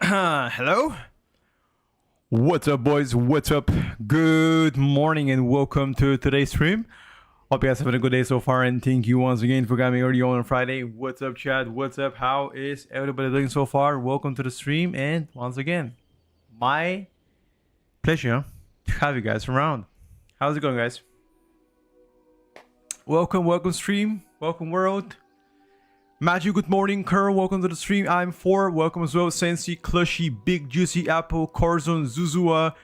Hello? What's up, boys? What's up? Good morning and welcome to today's stream. Hope you guys having a good day so far, and thank you once again for coming early on Friday. What's up, chat? What's up? How is everybody doing so far? Welcome to the stream, and once again, my pleasure to have you guys around. How's it going, guys? Welcome stream. Welcome world. Mage, good morning. Curl, welcome to the stream. I'm 4. Welcome as well. Sensi, Clushy, Big Juicy Apple, Corzon, Zuzua,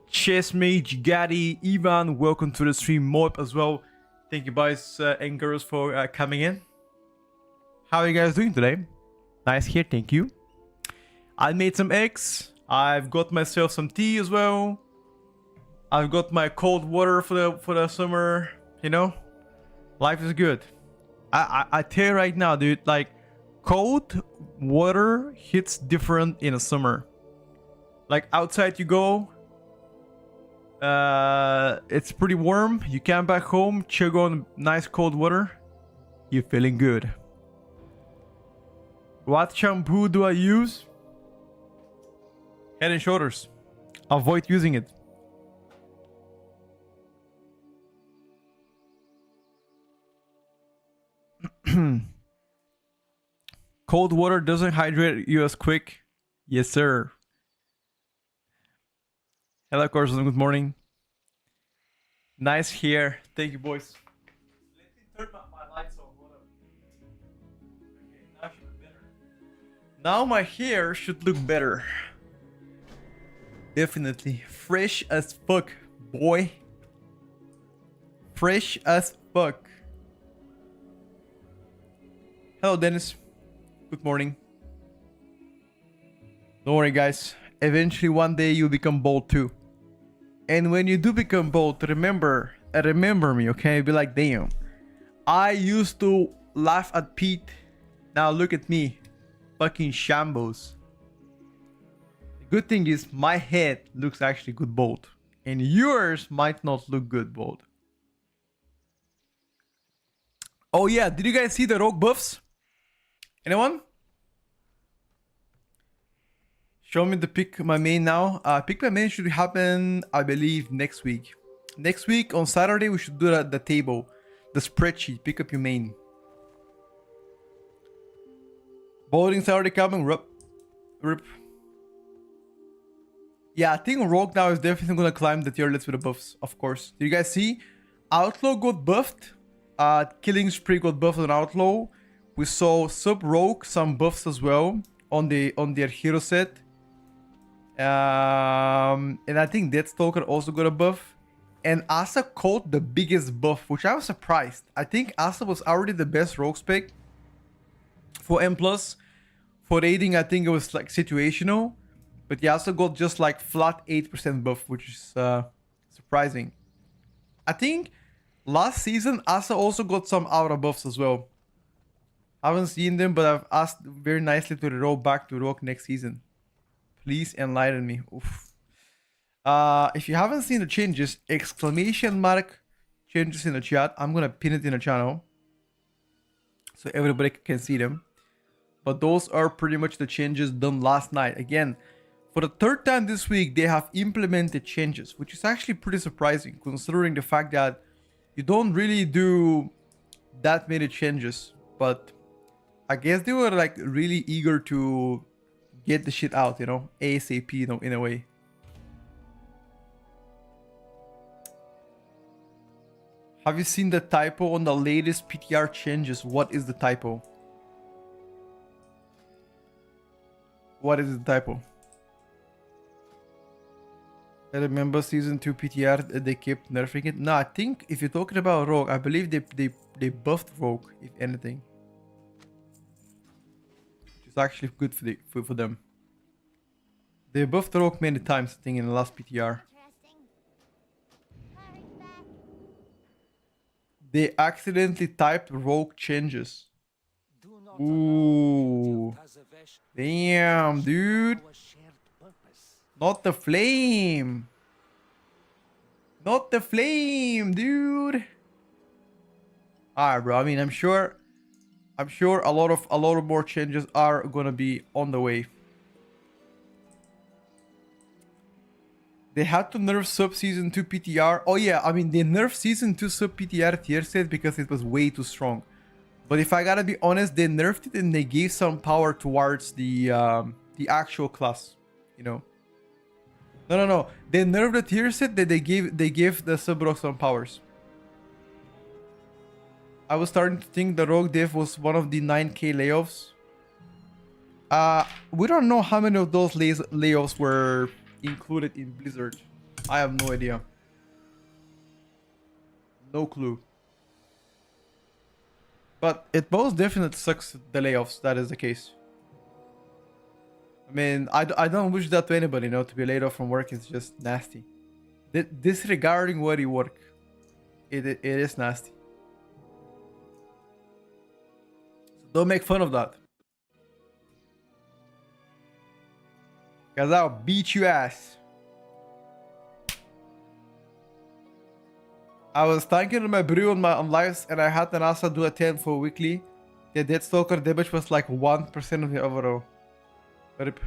Chess Mage, Gaddy, Ivan, welcome to the stream. Mob as well. Thank you guys and girls for coming in. How are you guys doing today? Nice here, thank you. I made some eggs. I've got myself some tea as well. I've got my cold water for the summer. You know, life is good. I tell you right now, dude, like, cold water hits different in the summer. Like, outside you go, it's pretty warm. You come back home, chug on nice cold water, you're feeling good. What shampoo do I use? Head and Shoulders. Avoid using it. Cold water doesn't hydrate you as quick. Yes, sir. Hello, Carson. Good morning. Nice hair. Thank you, boys. Let me turn my lights on. Hold up. Okay, now should look better. Now my hair should look better. Definitely. Fresh as fuck, boy. Fresh as fuck. Hello, Dennis. Good morning. Don't worry, guys. Eventually, one day you'll become bald too. And when you do become bald, remember me, okay? Be like, damn. I used to laugh at Pete. Now look at me. Fucking shambles. The good thing is my head looks actually good bald. And yours might not look good bald. Oh yeah, did you guys see the rogue buffs? Anyone? Show me the pick my main now. Pick my main should happen, I believe, next week. Next week on Saturday we should do the table, the spreadsheet. Pick up your main. Voting's already coming. Rip. Yeah, I think Rogue now is definitely gonna climb the tier list with the buffs, of course. Did you guys see? Outlaw got buffed. Killing Spree got buffed on Outlaw. We saw Sub Rogue some buffs as well on their hero set. And I think Deathstalker also got a buff. And Asa caught the biggest buff, which I was surprised. I think Asa was already the best rogue spec for M+. For raiding, I think it was like situational. But he also got just like flat 8% buff, which is surprising. I think last season Asa also got some aura buffs as well. I haven't seen them, but I've asked very nicely to roll back to Rogue next season. Please enlighten me. Oof. If you haven't seen the changes, exclamation mark changes in the chat. I'm gonna pin it in the channel so everybody can see them. But those are pretty much the changes done last night. Again, for the third time this week, they have implemented changes, which is actually pretty surprising considering the fact that you don't really do that many changes. But I guess they were like really eager to get the shit out, you know, ASAP, you know, in a way. Have you seen the typo on the latest PTR changes? What is the typo? What is the typo? I remember season 2 PTR, they kept nerfing it. No, I think if you're talking about Rogue, I believe they buffed Rogue, if anything. Which is actually good for them. They buffed Rogue many times, I think, in the last PTR. They accidentally typed Rogue changes. Ooh. Damn, dude. Not the flame. Not the flame, dude. Alright, bro. I mean, I'm sure a lot of more changes are gonna be on the way. They had to nerf sub season 2 PTR. Oh yeah, I mean they nerfed season 2 sub PTR tier set because it was way too strong. But if I gotta be honest, they nerfed it and they gave some power towards the actual class, you know. No. They nerfed the tier set that they gave the sub rogue some powers. I was starting to think the rogue div was one of the 9k layoffs. We don't know how many of those layoffs were included in Blizzard. I have no idea. No clue. But it most definitely sucks the layoffs, that is the case. I mean, I don't wish that to anybody, you know, to be laid off from work is just nasty. Disregarding where you work, it is nasty. So don't make fun of that. Cause I'll beat you ass. I was tanking on my brew on lives and I had an Asa do a 10 for weekly. The Deathstalker damage was like 1% of the overall. Rip.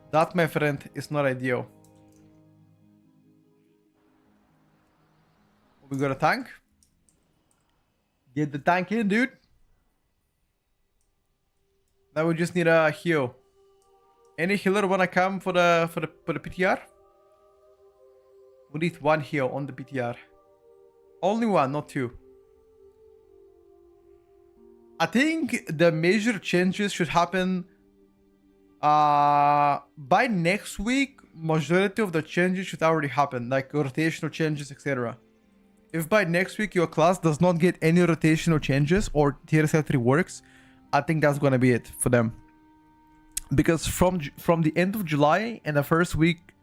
That, my friend, is not ideal. We got a tank. Get the tank in, dude. Now we just need a heal. Any healer wanna come for the PTR? We need one heal on the PTR. Only one, not two. I think the major changes should happen by next week. Majority of the changes should already happen, like rotational changes, etc. If by next week your class does not get any rotational changes or tier set reworks, I think that's gonna be it for them. Because from the end of July and the first week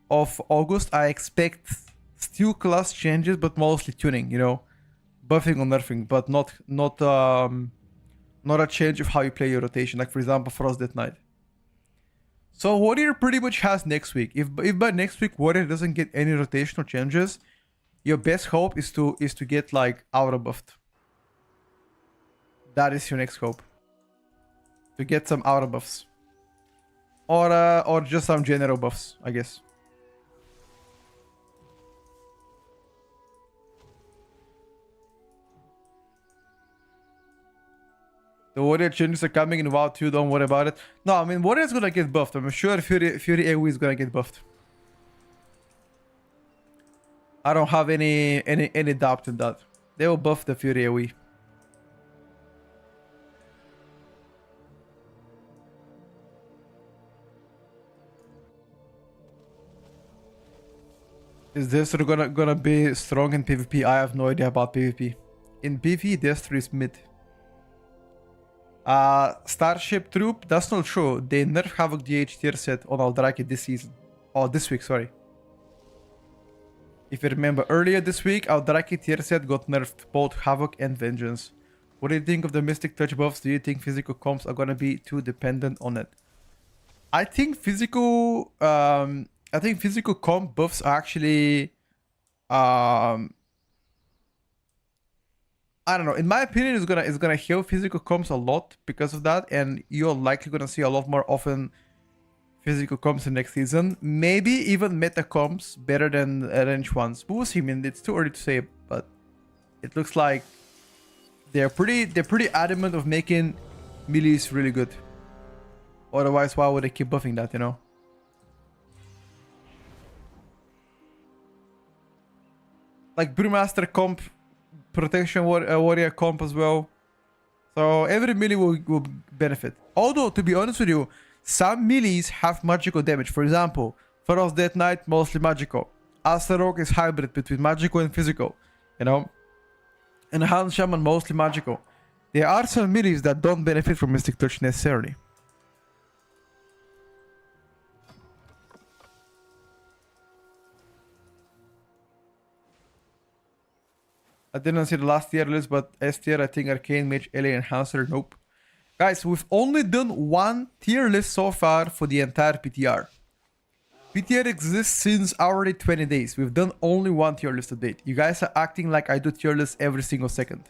of August, I expect still class changes, but mostly tuning, you know, buffing or nerfing, but not a change of how you play your rotation. Like for example, Frost Death Knight. So Warrior pretty much has next week. If by next week Warrior doesn't get any rotational changes, your best hope is to get like aura buffed. That is your next hope. To get some aura buffs. Or just some general buffs, I guess. The Warrior changes are coming in WoW 2, don't worry about it. No, I mean Warrior's gonna get buffed. I'm sure Fury AoE is gonna get buffed. I don't have any doubt in that. They will buff the Fury AoE. Is Destro gonna be strong in PvP? I have no idea about PvP. In PvP, Destro is mid. Starship Troop, that's not true. They nerf Havoc DH tier set on Aldraki this season. Oh, this week, sorry. If you remember, earlier this week, Aldraki tier set got nerfed, both Havoc and Vengeance. What do you think of the Mystic Touch buffs? Do you think physical comps are gonna be too dependent on it? I think physical comp buffs are actually I don't know. In my opinion, it's gonna heal physical comps a lot because of that, and you're likely gonna see a lot more often physical comps in next season. Maybe even meta comps better than range ones. But we'll see. I mean, it's too early to say, but it looks like they're pretty adamant of making melees really good. Otherwise, why would they keep buffing that? You know. Like Brewmaster comp. Protection warrior comp as well. So every melee will benefit. Although, to be honest with you, some melees have magical damage. For example, Frost Death Knight, mostly magical. Asta Rogue is hybrid between magical and physical. You know? And Han Shaman, mostly magical. There are some melees that don't benefit from Mystic Touch necessarily. I didn't see the last tier list, but S tier, I think Arcane, Mage, LA, Enhancer, nope. Guys, we've only done one tier list so far for the entire PTR. PTR exists since already 20 days. We've done only one tier list to date. You guys are acting like I do tier lists every single second.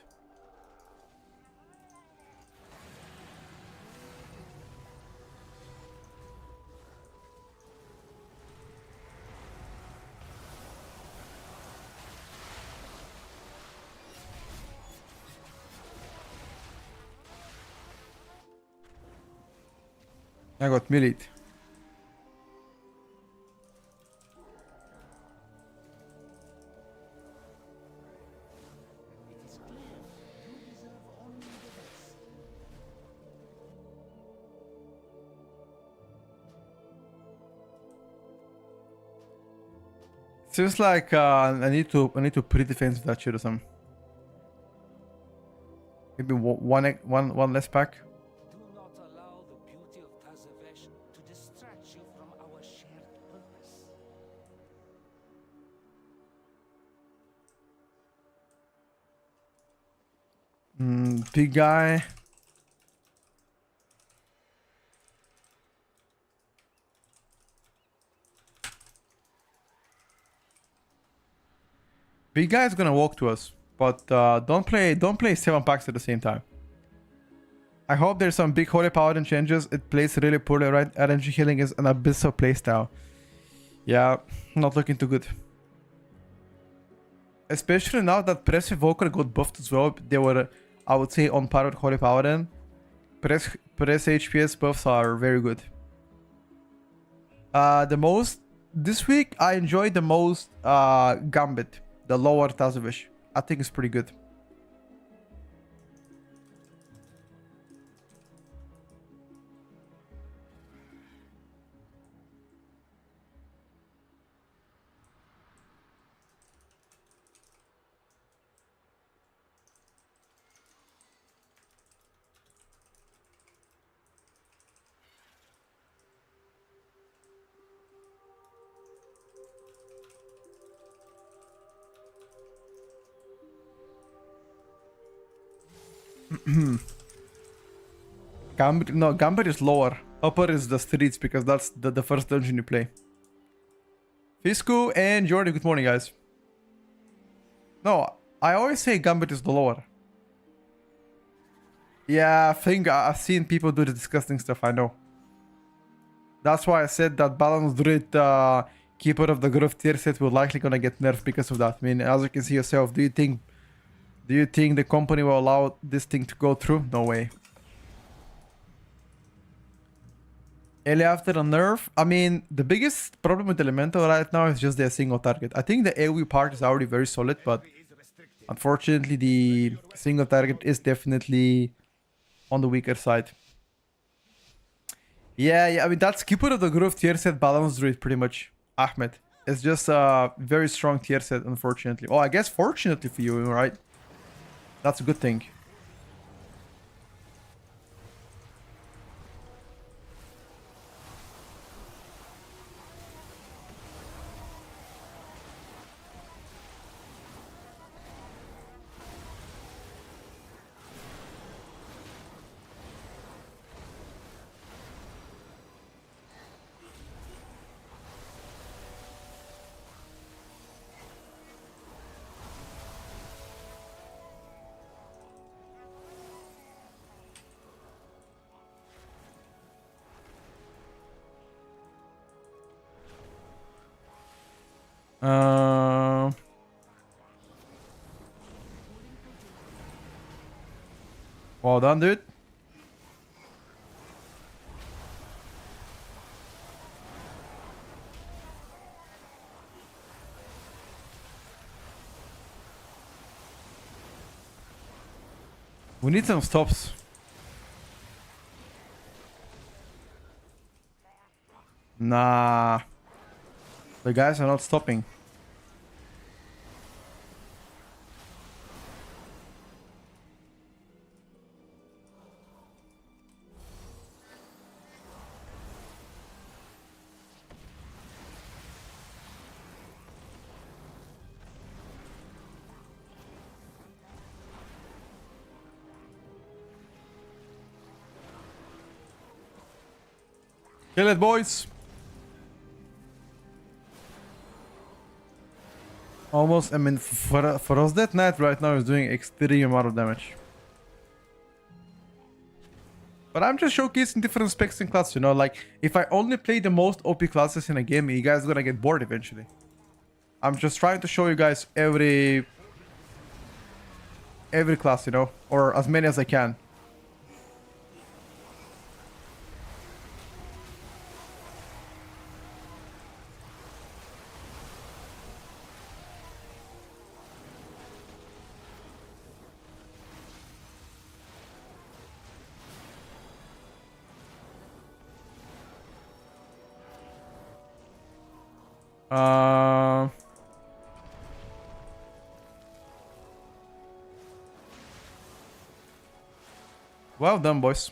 I got melee. Seems like I need to pre-defense that shit or something. Maybe one less pack. Do not allow the beauty of Tazavesh to distract you from our shared purpose. Big guy. Big guy is gonna walk to us, but don't play 7 packs at the same time. I hope there's some big holy paladin changes. It plays really poorly, right? RNG healing is an abyssal playstyle. Yeah, not looking too good. Especially now that Press Evoker got buffed as well. They were, I would say, on par with Holy Paladin. Press HPS buffs are very good. This week I enjoyed the most Gambit, the lower Tazavish. I think it's pretty good. Gambit is lower. Upper is the streets because that's the first dungeon you play. Fisku and Jordy, good morning, guys. No, I always say Gambit is the lower. Yeah, I think I've seen people do the disgusting stuff, I know. That's why I said that Balanced Druid Keeper of the Grove tier set will likely gonna get nerfed because of that. I mean, as you can see yourself, do you think the company will allow this thing to go through? No way. Early after a nerf, I mean, the biggest problem with Elemental right now is just their single target. I think the AoE part is already very solid, but unfortunately the single target is definitely on the weaker side. Yeah, I mean, that's Keeper of the Grove tier set Balanced Druid pretty much, Ahmed. It's just a very strong tier set, unfortunately. Oh, I guess fortunately for you, right? That's a good thing. Well done, dude. We need some stops. Nah. The guys are not stopping. Kill it, boys. Almost, I mean, for us, that knight right now is doing extreme amount of damage. But I'm just showcasing different specs and classes, you know, like, if I only play the most OP classes in a game, you guys are gonna get bored eventually. I'm just trying to show you guys every class, you know, or as many as I can. Uh, well done, boys.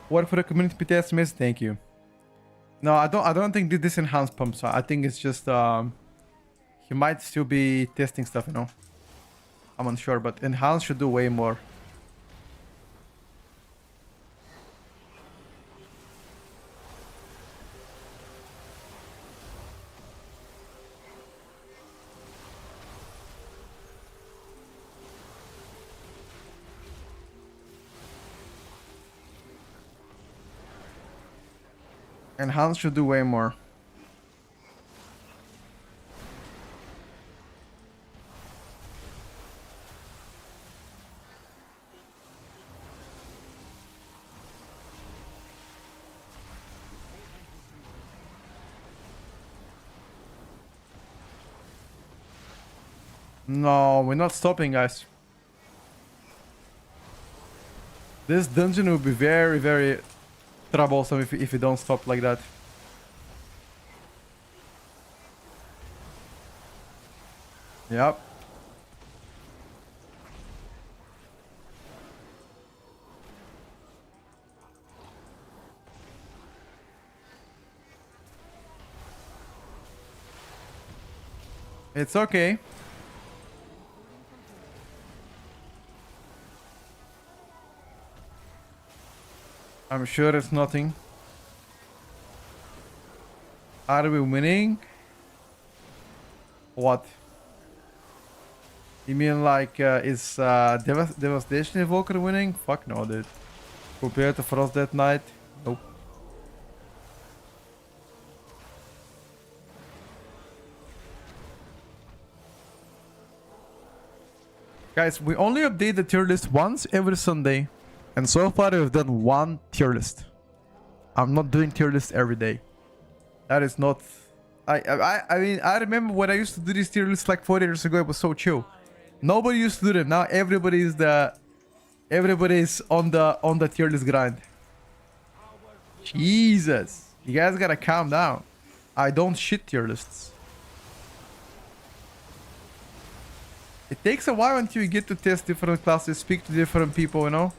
Work for the community PTS miss. Thank you. No, I don't think this enhanced pumps. I think it's just he might still be testing stuff, you know. I'm unsure, but enhance should do way more. Enhance should do way more. No, we're not stopping, guys. This dungeon will be very, very troublesome if you don't stop like that. Yep. It's okay. I'm sure it's nothing. Are we winning? What? You mean like is Devastation Evoker winning? Fuck no, dude. Compared to Frost Death Knight? Nope. Guys, we only update the tier list once every Sunday. And so far we've done one tier list. I'm not doing tier list every day. That is not... I mean, I remember when I used to do this tier list like 4 years ago, it was so chill. Nobody used to do them. Now everybody is on the tier list grind. Jesus. You guys gotta calm down. I don't shit tier lists. It takes a while until you get to test different classes, speak to different people, you know?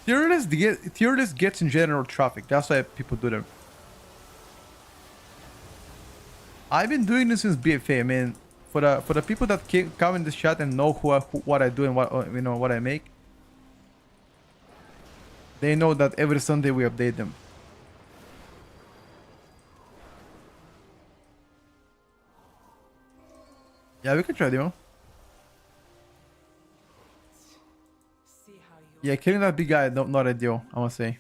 Tier list gets in general traffic. That's why people do them. I've been doing this since BFA. I mean, for the people that come in this chat and know what I do and what I make, they know that every Sunday we update them. Yeah, we can try, Demo. Yeah, killing that big guy, not ideal, I must say.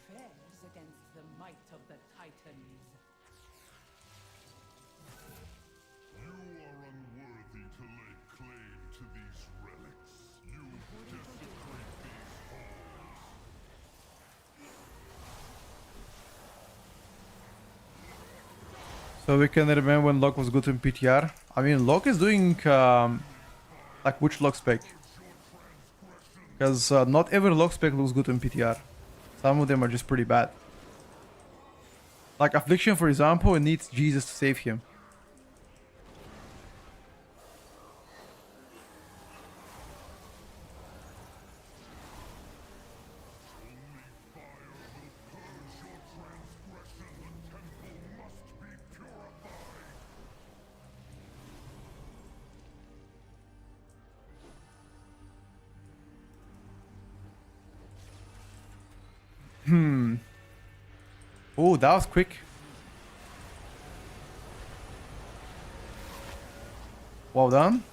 So we can remember when Locke was good in PTR. I mean, Locke is doing like which Locke spec? Because not every Locke spec looks good in PTR. Some of them are just pretty bad. Like Affliction, for example, it needs Jesus to save him. Oh, that was quick. Well done.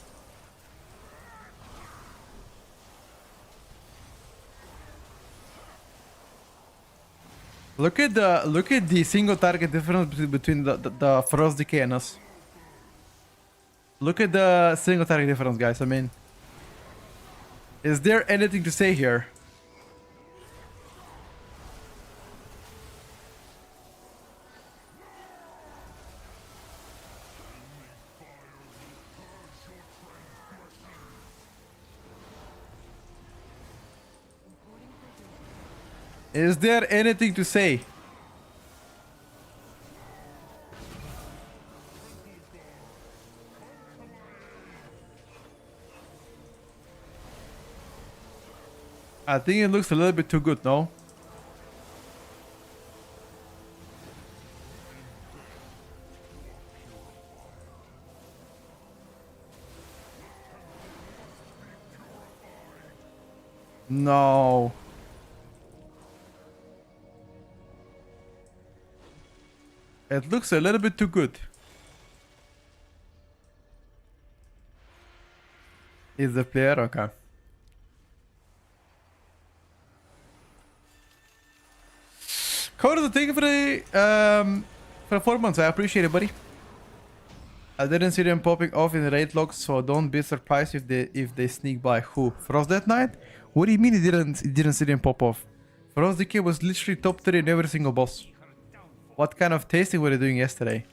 Look at the single target difference between the Frost Decay and us. Look at the single target difference, guys. I mean, is there anything to say here? Is there anything to say? I think it looks a little bit too good, no? No. It looks a little bit too good. Is the player okay? Code, thank you for the 4 months. I appreciate it, buddy. I didn't see them popping off in the raid logs, so don't be surprised if they sneak by. Who? Frost that night? What do you mean it didn't see them pop off? Frost Decay was literally top 3 in every single boss. What kind of tasting were they doing yesterday?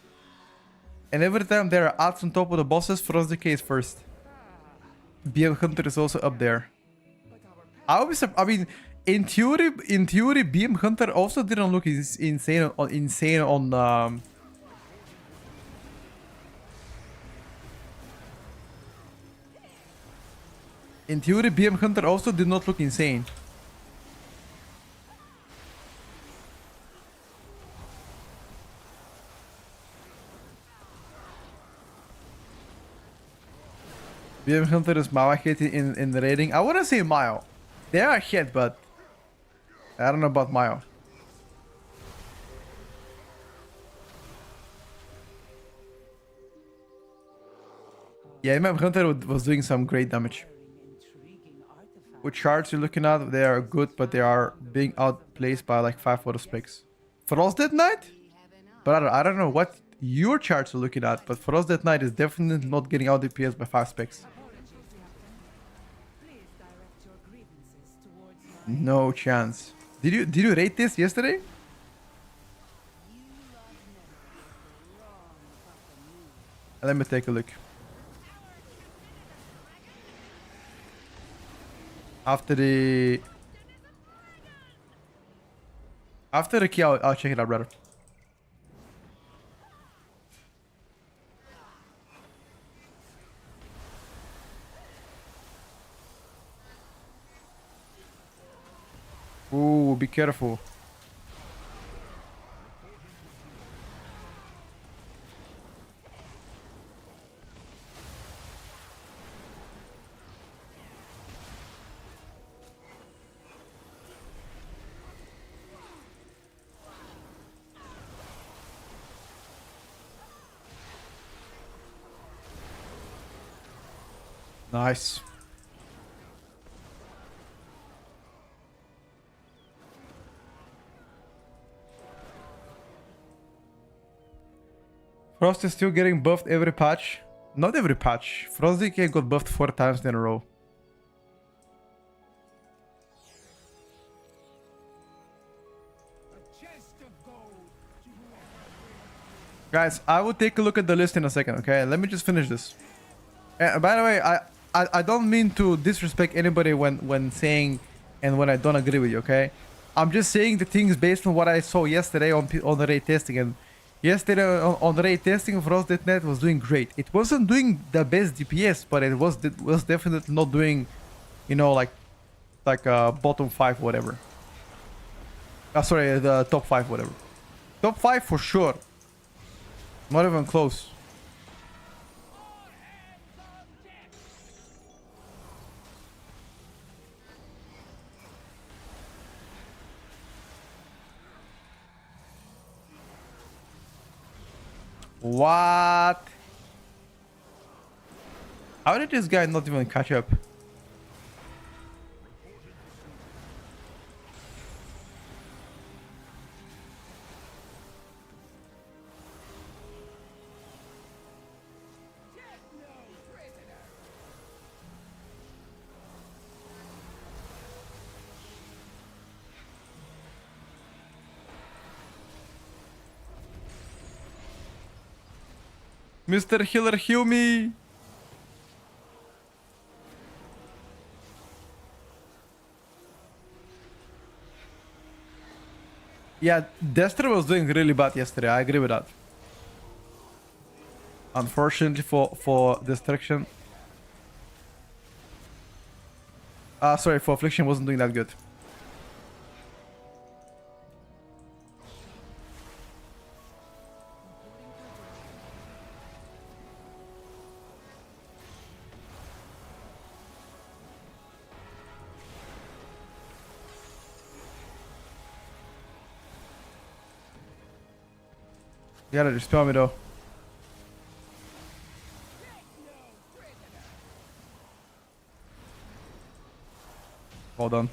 And every time there are odds on top of the bosses, Frost Decay is first. BM Hunter is also up there. I mean, in theory, BM Hunter also didn't look insane on in theory, BM Hunter also did not look insane. BM Hunter is Mao ahead in the rating. I wouldn't say Mao. They are ahead, but I don't know about Mao. Yeah, BM Hunter was doing some great damage. What charts you're looking at, they are good, but they are being outplaced by like 5 other specs. Frost Dead Knight? Brother, I don't know what your charts are looking at, but Frost Dead Knight is definitely not getting out DPS by 5 specs. No chance. Did you rate this yesterday? Let me take a look. After the key, I'll check it out, brother. Ooh, be careful. Nice. Frost is still getting buffed every patch. Not every patch. Frost DK got buffed 4 times in a row. Guys, I will take a look at the list in a second, okay? Let me just finish this. By the way, I don't mean to disrespect anybody when saying and when I don't agree with you, okay? I'm just saying the things based on what I saw yesterday on the raid testing. And yesterday on the raid testing, Frost.net was doing great. It wasn't doing the best DPS, but it was definitely not doing, you know, like bottom 5 whatever. Sorry, the top 5 whatever. Top 5 for sure. Not even close. What? How did this guy not even catch up? Mr. Healer, heal me! Yeah, Destro was doing really bad yesterday. I agree with that. Unfortunately for Destruction. Sorry, for Affliction wasn't doing that good. You gotta dispel me though. Hold on.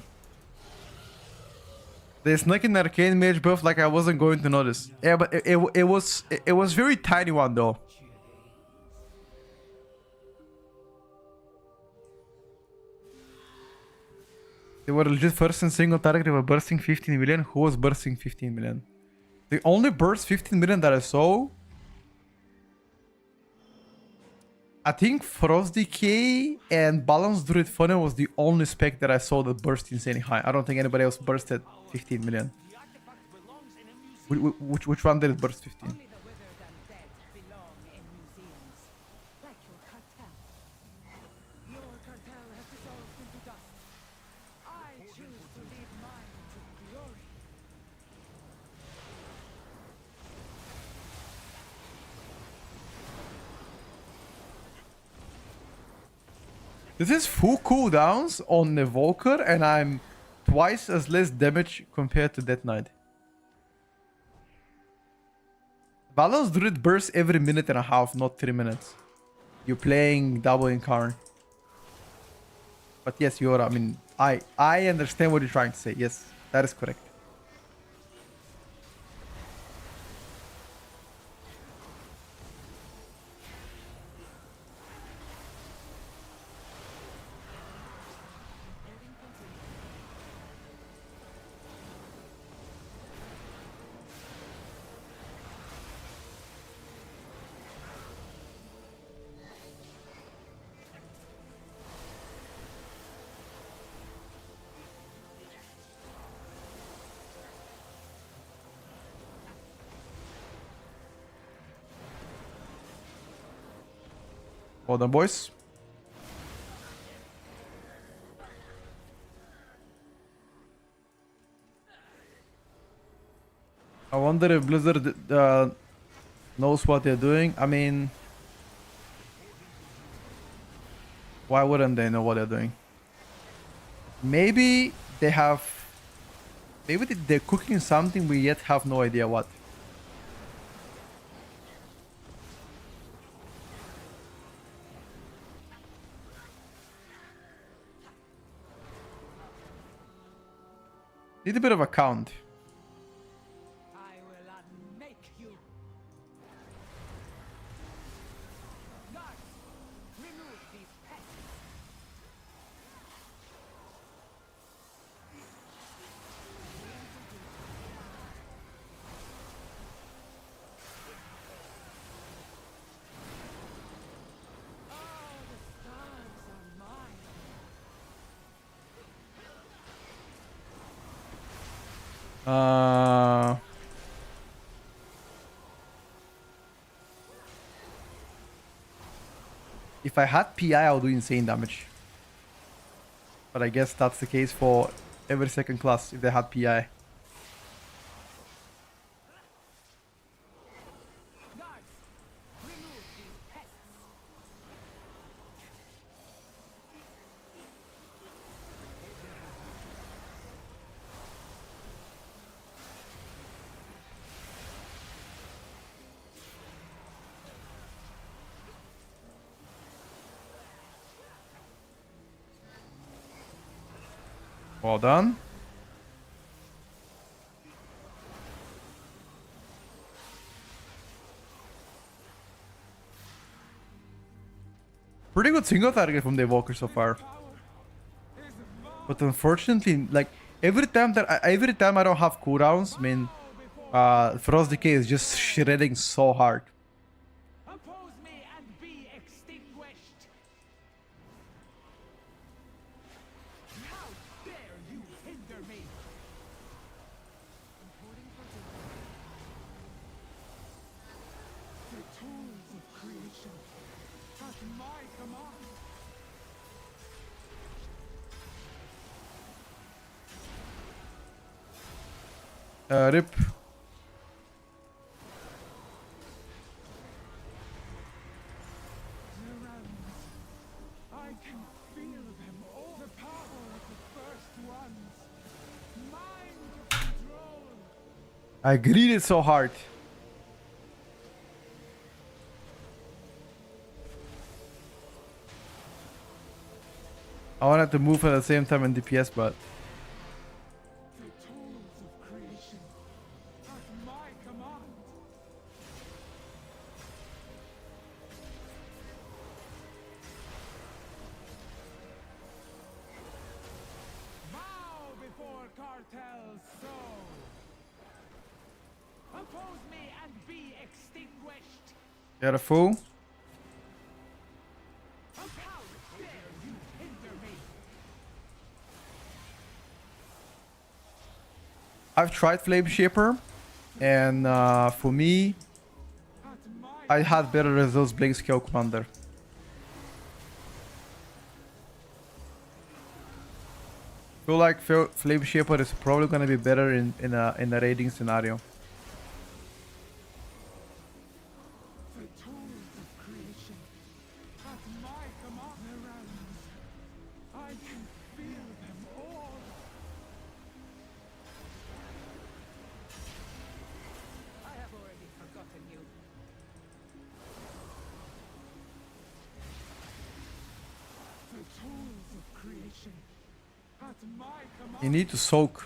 They snuck in Arcane Mage buff like I wasn't going to notice. Yeah, but it was very tiny one though. They were legit first and single target. They were bursting 15 million. Who was bursting 15 million? The only burst 15 million that I saw, I think Frost Decay and Balance Druid Funnel was the only spec that I saw that burst insanely high. I don't think anybody else bursted 15 million. Which one did it burst 15? Only the withered and dead belong in museums. Like your cartel. Your cartel has dissolved into dust. I choose to lead mine to glory. This is full cooldowns on the Evoker and I'm twice as less damage compared to Death Knight. Balance Druid bursts every minute and a half, not 3 minutes. You're playing double Incarn. But yes, you're, I mean, I understand what you're trying to say. Yes, that is correct. Hold on, boys. I wonder if Blizzard knows what they're doing. I mean, why wouldn't they know what they're doing? Maybe they have... Maybe they're cooking something we yet have no idea what. Need a bit of a count. I will unmake you. Guards, remove these pests. All the stars are mine. If I had PI, I would do insane damage. But I guess that's the case for every second class if they had PI. Guards, remove these pests. Well done. Pretty good single target from the Evoker so far. But unfortunately, like every time I don't have cooldowns, I mean, Frost Decay is just shredding so hard. Oppose me and be extinguished. How dare you hinder me? Rip. I can feel them, all the power of the first ones. Mind control. I greeted so hard. I wanted to move at the same time in DPS, but The tools of creation at my command. Bow before cartel's soul. Oppose me and be extinguished. got a fool. How dare you hinder me? I've tried Flame Shaper, and for me, At my I had better results playing Scale Commander. Feel like Flame Shaper is probably gonna be better in a raiding scenario. The tools of creation at my command. The realms, I can feel them all. I have already forgotten you. The tools of creation at my command. You need to soak.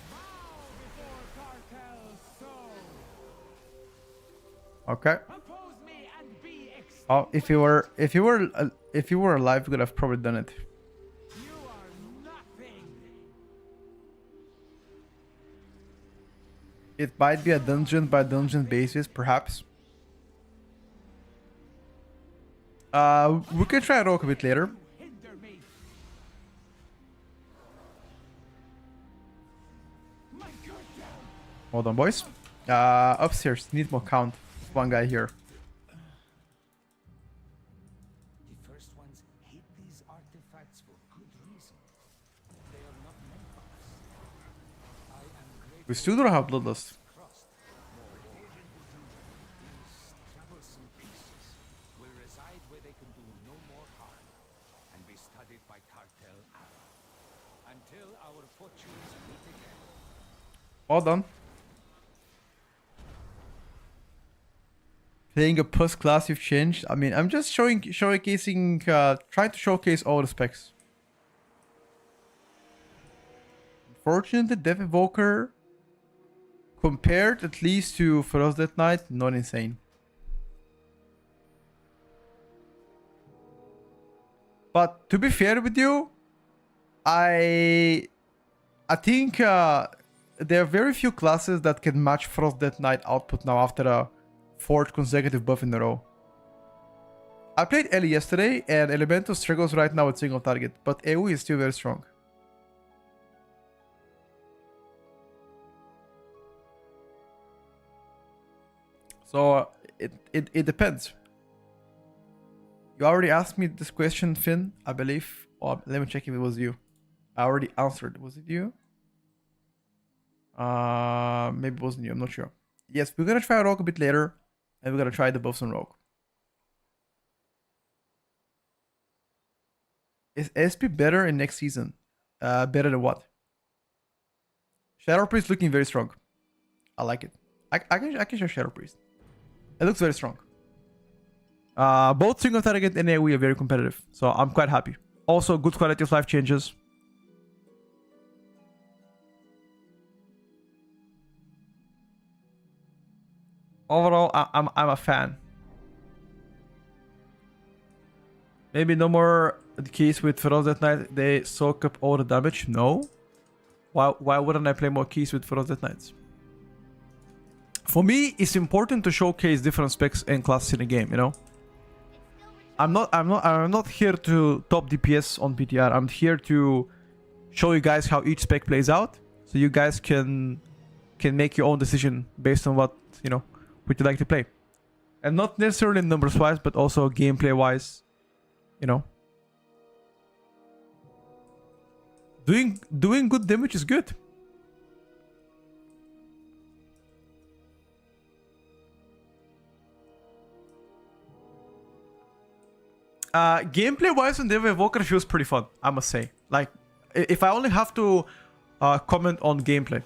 Bow before cartel's soul. Okay. Oppose me and be extinguished. Oh, if you were alive, you could have probably done it. You are nothing. It might be a dungeon by dungeon basis, perhaps. We can try Rogue a bit later. Hinder me. My good down. Hold on, boys. Upstairs, need more count. One guy here. The first ones hid these artifacts for good reason. They are not meant for us. I am grateful We still don't have Bloodlust. crossed. These troublesome pieces will reside where they can do no more harm and be studied by cartel Alpha until our fortunes meet again. Well done. Playing a plus class you've changed. I mean, I'm just showcasing, trying to showcase all the specs. Unfortunately, Death Evoker, compared at least to Feroz Death Knight, not insane. But to be fair with you, I think there are very few classes that can match Frost Death Knight output now after a fourth consecutive buff in a row. I played Ellie yesterday, and Elemental struggles right now with single target, but AoE is still very strong. So it depends. You already asked me this question, Finn, I believe. Or let me check if it was you. I already answered. Was it you? Maybe it wasn't you. I'm not sure. Yes, we're gonna try Rogue a bit later, and we're gonna try the buffs on Rogue. Is SP better in next season? Better than what? Shadow Priest looking very strong. I like it. I can show Shadow Priest. It looks very strong. Both single target and AoE are very competitive, so I'm quite happy. Also, good quality of life changes. Overall, I'm a fan. Maybe no more the keys with Feroz Death Knight. They soak up all the damage. No. Why wouldn't I play more keys with Feroz Death Knights? For me, it's important to showcase different specs and classes in the game. You know. I'm not here to top DPS on PTR. I'm here to show you guys how each spec plays out, so you guys can make your own decision based on what you like to play. And not necessarily numbers wise, but also gameplay wise, you know. Doing good damage is good. Gameplay wise on Devil Evoker feels pretty fun, I must say. Like, if I only have to comment on gameplay.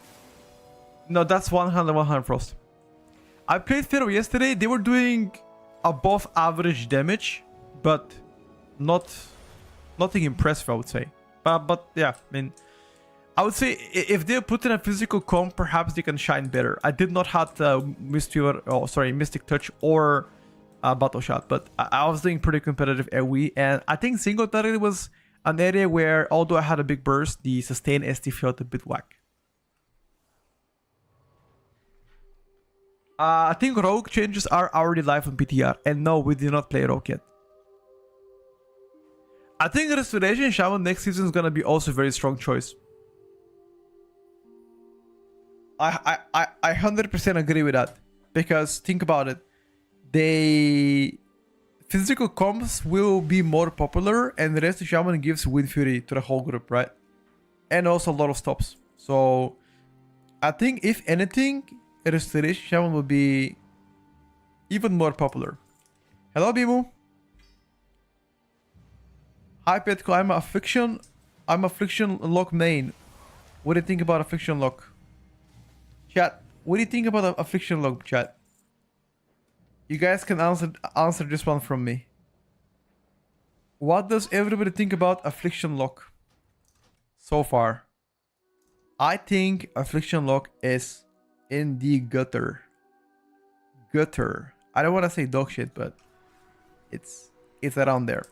No, that's 100 Frost. I played Pharaoh yesterday. They were doing above average damage, but nothing impressive, I would say. But yeah, I mean, I would say if they put in a physical comp, perhaps they can shine better. I did not have Mystic Touch or Battle Shot, but I was doing pretty competitive AoE, and I think single target was an area where, although I had a big burst, the sustain ST felt a bit whack. I think Rogue changes are already live on PTR, and no, we did not play Rogue yet. I think Restoration Shaman next season is gonna be also a very strong choice. I 100% agree with that, because think about it, physical comps will be more popular, and the rest of Shaman gives Wind Fury to the whole group, right? And also a lot of stops. So I think if anything, Restoration Shaman will be even more popular. Hello, Bimu. Hi, Petko. I'm Affliction Lock main. What do you think about Affliction Lock? Chat. What do you think about Affliction Lock, chat? You guys can answer this one from me. What does everybody think about Affliction Lock so far? I think Affliction Lock is in the gutter. I don't want to say dog shit, but it's around there.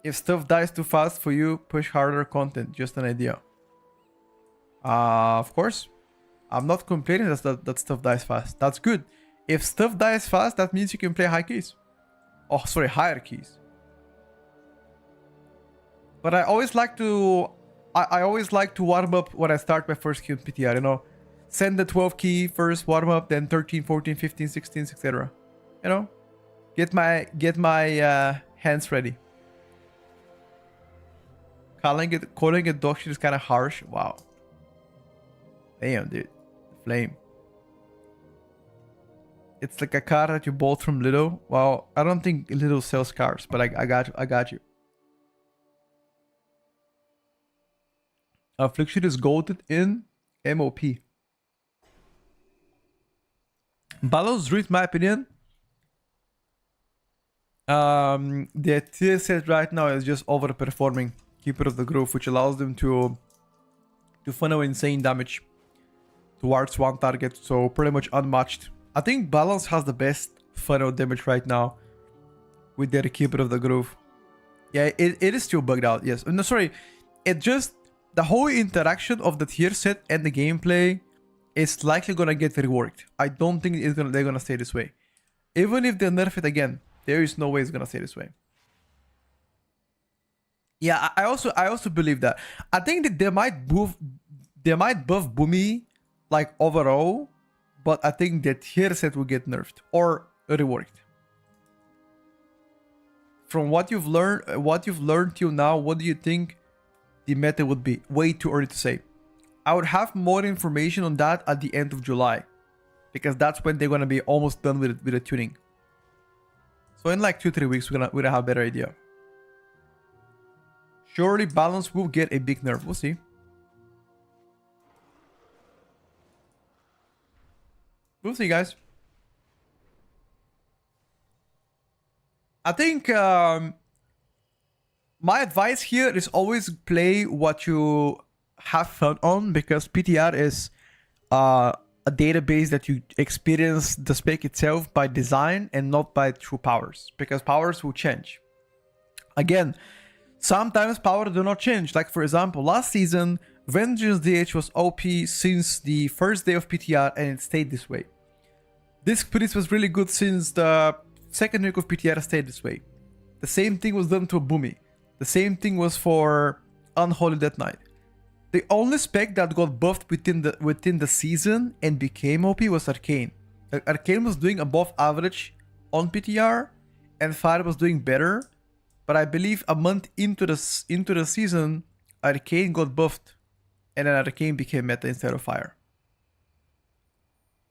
If stuff dies too fast for you, push harder content. Just an idea. Of course. I'm not complaining that stuff dies fast. That's good. If stuff dies fast, that means you can play high keys. Oh, sorry, higher keys. But I always like to warm up when I start my first key on PTR, you know. Send the 12 key first, warm up, then 13, 14, 15, 16, etc. You know? Get my hands ready. Calling it dog shit is kind of harsh. Wow. Damn, dude. Flame. It's like a car that you bought from Lido. Well, I don't think Lido sells cars, but I got you. Affliction is goated in MOP. Balance Druid, my opinion. The tier set right now is just overperforming Keeper of the Grove, which allows them to funnel insane damage towards one target, so pretty much unmatched. I think Balance has the best funnel damage right now with their Keeper of the Grove. Yeah, it is still bugged out, yes. No, sorry, it just, the whole interaction of the tier set and the gameplay is likely gonna get reworked. I don't think they're gonna stay this way. Even if they nerf it again, there is no way it's gonna stay this way. Yeah, I also believe that. I think that they might buff Boomy like overall, but I think that tier set will get nerfed or reworked. From what you've learned till now, what do you think the meta would be? Way too early to say. I would have more information on that at the end of July, because that's when they're gonna be almost done with the tuning. So in like 2-3 weeks, we're gonna have a better idea. Surely Balance will get a big nerf. We'll see. We'll see, guys. I think my advice here is always play what you have fun on, because PTR is a database that you experience the spec itself by design and not by true powers, because powers will change. Again, sometimes power do not change. Like for example, last season, Vengeance DH was OP since the first day of PTR and it stayed this way. Disc Priest was really good since the second week of PTR, stayed this way. The same thing was done to Boomy. The same thing was for Unholy Death Knight. The only spec that got buffed within the season and became OP was Arcane. Arcane was doing above average on PTR, and Fire was doing better. But I believe a month into the season, Arcane got buffed, and then Arcane became meta instead of Fire.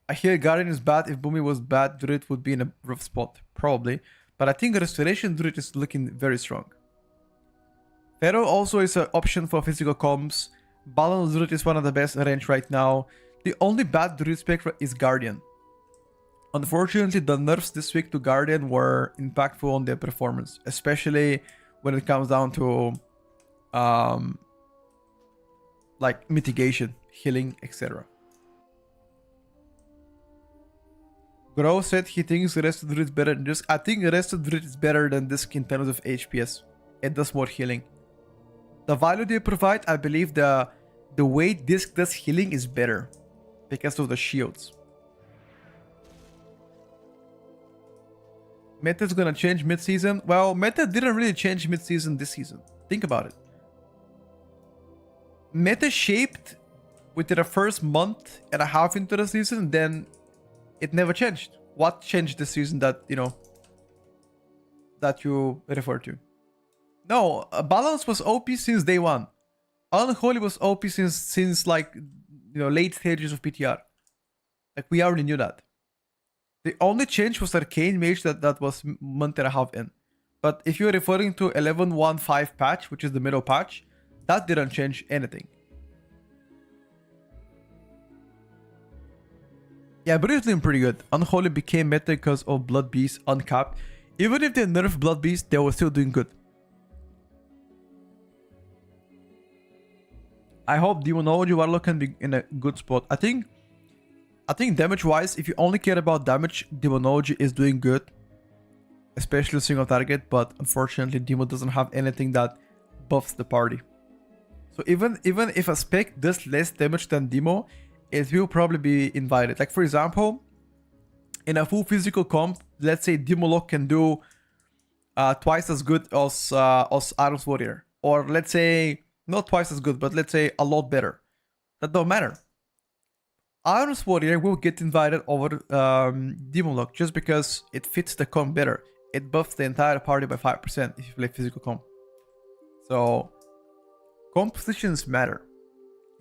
I hear Guardian is bad. If Boomy was bad, Druid would be in a rough spot, probably. But I think Restoration Druid is looking very strong. Pharaoh also is an option for physical comms. Balance Druid is one of the best range right now. The only bad Druid spec is Guardian. Unfortunately, the nerfs this week to Guardian were impactful on their performance, especially when it comes down to like mitigation, healing, etc. Grow said he thinks Rested Druid is better than Disc. I think Rested Druid is better than Disc in terms of HPS. It does more healing. The value they provide, I believe the way Disc does healing is better because of the shields. Meta is gonna change mid-season. Well, meta didn't really change mid-season this season. Think about it. Meta shaped within the first month and a half into the season, then it never changed. What changed this season that, you know, that you refer to? No, Balance was OP since day one. Unholy was OP since like, you know, late stages of PTR. Like, we already knew that. The only change was Arcane Mage that was month and a half in. But if you're referring to 11.1.5 patch, which is the middle patch, that didn't change anything. Yeah, but it's doing pretty good. Unholy became meta because of Blood Beast uncapped. Even if they nerfed Blood Beast, they were still doing good. I hope Demonology Warlock can be in a good spot. I think damage-wise, if you only care about damage, Demonology is doing good. Especially single target, but unfortunately, Demo doesn't have anything that buffs the party. So even if a spec does less damage than Demo, it will probably be invited. Like, for example, in a full physical comp, let's say Demolock can do twice as good as Arms Warrior. Or let's say, not twice as good, but let's say a lot better. That don't matter. Arms Warrior will get invited over Demolock just because it fits the comp better. It buffs the entire party by 5% if you play physical comp. So, compositions matter.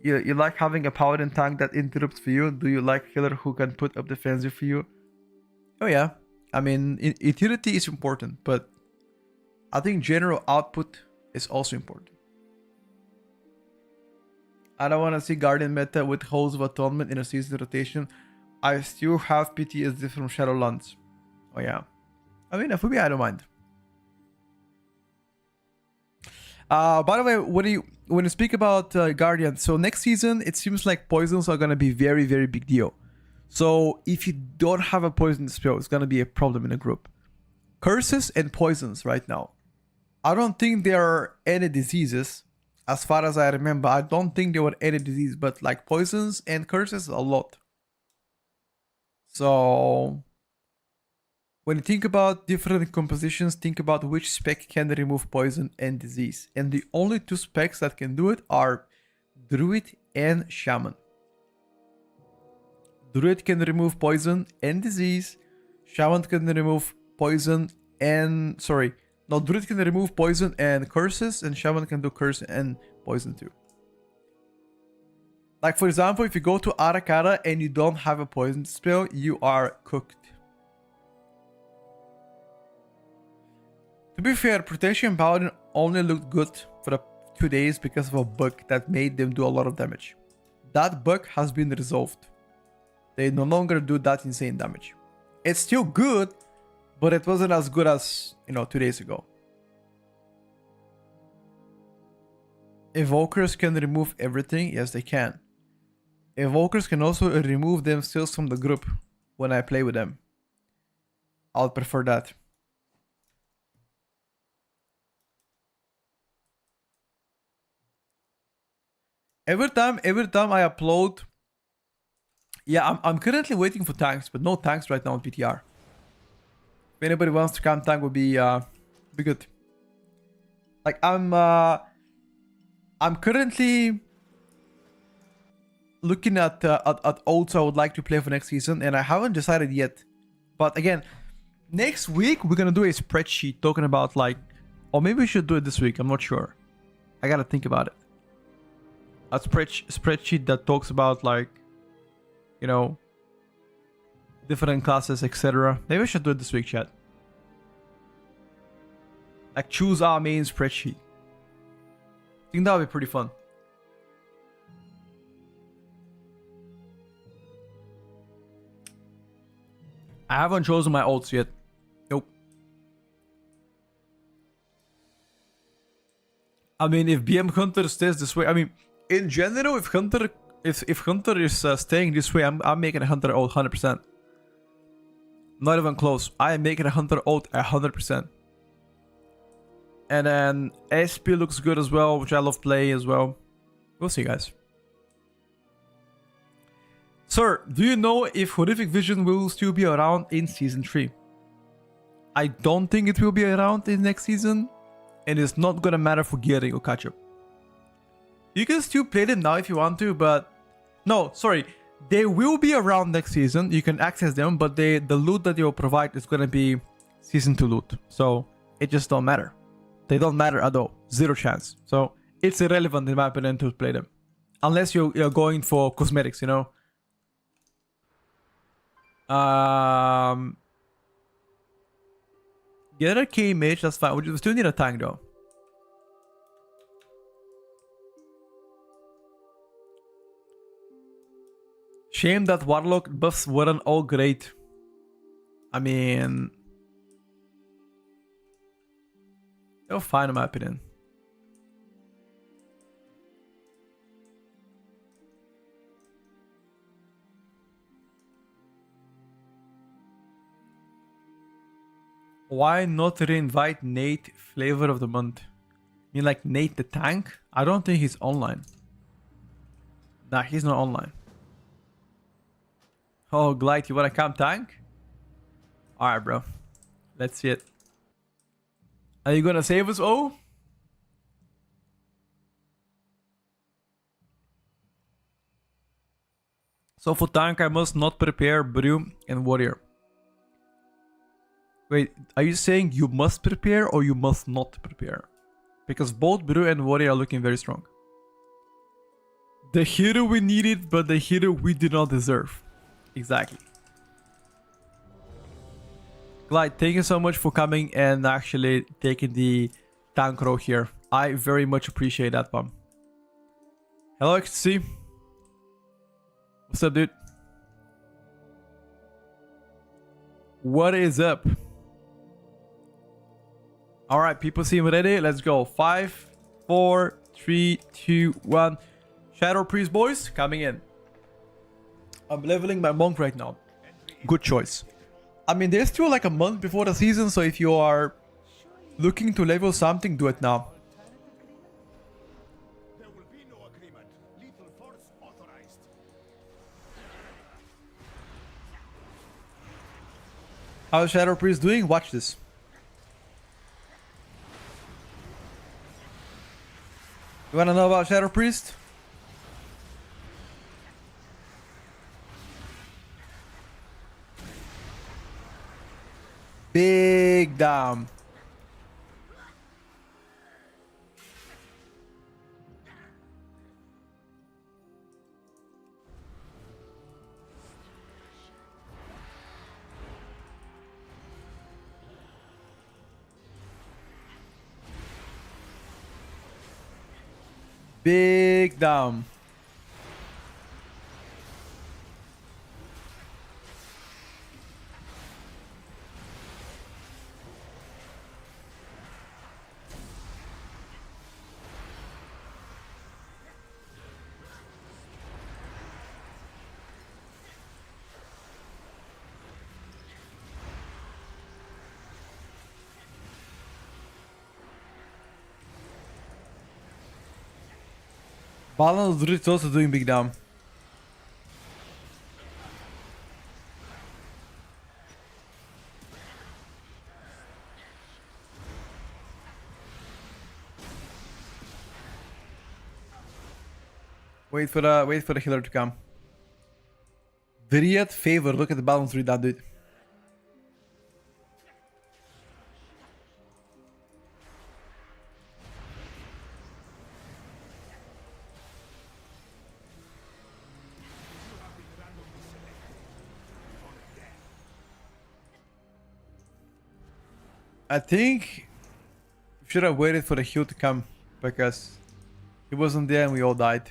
You like having a paladin tank that interrupts for you? Do you like healer who can put up defensive for you? Oh yeah. I mean, utility is important, but I think general output is also important. I don't want to see Guardian meta with Halls of Atonement in a season rotation. I still have PTSD from Shadowlands. Oh yeah. I mean, for me, I don't mind. By the way, when you speak about Guardian, so next season, it seems like poisons are going to be very, very big deal. So if you don't have a poison spell, it's going to be a problem in a group. Curses and poisons right now. I don't think there are any diseases. As far as I remember, I don't think there were any diseases, but like poisons and curses, a lot. So when you think about different compositions, think about which spec can remove poison and disease. And the only two specs that can do it are Druid and Shaman. Druid can remove poison and disease. Shaman can remove poison and... Sorry. No, Druid can remove poison and curses, and Shaman can do curse and poison too. Like, for example, if you go to Arakara and you don't have a poison spell, you are cooked. To be fair, Protection Paladin only looked good for the 2 days because of a bug that made them do a lot of damage. That bug has been resolved. They no longer do that insane damage. It's still good, but it wasn't as good as, 2 days ago. Evokers can remove everything? Yes, they can. Evokers can also remove themselves from the group when I play with them. I'll prefer that. Every time I upload... Yeah, I'm currently waiting for tanks, but no tanks right now on PTR. If anybody wants to come tank, would be good. Like, I'm currently looking at ults I would like to play for next season, and I haven't decided yet. But again, next week we're gonna do a spreadsheet talking about like, or maybe we should do it this week. I'm not sure. I gotta think about it. A spreadsheet that talks about like, you know, different classes, etc. Maybe we should do it this week, chat. Like choose our main spreadsheet. I think that would be pretty fun. I haven't chosen my ults yet. Nope. I mean, if BM Hunter stays this way, I mean, in general, if Hunter is staying this way, I'm making a Hunter ult 100%. Not even close. I am making a Hunter ult 100%. And then SP looks good as well, which I love playing as well. We'll see, guys. Sir, do you know if Horrific Vision will still be around in Season 3? I don't think it will be around in next season, and it's not gonna matter for gearing or catch-up. You can still play them now if you want to, but... No, sorry. They will be around next season. You can access them, but the loot that they will provide is gonna be Season 2 loot. So, it just don't matter. They don't matter at all. Zero chance. So, it's irrelevant in my opinion to play them. Unless you're going for cosmetics, you know? Get a K Mage, that's fine. We still need a tank though. Shame that Warlock buffs weren't all great. I mean... They're fine in my opinion. Why not reinvite Nate Flavor of the Month? You mean like Nate the tank? I don't think he's online. Nah, he's not online. Oh, Glide, you wanna come tank? Alright, bro. Let's see it. Are you gonna save us? Oh? So for tank, I must not prepare Brew and Warrior. Wait, are you saying you must prepare or you must not prepare? Because both Brew and Warrior are looking very strong. The hero we needed, but the hero we did not deserve. Exactly. Glide, thank you so much for coming and actually taking the tank role here. I very much appreciate that, Pam. Hello, XC. What's up, dude? What is up? Alright, people seem ready. Let's go. 5, 4, 3, 2, 1. Shadow Priest boys coming in. I'm leveling my monk right now. Good choice. I mean, there's still like a month before the season, so if you are looking to level something, do it now. There will be no agreement. Lethal force authorized. How's Shadow Priest doing? Watch this. You wanna know about Shadow Priest? Big damn. Big damn. Balance is also doing big damn. Wait for the healer to come. Dryad favor. Look at the balance read that dude. I think we should have waited for the heal to come because he wasn't there and we all died.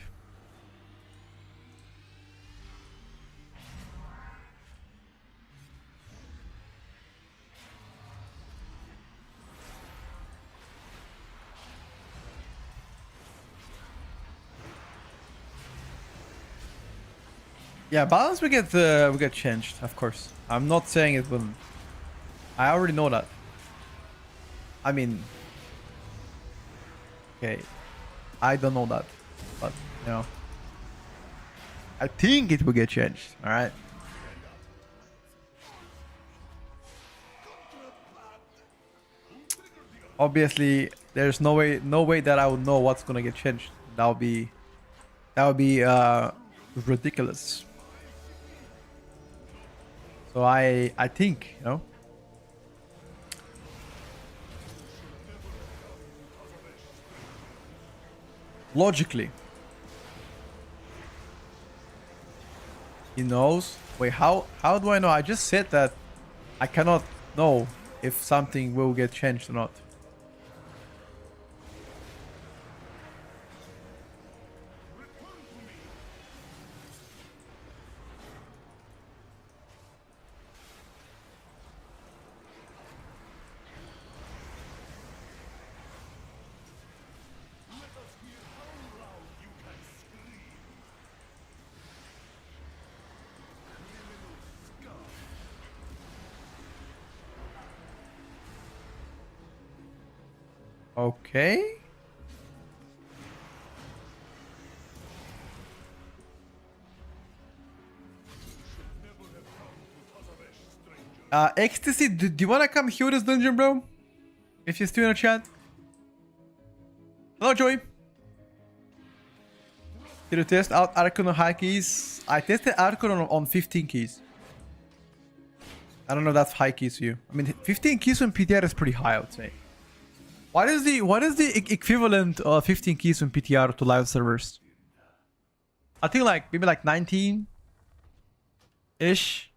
Yeah, balance we get changed, of course. I'm not saying it wouldn't. I already know that. I mean, okay, I don't know that, but you know, I think it will get changed. All right. Obviously, there's no way that I would know what's gonna get changed. That would be ridiculous. So I think, you know. Logically. He knows. Wait, how do I know? I just said that I cannot know if something will get changed or not. Okay. Ecstasy, do you wanna come heal this dungeon, bro? If you're still in the chat. Hello, Joey. Did you test out Archon on high keys? I tested Archon on 15 keys. I don't know if that's high keys for you. I mean, 15 keys on PTR is pretty high, I would say. What is the equivalent of 15 keys on PTR to live servers? I think like maybe like 19 ish.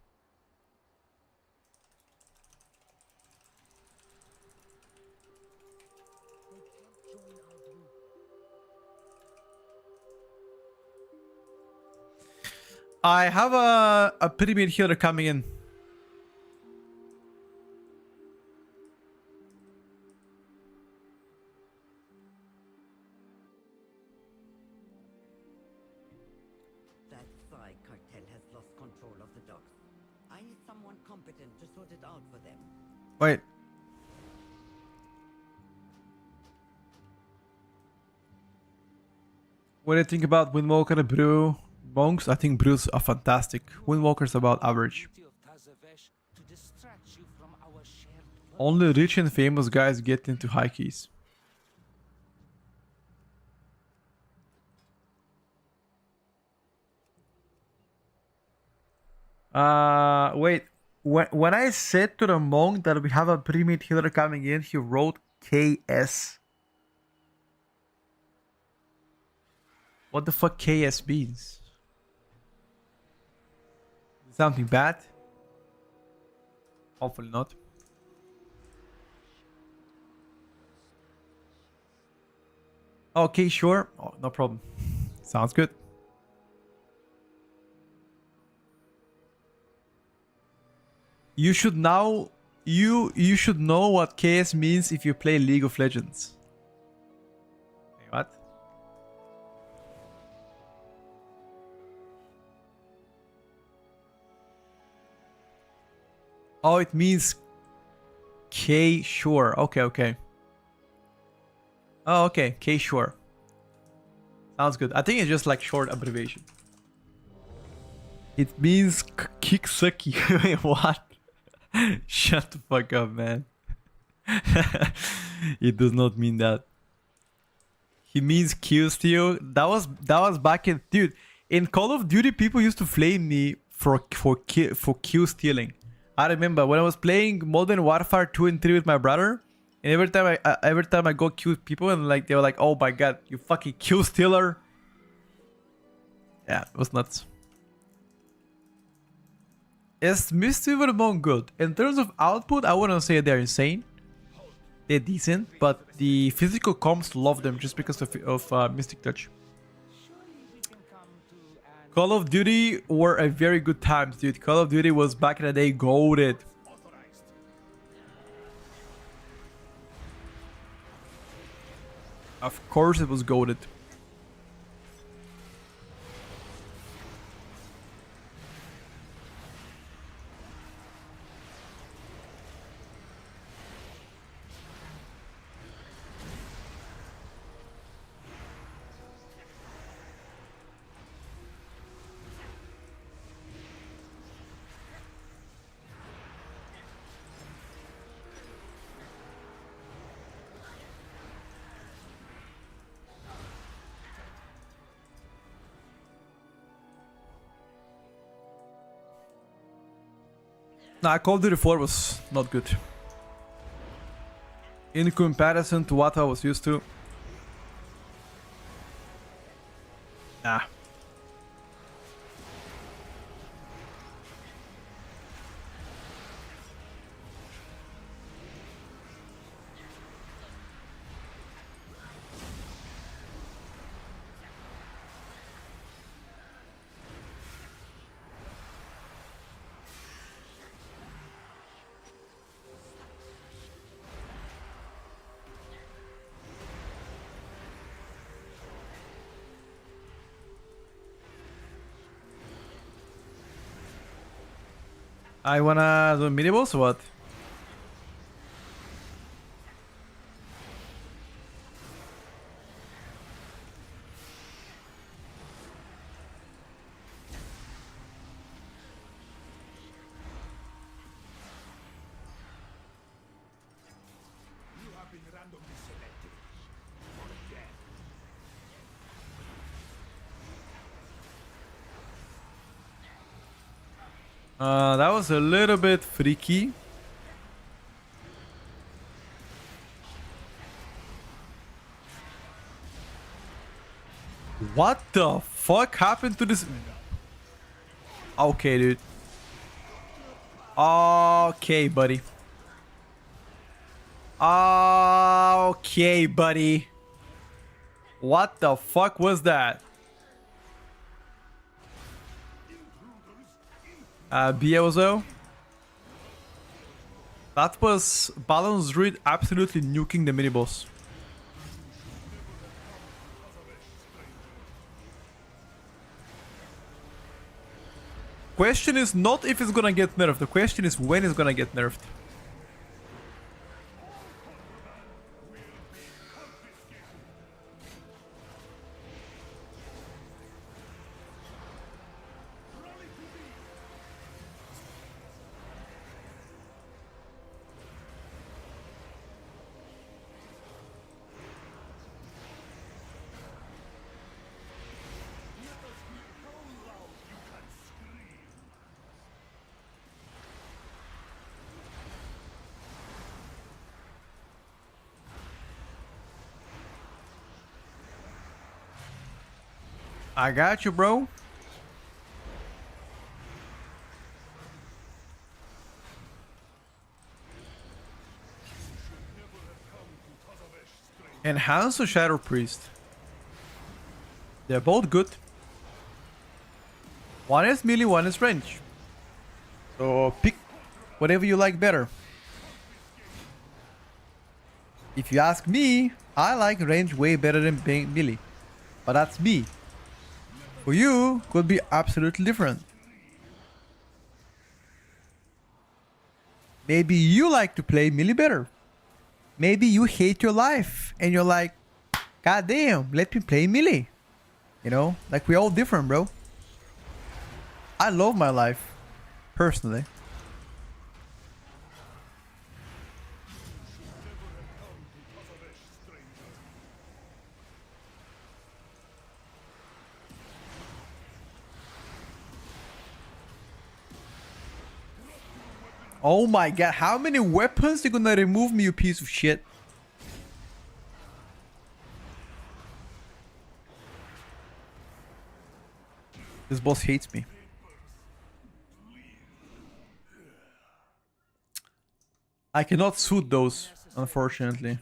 I have a pyramid healer coming in. Wait. What do you think about Windwalker and Brew? Monks? I think Brews are fantastic. Windwalker's about average. Only rich and famous guys get into high keys. Wait. When I said to the monk that we have a pre-mid healer coming in, he wrote KS. What the fuck KS means? Something bad? Hopefully not. Okay, sure. Oh, no problem. Sounds good. You should now you should know what KS means if you play League of Legends. Wait, what? Oh, it means K sure. Okay, okay. Oh, okay. K sure. Sounds good. I think it's just like short abbreviation. It means kick sucky. Wait, what? Shut the fuck up, man. It does not mean that. He means kill steal. That was back in, dude. In Call of Duty, people used to flame me for kill stealing. I remember when I was playing Modern Warfare 2 and 3 with my brother, and every time I go kill people, and like they were like, "Oh my god, you fucking kill stealer!" Yeah, it was nuts. Is Misty Vermont good? In terms of output, I wouldn't say they're insane. They're decent, but the physical comps love them just because of Mystic Touch. Call of Duty were a very good times, dude. Call of Duty was back in the day goated. Of course it was goated. Nah, Call of Duty 4 was not good. In comparison to what I was used to. Nah. I wanna do mini boss or what? You have been randomly selected for death. That was a little bit freaky. What the fuck happened to this? Okay, dude. Okay, buddy. Okay, buddy. What the fuck was that? Biozo. That was Balance Druid absolutely nuking the mini boss. Question is not if it's gonna get nerfed, the question is when it's gonna get nerfed. I got you, bro. Enhance or Shadow Priest? They're both good. One is melee, one is range. So pick whatever you like better. If you ask me, I like range way better than melee. But that's me. For you, could be absolutely different. Maybe you like to play melee better. Maybe you hate your life and you're like, God damn, let me play melee. You know, like we're all different, bro. I love my life, personally. Oh my god, how many weapons you gonna remove me, you piece of shit? This boss hates me. I cannot suit those, unfortunately.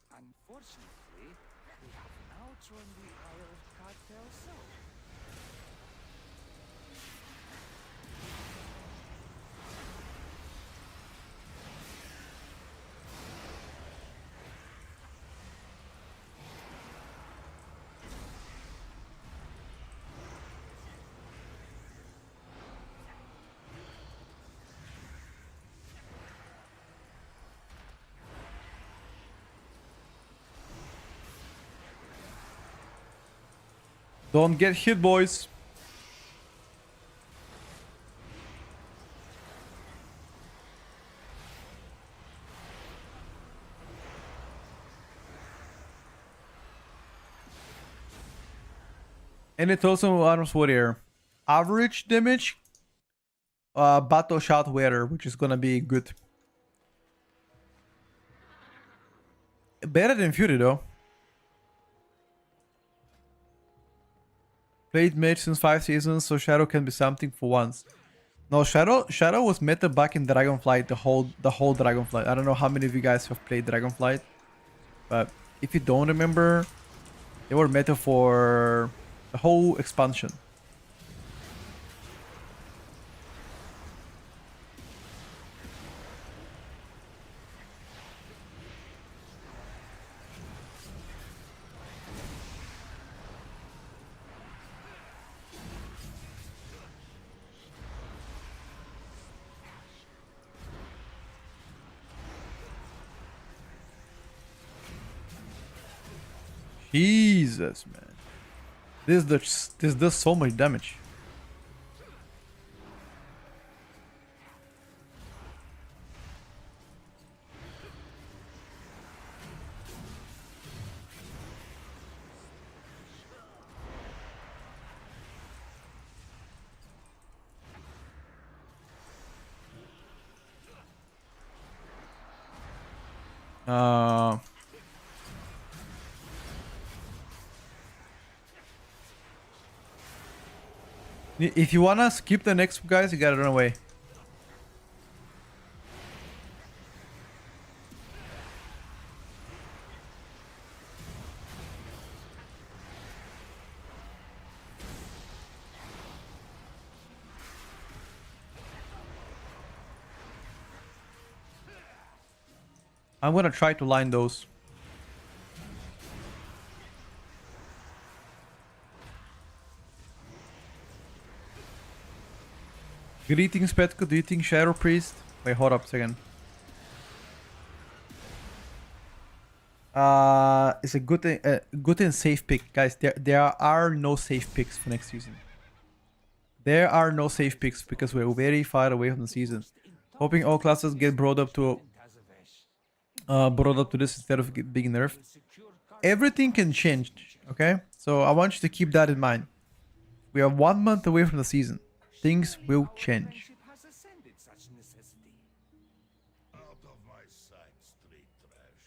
Unfortunately, we have now joined the Iron Cartel so. Don't get hit, boys. And it's also Arms Warrior. Average damage, battle shot wearer, which is gonna be good. Better than Fury though. Played Mage since 5 seasons, so Shadow can be something for once. No, Shadow was meta back in Dragonflight, the whole Dragonflight. I don't know how many of you guys have played Dragonflight, but if you don't remember, they were meta for the whole expansion. Jesus, man. This does so much damage. If you wanna skip the next guys, you gotta run away. I'm gonna try to line those. Greetings, Petko. Do you think Shadow Priest? Wait, hold up a second. It's a good and safe pick, guys. There are no safe picks for next season. There are no safe picks because we're very far away from the season. Hoping all classes get brought up to this instead of being nerfed. Everything can change, okay? So I want you to keep that in mind. We are 1 month away from the season. Things will change. Has ascended such necessity. Out of my sight, street trash.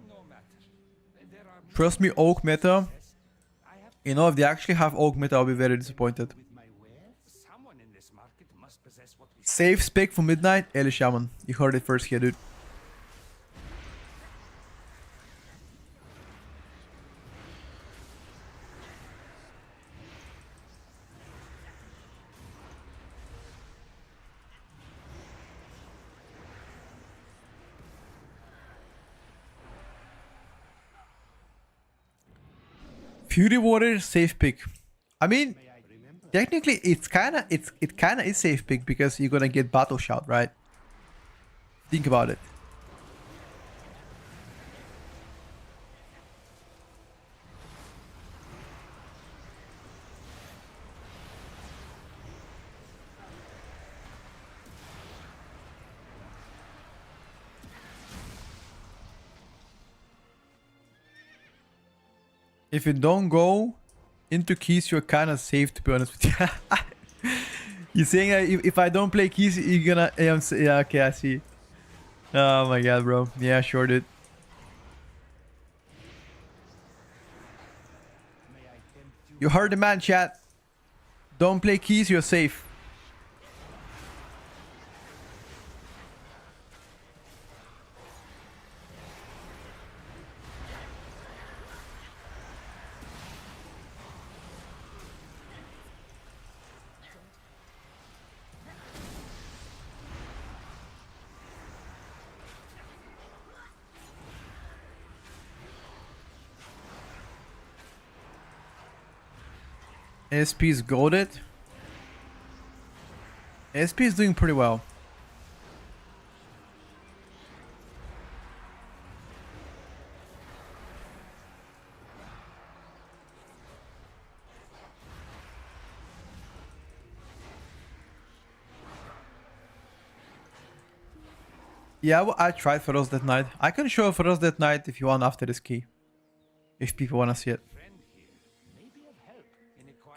No matter. There are Trust me, Oak meta. I have You know, if they actually have Oak meta, I'll be very disappointed. with my wares. Someone in this market must possess what we Safe spec for midnight, Eli Shaman. You heard it first here, dude. Fury Warrior safe pick. I mean, technically it kinda is safe pick because you're gonna get battle shout, right? Think about it. If you don't go into keys, you're kind of safe, to be honest with you. You saying that if I don't play keys, you're gonna? Yeah, okay, I see. Oh my god, bro. Yeah, sure, dude. You heard the man, chat. Don't play keys, you're safe. SP is goaded. SP is doing pretty well. Yeah, well, I tried for us that night. I can show for us that night if you want after this key. If people want to see it.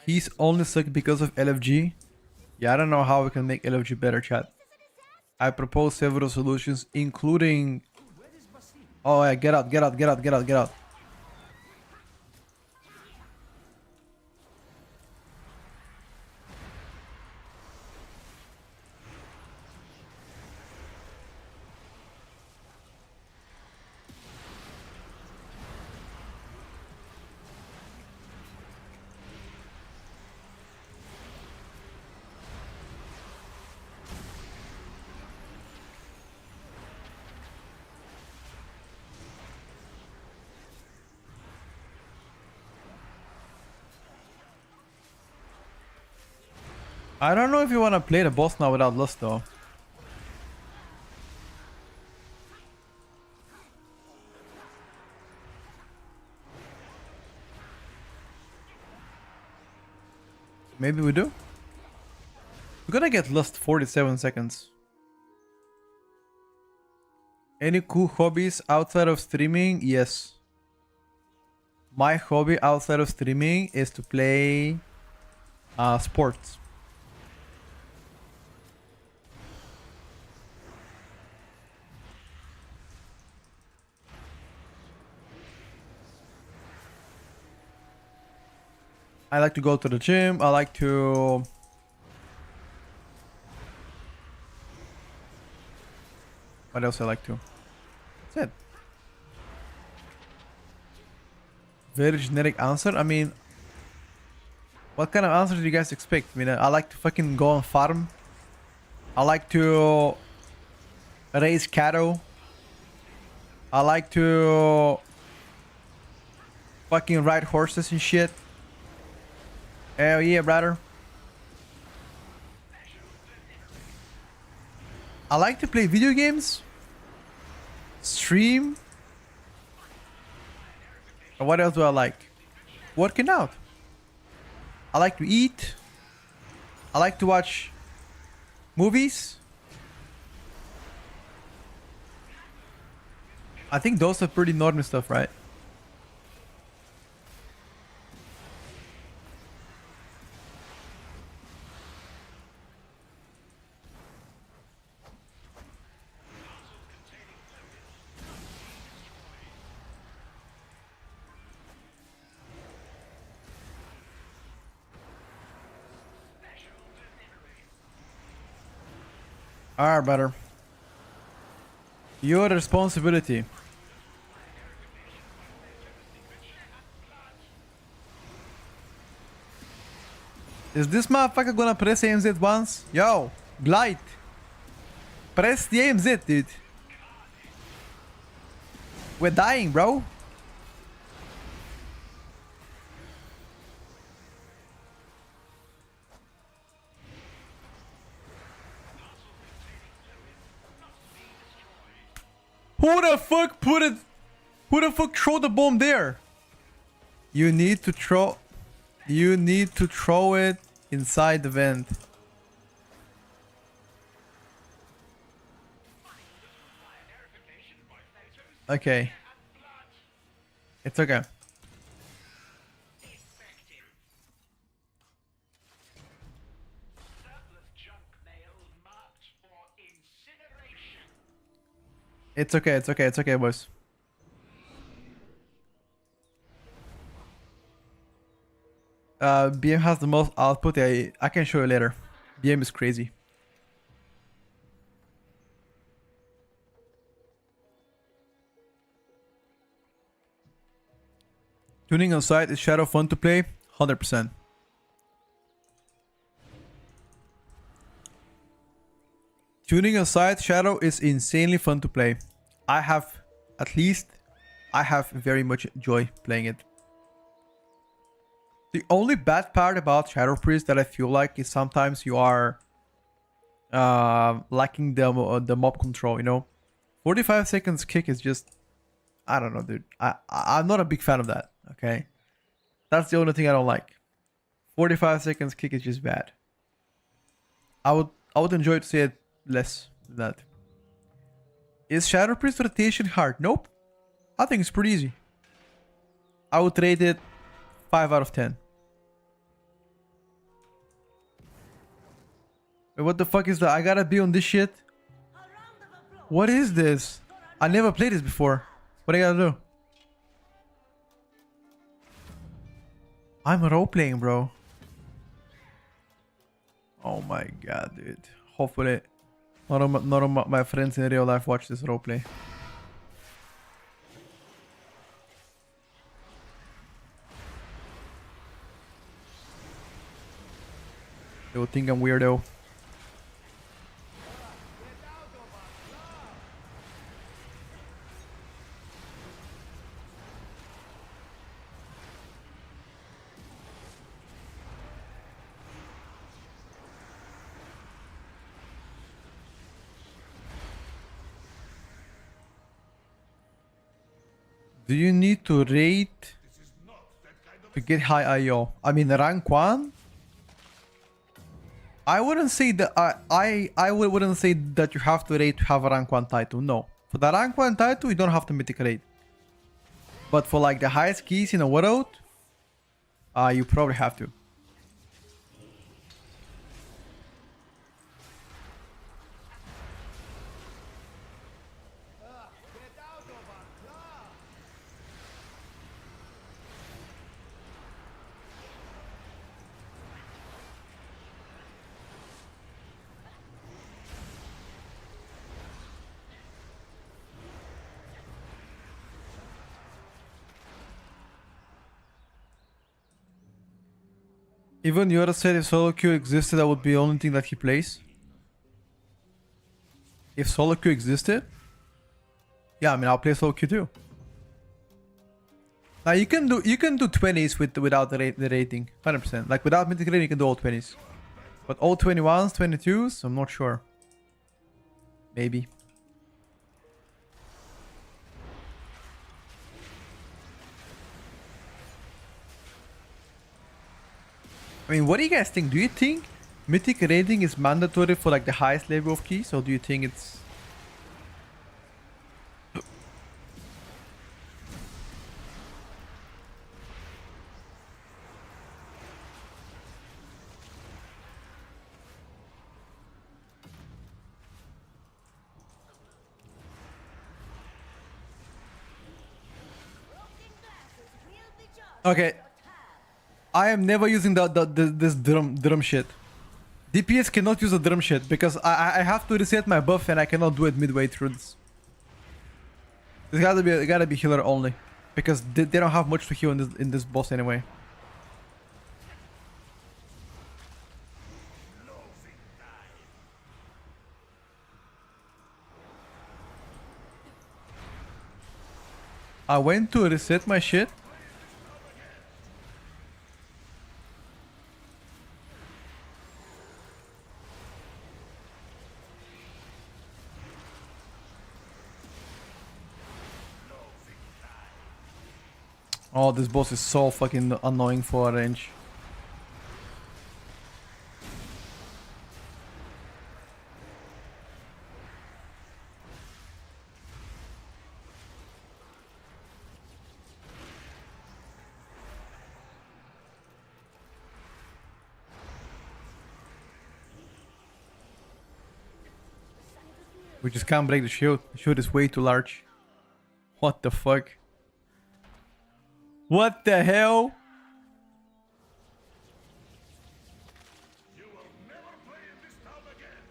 Keys only suck because of LFG. Yeah, I don't know how we can make LFG better, chat. I propose several solutions, including... Oh yeah, get out, get out, get out, get out, get out. I don't know if you want to play the boss now without lust though. Maybe we do. We're gonna get lust 47 seconds. Any cool hobbies outside of streaming? Yes. My hobby outside of streaming is to play sports. I like to go to the gym. I like to... What else I like to? That's it. Very generic answer. I mean, what kind of answer do you guys expect? I mean, I like to fucking go on farm. I like to raise cattle. I like to fucking ride horses and shit. Hell yeah, brother. I like to play video games, stream. And what else do I like? Working out. I like to eat. I like to watch movies. I think those are pretty normal stuff, right? Alright, brother. Your responsibility. Is this motherfucker gonna press AMZ once? Yo, Glide. Press the AMZ, dude. We're dying, bro. Who the fuck put it? Who the fuck throw the bomb there? You need to throw... You need to throw it inside the vent. Okay. It's okay. It's okay, it's okay, it's okay, boys. BM has the most output. I can show you later. BM is crazy. Tuning aside, is Shadow fun to play? 100%. Tuning aside, Shadow is insanely fun to play. I have very much joy playing it. The only bad part about Shadow Priest that I feel like is sometimes you are lacking the mob control, you know? 45 seconds kick is just, I don't know, dude. I'm not a big fan of that, okay? That's the only thing I don't like. 45 seconds kick is just bad. I would enjoy to see it less than that. Is Shadow Priest rotation hard? Nope. I think it's pretty easy. I would rate it 5 out of 10. Wait, what the fuck is that? I gotta be on this shit? What is this? I never played this before. What I gotta do? I'm role-playing, bro. Oh my god, dude. Hopefully none of my friends in real life watch this roleplay. They will think I'm weirdo. Do you need to rate to get high IO? I mean, rank 1? I wouldn't say that I wouldn't say that you have to rate to have a rank 1 title. No. For the rank 1 title, you don't have to mythic rate. But for like the highest keys in a world, you probably have to. Even Yoda said if solo queue existed, that would be the only thing that he plays. If solo queue existed, yeah, I mean I'll play solo queue too. Now you can do 20s without the rating, 100%. Like without mythic rating, you can do all 20s. But all 21s, 22s, I'm not sure. Maybe. I mean, what do you guys think? Do you think mythic rating is mandatory for like the highest level of keys, or do you think it's... Okay, I am never using this drum shit. DPS cannot use the drum shit because I have to reset my buff and I cannot do it midway through this. This gotta be healer only because they don't have much to heal in this boss anyway. I went to reset my shit. Oh, this boss is so fucking annoying for a range. We just can't break the shield. The shield is way too large. What the fuck? What the hell? You will never play in this town again.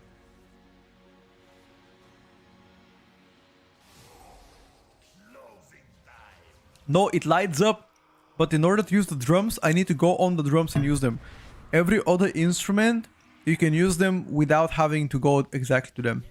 Closing time. No, it lights up. But in order to use the drums, I need to go on the drums and use them. Every other instrument, you can use them without having to go exactly to them.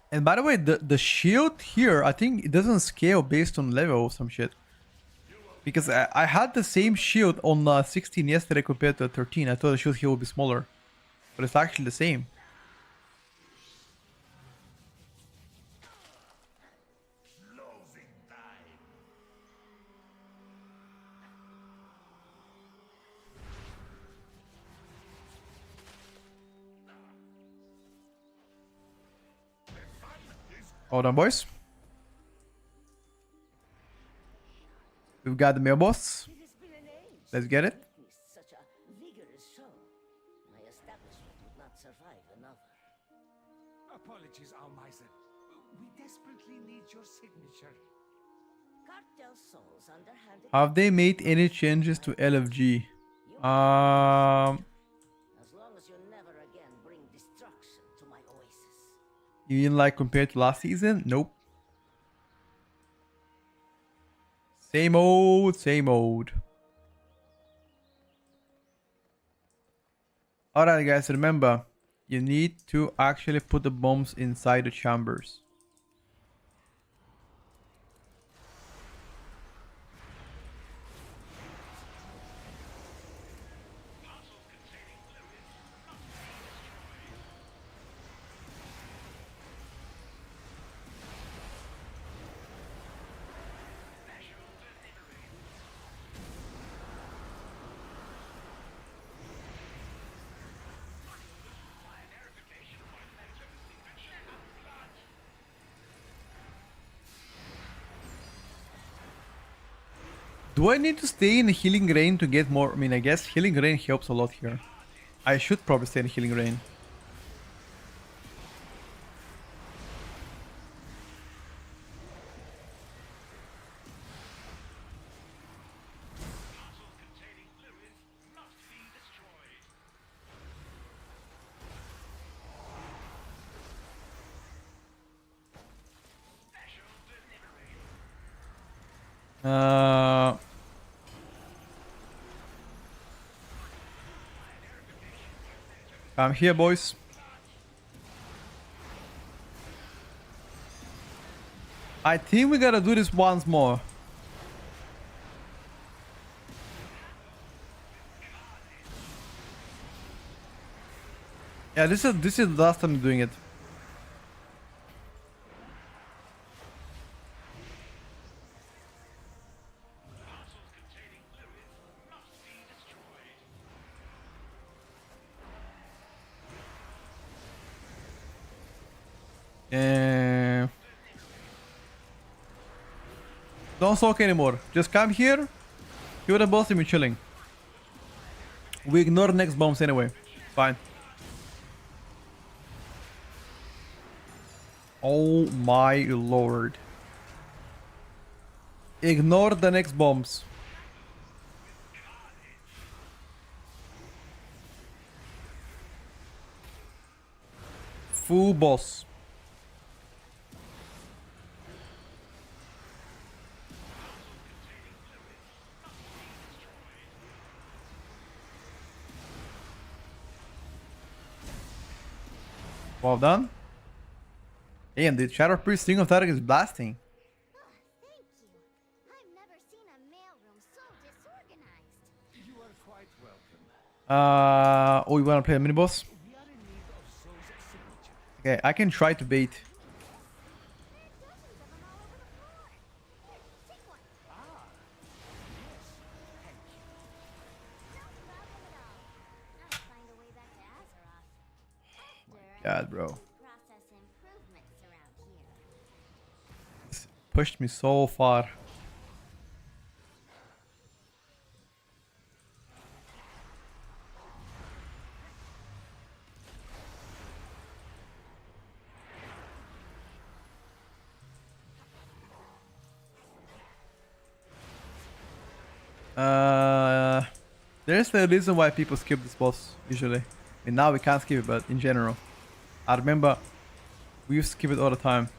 And by the way, the shield here, I think it doesn't scale based on level or some shit. Because I had the same shield on 16 yesterday compared to 13. I thought the shield here would be smaller. But it's actually the same. Closing time. Hold on, boys. We've got the mailbox. It has been an age. Let's get it. Witnessed such a vigorous show. My establishment would not survive another. Apologies, Almiser. We desperately need your signature. Cartel souls underhanded. Have they made any changes to LFG? As long as you never again bring destruction to my oasis. You mean like compared to last season? Nope. Same old, same old. Alright guys, remember, you need to actually put the bombs inside the chambers. Do I need to stay in Healing Rain to get more? I mean, I guess Healing Rain helps a lot here. I should probably stay in Healing Rain. I'm here, boys. I think we gotta do this once more. Yeah, this is the last time I'm doing it. Don't soak anymore. Just come here, kill the boss and we're chilling. We ignore next bombs anyway. Fine. Oh my lord. Ignore the next bombs. Full boss. Well done. Damn, the Shadow Priest single target is blasting. Thank you. I've never seen a mailroom so disorganized. You are quite welcome. Oh, you wanna play a mini boss? We are in need of Soul's signature. Okay, I can try to bait. There are dozens of them all over the floor. Here, take one. No problem at all. I'll find a way back to Azeroth. God, bro. Process improvements around here. pushed me so far. There's a reason why people skip this boss usually. I mean, now we can't skip it, but in general, I remember we used to skip it all the time.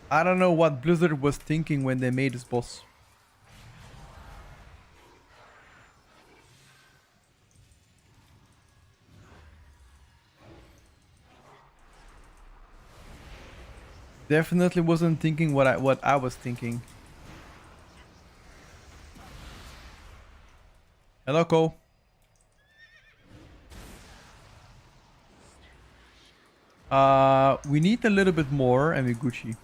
I don't know what Blizzard was thinking when they made this boss. Definitely wasn't thinking what I was thinking. Hello, Cole. We need a little bit more and we Gucci.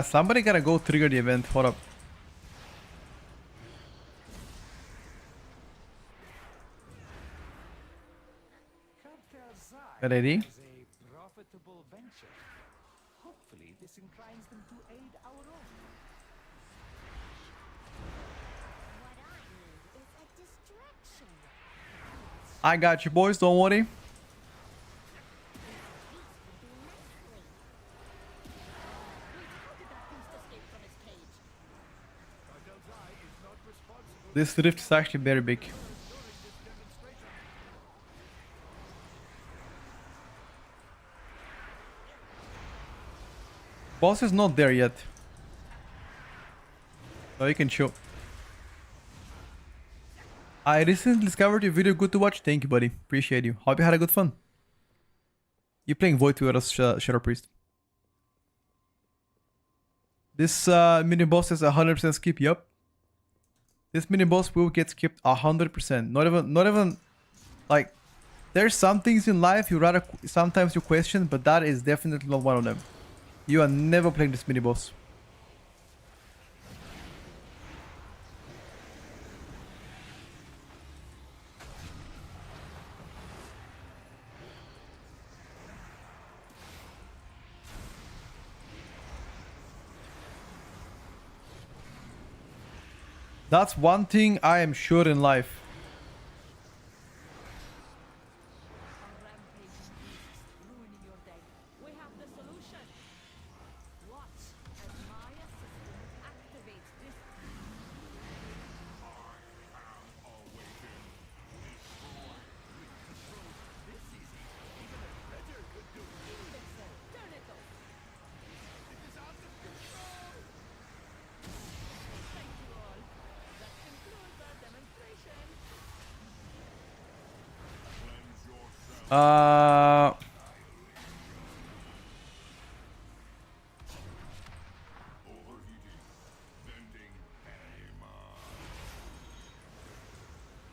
Somebody gotta go trigger the event. Hold up. Ready? Is a profitable venture. Hopefully, this inclines them to aid our own. What I need is a distraction. I got you, boys. Don't worry. This rift is actually very big. Boss is not there yet. So you can chill. I recently discovered your video. Good to watch. Thank you, buddy. Appreciate you. Hope you had a good fun. You playing Void with us, Shadow Priest. This mini boss is 100% skip. Yup. This mini boss will get skipped 100%. Not even like. There's some things in life you rather sometimes you question, but that is definitely not one of them. You are never playing this mini boss. That's one thing I am sure in life. Rampaging beasts ruining your day. We have the solution. Watch as my assistant activates this. Turn it off. Thank you all. That concludes our demonstration.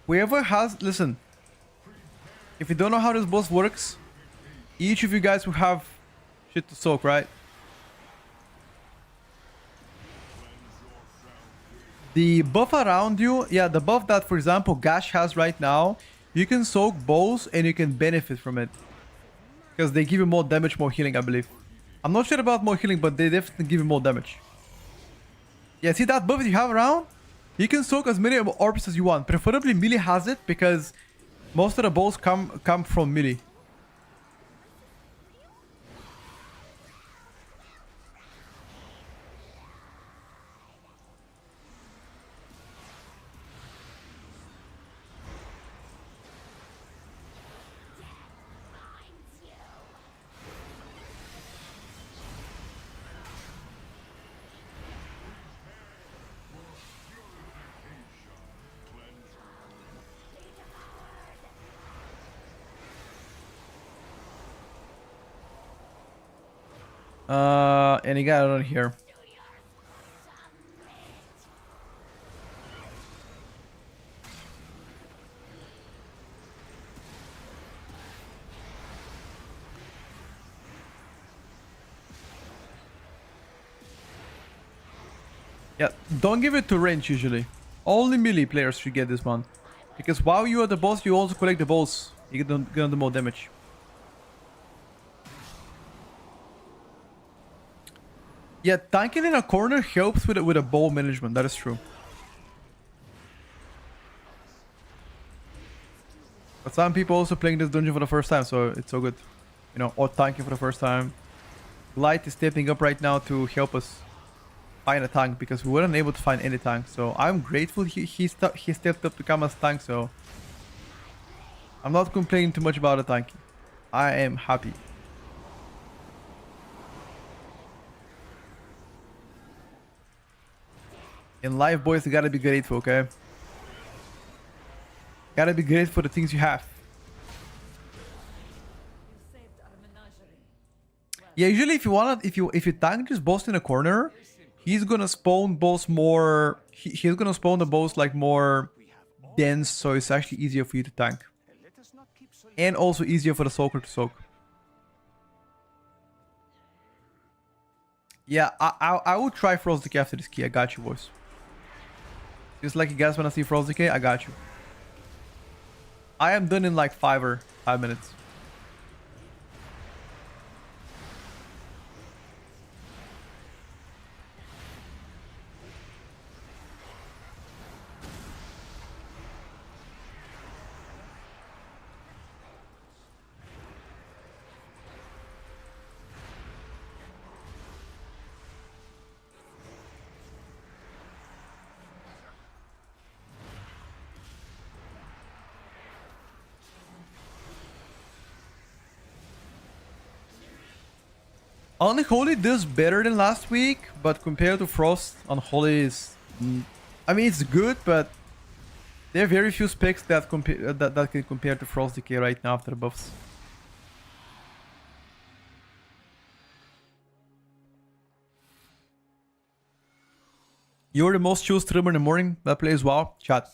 Whoever has, listen, if you don't know how this boss works, each of you guys will have shit to soak, right? The buff around you, yeah, the buff that, for example, Gash has right now, you can soak bows and you can benefit from it. Because they give you more damage, more healing, I believe. I'm not sure about more healing, but they definitely give you more damage. Yeah, see that buff that you have around? You can soak as many orbs as you want. Preferably melee has it because most of the bows come from melee. And he got it on here. Yeah, don't give it to range usually. Only melee players should get this one. Because while you are the boss, you also collect the balls. You get the more damage. Yeah, tanking in a corner helps with a ball management. That is true. But some people also playing this dungeon for the first time, so it's so good. You know, or tanking for the first time. Light is stepping up right now to help us find a tank because we weren't able to find any tank. So I'm grateful he stepped up to become a tank. So I'm not complaining too much about the tank. I am happy. In life, boys, you gotta be grateful, okay? Gotta be grateful for the things you have. You saved our menagerie. Yeah, usually if you tank this boss in a corner, he's gonna spawn boss more. He's gonna spawn the boss like more dense, so it's actually easier for you to tank, and also easier for the soaker to soak. Yeah, I will try Frost Decay after this key. I got you, boys. Just like you guys wanna see Frost Decay, I got you. I am done in like 5 minutes. Unholy does better than last week, but compared to Frost, Unholy is... I mean, it's good, but there are very few specs that can compare to Frost Decay right now after the buffs. You're the most chill streamer in the morning that plays WoW? Chat.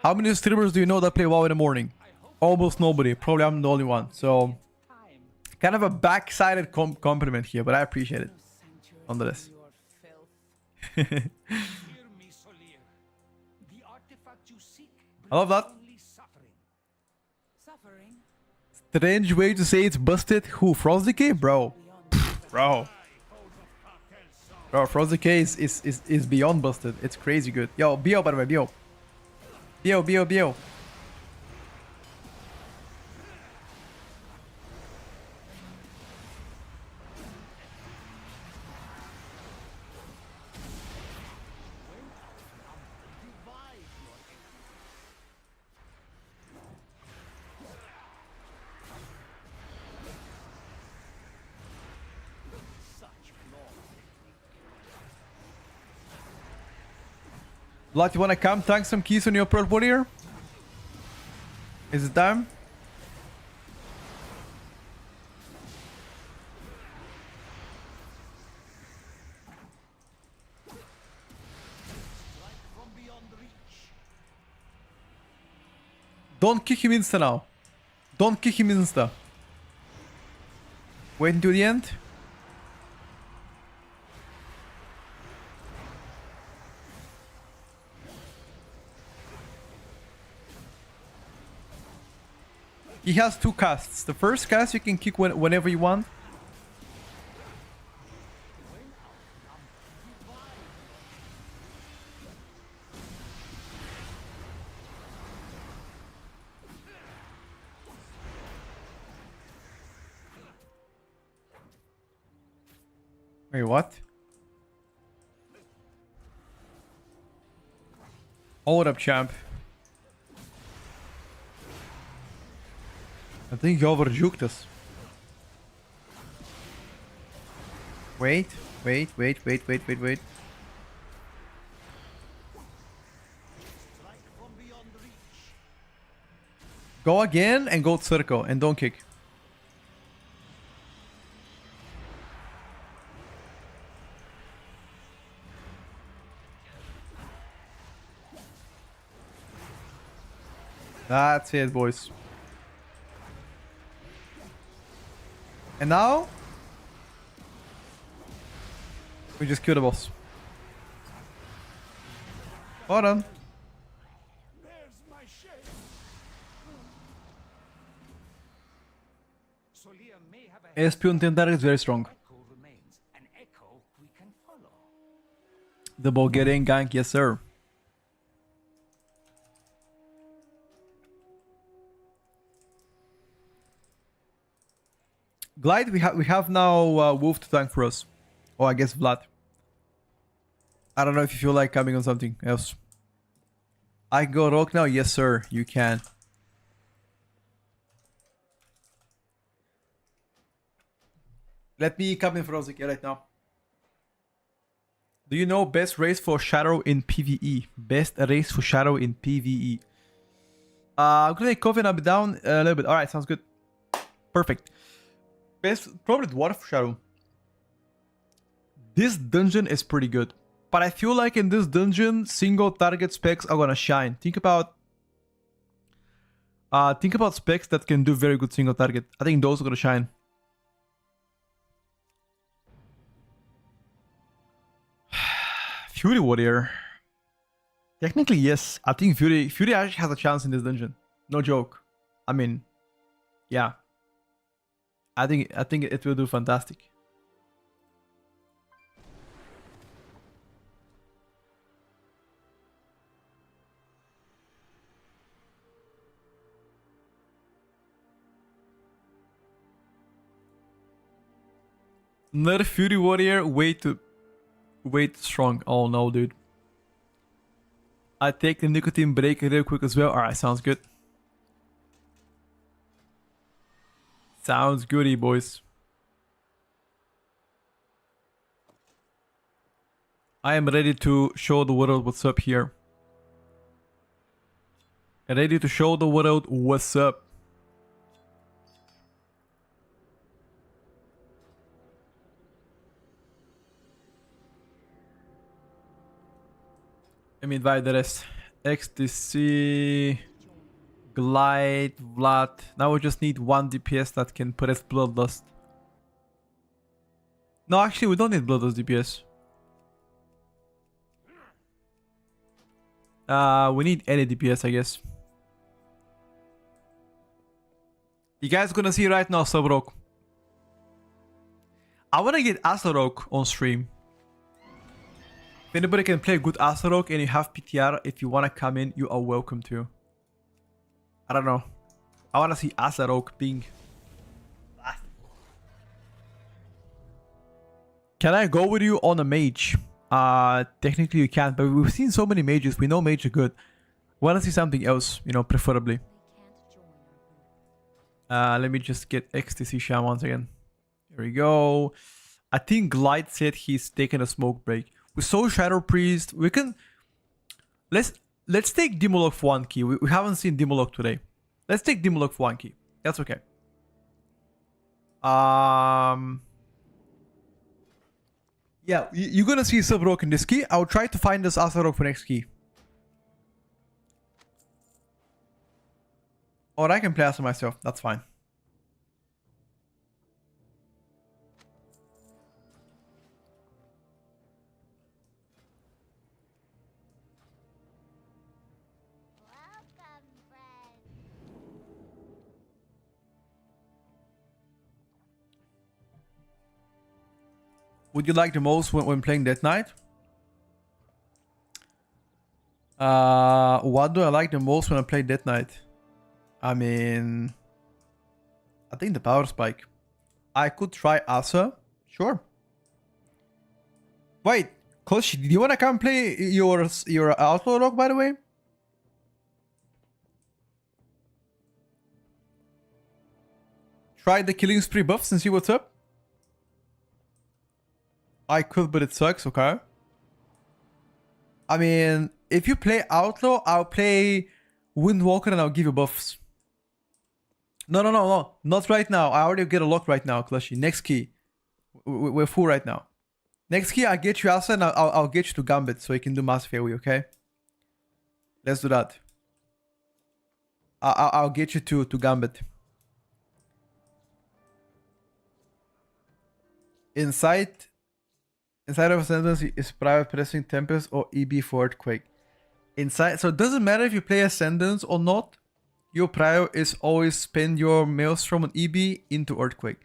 How many streamers do you know that play WoW in the morning? Almost nobody. Probably I'm the only one, so... Kind of a backsided compliment here, but I appreciate it. Nonetheless. I love that. Suffering? Strange way to say it's busted. Who? Frost Decay? Bro. Bro. Bro, Frost Decay is beyond busted. It's crazy good. Yo, BO by the way, BO. BO. Vlad, you wanna come tank some keys on your Pearl Warrior? Is it time? Don't kick him insta now. Don't kick him insta. Wait until the end. He has 2 casts. The first cast you can kick whenever you want. Wait, what? Hold up, champ. I think he overjuked us. Wait. Go again and go circle and don't kick. That's it, boys. And now we just kill the boss. Hold on. There's my shade. Solia may have a SP on 10 target is very strong. echo remains, an echo we can follow. The Bulgarian gank, yes sir. Glide, we have now Wolf to tank for us. Oh, I guess Vlad. I don't know if you feel like coming on something else. I can go rogue now? Yes sir, you can. Let me come in for Ozeki right now. Do you know best race for Shadow in PvE? Best race for Shadow in PvE. I'm gonna take coffee and I'll be down a little bit. Alright, sounds good. Perfect. Best, probably Dwarf Shadow. This dungeon is pretty good. But I feel like in this dungeon, single target specs are gonna shine. Think about specs that can do very good single target. I think those are gonna shine. Fury Warrior. Technically, yes. I think Fury actually has a chance in this dungeon. No joke. I mean, yeah. I think it will do fantastic. Nerf Fury Warrior way too strong. Oh no, dude. I take the nicotine break real quick as well. Alright, sounds good. Sounds goody, boys. I am ready to show the world what's up here. Ready to show the world what's up. Let me invite the rest. XTC, Glide, Vlad. Now we just need one DPS that can press Bloodlust. No, actually we don't need Bloodlust DPS. We need any DPS, I guess. You guys gonna see right now Subrok. I wanna get Asarok on stream. If anybody can play good Asarok and you have PTR, if you wanna come in, you are welcome to. I don't know. I wanna see Asarok being. Can I go with you on a mage? Technically you can, but we've seen so many mages. We know mage are good. Wanna see something else, you know, preferably. Let me just get XTC Sham once again. Here we go. I think Glide said he's taking a smoke break. We saw Shadow Priest. We can... Let's take Demolog for 1 key. We haven't seen Demolog today. Let's take Demolog for 1 key. That's okay. Yeah, you're gonna see Subrok in this key. I'll try to find this Asarok for next key. Or I can play Asa myself. That's fine. Welcome, friend. Would you like the most when playing Death Knight? What do I like the most when I play Death Knight? I mean, I think the power spike. I could try Asa. Sure. Wait, Koshi, do you wanna come play your Outlaw Rock, by the way? Try the Killing Spree buffs and see what's up. I could, but it sucks, okay? I mean, if you play Outlaw, I'll play Windwalker and I'll give you buffs. No. Not right now. I already get a lock right now, Clushy. Next key. We're full right now. Next key, I'll get you Asa and I'll get you to Gambit so you can do Massive AoE, okay? Let's do that. I'll get you to Gambit. Inside of a sentence is private pressing Tempest or EB for Earthquake. Inside, so it doesn't matter if you play Ascendance or not. Your prior is always spend your Maelstrom on EB into Earthquake.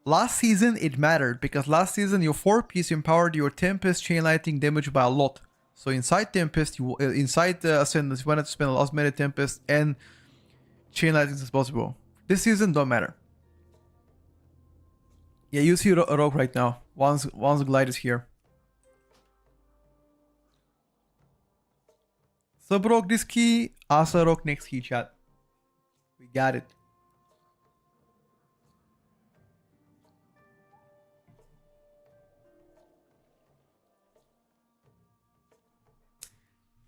Last season it mattered because last season your 4-piece empowered your Tempest chain lightning damage by a lot. So inside Tempest, inside Ascendance, you wanted to spend a last minute Tempest and chain lightning as possible. This season don't matter. Yeah, you see a rogue right now. Once Glide is here. Sub rogue this key, Asa rogue next key, chat. We got it.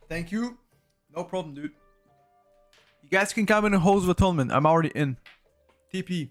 Thank you. No problem, dude. You guys can come in and Halls of Atonement. I'm already in. TP.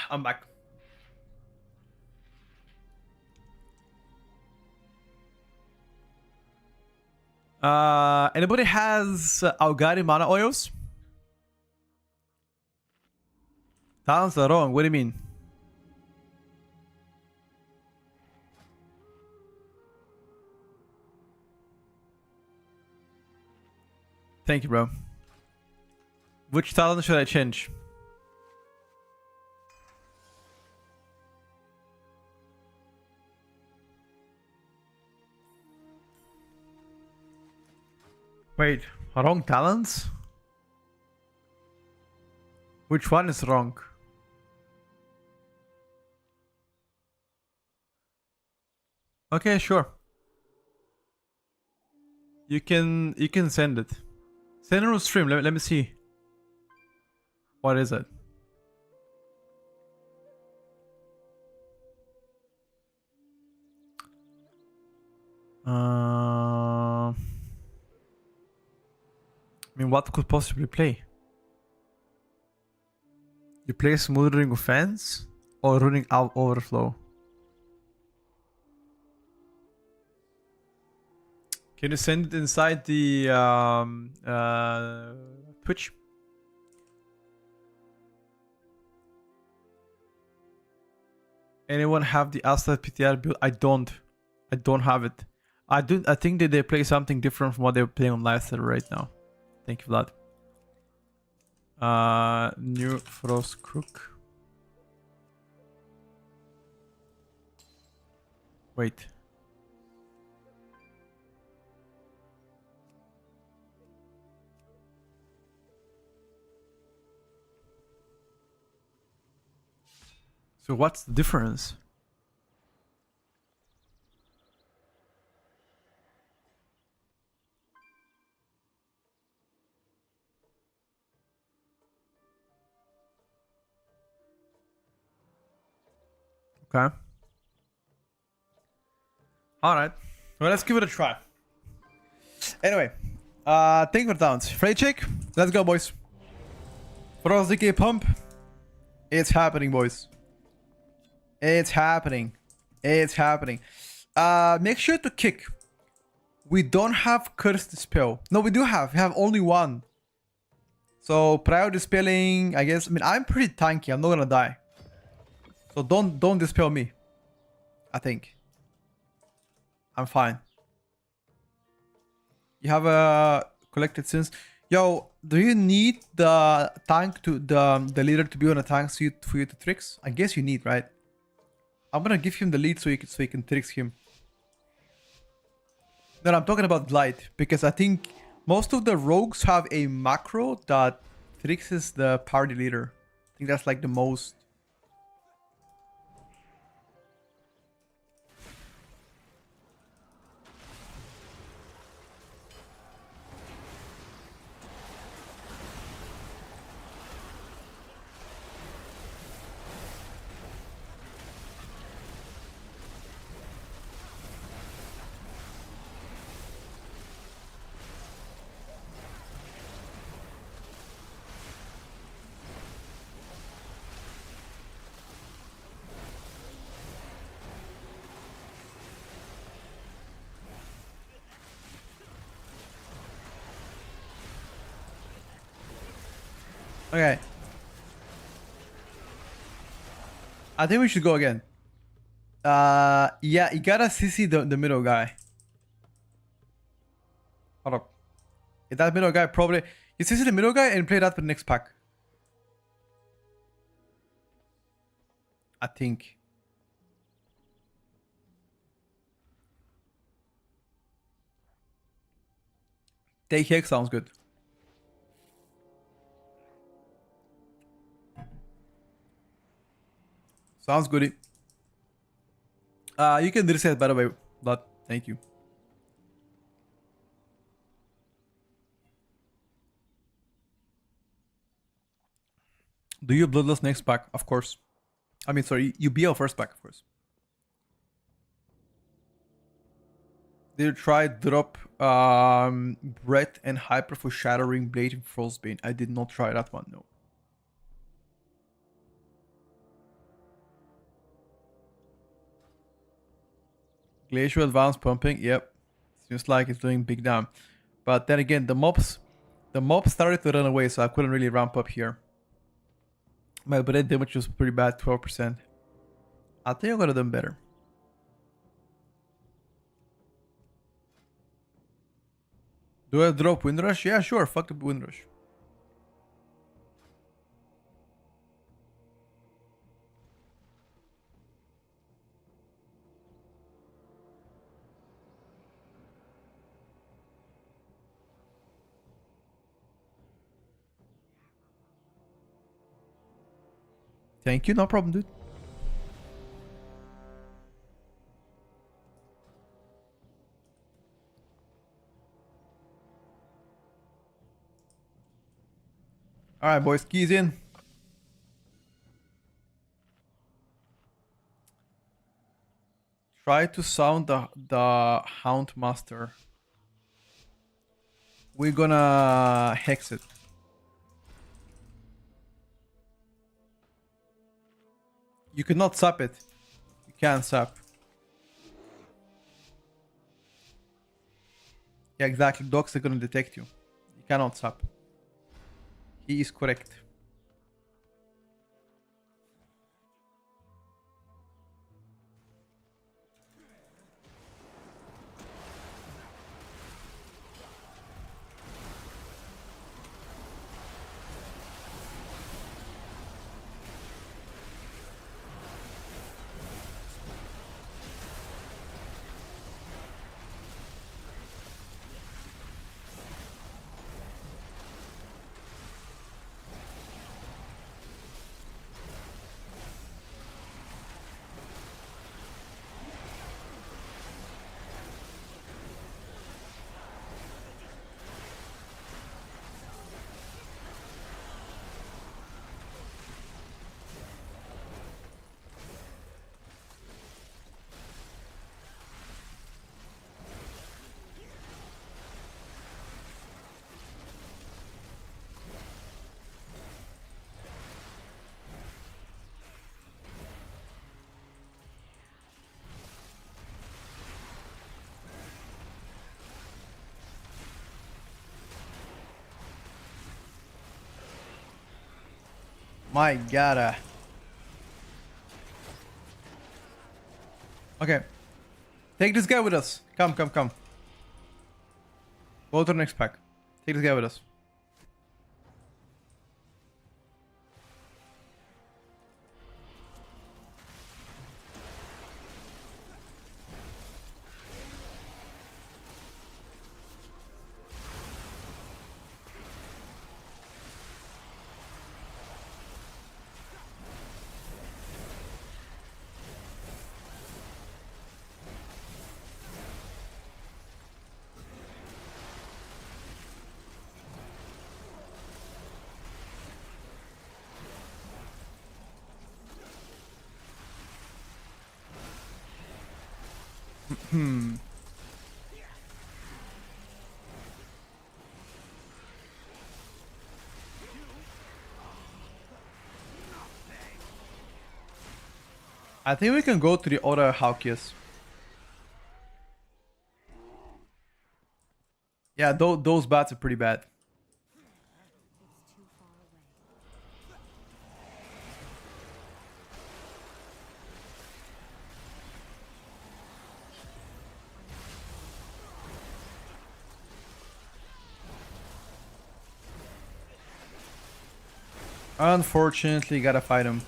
I'm back. Anybody has Augari mana oils? Talents are wrong. What do you mean? Thank you, bro. Which talent should I change? Wait, wrong talents? Which one is wrong? Okay, sure. You can send it. Send it on stream. Let me see. What is it? I mean, what could possibly play? You play Smothering Offense or Running Out Overflow? Can you send it inside the Twitch? Anyone have the Asta PTR build? I don't have it. I think that they play something different from what they're playing on live server right now. Thank you, Vlad. New Frost Crook. Wait. So what's the difference? Okay. Alright. Well, let's give it a try. Anyway. Thank you for the downs. Freight check. Let's go, boys. Frost Decay Pump. It's happening, boys. It's happening. It's happening. Make sure to kick. We don't have Curse Dispel. No, we do have. We have only one. So prior dispelling, I guess. I mean, I'm pretty tanky. I'm not gonna die. So don't dispel me. I think. I'm fine. You have a collected sins. Yo, do you need the tank to the leader to be on a tank for you to tricks? I guess you need, right? I'm gonna give him the lead so you can tricks him. No, I'm talking about Glide because I think most of the rogues have a macro that tricks the party leader. I think that's like the most. Okay. I think we should go again. Yeah, you gotta CC the middle guy. Hold up. That middle guy probably... You CC the middle guy and play that for the next pack. I think. Take Hex sounds good. Sounds goody. You can reset by the way, but thank you. Do you Bloodlust next pack? Of course. I mean, sorry, you BL first pack, of course. Did you try drop Breath and Hyper for Shattering Blade and Frostbane? I did not try that one, no. Glacial Advance pumping, yep. Seems like it's doing big damn. But then again, the mobs started to run away, so I couldn't really ramp up here. My bread damage was pretty bad, 12%. I think I could have done better. Do I drop Windrush? Yeah, sure, fuck the Windrush. Thank you, no problem, dude. Alright, boys, keys in. Try to sound the Hound Master. We're gonna hex it. You cannot sap it. You can't sap. Yeah, exactly. Dogs are gonna detect you. You cannot sap. He is correct. My god. Okay. Take this guy with us. Come, come, come. Go to the next pack. Take this guy with us. I think we can go to the other Haukias. Yeah, those bats are pretty bad. It's too far away. Unfortunately, gotta fight him.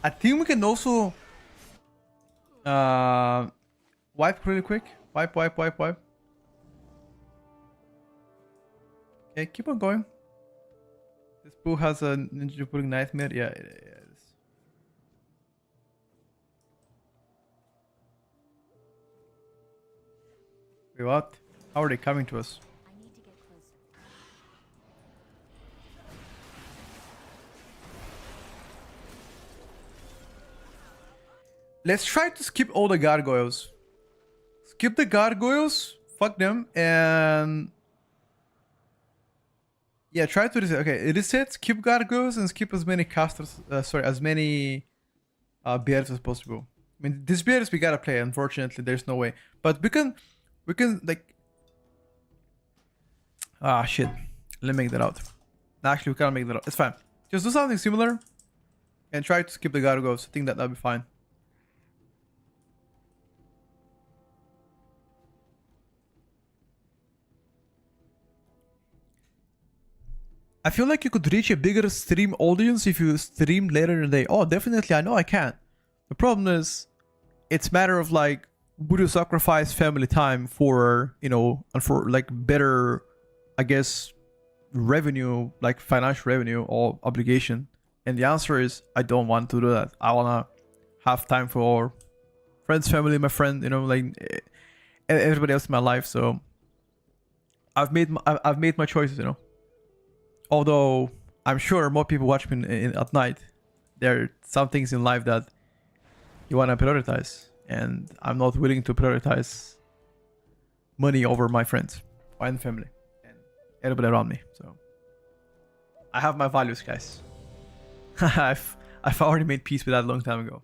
I think we can also wipe really quick. Wipe. Okay, keep on going. This boo has a ninja putting nightmare. Yeah, it is. Wait, what? How are they coming to us? I need to get closer. Let's try to skip all the gargoyles. Skip the gargoyles. Fuck them. And yeah, try to reset. Okay, reset. Skip gargoyles and skip as many casters. As many bears as possible. I mean, these bears we gotta play. Unfortunately, there's no way. But we can like. Ah shit. Let me make that out. Actually, we can't make that out. It's fine. Just do something similar, and try to skip the gargoyles. I think that'll be fine. I feel like you could reach a bigger stream audience if you stream later in the day. Oh, definitely. I know I can. The problem is, it's matter of like, would you sacrifice family time for, you know, and for like better, I guess, revenue, like financial revenue or obligation? And the answer is, I don't want to do that. I wanna have time for friends, family, my friend, you know, like everybody else in my life. So I've made my choices, you know. Although I'm sure more people watch me at night, there are some things in life that you want to prioritize, and I'm not willing to prioritize money over my friends and family and everybody around me. So I have my values, guys. I've already made peace with that a long time ago.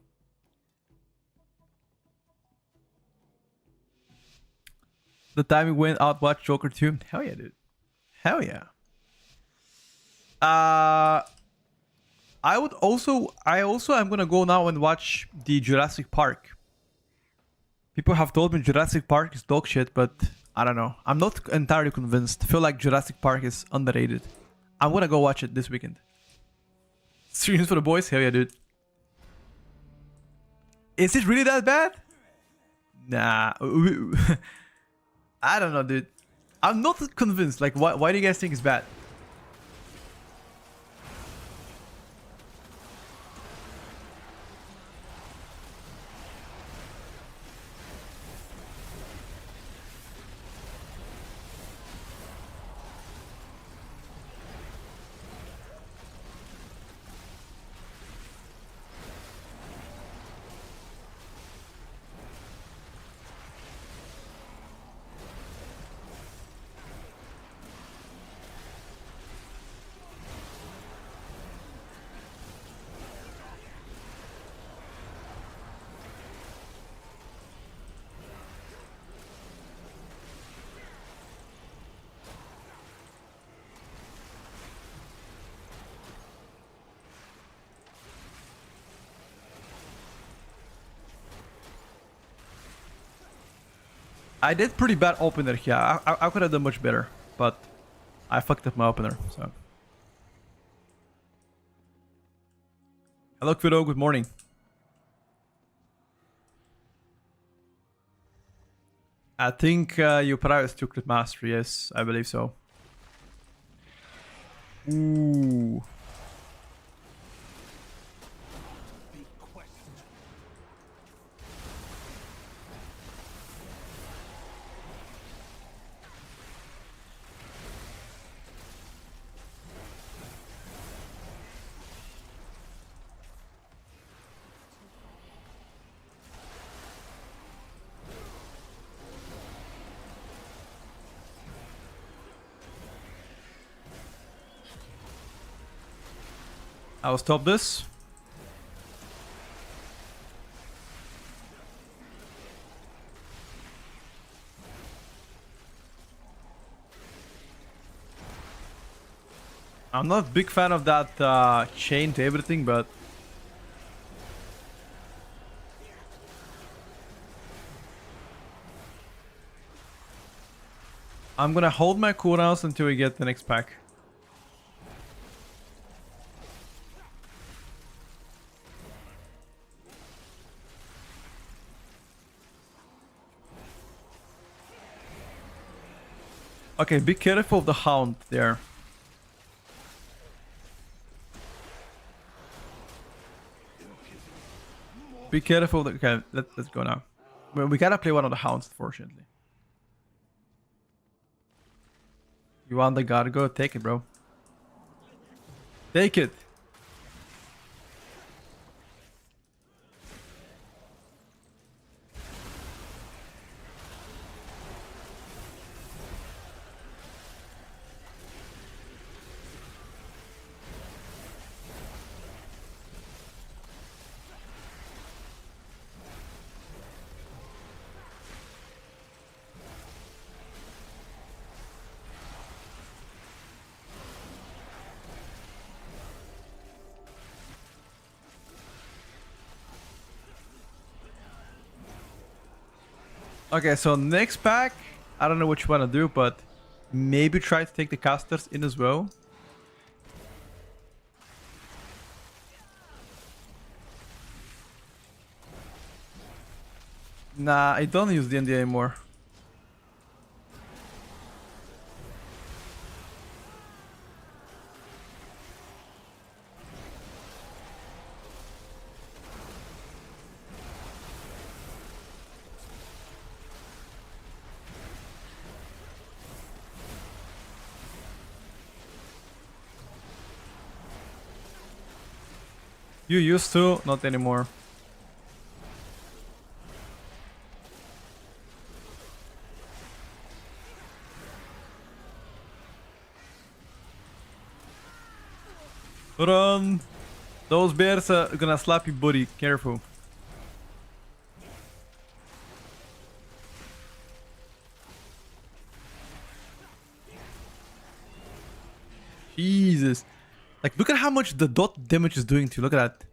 The time we went out watch Joker 2. Hell yeah, dude. Hell yeah. I also am gonna go now and watch the Jurassic Park. People have told me Jurassic Park is dog shit, but I don't know. I'm not entirely convinced. I feel like Jurassic Park is underrated. I'm gonna go watch it this weekend. Streams for the boys? Hell yeah, dude. Is it really that bad? Nah. I don't know, dude. I'm not convinced. Like, why do you guys think it's bad? I did pretty bad opener here. I could have done much better, but I fucked up my opener, so. Hello, Kvido. Good morning. I think you prioritized to Clip Master. Yes, I believe so. Ooh. I'll stop this. I'm not a big fan of that chain to everything, but I'm gonna hold my cooldowns until we get the next pack. Okay, be careful of the hound there. Be careful. Okay, let's go now. Well, we gotta play one of the hounds, unfortunately. You want the god? Go take it, bro. Take it. Okay, so next pack, I don't know what you want to do, but maybe try to take the casters in as well. Nah, I don't use D&D anymore. You used to, not anymore. Run! Those bears are gonna slap you, buddy. Careful. Jesus. Like, look at how much the dot damage is doing to you. Look at that.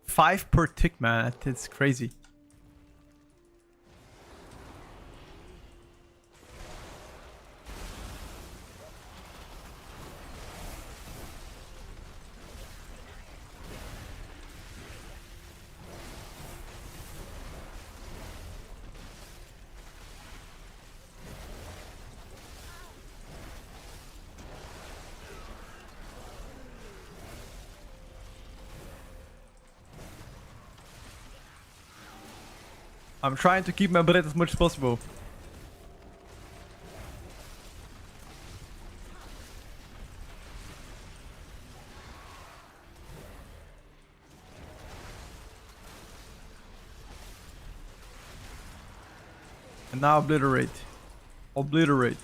5 per tick, man. It's crazy. I'm trying to keep my breath as much as possible. And now obliterate. Obliterate.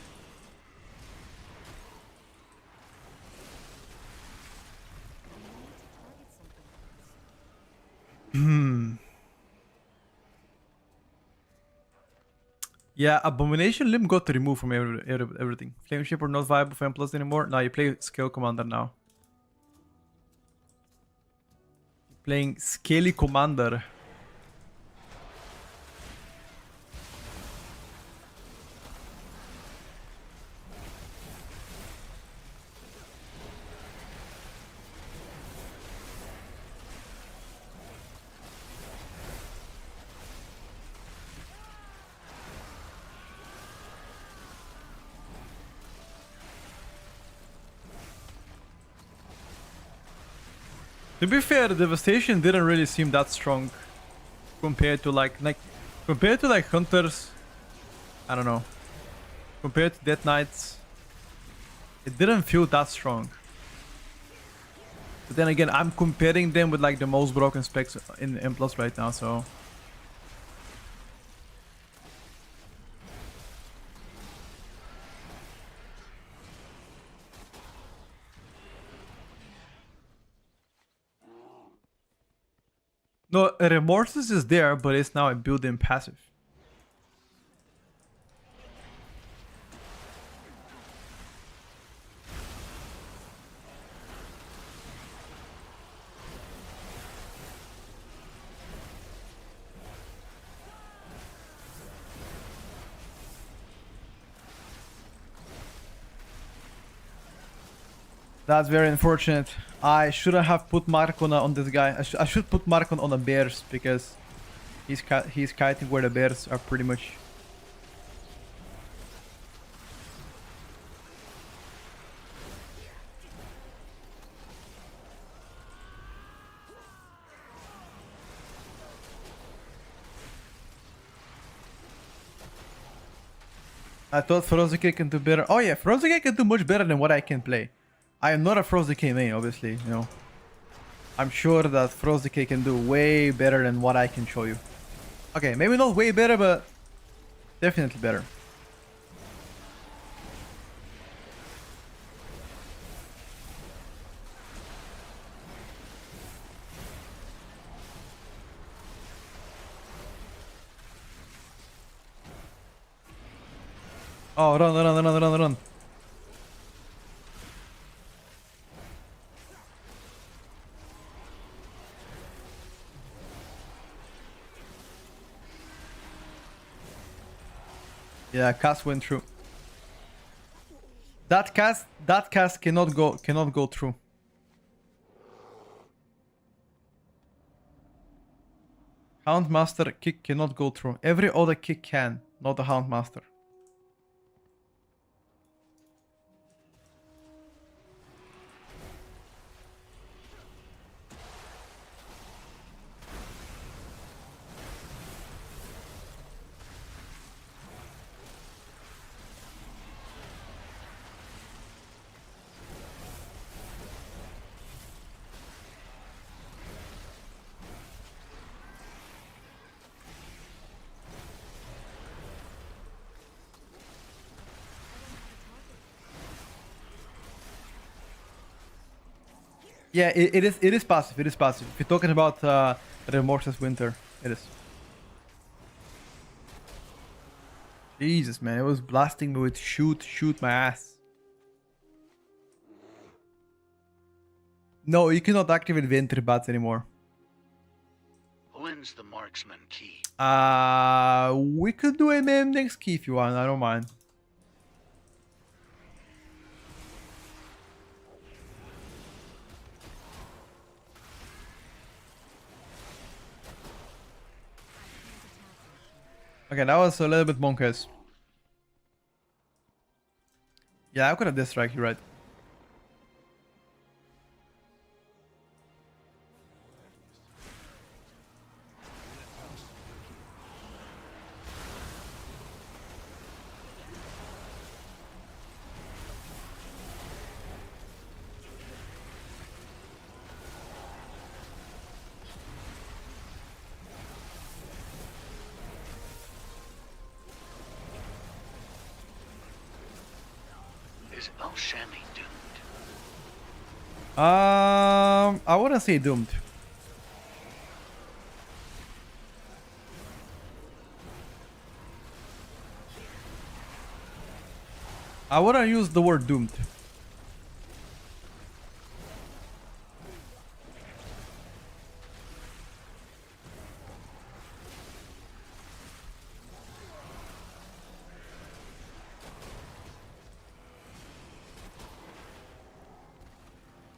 Yeah, Abomination Limb got removed from everything. Flame Shipper not viable for M+ anymore. Now you play Scale Commander now. Playing Scaly Commander. To be fair, the devastation didn't really seem that strong compared to like hunters. I don't know. Compared to death knights, it didn't feel that strong. But then again, I'm comparing them with like the most broken specs in M+ right now, so. No, Remorses is there, but it's now a built-in passive. That's very unfortunate. I shouldn't have put Marcon on this guy. I should put Marcon on the bears because he's kiting where the bears are pretty much. I thought Frozike can do better. Oh yeah, Frozike can do much better than what I can play. I am not a Frozike main, obviously, you know. I'm sure that Frozike can do way better than what I can show you. Okay, maybe not way better, but definitely better. Oh, run. Yeah, cast went through. That cast cannot go through. Houndmaster kick cannot go through. Every other kick can, not the Houndmaster. Yeah, it is passive. It is passive. If you're talking about Remorseless Winter, it is. Jesus, man, it was blasting me with shoot my ass. No, you cannot activate Winter Bats anymore. When's the marksman key? We could do a MM next key if you want. I don't mind. Okay, that was a little bit bonkers. Yeah, I could have distracted, you're right. Is Al-Shami doomed? I wouldn't say doomed. I wouldn't use the word doomed.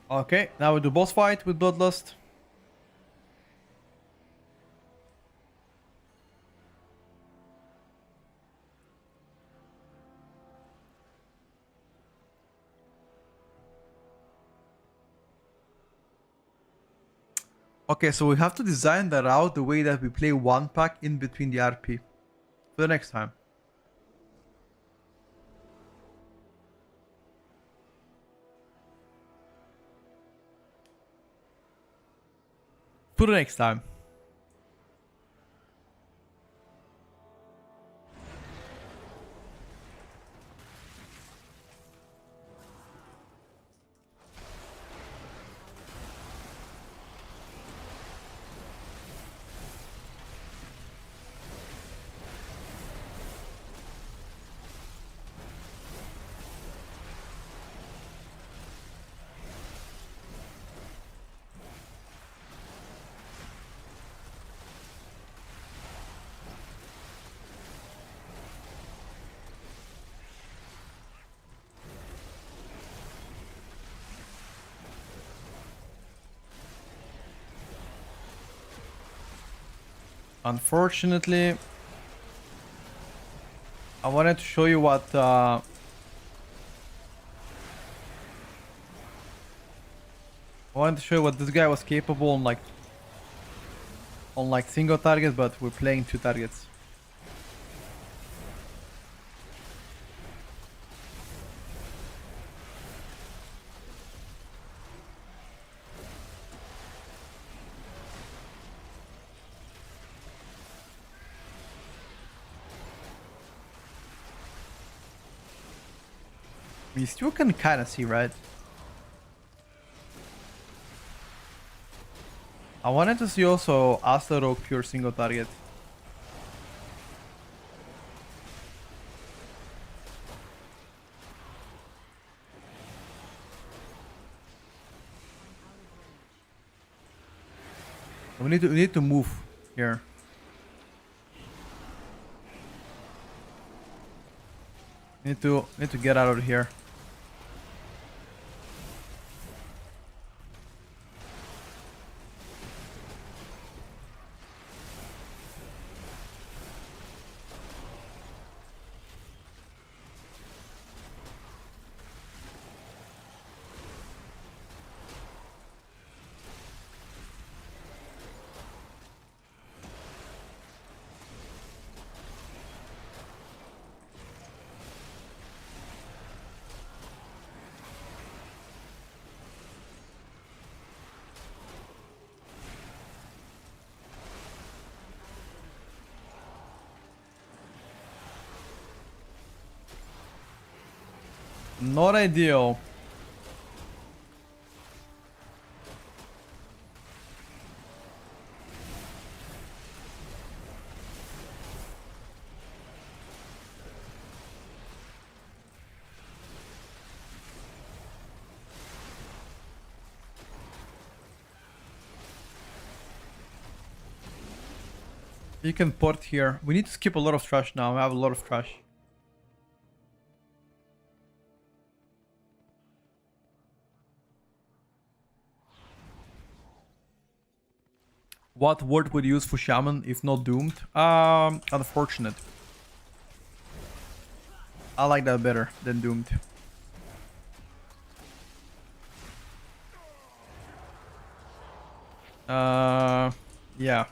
Okay, now we do boss fight with Bloodlust. Okay, so we have to design the route the way that we play one pack in between the RP for the next time. For the next time. Unfortunately, I wanted to show you what I wanted to show you what this guy was capable on like single targets, but we're playing two targets. You still can kind of see, right? I wanted to see also Asta Rogue pure single target. We need to move here. Need to get out of here. Not ideal. You can port here. We need to skip a lot of trash now. I have a lot of trash. What word would you use for shaman if not doomed? Unfortunate. I like that better than doomed. Yeah.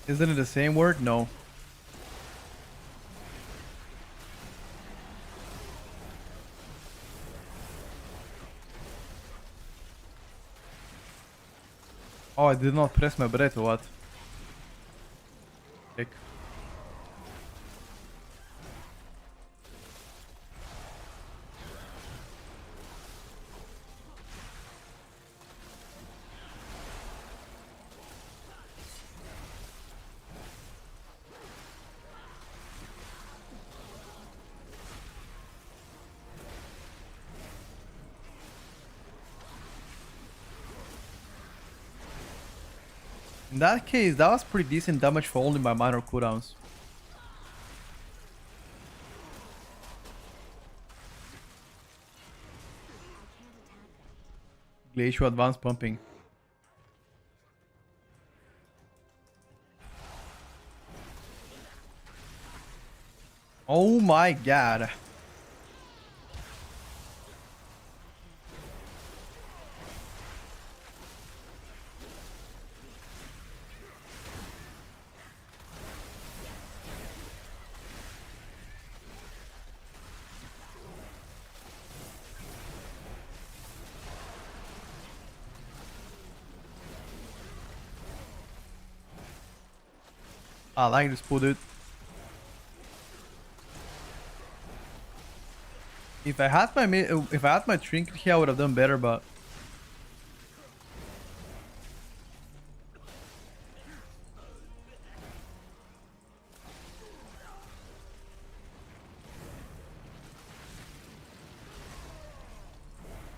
Isn't it the same word? No. Oh, I did not press my breath or what? Click. In that case, that was pretty decent damage for only my minor cooldowns. Glacial advance pumping. Oh my god. I like this pool, dude. If I had my trinket here, I would have done better, but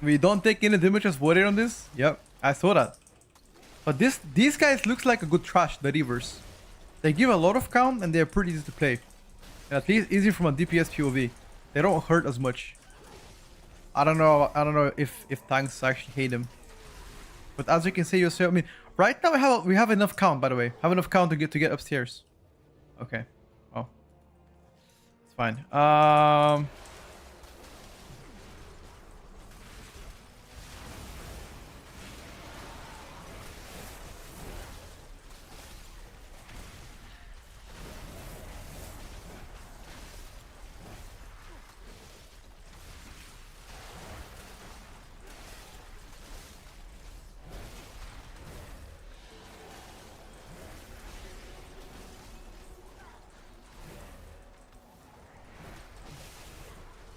we don't take any damage as warrior on this. Yep, I saw that. But these guys looks like a good trash, the Reavers. They give a lot of count and they're pretty easy to play. And at least easy from a DPS POV. They don't hurt as much. I don't know if tanks actually hate them. But as you can see yourself, I mean, right now we have enough count, by the way. Have enough count to get upstairs. Okay. Oh. It's fine.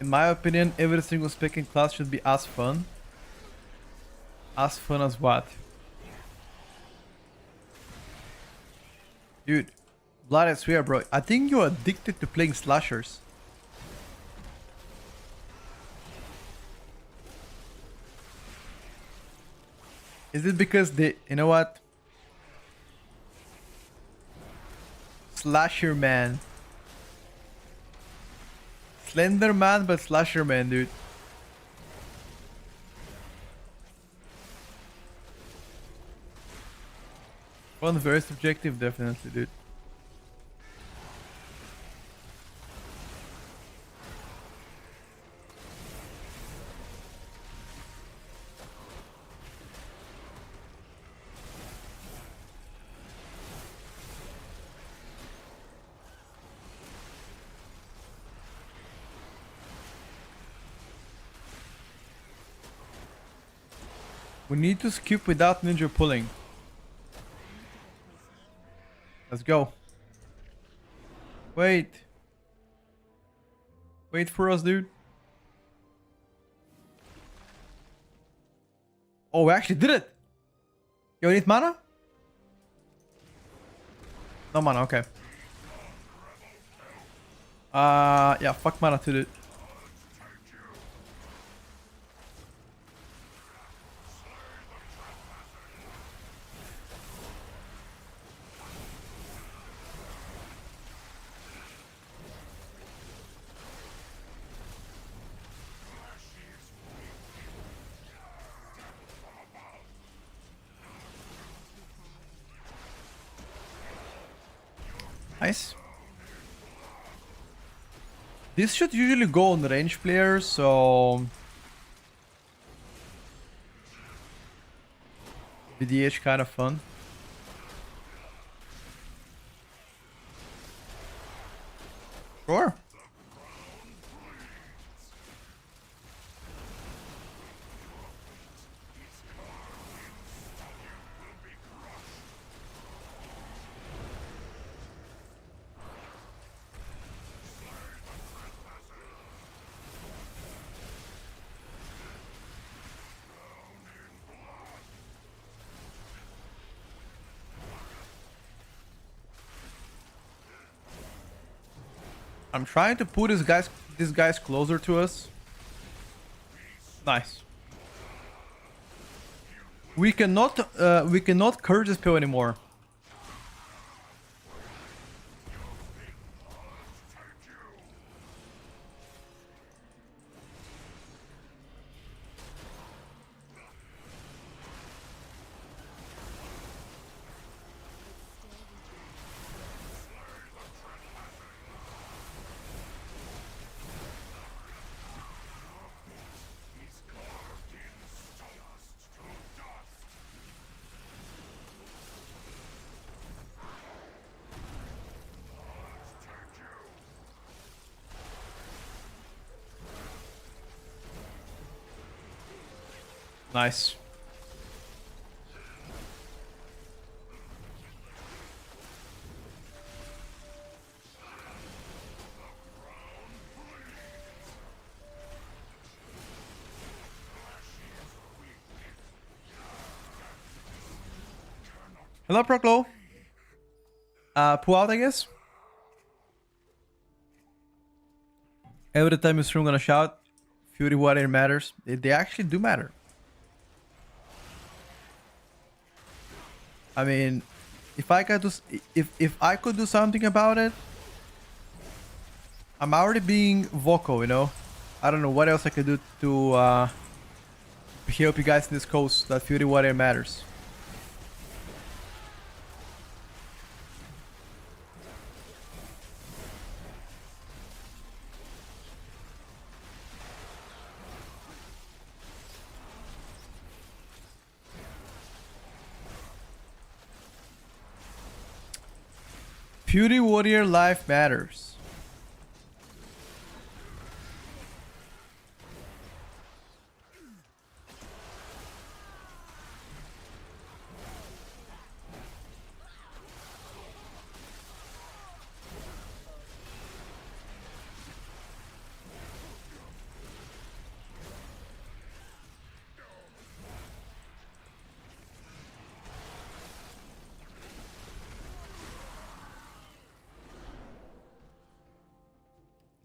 In my opinion, every single spec in class should be as fun. As fun as what? Dude, Blood, I swear, bro. I think you're addicted to playing slashers. Is it because they, you know what? Slasher man. Slender man, but slasher man, dude. Fun, very subjective, definitely, dude. We need to skip without ninja pulling. Let's go. Wait. Wait for us, dude. Oh, we actually did it. You need mana? No mana, okay. Yeah, fuck mana to dude. Nice. This should usually go on range players, so VDH kind of fun. Sure. I'm trying to put these guys closer to us. Nice. We cannot curse this pill anymore. Nice. Hello, Proclo. Pull out, I guess. Every time you stream, gonna shout. Fury Warrior matters. They actually do matter. I mean, if I could do, if I could do something about it, I'm already being vocal, you know. I don't know what else I could do to help you guys in this coast that Fury Warrior matters. Fury Warrior life matters.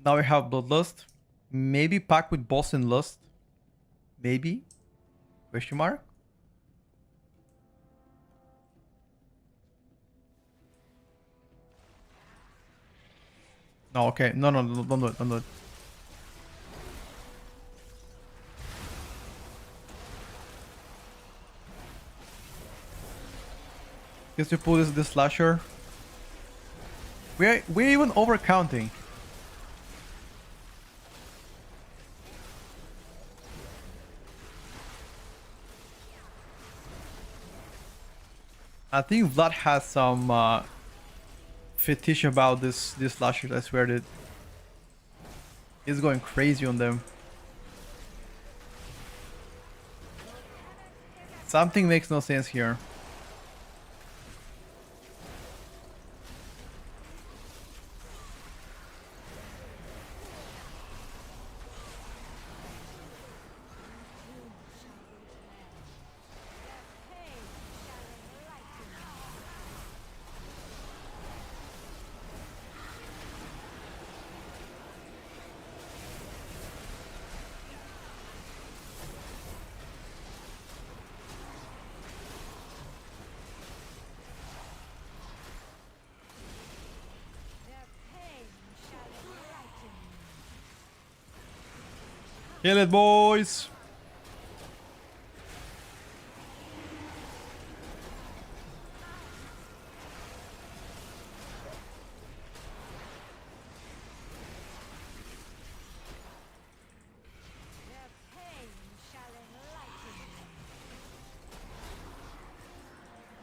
Now we have Bloodlust. Maybe pack with Boss and Lust. Maybe? Question mark? No, okay. No, don't do it. Don't do it. Guess we pull this slasher. We're even overcounting. I think Vlad has some fetish about this slasher. I swear, dude. He's going crazy on them. Something makes no sense here. Kill it, boys!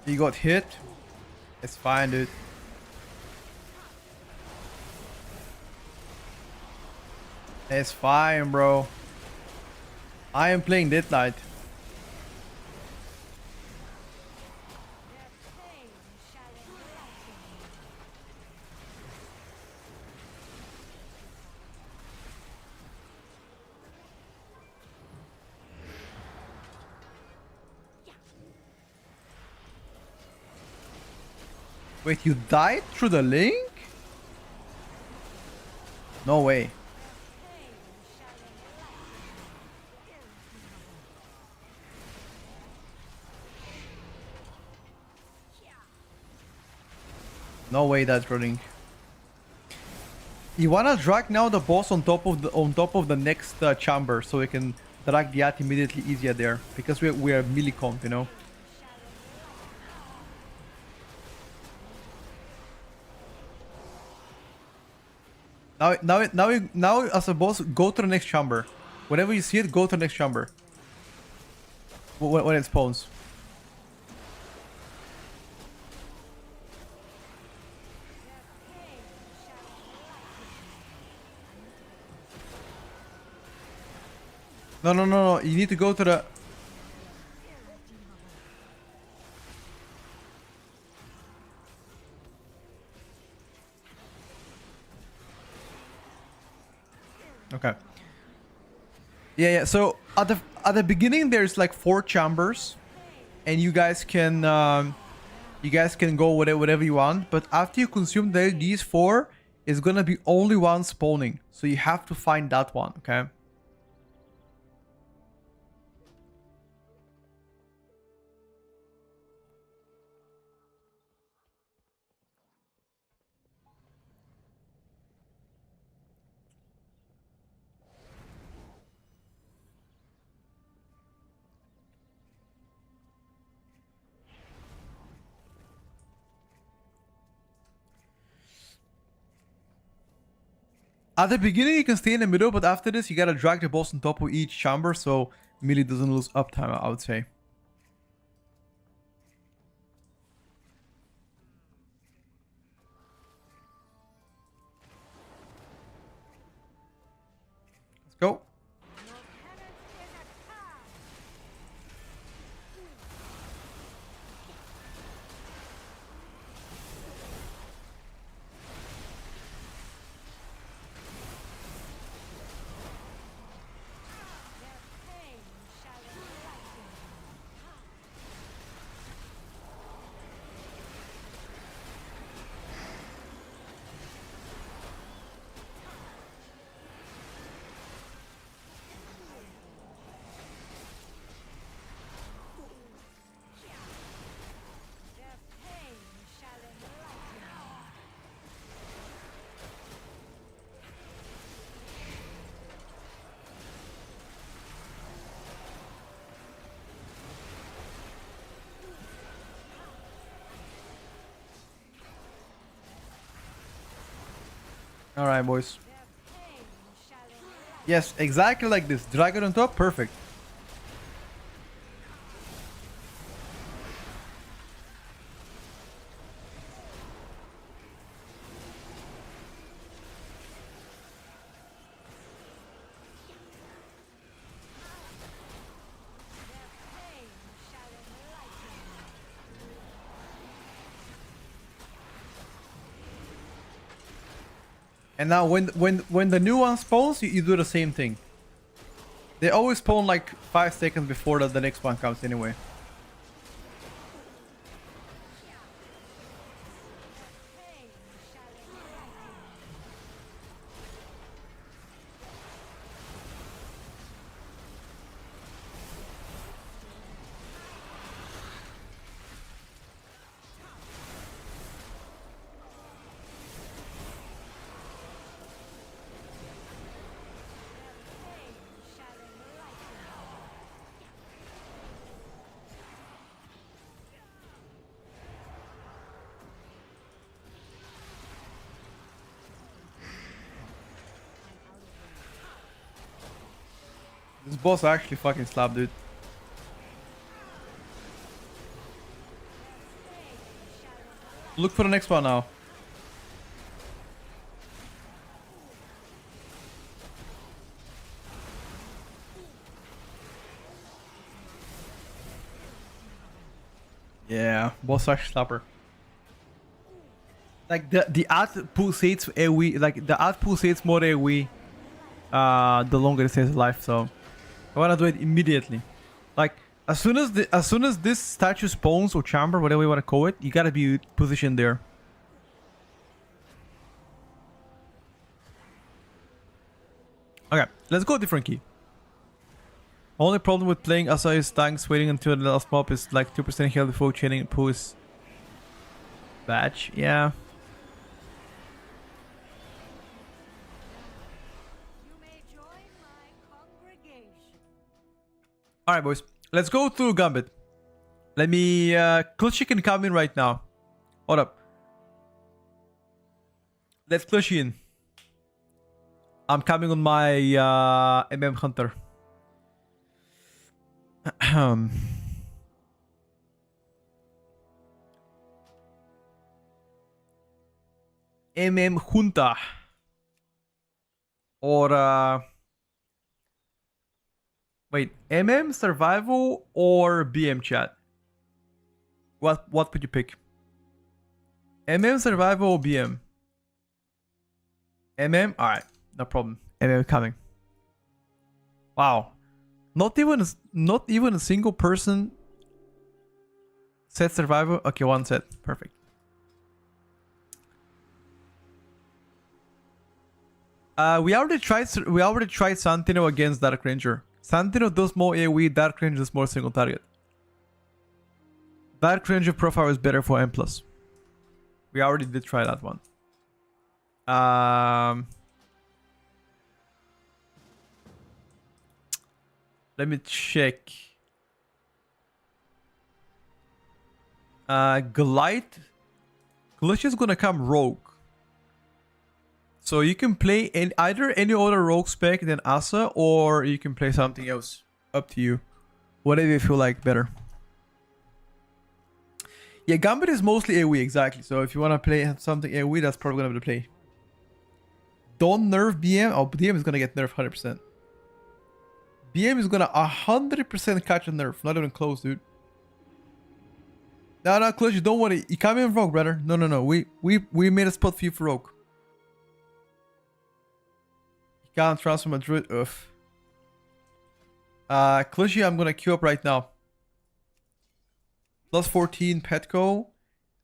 He got hit. It's fine, dude. It's fine, bro. I am playing Deadlight. Wait, you died through the link? No way. No way that's running. You wanna drag now the boss on top of the next chamber so we can drag the at immediately easier there because we are melee comp, you know. Now as a boss, go to the next chamber. Whenever you see it, go to the next chamber. When it spawns. No. You need to go to the... Okay. Yeah. So at the beginning, there's like 4 chambers, and you guys can You guys can go with it, whatever you want, but after you consume these 4, it's gonna be only one spawning. So you have to find that one, okay? At the beginning, you can stay in the middle, but after this, you gotta drag the boss on top of each chamber, so melee doesn't lose uptime, I would say. Let's go. Alright, boys. Yes, exactly like this. Drag it on top, perfect. And now when the new one spawns, you do the same thing. They always spawn like 5 seconds before the next one comes anyway. This boss actually fucking slapped, dude. Look for the next one now. Yeah, boss actually slapper. Like the ad pulsates AoE, like the ad pulsates more AoE, the longer it stays alive. So I wanna do it immediately. Like as soon as this statue spawns or chamber, whatever you wanna call it, you gotta be positioned there. Okay, let's go different key. Only problem with playing Asai's tanks waiting until the last mob is like 2% health before chaining pull is batch. Yeah. Alright, boys. Let's go through Gambit. Let me... Clutchy can come in right now. Hold up. Let's Clutchy in. I'm coming on my MM Hunter. MM Junta. Or... Wait, MM Survival or BM Chat? What would you pick? MM Survival or BM? MM? Alright, no problem. MM coming. Wow. Not even a single person Set survival. Okay, one set. Perfect. We already tried Santino against Dark Ranger. Santino does more AoE, Dark Ranger does more single target. Dark Ranger profile is better for M+. We already did try that one. Let me check. Glide is gonna come rogue. So you can play either any other rogue spec than Asa, or you can play something else. Up to you. Whatever you feel like better. Yeah, Gambit is mostly AoE, exactly. So if you want to play something AoE, that's probably going to be the play. Don't nerf BM. Oh, BM is going to get nerfed 100%. BM is going to 100% catch a nerf. Not even close, dude. No, Clutch, you don't worry. You come in Rogue, brother. No. We made a spot for you for Rogue. You can't transform a druid. Ugh. Clutchy, I'm going to queue up right now. Plus 14 Petco.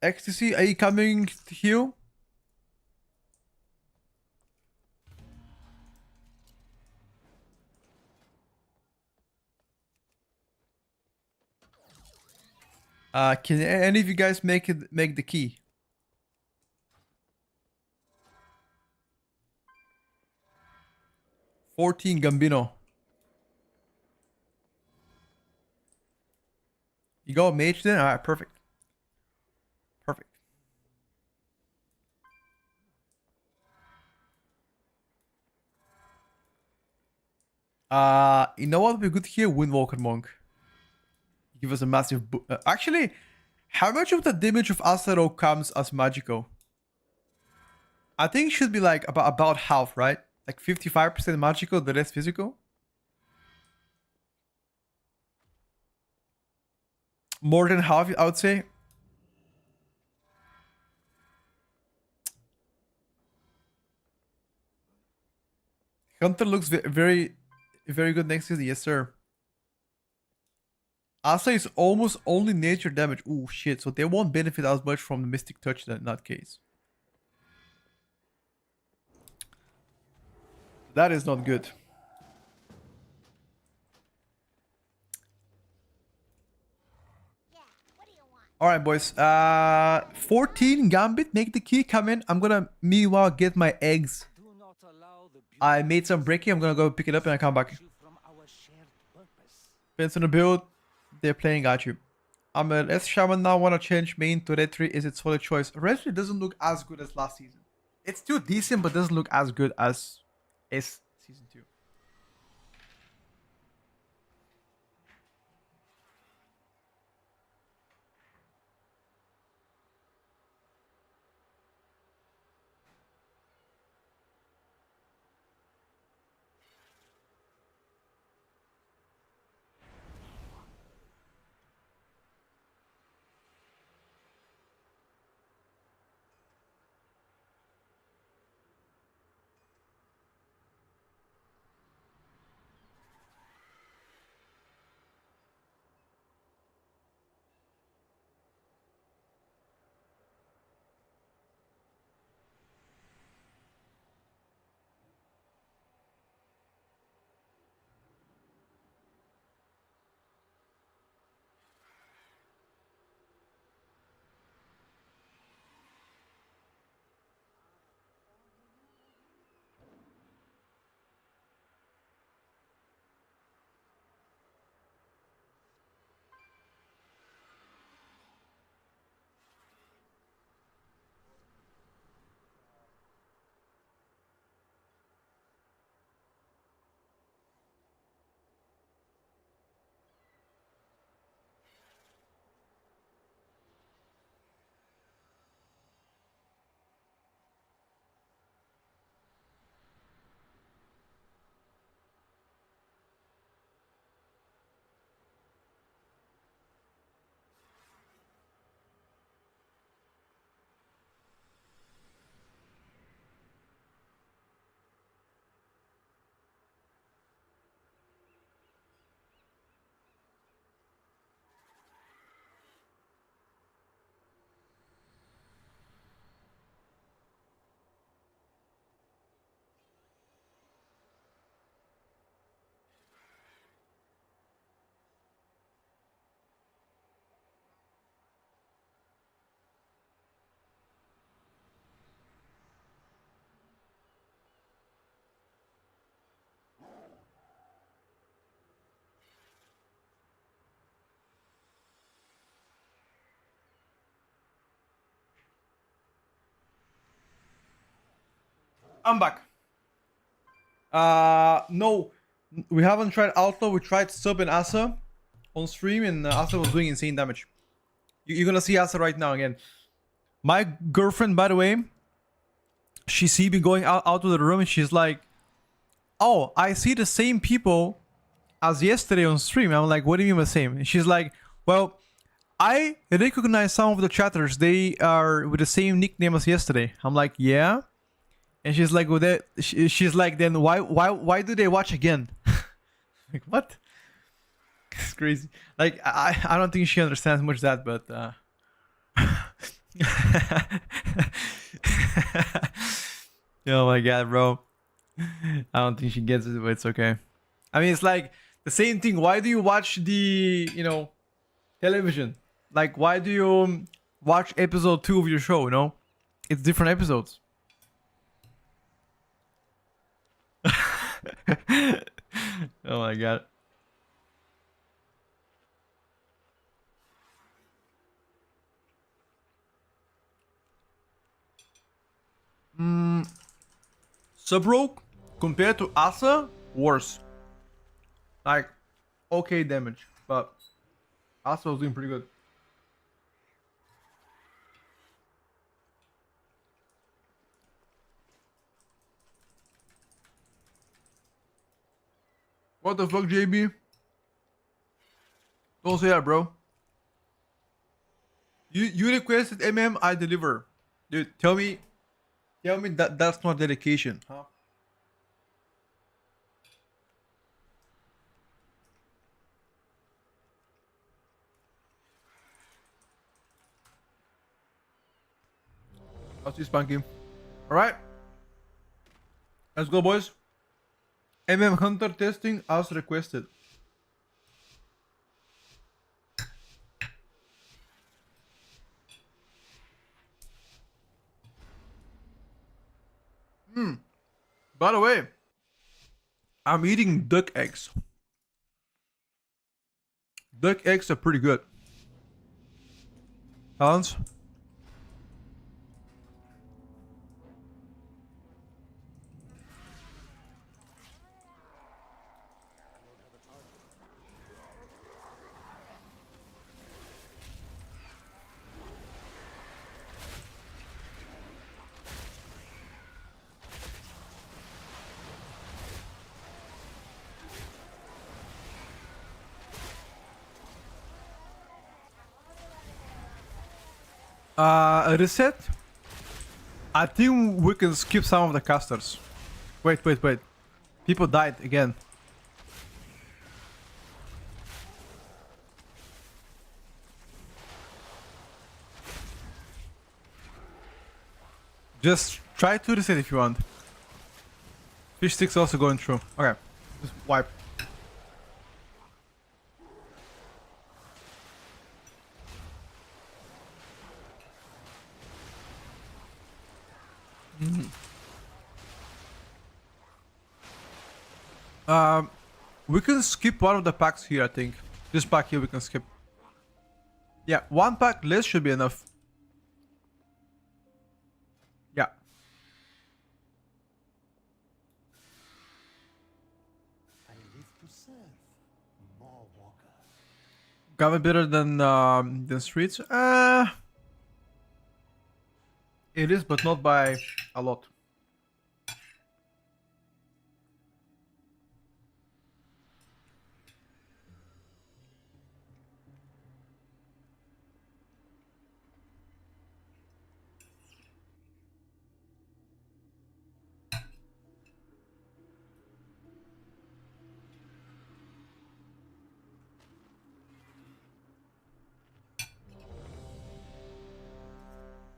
Ecstasy, are you coming to heal? Can any of you guys make the key? $14 Gambino. You go Mage then? Alright, perfect. Perfect. You know what would be good here? Windwalker Monk. Give us a massive actually, how much of the damage of Asaro comes as magical? I think it should be like about half, right? Like 55% magical, the rest physical. More than half, I would say. Hunter looks very good next to the yes, sir. Asa is almost only nature damage. Oh shit, so they won't benefit as much from the Mystic Touch in that case. That is not good. Alright, boys. 14 Gambit, make the key, come in. I'm gonna meanwhile get my eggs. I made some breaking. I'm gonna go pick it up and I come back. Depends on the build. They're playing at you. I'm a S Shaman now. Wanna change main to Red 3. Is it solid choice? Red 3 doesn't look as good as last season. It's still decent, but doesn't look as good as season 2. I'm back. No, we haven't tried Outlaw. We tried Sub and Asa on stream, and Asa was doing insane damage. You're gonna see Asa right now again. My girlfriend, by the way, she see me going out of the room, and she's like, "Oh, I see the same people as yesterday on stream." I'm like, "What do you mean the same?" And she's like, "Well, I recognize some of the chatters. They are with the same nickname as yesterday." I'm like, "Yeah." And she's like, "Well, that." She's like, "Then why do they watch again?" Like, what? It's crazy. Like, I don't think she understands much that, but oh my god, bro. I don't think she gets it, but it's okay. I mean, it's like the same thing. Why do you watch the, television? Like, why do you watch episode 2 of your show, It's different episodes. Oh my god. Subrogue compared to Asa, worse. Like, okay damage, but Asa was doing pretty good. What the fuck, JB? Don't say that, bro. You requested MM, I deliver. Dude, tell me that that's not dedication, huh? I'll see Spunky. Alright. Let's go, boys. MM Hunter testing as requested. By the way, I'm eating duck eggs. Duck eggs are pretty good. Hans? Reset. I think we can skip some of the casters. Wait. People died again. Just try to reset if you want. Fish sticks also going through. Okay. Just wipe. We can skip one of the packs here, I think. This pack here we can skip. Yeah, one pack less should be enough. Yeah. I live to serve. More walker. Gava better than streets? It is, but not by a lot.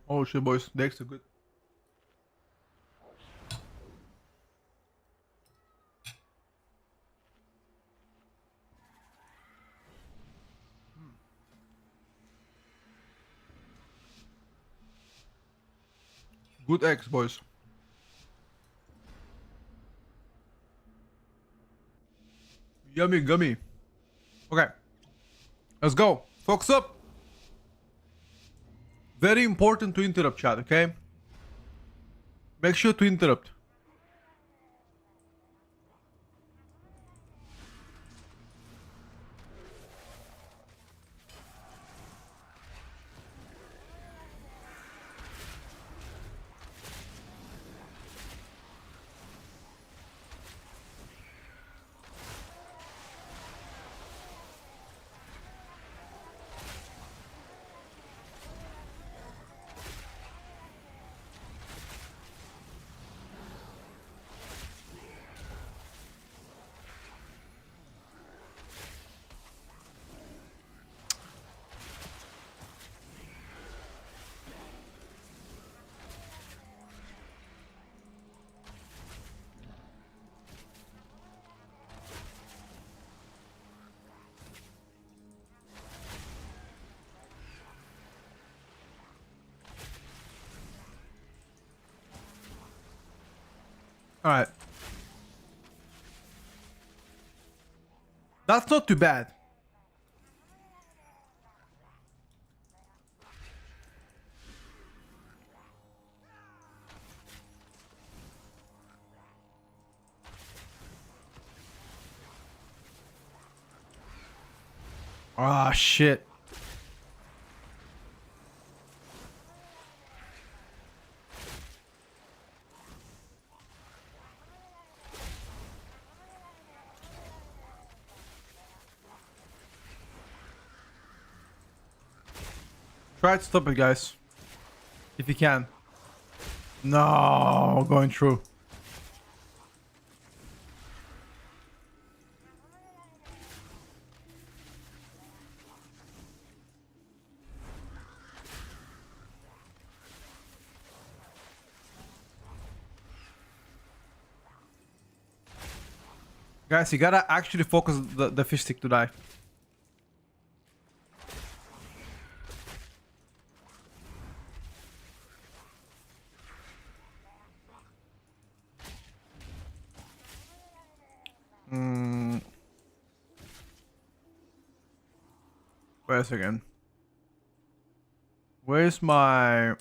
Oh shit, boys, the eggs are good. Good eggs, boys. Yummy gummy. Okay, let's go. Focus up. Very important to interrupt, chat, okay? Make sure to interrupt. All right. That's not too bad. Ah, shit. Try to stop it, guys. If you can. No, going through. Guys, you gotta actually focus the fish stick to die. Wait a second. Where's my...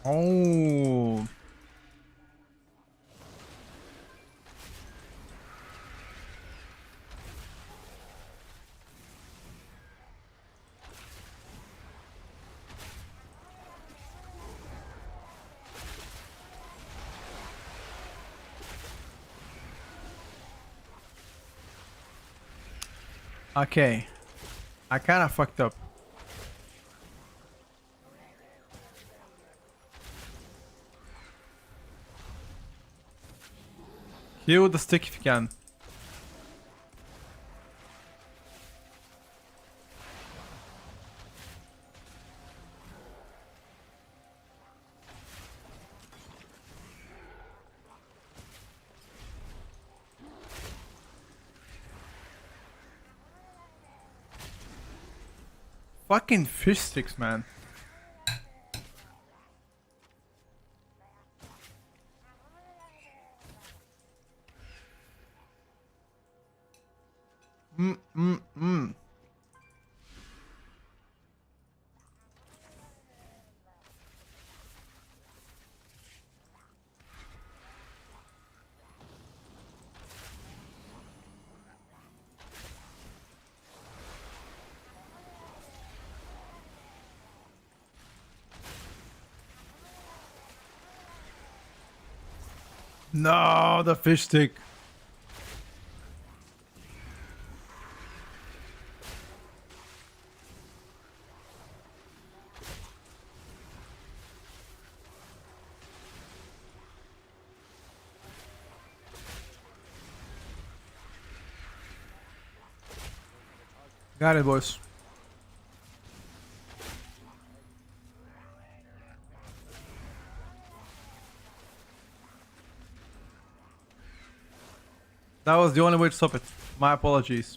Oh. Okay. I kind of fucked up. Heal with the stick if you can. Fucking fish sticks, man. No, the fish stick. Got it, boys. That was the only way to stop it. My apologies.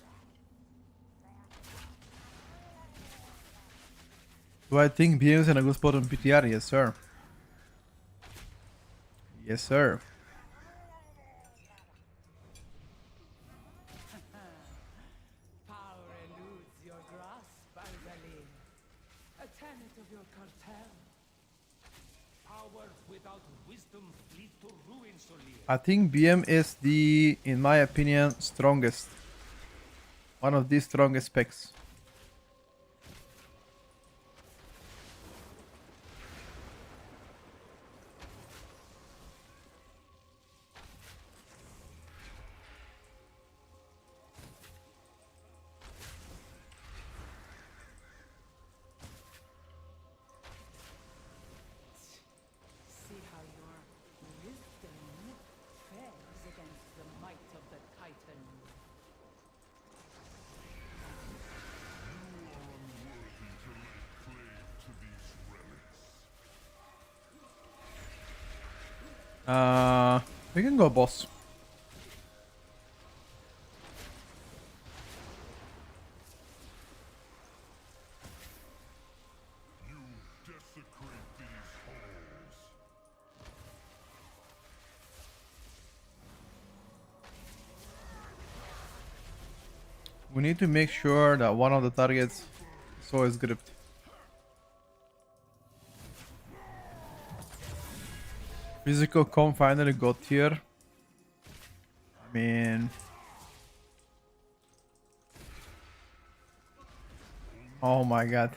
Do I think BM is in a good spot on PTR? Yes, sir. Yes, sir. Power eludes your grasp, Alvaline. A tenet of your cartel. Power without wisdom leads to ruin, Solir. I think BM is the, in my opinion, strongest. One of the strongest specs. See how your wisdom fares against the might of the Titan. We can go boss. You desecrate these We need to make sure that one of the targets is always gripped. Physical com finally got tier. I mean, oh my god.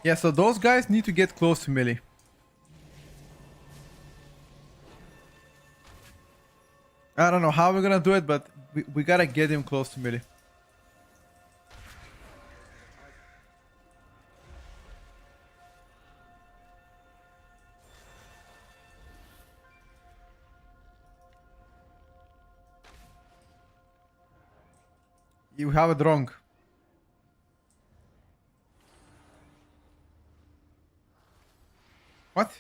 Yeah, so those guys need to get close to melee. I don't know how we're gonna do it, but we gotta get him close to melee. You have it wrong. What?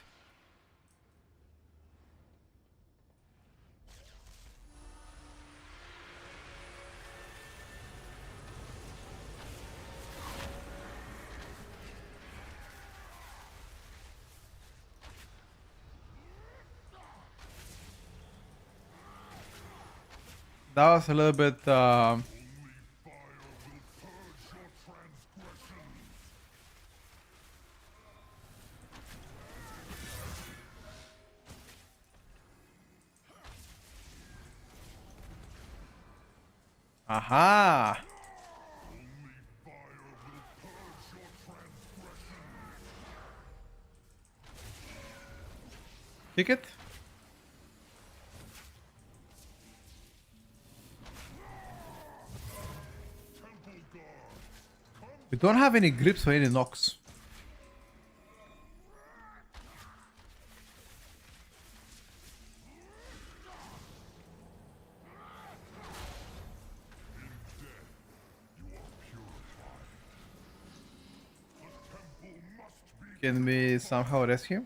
That was a little bit aha. Kick it. We don't have any grips or any knocks. Can we somehow rescue?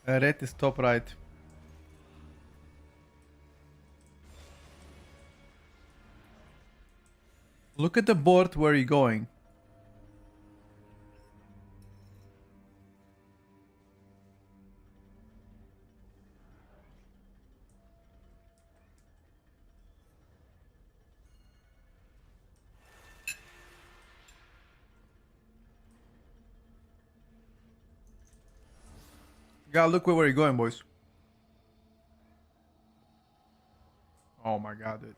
Red is top right. Look at the board where you're going. God, look where you're going, boys. Oh my god, dude.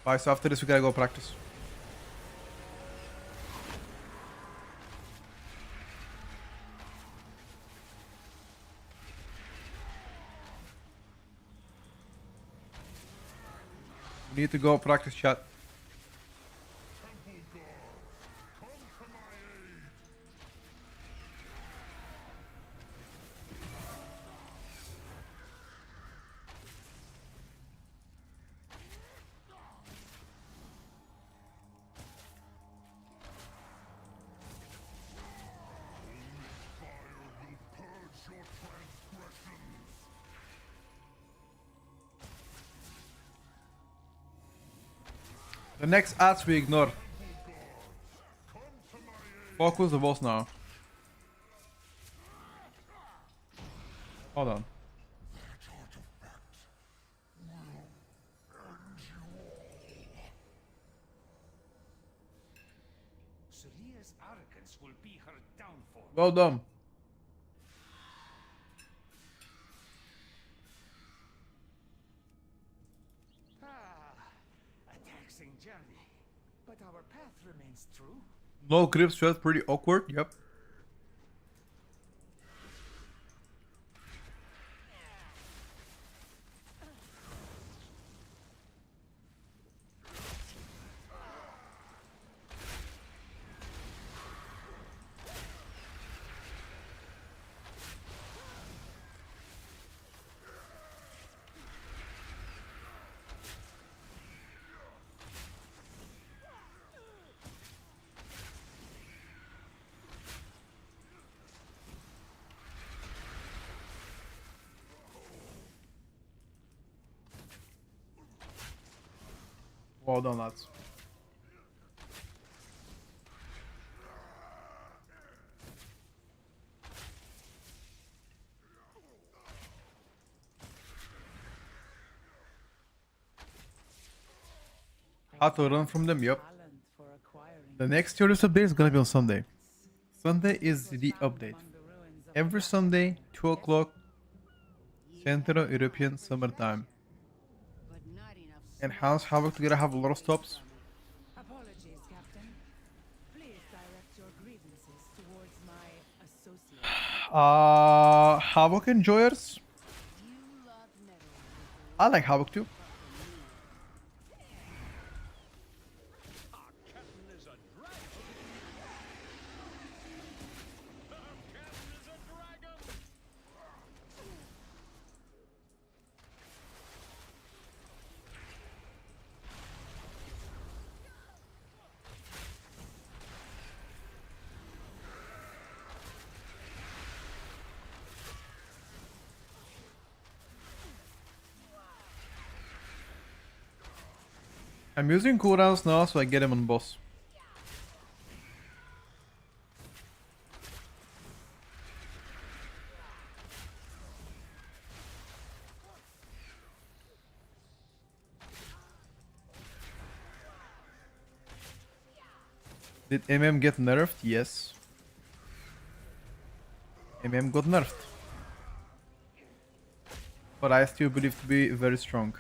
Bye, so after this we gotta go practice. We need to go practice, chat. The next ads we ignore. Focus the boss now. Hold on. Selia's arrogance will be her downfall. Well done. A taxing journey, but our path remains true. No grips felt pretty awkward. Yep. Well done, lads. How to run from them? Yep. Talent for acquiring The next TIERLIST update is gonna be on Sunday. Sunday is the update. among the ruins of Every Sunday, 2 o'clock Central European Summertime. But not enough Enhanced Havoc together have a lot of stops. Apologies, Captain. Please direct your grievances towards my associate. Havoc enjoyers. you love metal. I like Havoc too. Our captain is a dragon. Our captain is a dragon. I'm using cooldowns now so I get him on boss. Did MM get nerfed? Yes. MM got nerfed. But I still believe to be very strong.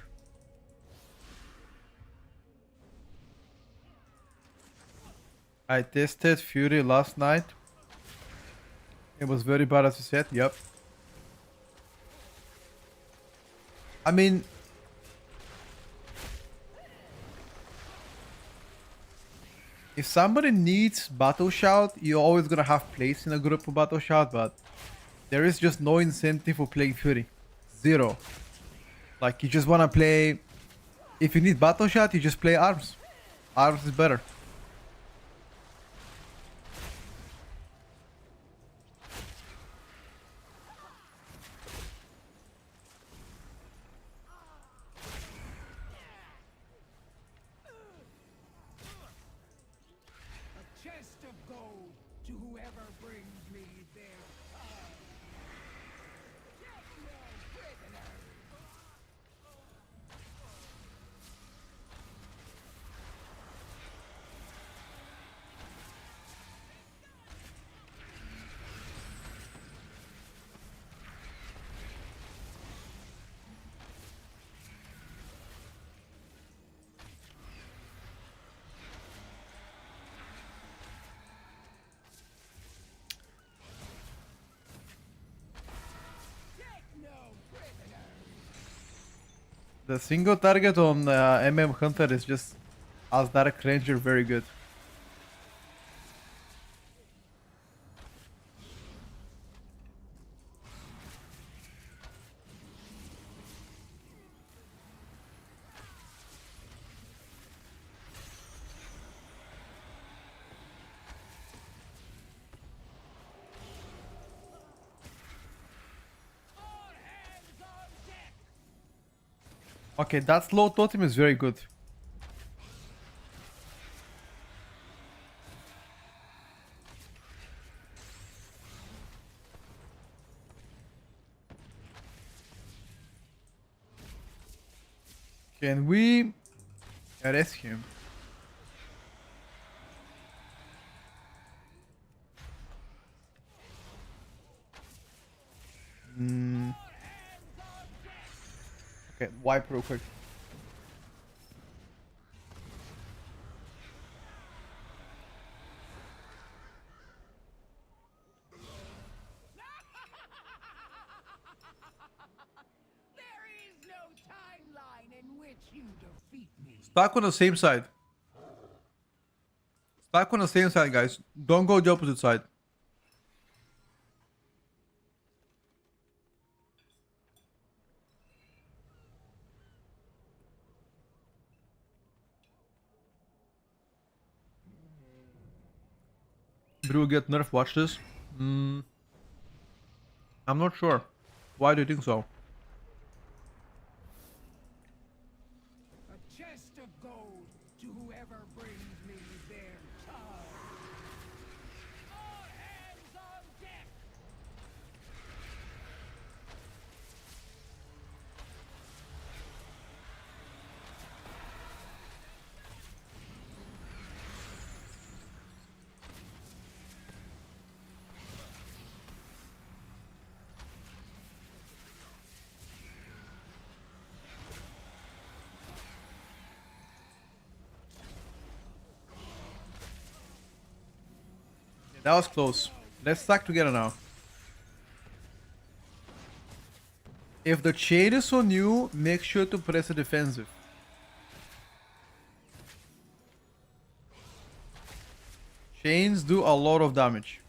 I tested Fury last night. It was very bad as you said, yep. I mean... if somebody needs Battle Shout, you're always gonna have place in a group for Battle Shout, but there is just no incentive for playing Fury. Zero. Like, you just wanna play... if you need Battle Shout, you just play Arms. Arms is better. A chest of gold to whoever brings me their power. Get no prisoner. The single target on MM Hunter is just, as Dark Ranger, very good. Okay, that slow totem is very good. Can we arrest him? Okay, wipe real quick. There is no timeline in which you defeat me. Stack on the same side. Stack on the same side, guys. Don't go the opposite side. Brew get nerfed, watch this. I'm not sure. Why do you think so? A chest of gold to whoever brings me their tongue. All hands on deck! That was close. Let's stack together now. If the chain is on you, make sure to press a defensive. Chains do a lot of damage.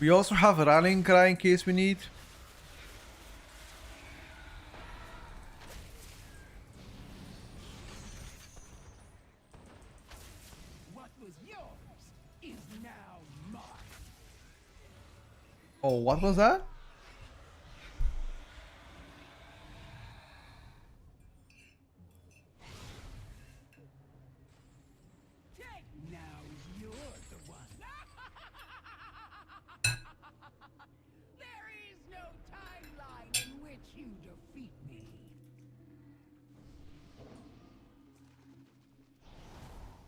We also have a rallying cry in case we need. What was yours is now mine. Oh, what was that? Now you're the one. There is no timeline in which you defeat me.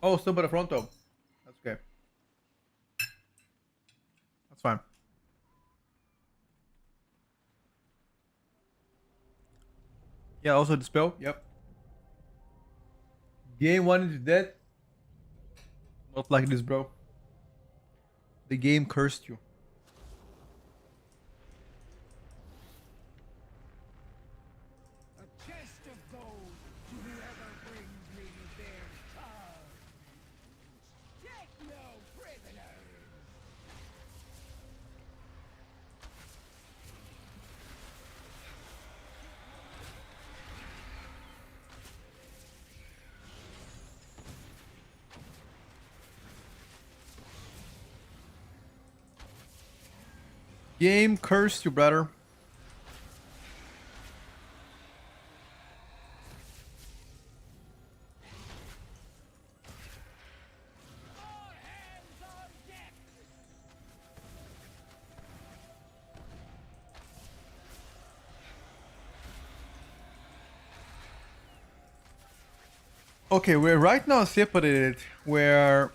Oh, still by the front though. That's okay. That's fine. Yeah, also dispel. Yep. Game 1 is dead. Not like this, bro. The game cursed you. A chest of gold to whoever brings me their tongue. Take no prisoners. Game cursed you, brother. All hands on deck. Okay, we're right now separated. We're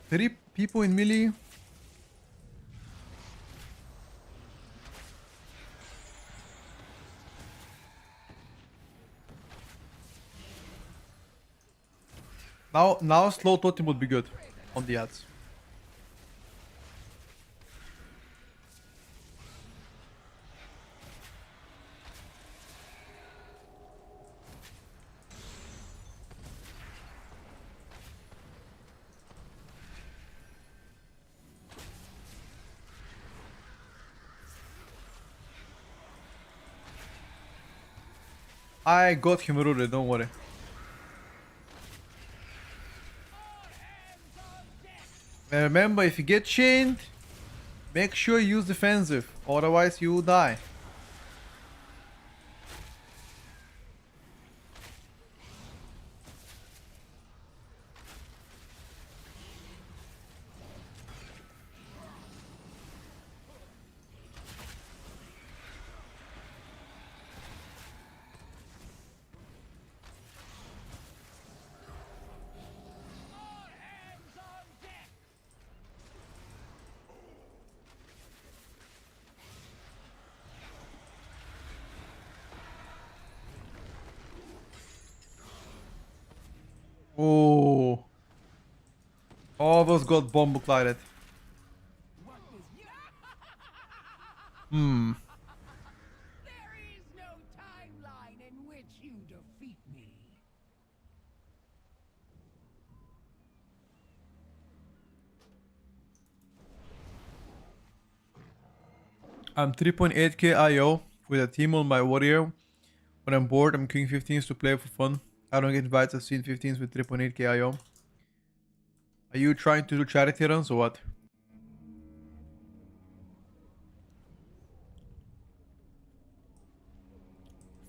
3 people in melee. Now slow totem would be good on the ads. I got him rooted, don't worry. And remember, if you get chained, make sure you use defensive, otherwise you will die. All hands on deck. Oh. All of us got bomb glided. What was yours? Hmm. There is no timeline in which you defeat me. I'm 3.8k IO. with a team on my warrior. When I'm bored, I'm queuing 15s to play for fun. I don't get invites. I've seen 15s with 3.8 KIO. Are you trying to do charity runs or what?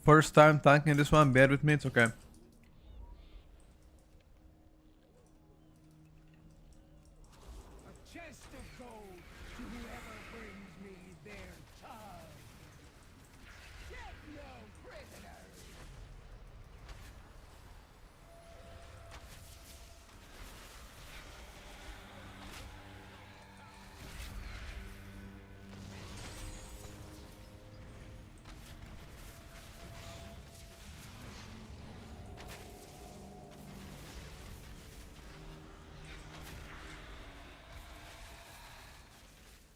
First time tanking this one, bear with me, it's okay. A chest of gold to whoever brings me their tongue. Get no prisoners.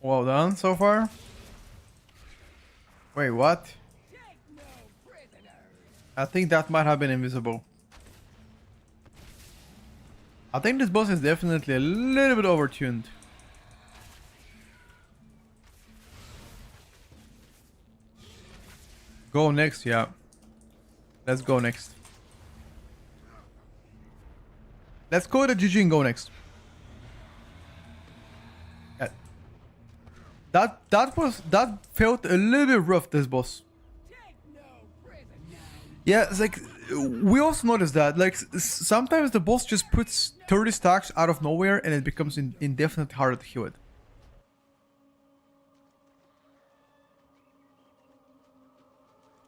Well done so far. Wait, what? Take no prisoners. I think that might have been invisible. I think this boss is definitely a little bit overtuned. Go next, yeah. Let's go next. Let's go to GG and go next. That felt a little bit rough, this boss. Take no prisoners. Yeah, it's like we also noticed that like sometimes the boss just puts 30 stacks out of nowhere and it becomes indefinitely harder to heal it.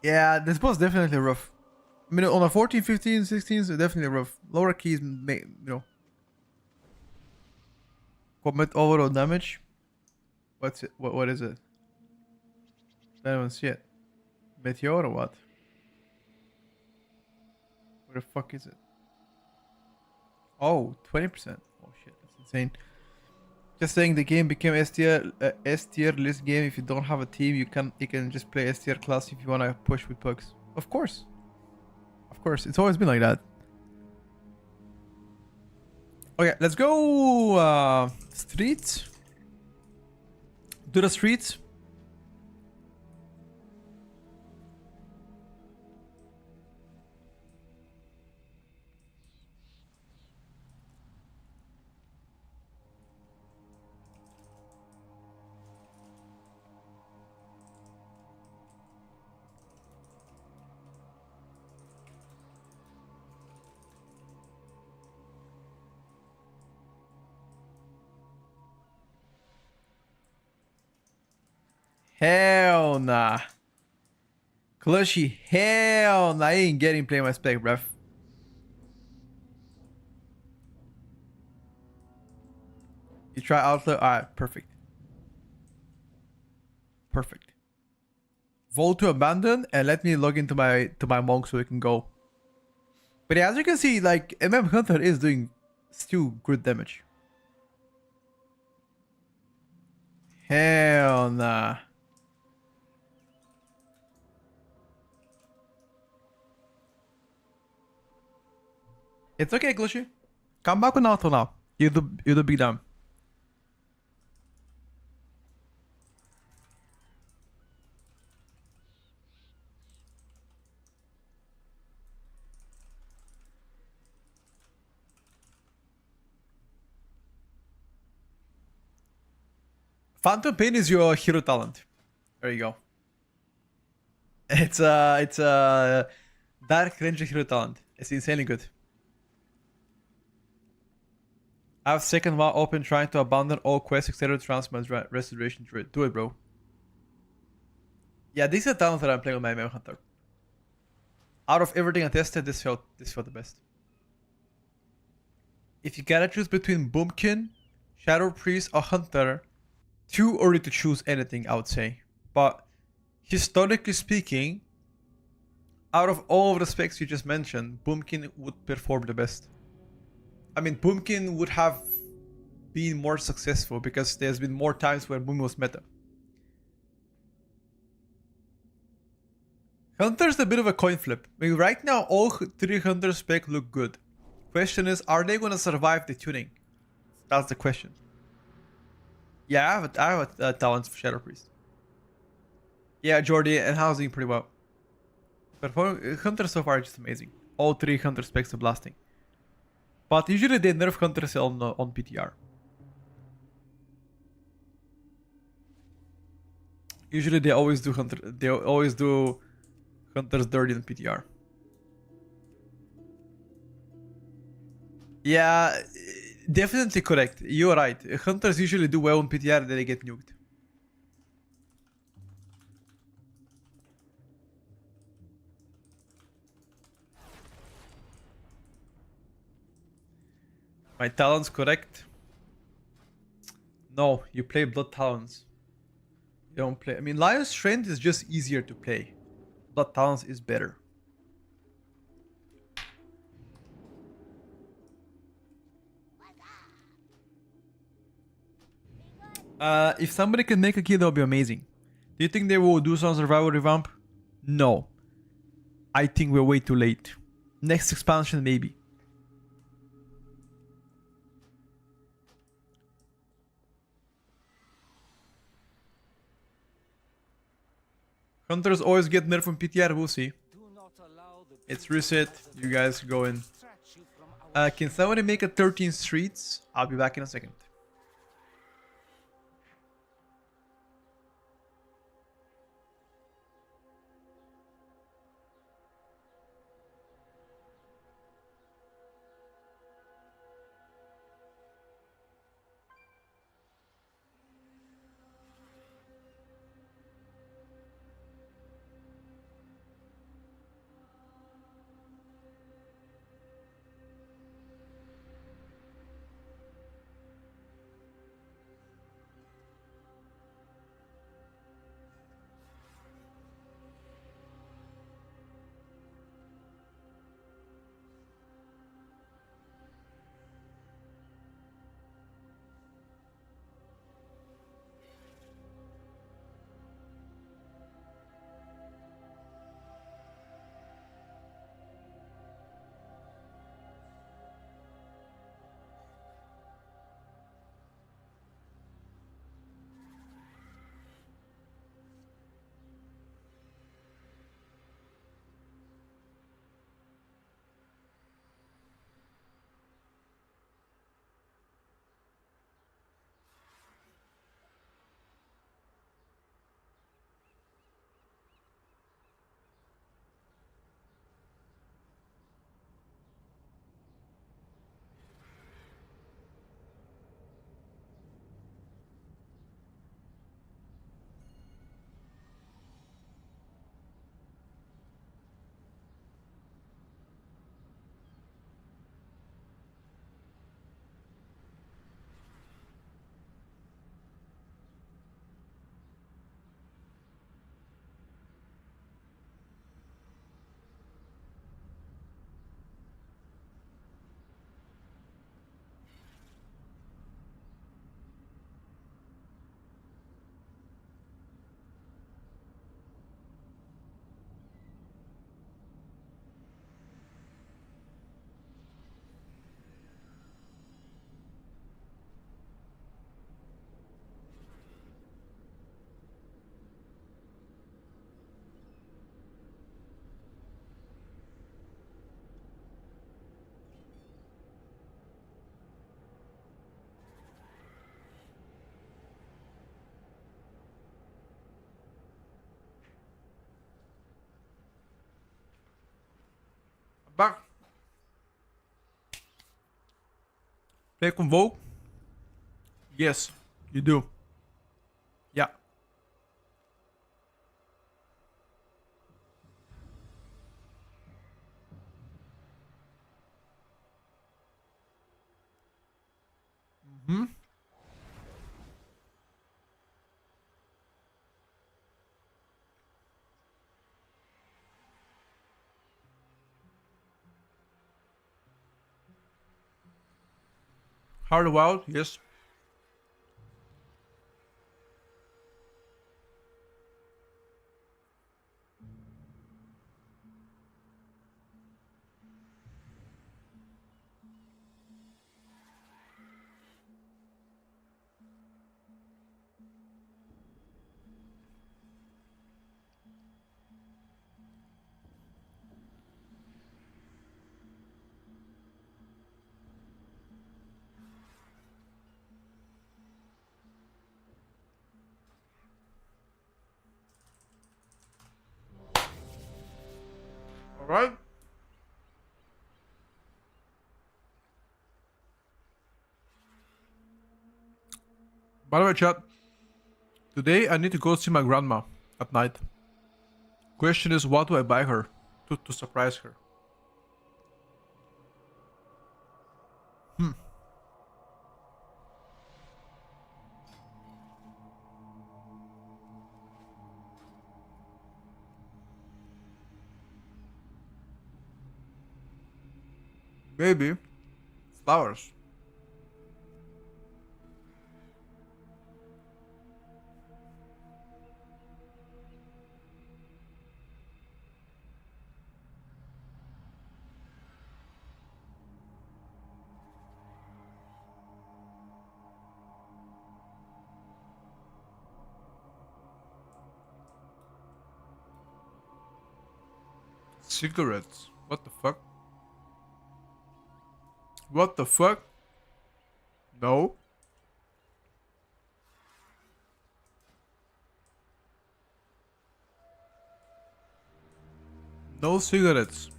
Yeah, this boss definitely rough. I mean, on a 14, 15, 16s, definitely rough. Lower keys, commit overall damage. What's it? What is it? I don't see it. Meteor or what? Where the fuck is it? Oh, 20%. Oh shit, that's insane. Just saying the game became S tier list game. If you don't have a team, you can just play S tier class if you wanna push with pugs. Of course. Of course. It's always been like that. Okay, let's go streets. Do the streets. Hell nah. Clushy, hell nah. I ain't getting play my spec, bruv. You try Outlaw? Alright, perfect. Perfect. Vote to abandon and let me log into my monk so we can go. But yeah, as you can see, like Hunter is doing still good damage. Hell nah. It's okay, Glushy. Come back with Auto now. You do big damn. Phantom Pain is your hero talent. There you go. It's a Dark Ranger hero talent. It's insanely good. I have second one open trying to abandon all quests except transmits restoration druid. Do it, bro. Yeah, this is a talent that I'm playing with my Mage Hunter. Out of everything I tested, this felt the best. If you gotta choose between Boomkin, Shadow Priest, or Hunter, too early to choose anything, I would say. But historically speaking, out of all of the specs you just mentioned, Boomkin would perform the best. I mean, Boomkin would have been more successful because there's been more times where Boom was meta. Hunter's a bit of a coin flip. I mean, right now, all 3 Hunter spec look good. Question is, are they gonna survive the tuning? That's the question. Yeah, I have a talent for Shadow Priest. Yeah, Jordy and housing pretty well. But Hunter so far is just amazing. All 3 Hunter specs of blasting. But usually they nerf Hunters on PTR. Usually they always do Hunters dirty in PTR. Yeah, definitely correct. You're right. Hunters usually do well in PTR, then they get nuked. My talents correct? No, you play Blood Talons. You don't play. I mean, Lion's Strength is just easier to play. Blood Talons is better. If somebody can make a key, that would be amazing. Do you think they will do some survival revamp? No. I think we're way too late. Next expansion, maybe. Hunters always get nerfed from PTR, we'll see. It's reset, you guys go in. Can somebody make a 13 streets? I'll be back in a second. Back. Play Convoke? Yes, you do. Yeah. Mm-hmm. Hard Wild, yes. Alright. By the way, chat, today I need to go see my grandma at night. Question is, what do I buy her to surprise her? Maybe flowers. Cigarettes. What the fuck? What the fuck? No. No cigarettes.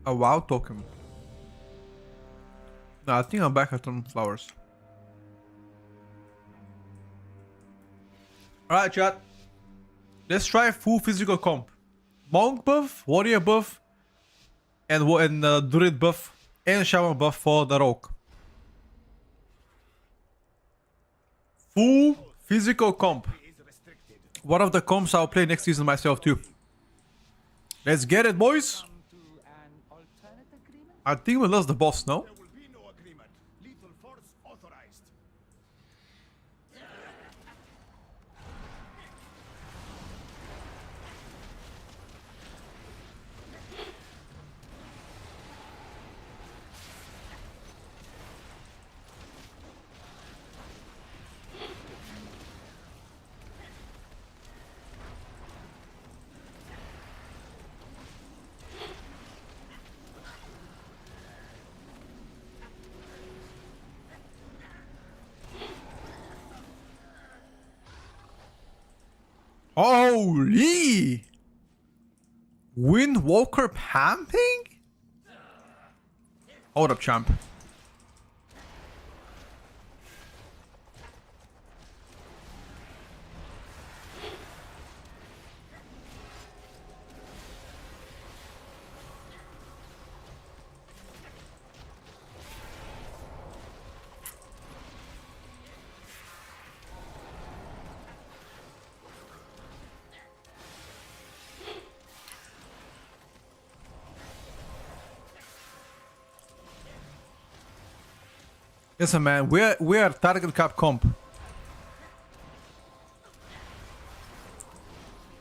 A WoW token. No, I think I'm back at some flowers. Alright, chat. Let's try full physical comp. Monk buff, warrior buff, and druid buff, and shaman buff for the rogue. Full physical comp. One of the comps I'll play next season myself too. Let's get it, boys. To an alternate agreement? I think we lost the boss, no? There will be no agreement. Lethal force authorized. Holy! Windwalker pamping? Hold up, champ. Listen, man, we are target cap comp.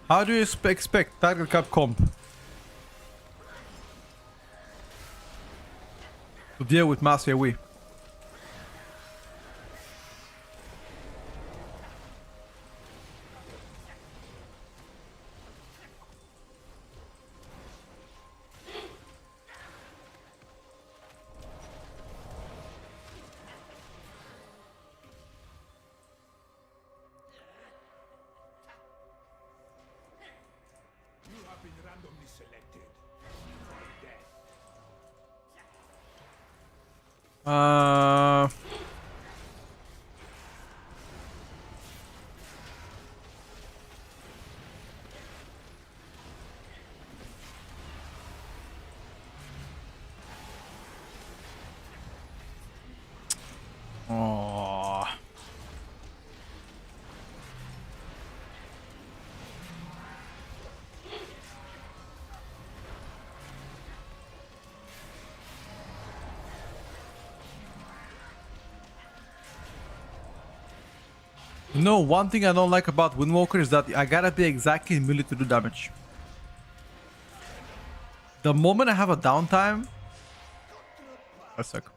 How do you expect target cap comp to deal with mass AoE? You have been randomly selected for death. Oh. You know, one thing I don't like about Windwalker is that I gotta be exactly in melee to do damage. The moment I have a downtime, I suck.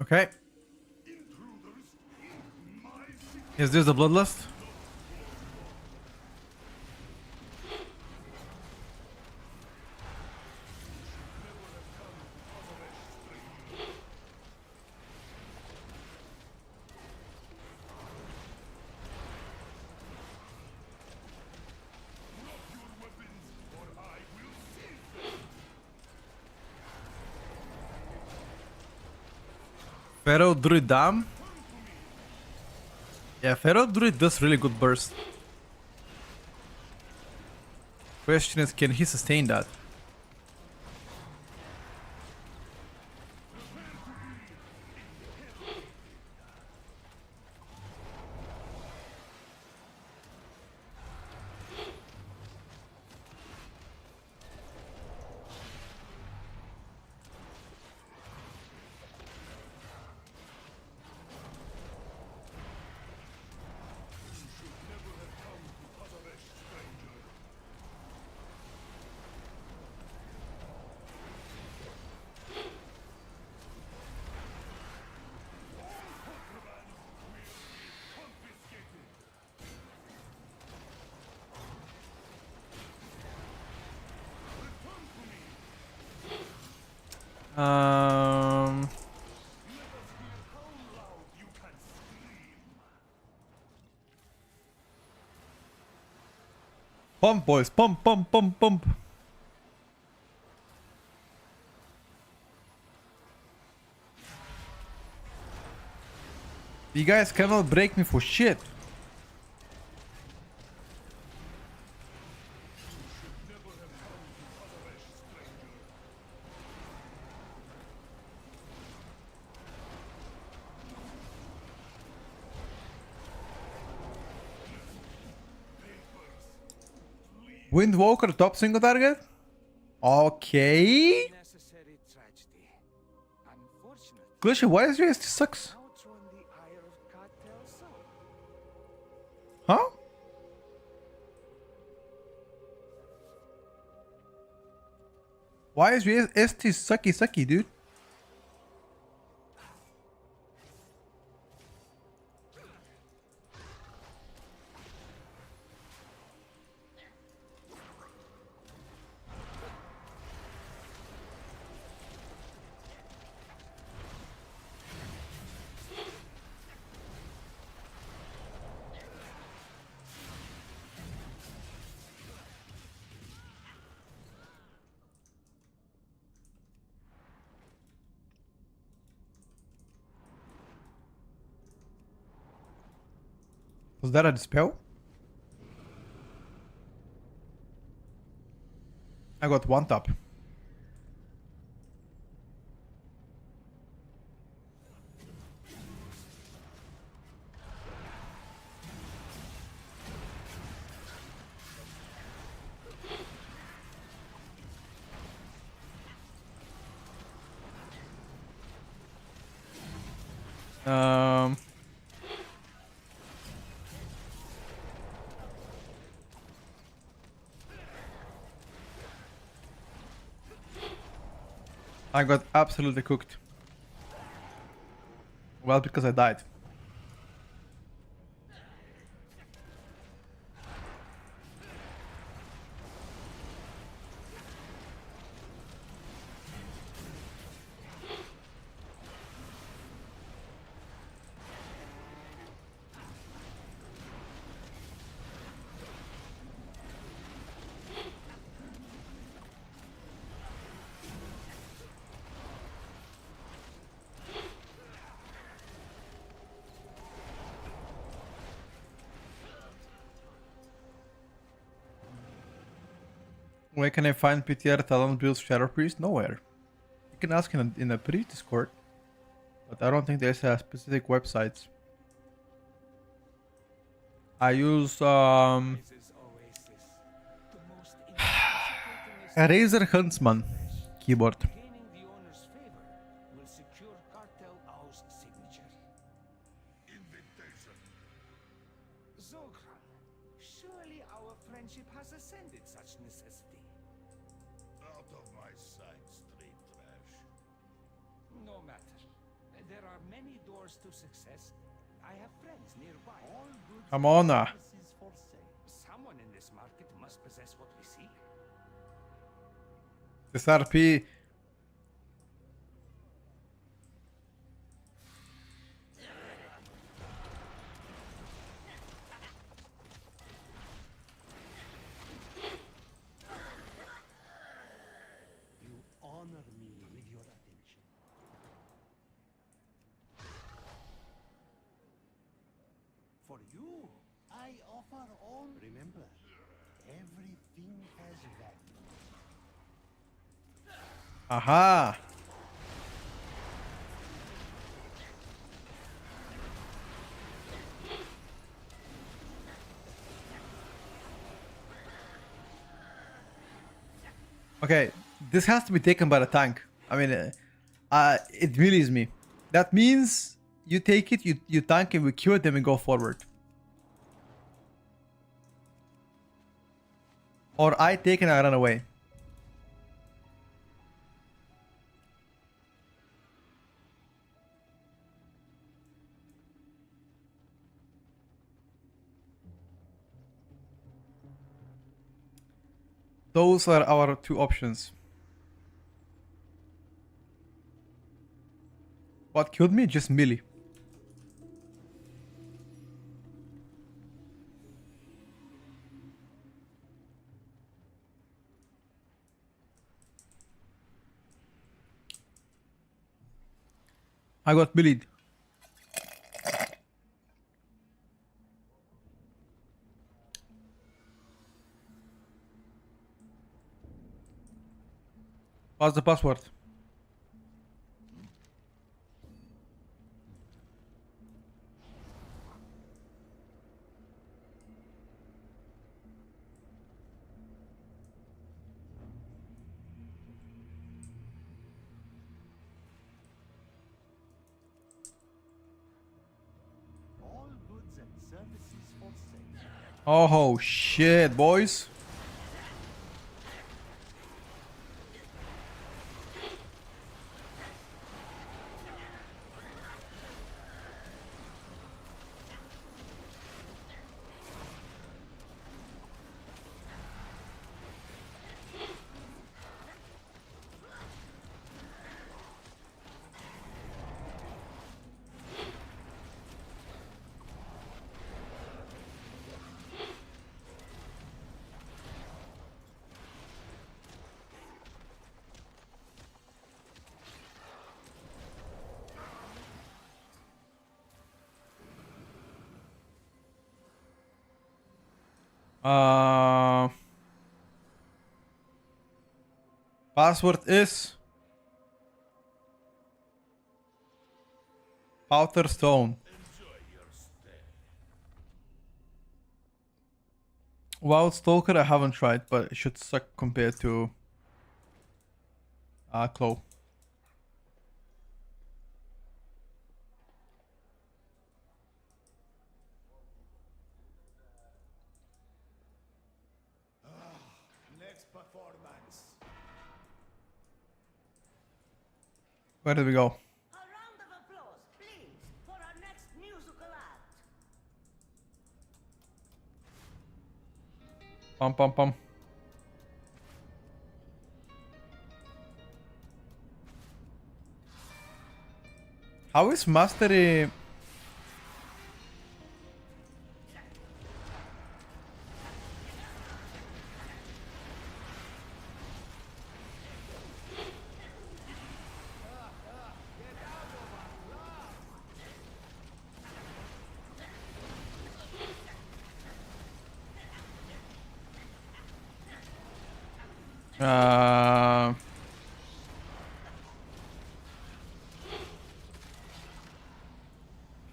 Okay. Is this the bloodlust? Feral Druid Dam? Yeah, Feral Druid does really good burst. Question is, can he sustain that? Um, Pump, boys, pump, pump, pump, pump. You guys cannot break me for shit. Windwalker top single target? Okay. Necessary tragedy. Unfortunately, Glitchy, why is UST sucks? outrun the ire of cartel soul. Huh? Why is UST sucky, dude? Was that a dispel? I got one tap. Um, I got absolutely cooked. Well, because I died. Where can I find PTR talent builds Shadow Priest? Nowhere. You can ask in a Priest Discord, but I don't think there's a specific website. I use This oasis, the most intoxicating Razer Huntsman keyboard. gaining the owner's favor will secure cartel Ao's signature. Invitation. Zogran, surely our friendship has ascended such necessity. Out of my sight, street trash. No matter. there are many doors to success. I have friends nearby. All goods Come on now. and services for sale. Someone in this market must possess what we seek. This RP. You honor me with your attention. For you, I offer all. Remember, everything has value. Aha. Okay, this has to be taken by the tank. I mean, it melees me. That means you take it, you tank it, we cure them and go forward. Or I take it and I run away. Those are our two options. What killed me? Just melee. I got meleed. What's the password? All goods and services for sale. Oh shit, boys. Password is Powder Stone. Wild Stalker I haven't tried, but it should suck compared to Claw. Next performance. Where did we go? A round of applause, please, for our next musical act. Pum pum pum. How is mastery?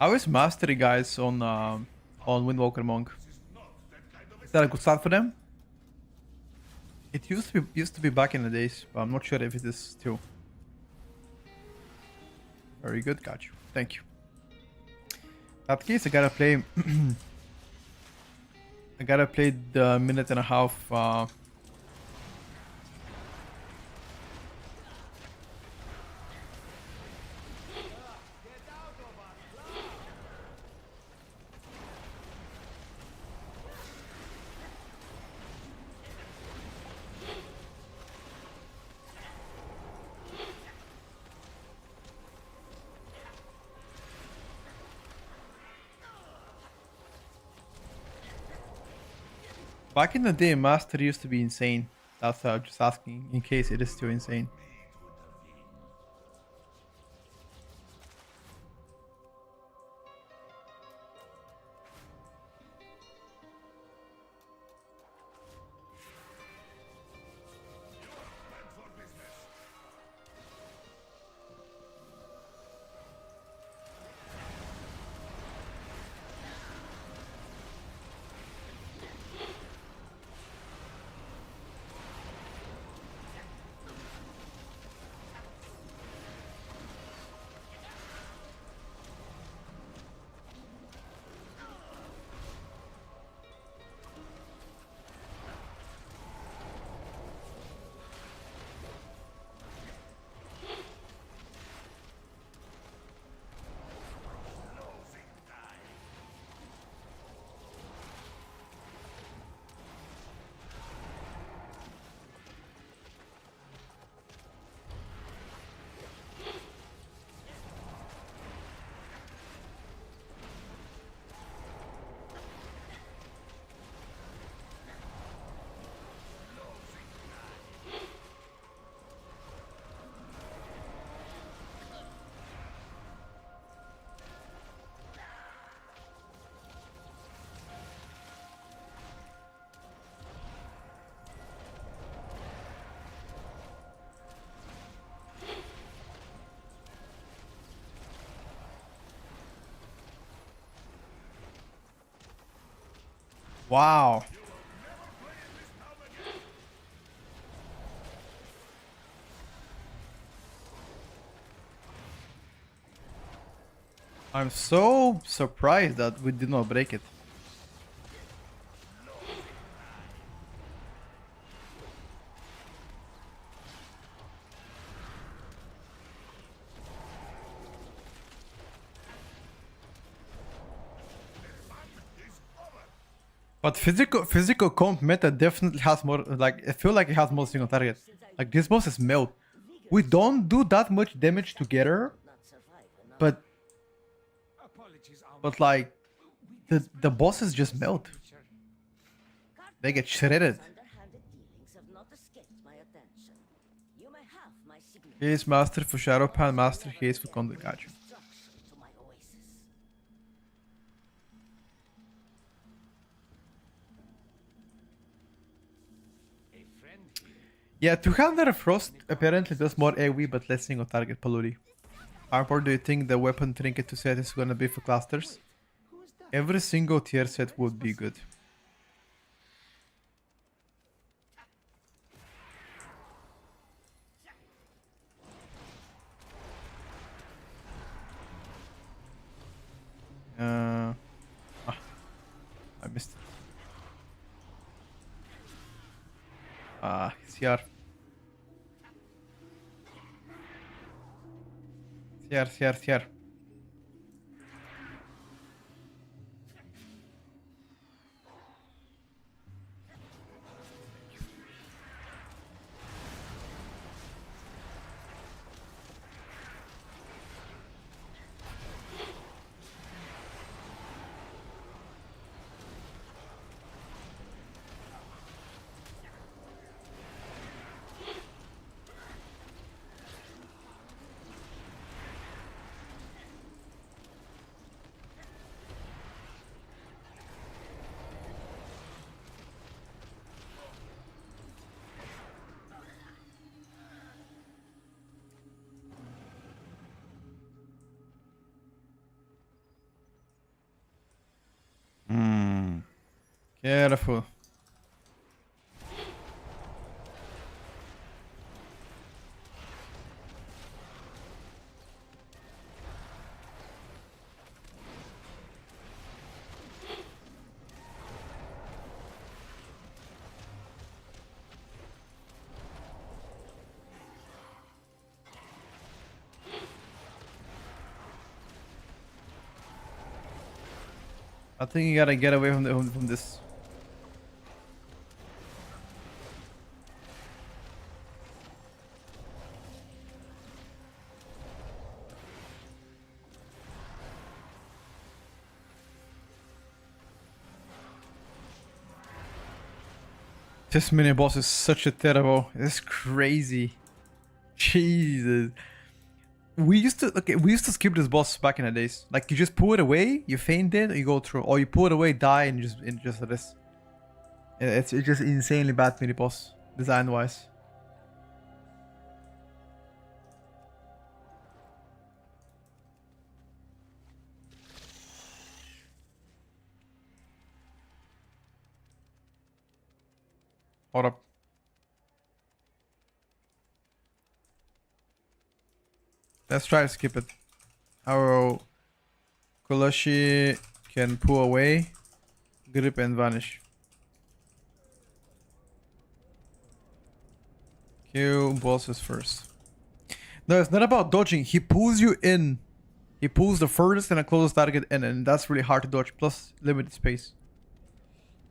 How is mastery, guys, on Windwalker Monk? Is that a good start for them? It used to be back in the days, but I'm not sure if it is still. Very good, got you. Thank you. In that case, I gotta play. I gotta play the minute and a half. Back in the day, Master used to be insane. That's why I'm just asking in case it is still insane. Wow. I'm so surprised that we did not break it. But physical comp meta definitely has more, like, I feel like it has more single target. Like, this boss is melt. We don't do that much damage together, but Apologies, like the bosses just melt. They get shredded. Underhanded dealings have not escaped my attention. You may have my signature. Here's Master for Shadow Pan, Master Haze for Conduit. Gotcha. Destruction to my oasis. a friend here. Yeah, 200 Frost apparently does more AoE but less single target Paluri. Harper, do you think the weapon trinket to set is gonna be for clusters? Every single tier set would be good. I missed it. CR. CR. Careful. I think you gotta get away from this. This mini boss is such a terrible. It's crazy. Jesus. We used to skip this boss back in the days. Like you just pull it away, you feint it, you go through, or you pull it away, die, and just this. It's just insanely bad mini boss design wise. Hold up. Let's try to skip it. Our Kulashi can pull away, grip and vanish. Kill bosses first. No, it's not about dodging. He pulls you in. He pulls the furthest and the closest target in, and that's really hard to dodge. Plus limited space.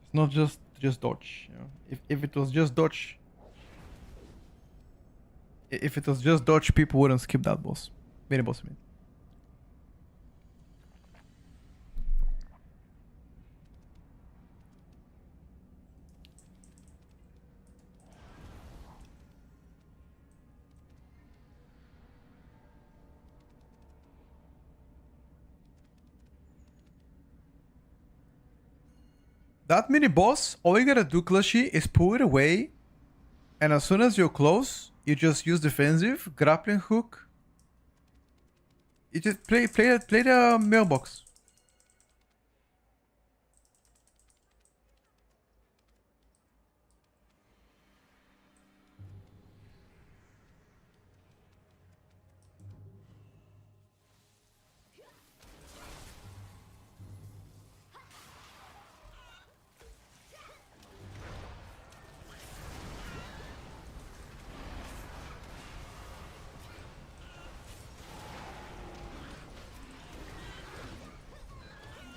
It's not just dodge. You know? If it was just dodge, people wouldn't skip that boss. Mini boss, I mean. That mini boss, all you gotta do, Clushy, is pull it away, and as soon as you're close, you just use defensive, grappling hook. You just play the mailbox.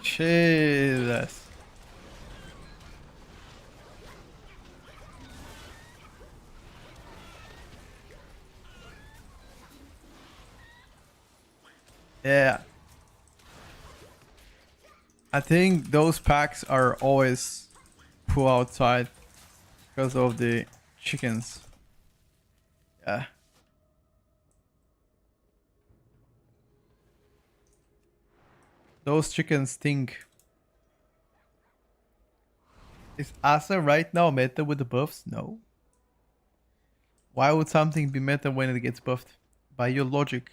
Jesus. Yeah. I think those packs are always pull outside because of the chickens. Yeah. Those chickens stink. Is Asa right now meta with the buffs? No. Why would something be meta when it gets buffed? By your logic,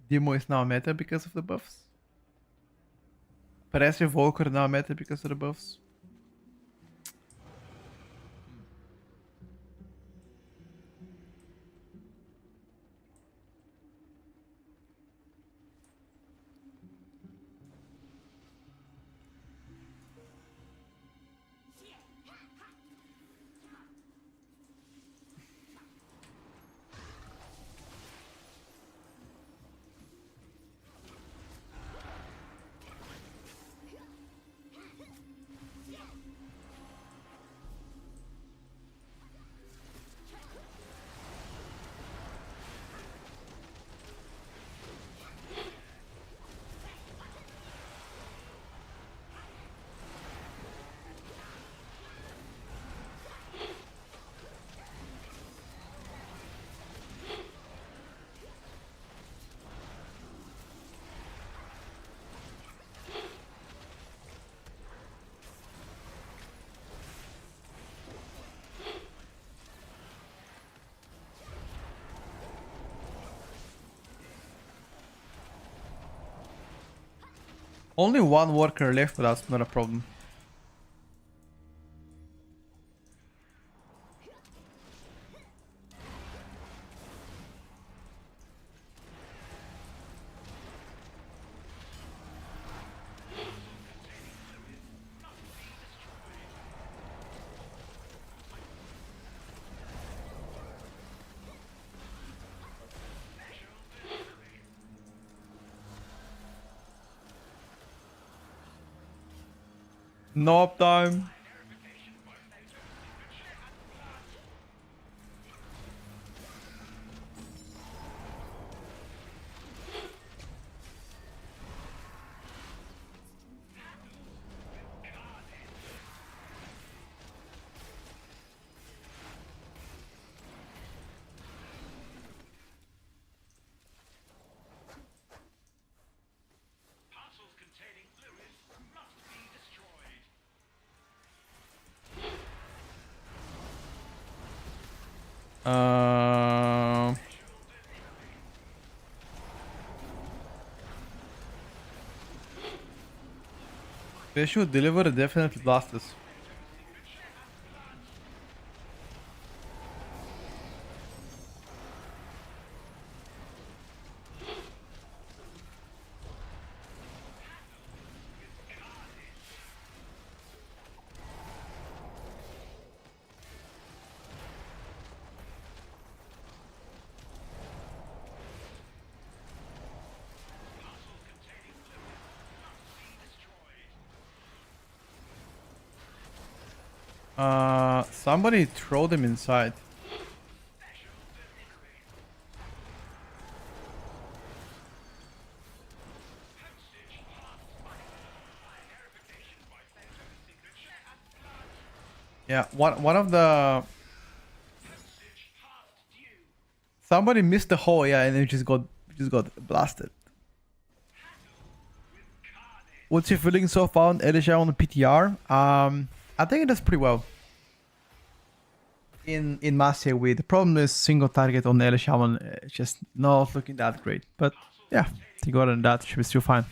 Demo is now meta because of the buffs? Parece Volker now meta because of the buffs? Only one worker left, but that's not a problem. No uptime. Uh, Special deliver definitely lost us. Somebody throw them inside. Yeah, one of the somebody missed the hole, yeah, and it just got blasted. What's your feeling so far on Elisha on the PTR? I think it does pretty well. In Master Way, the problem is single target on the Elisha one, just not looking that great. But yeah, I think other than that, should be still fine.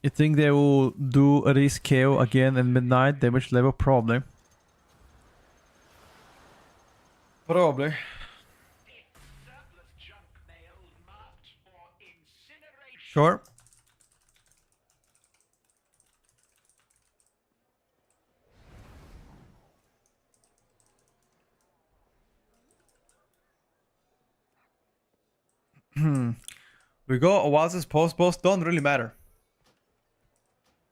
You think they will do a rescale again at midnight damage level? Probably. Probably. Sure. We go Oasis post boss, don't really matter.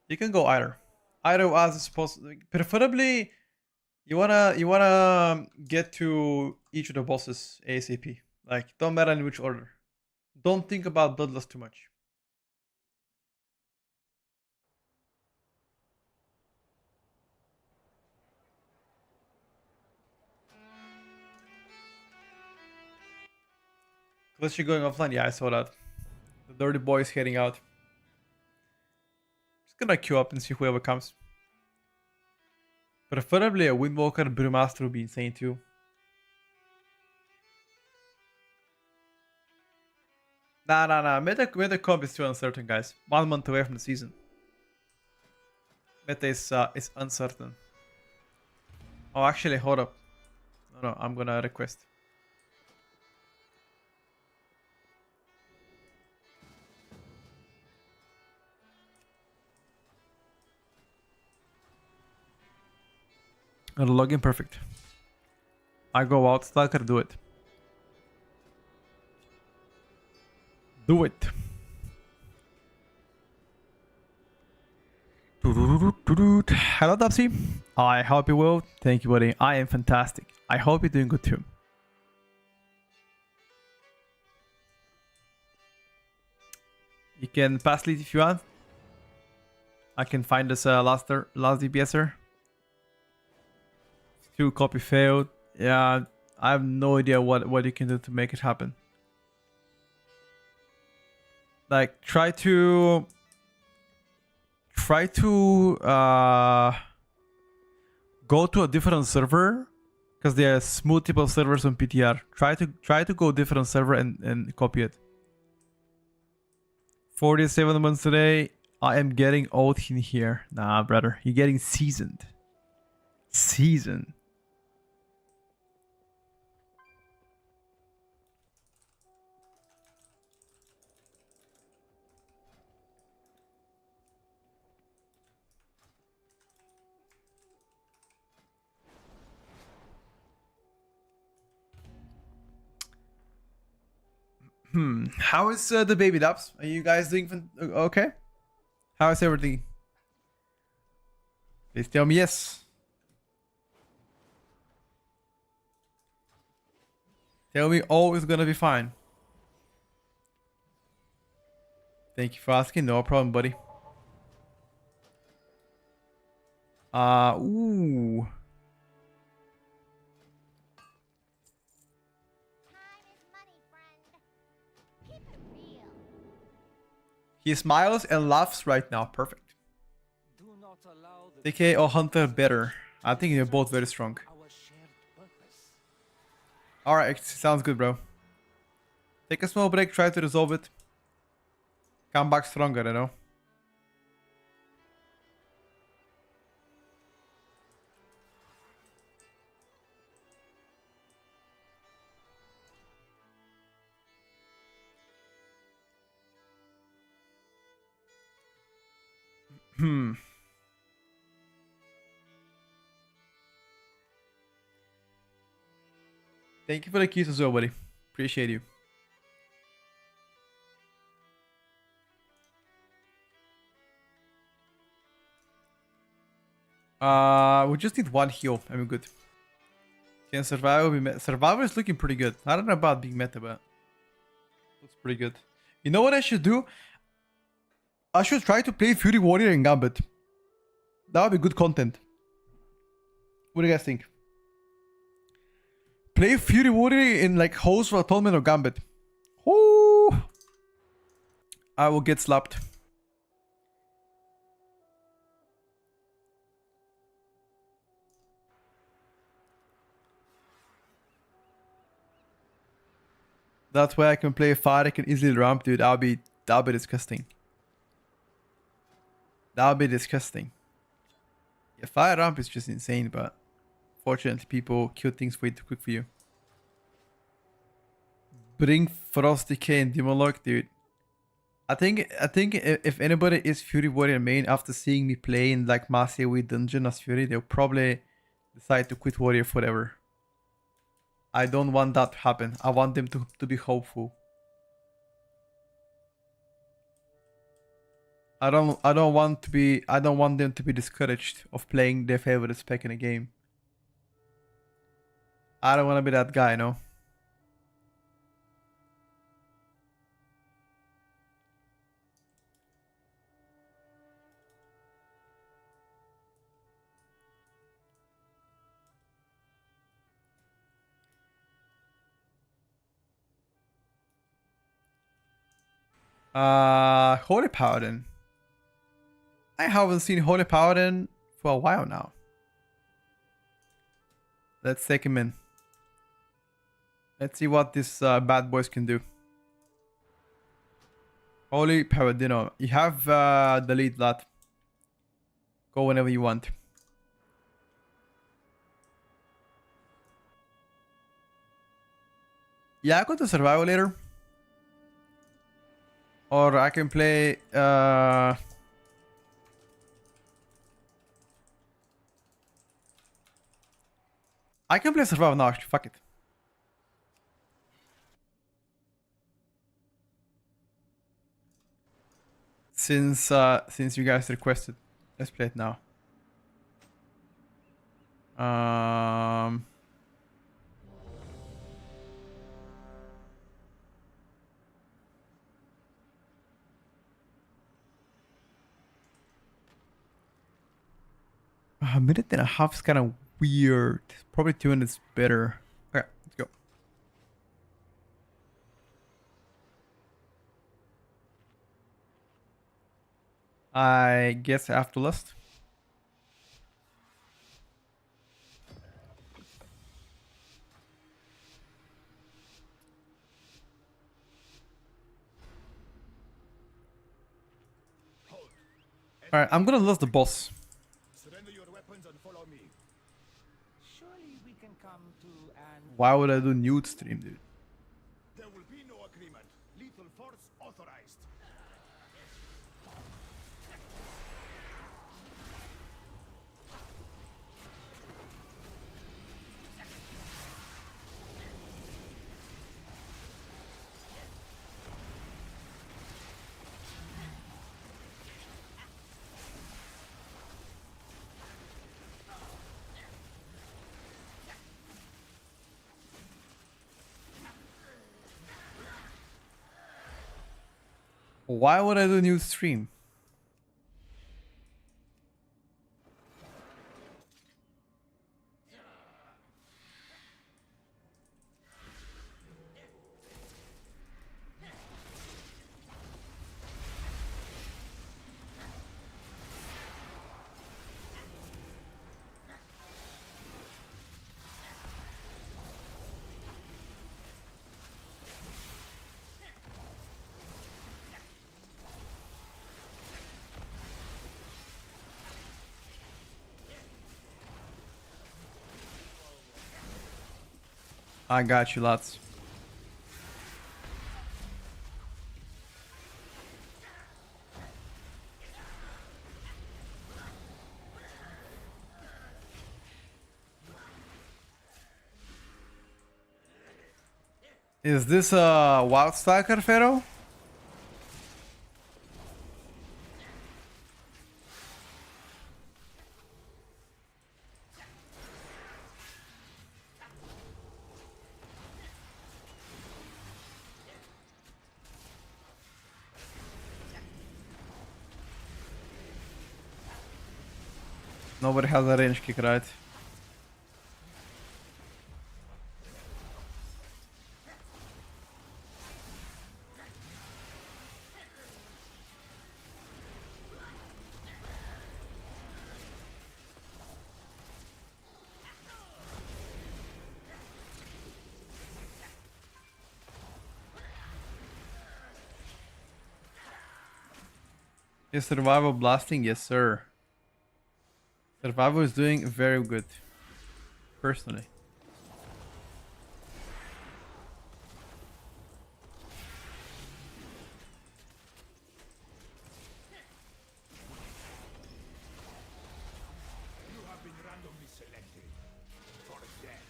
You can go either. Either Oasis post, preferably you wanna get to each of the bosses ASAP. Like, don't matter in which order. Don't think about Bloodlust too much. Unless you're going offline, yeah, I saw that. The dirty boy is heading out. Just gonna queue up and see whoever comes. Preferably a Windwalker Brewmaster would be insane too. Nah. Meta comp is too uncertain, guys. 1 month away from the season. Meta is uncertain. Oh, actually, hold up. No, I'm gonna request. Login perfect. I go out, Stalker, do it. Do it. Hello, Dapsy. I hope you will. Thank you, buddy. I am fantastic. I hope you're doing good too. You can pass lead if you want. I can find this last DPSer. 2 copy failed. Yeah, I have no idea what you can do to make it happen. Like, try to go to a different server, because there's multiple servers on PTR. Try to go different server and copy it. 47 months today. I am getting old in here. Nah, brother, you're getting seasoned. Seasoned. How is the baby dubs? Are you guys doing okay? How is everything? Please tell me yes. Tell me all is gonna be fine. Thank you for asking. No problem, buddy. Ooh. Time is money, friend. Keep it real. He smiles and laughs right now. Perfect. Do not not allow the DK or Hunter better? I think they're both very strong. our shared purpose. Alright, sounds good, bro. Take a small break, try to resolve it. Come back stronger, you know? Thank you for the keys as well, buddy. Appreciate you. We just need one heal and we're good. Can survival be meta? Survival is looking pretty good. I don't know about being meta, but looks pretty good. You know what I should do? I should try to play Fury Warrior in Gambit. That would be good content. What do you guys think? Play Fury Warrior in like Host for Atonement or Gambit. Ooh. I will get slapped. That's why I can play fire. I can easily ramp, dude. That'll be disgusting. That'll be disgusting. Yeah, fire ramp is just insane, but fortunately people kill things way too quick for you. Bring Frost Decay and Demon Lock, dude. I think if anybody is Fury Warrior main after seeing me play in like Masawi Dungeon as Fury, they'll probably decide to quit Warrior forever. I don't want that to happen. I want them to be hopeful. I don't want them to be discouraged of playing their favorite spec in a game. I don't want to be that guy, no. Holy Paladin. I haven't seen Holy Paladin for a while now. Let's take him in. Let's see what this bad boys can do. Holy Paladino. You have the lead, lad. Go whenever you want. Yeah, I go to survival later. Or I can play I can play survival now, actually. Fuck it. Since you guys requested, let's play it now. A minute and a half is kind of weird. Probably 2 minutes better. Okay, let's go. I guess after list. Alright, I'm gonna lose the boss. Surrender your weapons and follow me. Surely we can come to an... Why would I do nude stream, dude? There will be no agreement. Lethal force authorized. Why would I do new stream? I got you, lots. Is this a wild stalker, Pharaoh? Nobody has a range kick, right? Is survival blasting? Yes, sir. Survival is doing very good. Personally. You have been randomly selected for death.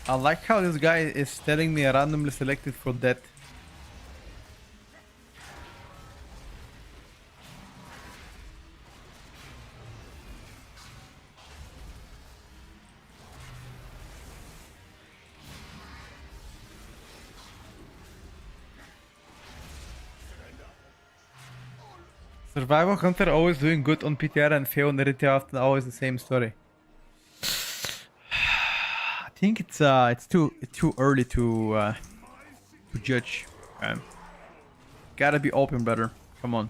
I like how this guy is telling me randomly selected for death. Survival Hunter always doing good on PTR and fail on RTA often always the same story. I think it's too early to judge. Gotta be open, brother. Come on.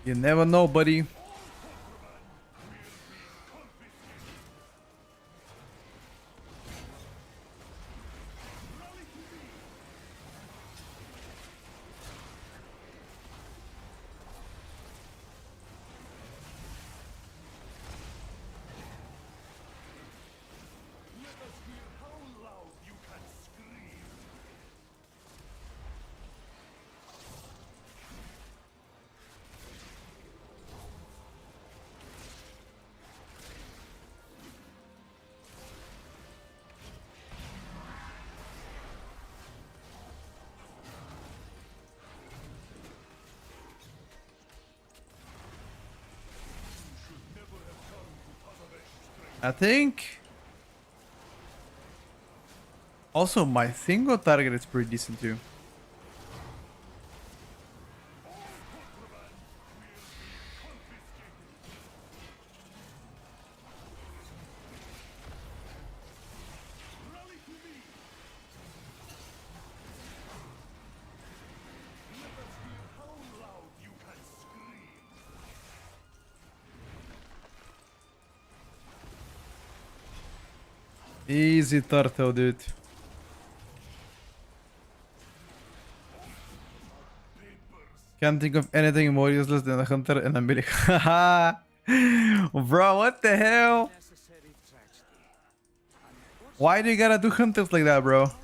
You never know, buddy. I think also my single target is pretty decent too. Easy turtle, dude. Can't think of anything more useless than a hunter and a melee. Bro, what the hell? Necessary tragedy. Why do you gotta do hunters like that, bro? Outrun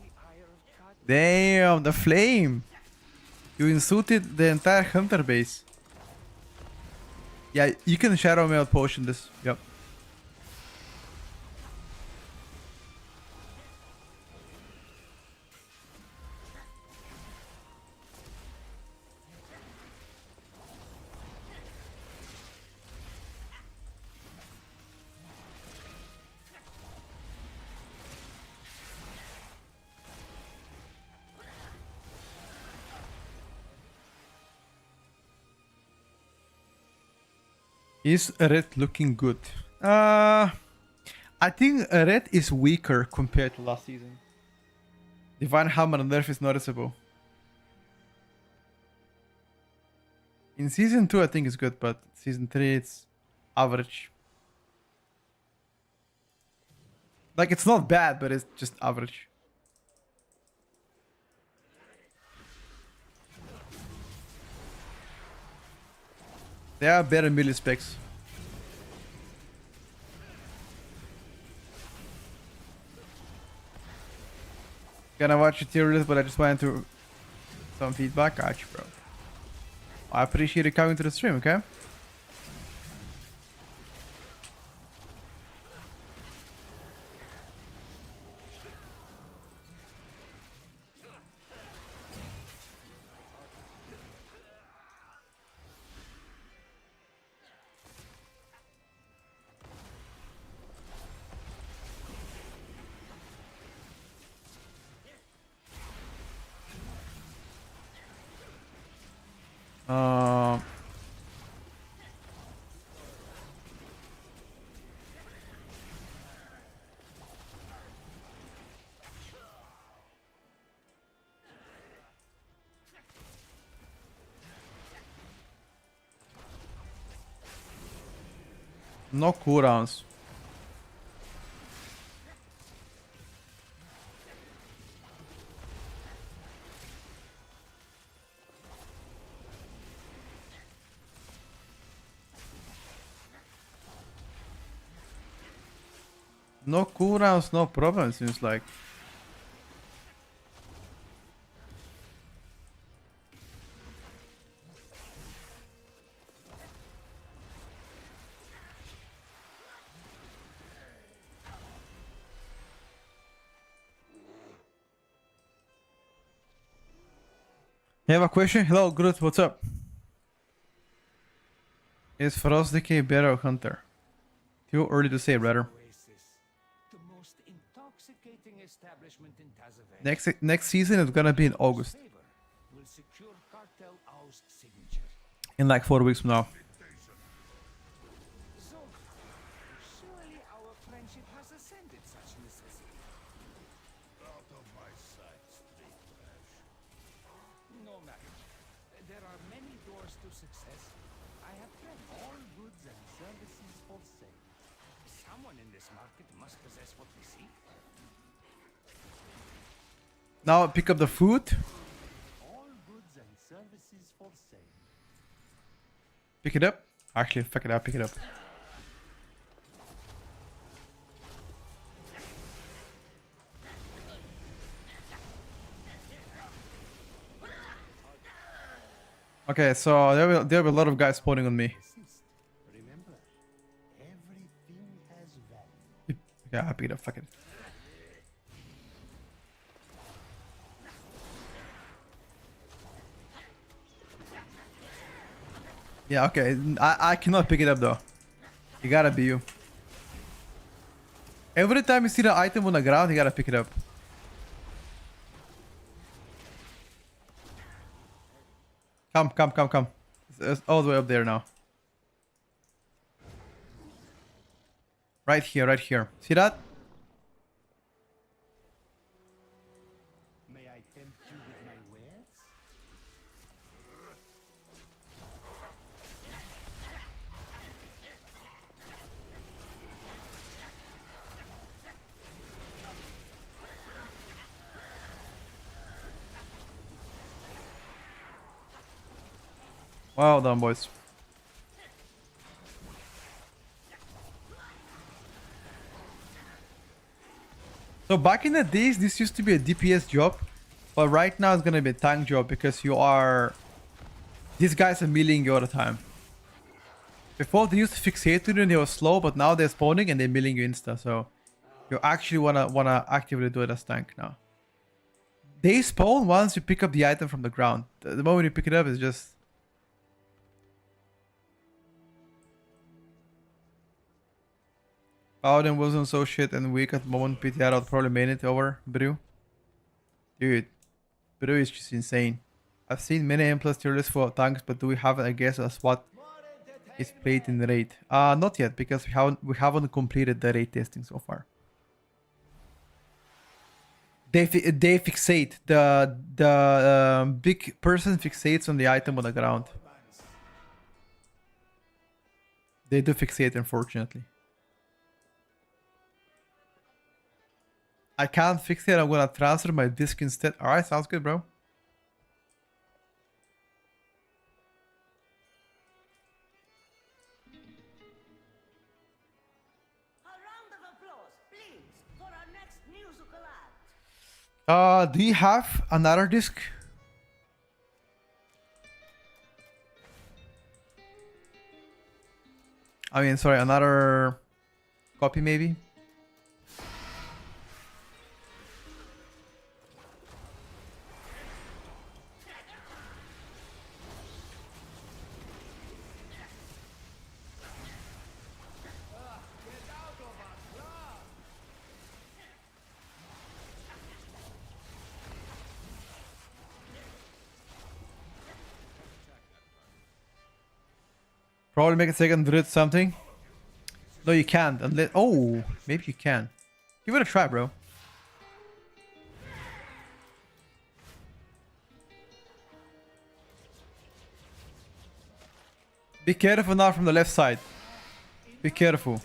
the ire of God. Damn, the flame. You insulted the entire hunter base. Yeah, you can shadow mail potion this. Yep. Is red looking good? I think red is weaker compared to last season. Divine Hammer nerf is noticeable. In season 2, I think it's good, but season 3, it's average. Like, it's not bad, but it's just average. There are better melee specs. Gonna watch your tier list, but I just wanted to some feedback. Gotcha, bro. I appreciate you coming to the stream, okay? Um, no cooldowns. No cooldowns, no problem, seems like. You have a question? Hello, Groot, what's up? Is Frost Decay better or Hunter? Too early to say, brother. Oasis, the most intoxicating establishment in Tazavan. Next season is gonna be in August. Favor will secure Cartel Au's signature. In like 4 weeks from now. So, surely our friendship has ascended such necessity. Out of my sight, street trash. No matter. There are many doors to success. I have read all goods and services for sale. Someone in this market must possess what we seek. Now pick up the food. All goods and services for sale. Pick it up. Actually, fuck it up. Pick it up. Okay, so there will be a lot of guys spawning on me. Remember, everything has value. Yeah, I pick it up. Fuck it. Yeah, okay. I cannot pick it up though. You gotta be you. Every time you see the item on the ground, you gotta pick it up. Come. It's all the way up there now. Right here. See that? May I tempt you with my wares? Well done, boys. So back in the days, this used to be a DPS job, but right now it's gonna be a tank job because you are... These guys are milling you all the time. Before they used to fixate you and they were slow, but now they're spawning and they're milling you insta, so you actually wanna actively do it as tank now. They spawn once you pick up the item from the ground. The moment you pick it up, it's just... Paladin wasn't so shit and weak at the moment. PTR would probably made it over Brew. Dude, Brew is just insane. I've seen many M plus tier lists for tanks, but do we have a guess as what is played in the raid? Not yet, because we haven't completed the raid testing so far. They fixate the big person fixates on the item on the ground. They do fixate, unfortunately. I can't fixate. I'm gonna transfer my disc instead. Alright, sounds good, bro. A round of applause, please, for our next musical act. Do you have another disc? I mean, sorry, another copy maybe? Probably make a second druid something. No, you can't. Unless, oh, maybe you can. Give it a try, bro. Be careful now from the left side. Be careful.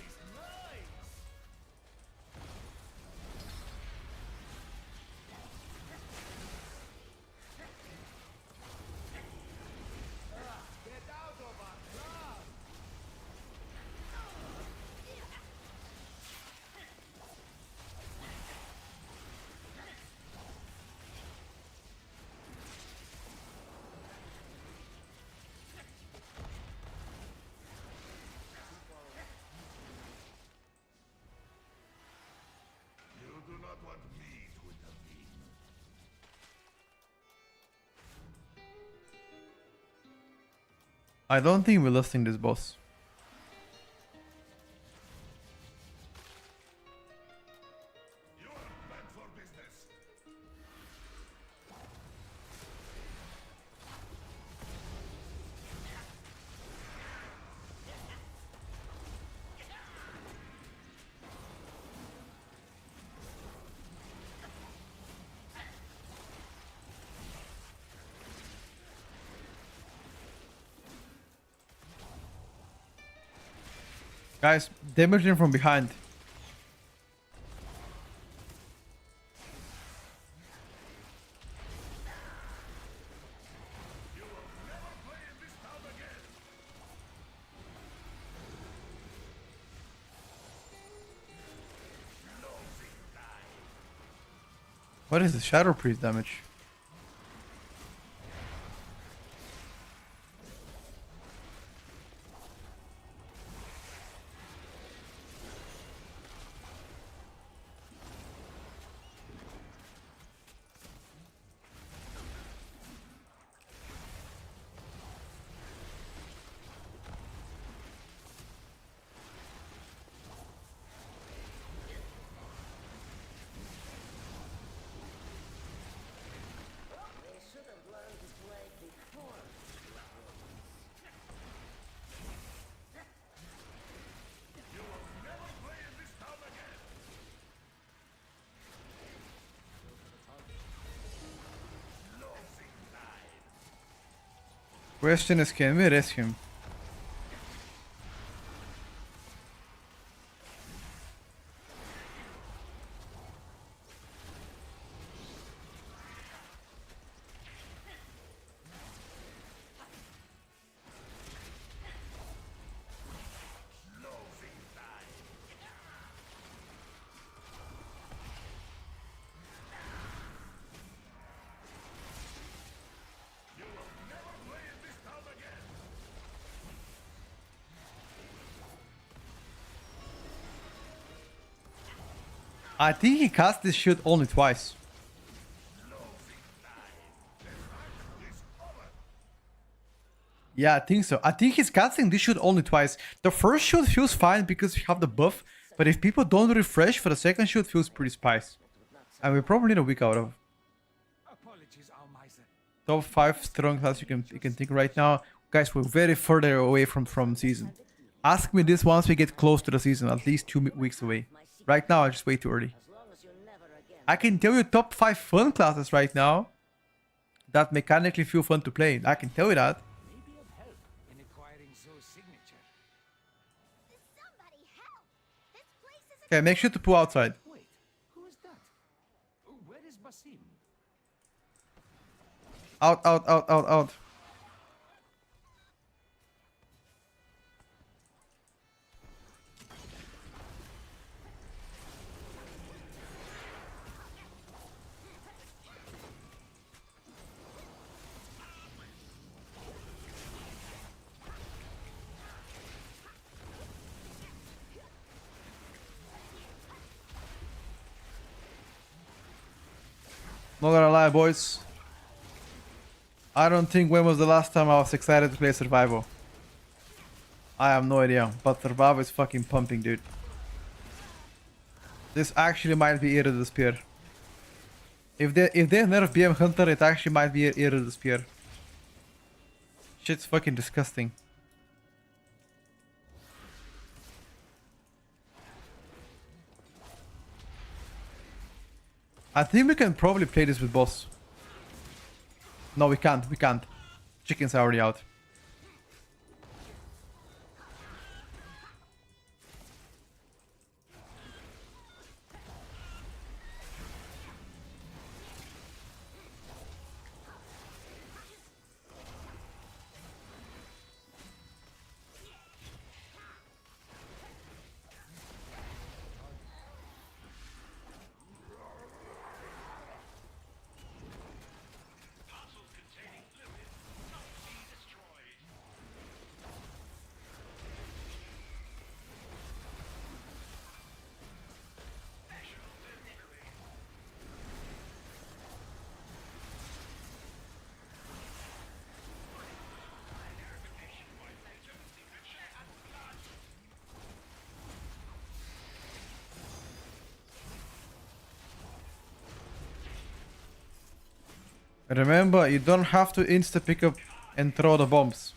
You do not want me to intervene. I don't think we're losing this boss. You are bad for business. Guys, damage him from behind. What is the Shadow Priest damage? They should have learned to play before. Question is, can we rescue him? I think he cast this shield only twice. Yeah, I think so. I think he's casting this shield only twice. The first shield feels fine because we have the buff, but if people don't refresh for the second shield, feels pretty spice. And we probably need a week out of. Apologies, Almiser. Top 5 strong class you can think right now. Guys, we're very further away from season. Ask me this once we get close to the season, at least 2 weeks away. Right now, I just way too early. As long as you never again. I can tell you top 5 fun classes right now that mechanically feel fun to play. I can tell you that. May be of help in acquiring Zoe's signature. Okay, make sure to pull outside. Wait, who is that? Where is Basim? Out, out, out, out, out. Not gonna lie, boys. I don't think when was the last time I was excited to play Survival. I have no idea, but Survival is fucking pumping, dude. This actually might be Ear of the Spear. If they nerf BM Hunter, it actually might be Ear of the Spear. Shit's fucking disgusting. I think we can probably play this with boss. No, we can't. We can't. Chicken's already out. Remember, you don't have to insta pick up and throw the bombs.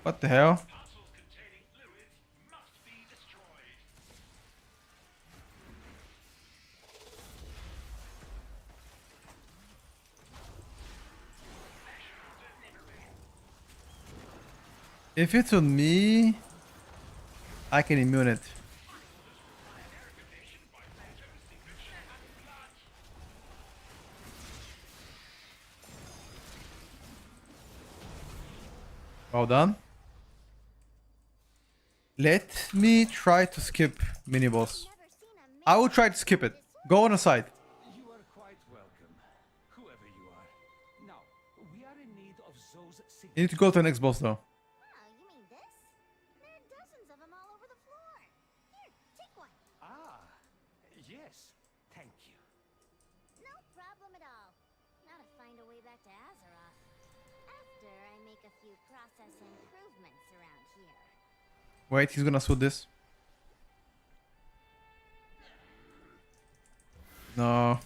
What the hell? If it's on me, I can immune it. Well done. Let me try to skip mini boss. Never seen a male I will try to skip it. Go on the side. You are quite welcome, whoever you are. Now, we are in need of those You need to go to the next boss though. Oh, you mean this? There are dozens of them all over the floor. Here, take one. Ah, yes, thank you. No problem at all. Now to find a way back to Azeroth. After I make a few process improvements around here. Wait, he's gonna shoot this. No.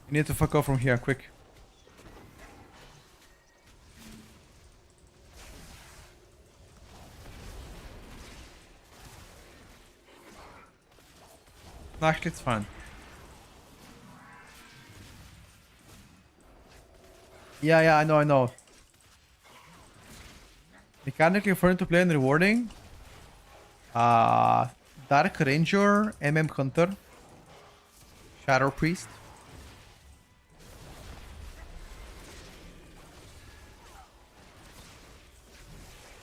You need to fuck off from here, quick. Actually, it's fine. Yeah, I know. Mechanically fun to play and rewarding. Dark Ranger, Hunter, Shadow Priest.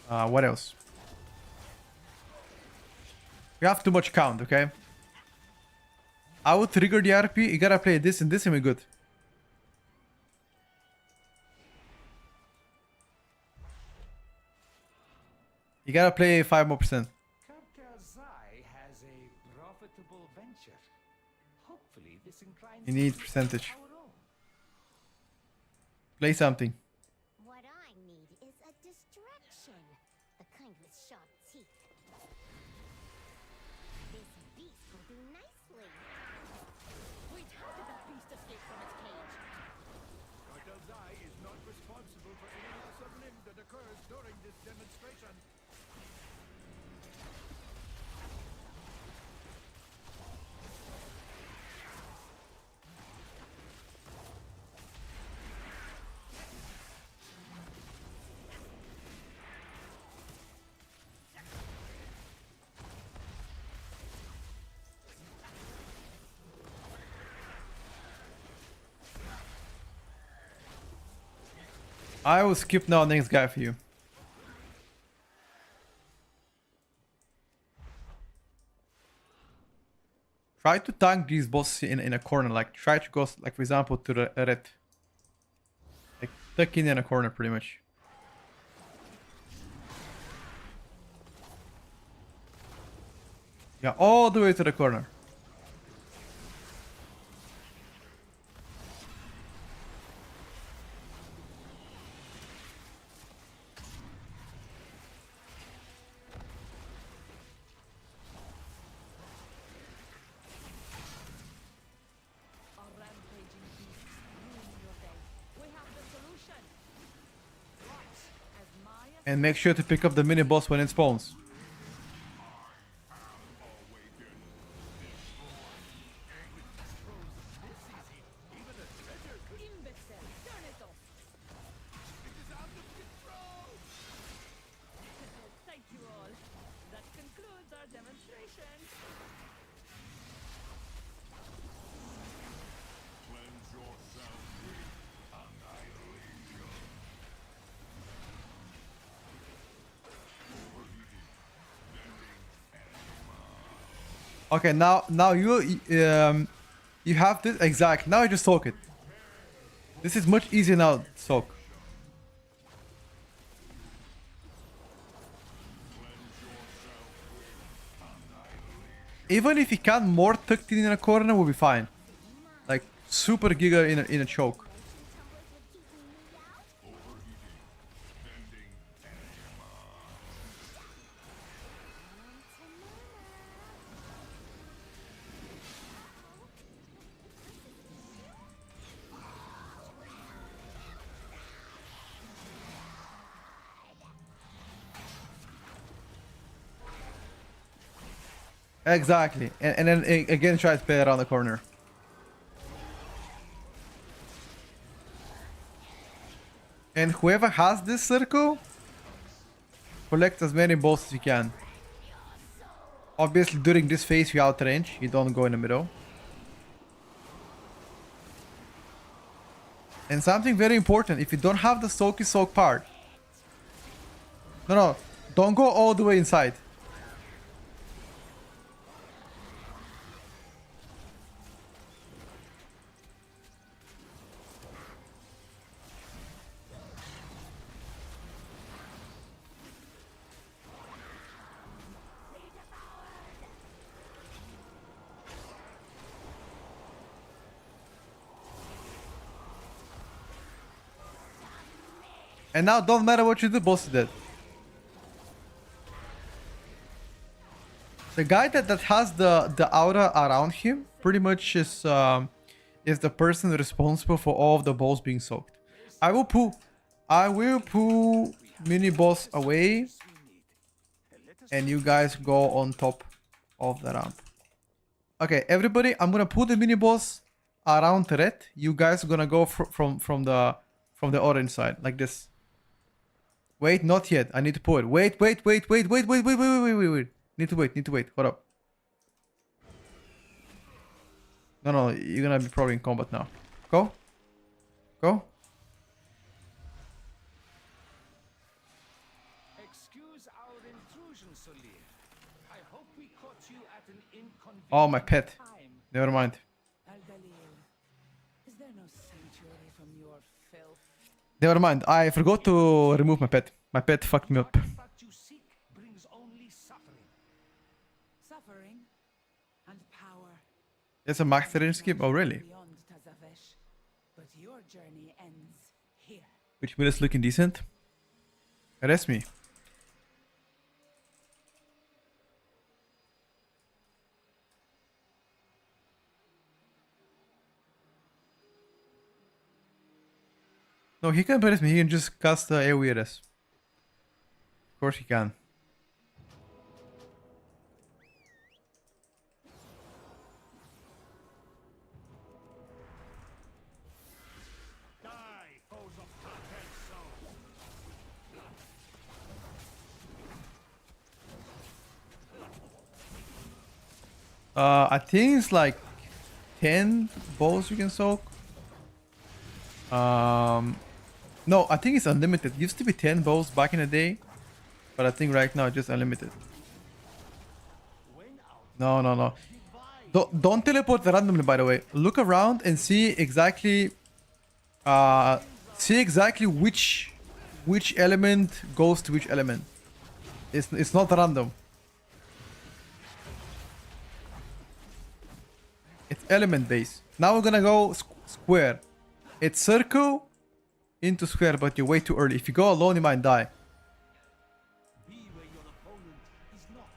What else? We have too much count, okay? I would trigger the RP. You gotta play this and this and we're good. You gotta play 5 more percent. Karkazai has a profitable venture. Hopefully this inclines You need to percentage. our own. Play something. What I need is a distraction. The kind with sharp teeth. This beast will do nicely. Wait, how did that beast escape from its cage? Karkazai is not responsible for any loss of limb that occurs during this demonstration. I will skip now next guy for you. Try to tank these bosses in a corner. Like try to go like for example to the red. Like tuck in a corner pretty much. Yeah, all the way to the corner. Our rampaging beasts ruin your day. We have the solution. Watch as Maya And make sure to pick up the mini boss when it spawns. imbecile. Turn it off. Thank you all. That concludes our demonstration. Cleanse yourself with annihilation. Okay, now you have this exact. Now you just soak it. This is much easier now. Soak. Even if you can more tucked in a corner, we'll be fine. Like super giga in a choke. Exactly, and then again try to play around the corner. And whoever has this circle, collect as many balls as you can. Obviously during this phase you out range, you don't go in the middle. And something very important, if you don't have the soak part. No, don't go all the way inside. And now don't matter what you do, boss is dead. The guy that has the aura around him pretty much is the person responsible for all of the balls being soaked. I will pull mini boss away and you guys go on top of the ramp. Okay, everybody, I'm gonna put the mini boss around red. You guys are gonna go from the orange side like this. Wait, not yet. I need to pull it. Wait. Need to wait. Hold up. No, you're gonna be probably in combat now. Go. Excuse our intrusion, Solir. I hope we caught you at an inconvenient Oh, my pet. time. Never mind. Al-Dalil, is there no sanctuary from your filth? Never mind. I forgot to remove my pet. My pet fucked me up. Artifact you seek brings only suffering. Suffering and power. There's a max range skip. Oh, really? Beyond Tazavesh, but your journey ends here. Which means looking decent. Arrest me. No, he can arrest me. He can just cast the AoE at us. Of course he can. Die, foes of cartel soul. I think it's like 10 balls you can soak. No, I think it's unlimited. It used to be 10 balls back in the day, but I think right now it's just unlimited. No, no, no. Don't teleport randomly, by the way. Look around and see exactly which element goes to which element. It's not random. It's element based. Now we're gonna go square. It's circle into square, but you're way too early. If you go alone, you might die. Be where your opponent is not.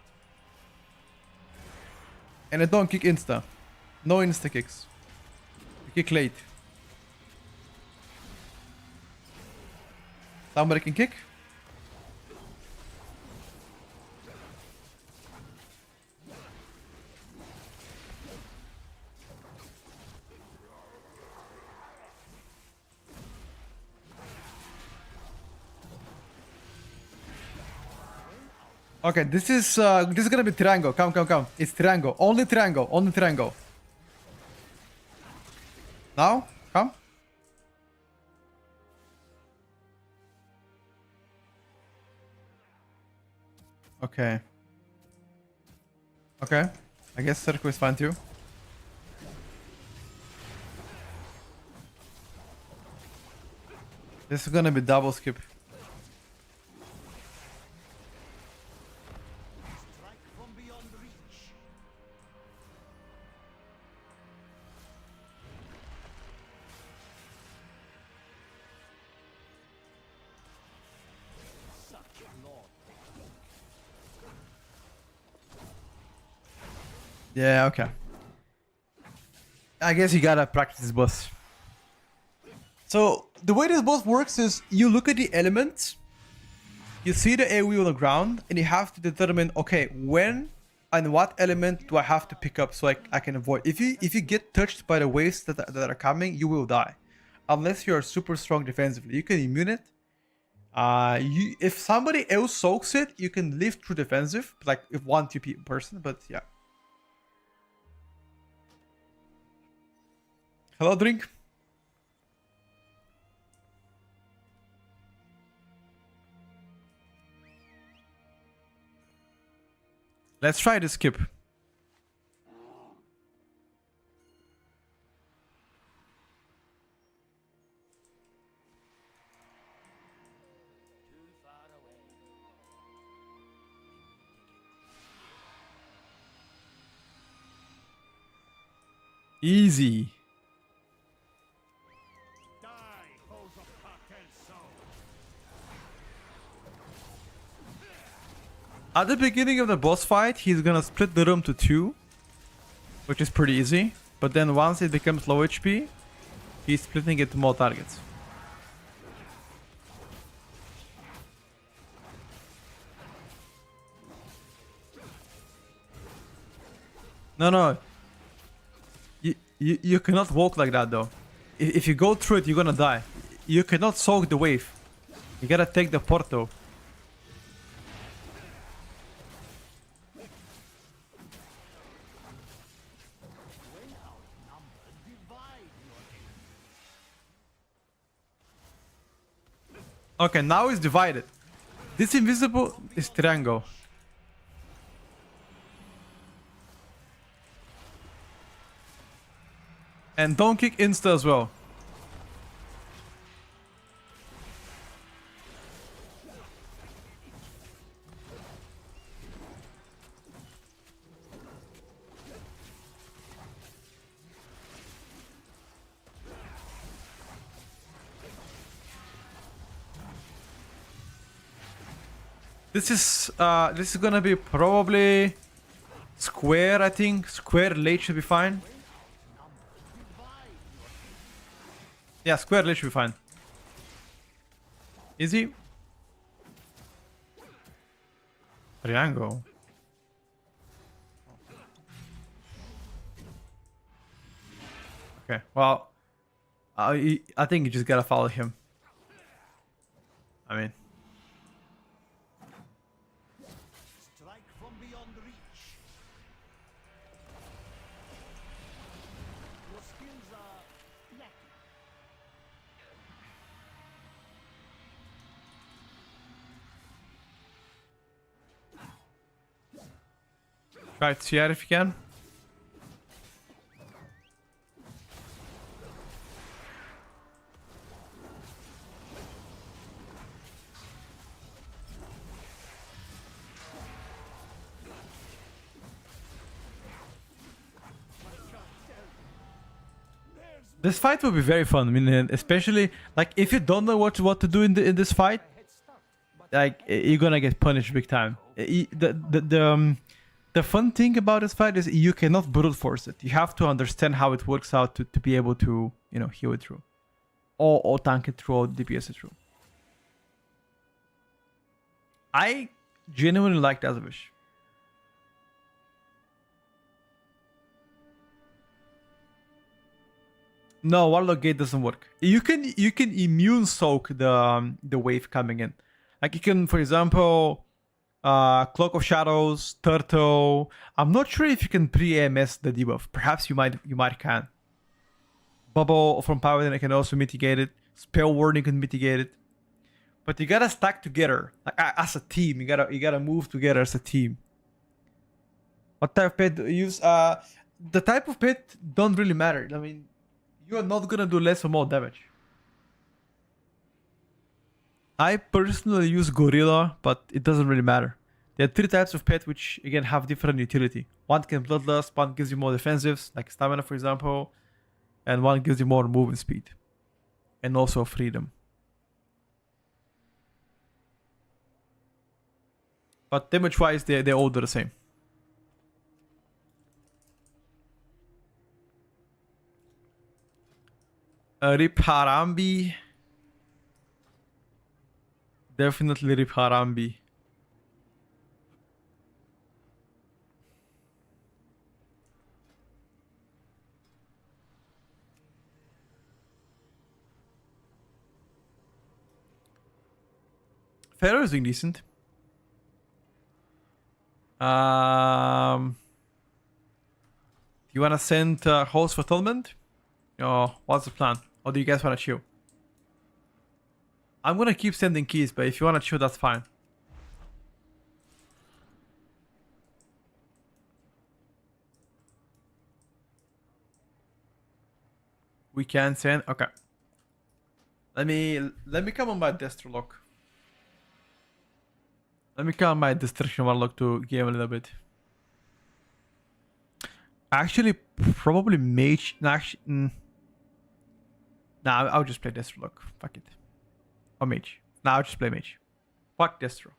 And I don't kick insta. No insta kicks. You kick late. Somebody can kick. Okay, this is gonna be triangle. Come, come, come. It's triangle. Only triangle. Only triangle. Now, come. Okay. Okay. I guess circle is fine too. This is gonna be double skip. Strike from beyond reach. Such lord. Yeah, okay. I guess you gotta practice this boss. So, the way this boss works is you look at the elements, you see the AoE on the ground, and you have to determine, okay, when and what element do I have to pick up so I can avoid. If you get touched by the waves that are coming, you will die. Unless you are super strong defensively. You can immune it. If somebody else soaks it, you can live through defensive, like if 1 TP person, but yeah. Hello, drink. Let's try the skip. Easy. Die, foes of cartel soul. At the beginning of the boss fight, he's gonna split the room to 2, which is pretty easy. But then once it becomes low HP, he's splitting it to more targets. No, no. You cannot walk like that though. If you go through it, you're gonna die. You cannot soak the wave. You gotta take the portal. Okay, now it's divided. This invisible is triangle. And don't kick insta as well. This is gonna be probably square, I think. Square late should be fine. Yeah, square late should be fine. Easy. Triangle. Okay, well, I think you just gotta follow him. I mean, Strike from beyond reach. Your skills are lacking. try to see it if you can. This fight will be very fun. I mean, especially like if you don't know what to do in this fight, like you're gonna get punished big time. The fun thing about this fight is you cannot brute force it. You have to understand how it works out to be able to, you know, heal it through, or tank it through, or DPS it through. I genuinely like Dazovish. No, Warlock Gate doesn't work. You can immune soak the wave coming in. Like you can, for example, Cloak of Shadows, Turtle. I'm not sure if you can pre-AMS the debuff. Perhaps you might can. Bubble from Paladin can also mitigate it. Spell Warning can mitigate it. But you gotta stack together, like as a team. You gotta move together as a team. What type of pet do you use? The type of pet don't really matter. I mean, you are not gonna do less or more damage. I personally use Gorilla, but it doesn't really matter. There are 3 types of pet which again have different utility. One can Bloodlust, one gives you more defensives, like stamina for example, and one gives you more movement speed. And also freedom. But damage wise, they all do the same. Rip Harambe. Definitely Rip Harambe. Pharaoh is doing decent. You wanna send Host Fulfillment? Or what's the plan? Or do you guys wanna chill? I'm gonna keep sending keys, but if you wanna chill, that's fine. We can send. Okay. Let me come on my Destro lock. Let me come on my Destruction Warlock to game a little bit. Actually, probably Mage. No, actually, nah, I'll just play Destro lock. Fuck it. Or Mage. Nah, I'll just play Mage. Fuck Destro.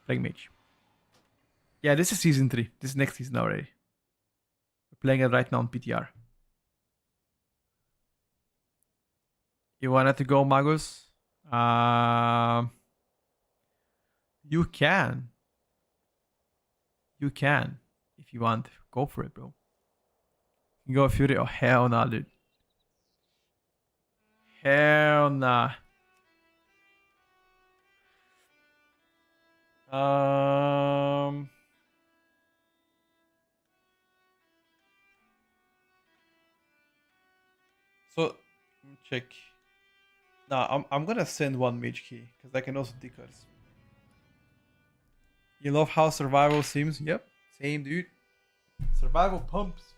Playing Mage. Yeah, this is season 3. This is next season already. We're playing it right now on PTR. You wanted to go, Magus? You can. You can. If you want. Go for it, bro. You can go Fury. Oh, hell nah, dude. Hell nah. So check. Nah, I'm gonna send one Mage key because I can also decars. You love how survival seems? Yep, same dude. Survival pumps.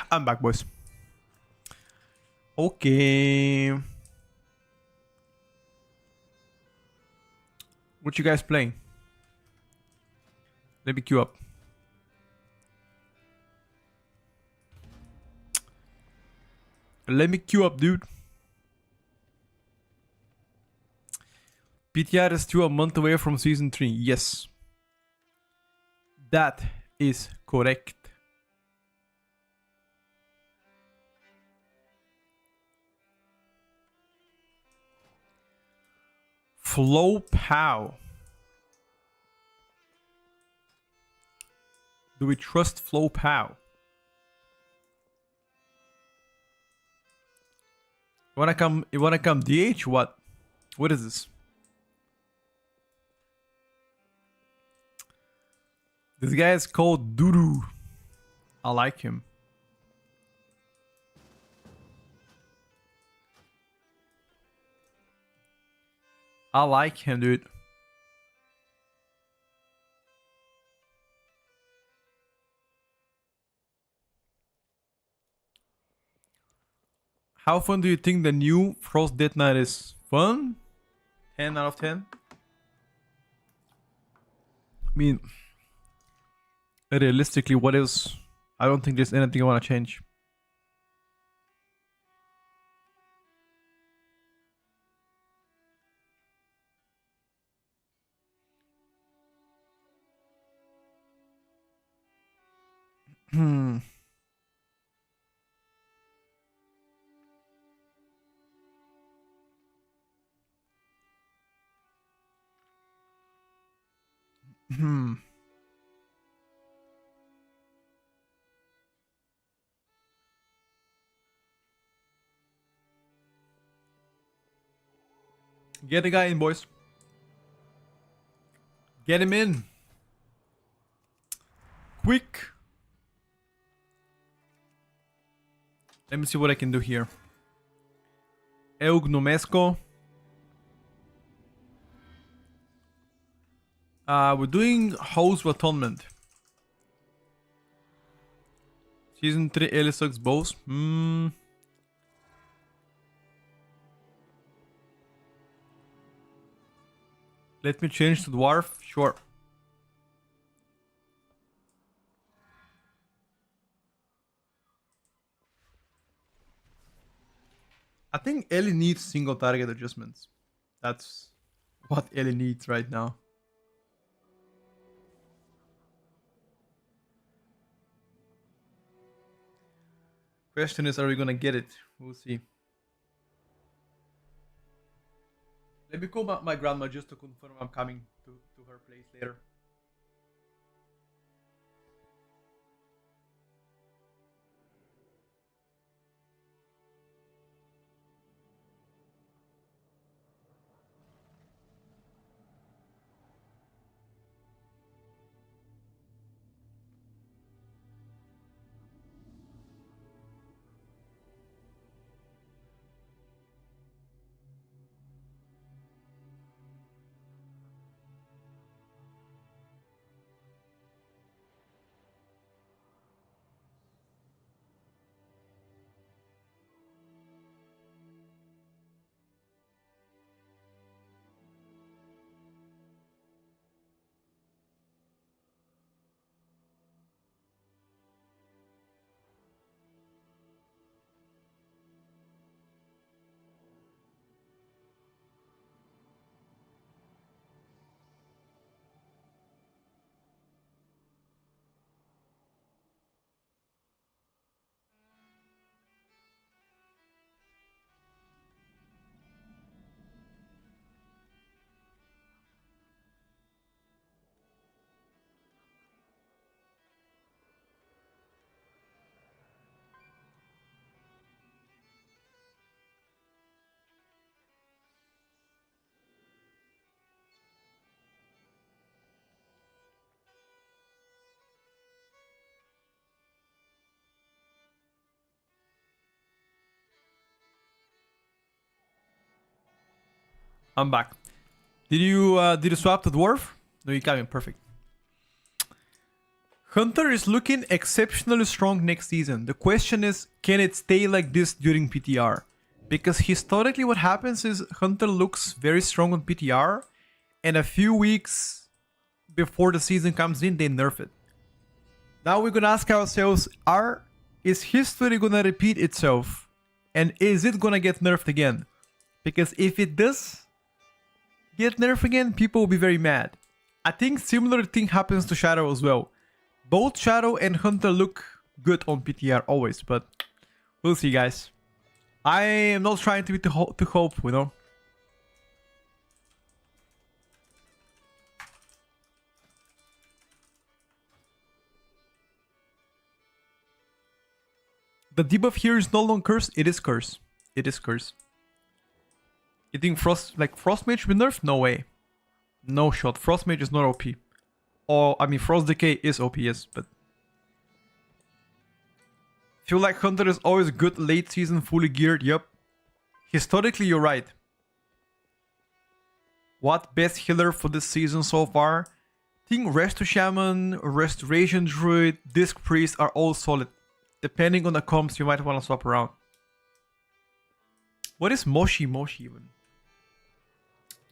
I'm back, boys. Okay. What you guys playing? Let me queue up. Let me queue up, dude. PTR is still a month away from season 3. Yes. That is correct. Flow Pow. Do we trust Flow Pow? You wanna come DH? What? What is this? This guy is called Duru. I like him. I like him, dude. How fun do you think the new Frost Death Knight is? Fun? 10 out of 10? I mean, realistically, what is... I don't think there's anything I want to change. Hmm. Hmm. Get the guy in, boys. Get him in. Quick. Let me see what I can do here. Eugnomesco. We're doing House of Atonement. Season 3 Ellie sucks bows. Let me change to Dwarf. Sure. I think Ellie needs single target adjustments. That's what Ellie needs right now. Question is, are we gonna get it? We'll see. Let me call my grandma just to confirm I'm coming to her place later. I'm back. Did you swap to Dwarf? No, you got me. Perfect. Hunter is looking exceptionally strong next season. The question is, can it stay like this during PTR? Because historically what happens is Hunter looks very strong on PTR, and a few weeks before the season comes in, they nerf it. Now we're gonna ask ourselves, is history gonna repeat itself? And is it gonna get nerfed again? Because if it does get nerfed again, people will be very mad. I think similar thing happens to Shadow as well. Both Shadow and Hunter look good on PTR always, but we'll see, guys. I am not trying to be too hopeful, you know. The debuff here is no longer cursed. It is cursed. It is cursed. You think Frost Mage will be nerfed? No way. No shot. Frost Mage is not OP. Or I mean, Frost Decay is OP, yes, but feel like Hunter is always good late season, fully geared. Yep. Historically, you're right. What best healer for this season so far? I think Resto Shaman, Restoration Druid, Disc Priest are all solid. Depending on the comps, you might want to swap around. What is Moshi even?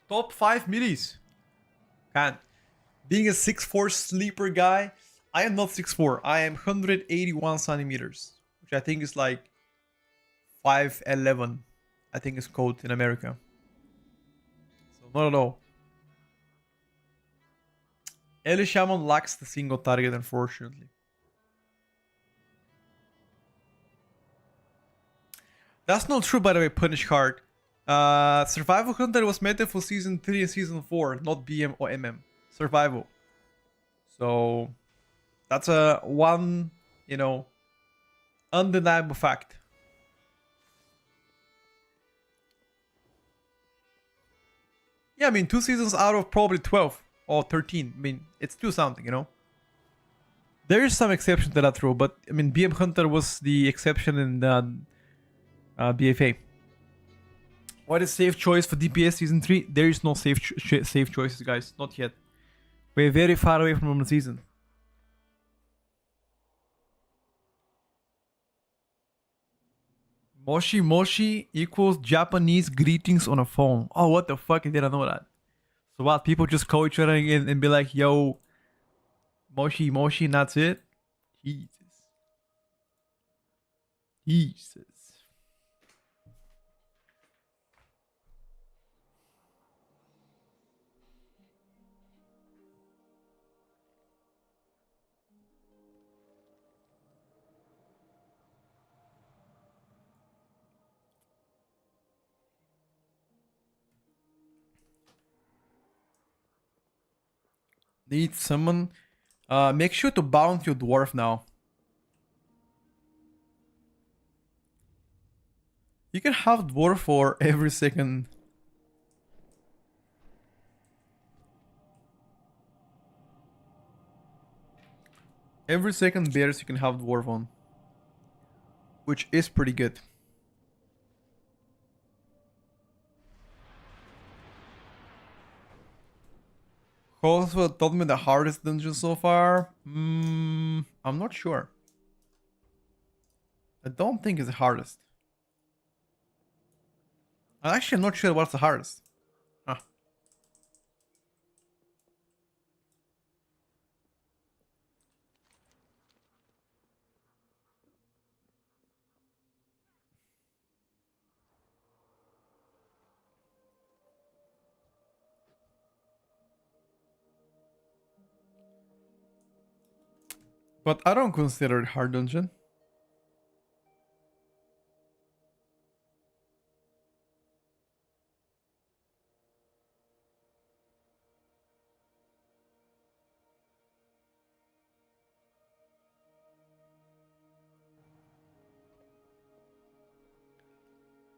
Top 5 middies. Man, being a 6'4 sleeper guy, I am not 6'4. I am 181 centimeters, which I think is like 5'11. I think is called in America. So not at all. Eli Shaman lacks the single target, unfortunately. That's not true, by the way, Punish card. Survival Hunter was meta for Season 3 and Season 4, not BM or MM. Survival. So, that's a one, you know, undeniable fact. Yeah, I mean, 2 seasons out of probably 12 or 13. I mean, it's still something, you know? There is some exception to that rule, but I mean, BM Hunter was the exception in the BFA. What is safe choice for DPS Season 3? There is no safe choices, guys. Not yet. We're very far away from the season. Moshi equals Japanese greetings on a phone. Oh, what the fuck? I didn't know that. So what? People just call each other and be like, yo, Moshi, and that's it? Jesus. Need someone. Make sure to bounce your dwarf now. You can have dwarf for every second. Every second bears you can have dwarf on. Which is pretty good. Also told me the hardest dungeon so far. I'm not sure. I don't think it's the hardest. I'm actually not sure what's the hardest. Ah. But I don't consider it hard dungeon.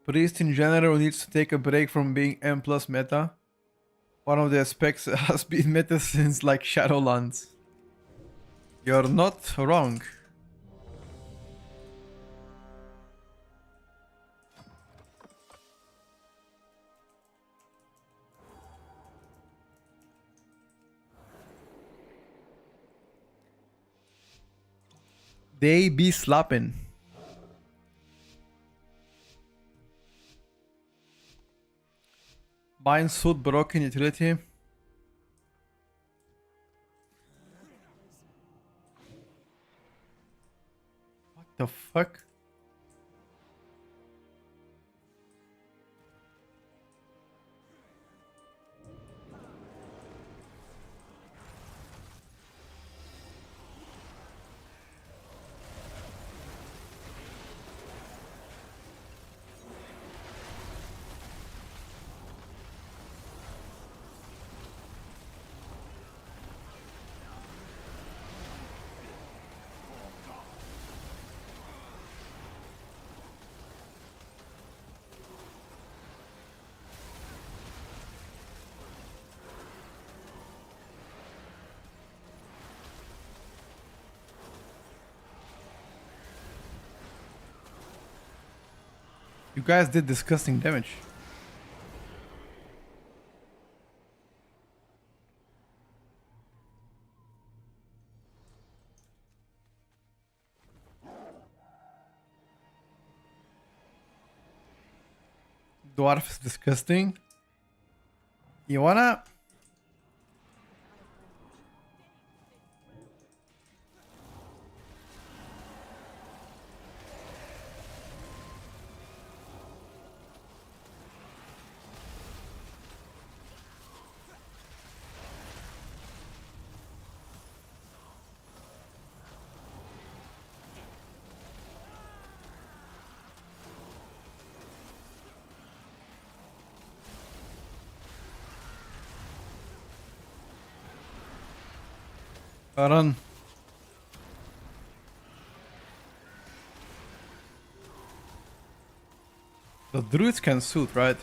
Priest in general needs to take a break from being M+ meta. One of the aspects has been meta since like Shadowlands. You're not wrong. They be slapping. Bind suit broken utility. What the fuck? You guys did disgusting damage. Dwarf is disgusting. You wanna? Run. The druids can suit, right?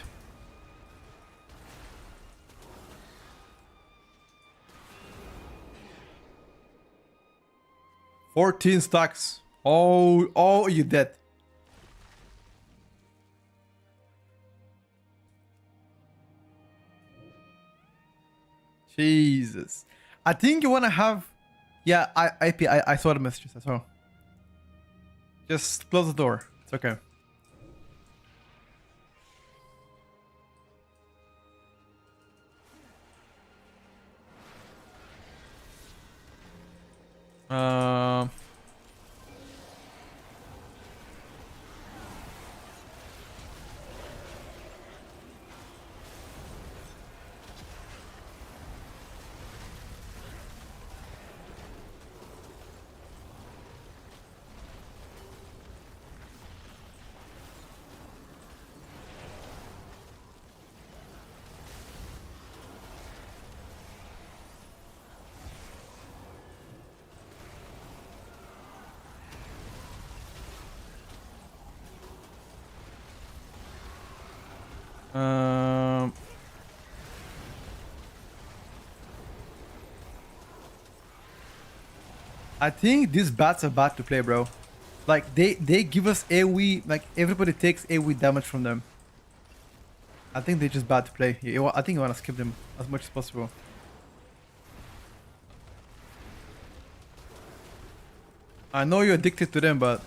$14 stacks. Oh, you dead. Jesus. I think you wanna have. Yeah, I saw the messages. I saw. Just close the door. It's okay. Um. I think these bats are bad to play, bro. Like they give us AoE, like everybody takes AoE damage from them. I think they're just bad to play. I think you wanna skip them as much as possible. I know you're addicted to them, but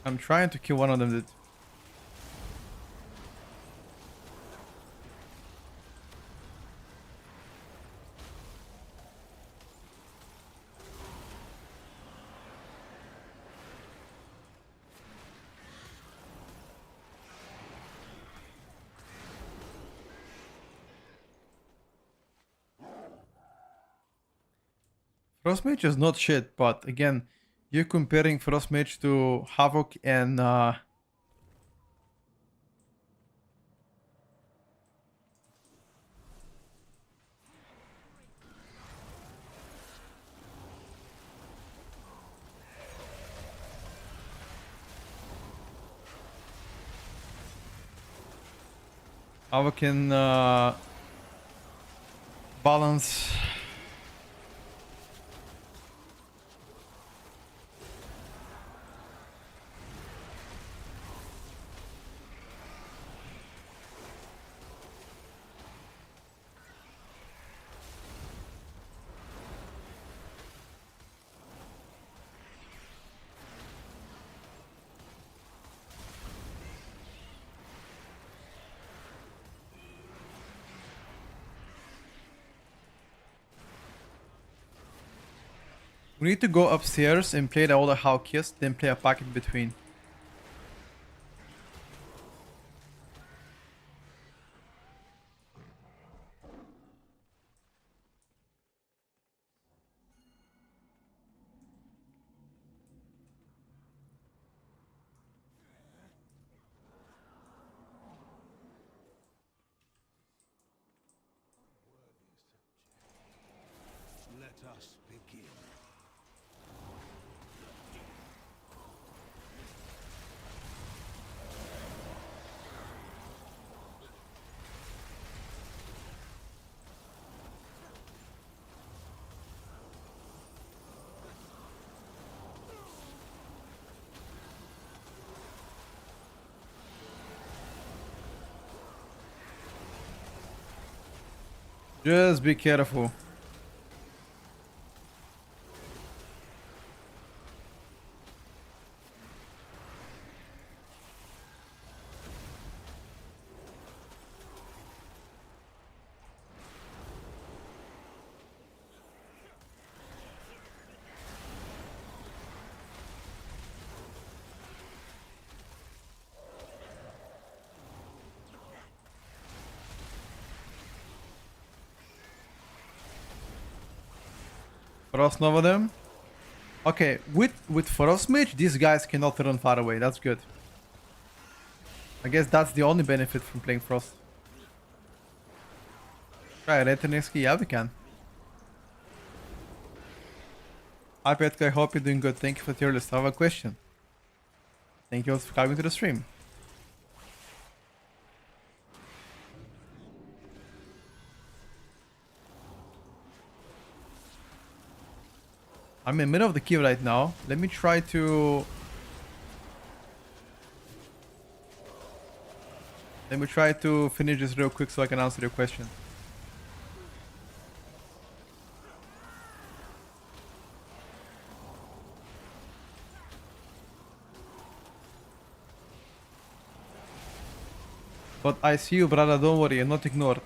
I'm trying to kill one of them, dude. Frost Mage is not shit, but again, You're comparing Frost Mage to Havoc and Havoc can balance. We need to go upstairs and play all the Hawkiest, then play a pack in between. Let us begin. Just be careful. Frost Nova them. Okay, with Frost Mage, these guys cannot run far away. That's good. I guess that's the only benefit from playing Frost. Try Retinexki, yeah we can. Hi Petka, I hope you're doing good. Thank you for the tier list. I have a question. Thank you also for coming to the stream. I'm in the middle of the queue right now. Let me try to finish this real quick so I can answer your question. But I see you, brother. Don't worry, you're not ignored.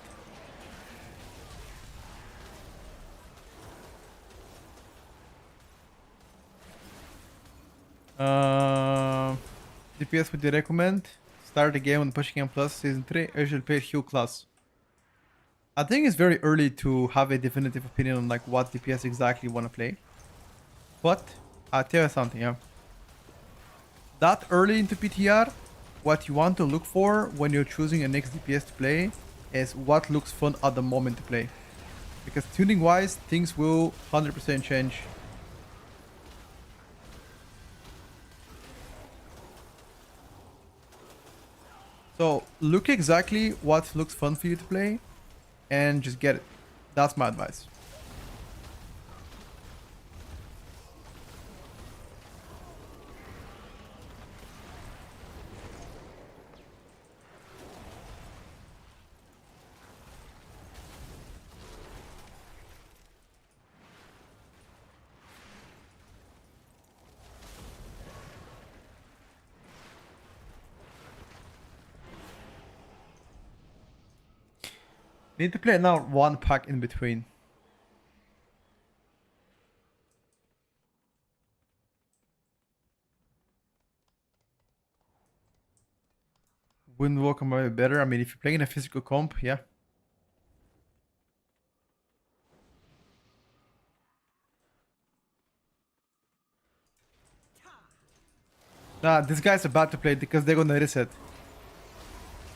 DPS would you recommend? Start the game on pushing M plus season 3 or should play Hue class? I think it's very early to have a definitive opinion on like what DPS exactly you want to play. But I'll tell you something, yeah. That early into PTR, what you want to look for when you're choosing a next DPS to play is what looks fun at the moment to play. Because tuning wise, things will 100% change. So look exactly what looks fun for you to play and just get it. That's my advice. Need to play now one pack in between. Wouldn't walk might be better. I mean, if you're playing in a physical comp, yeah. Nah, this guy's about to play because they're gonna reset.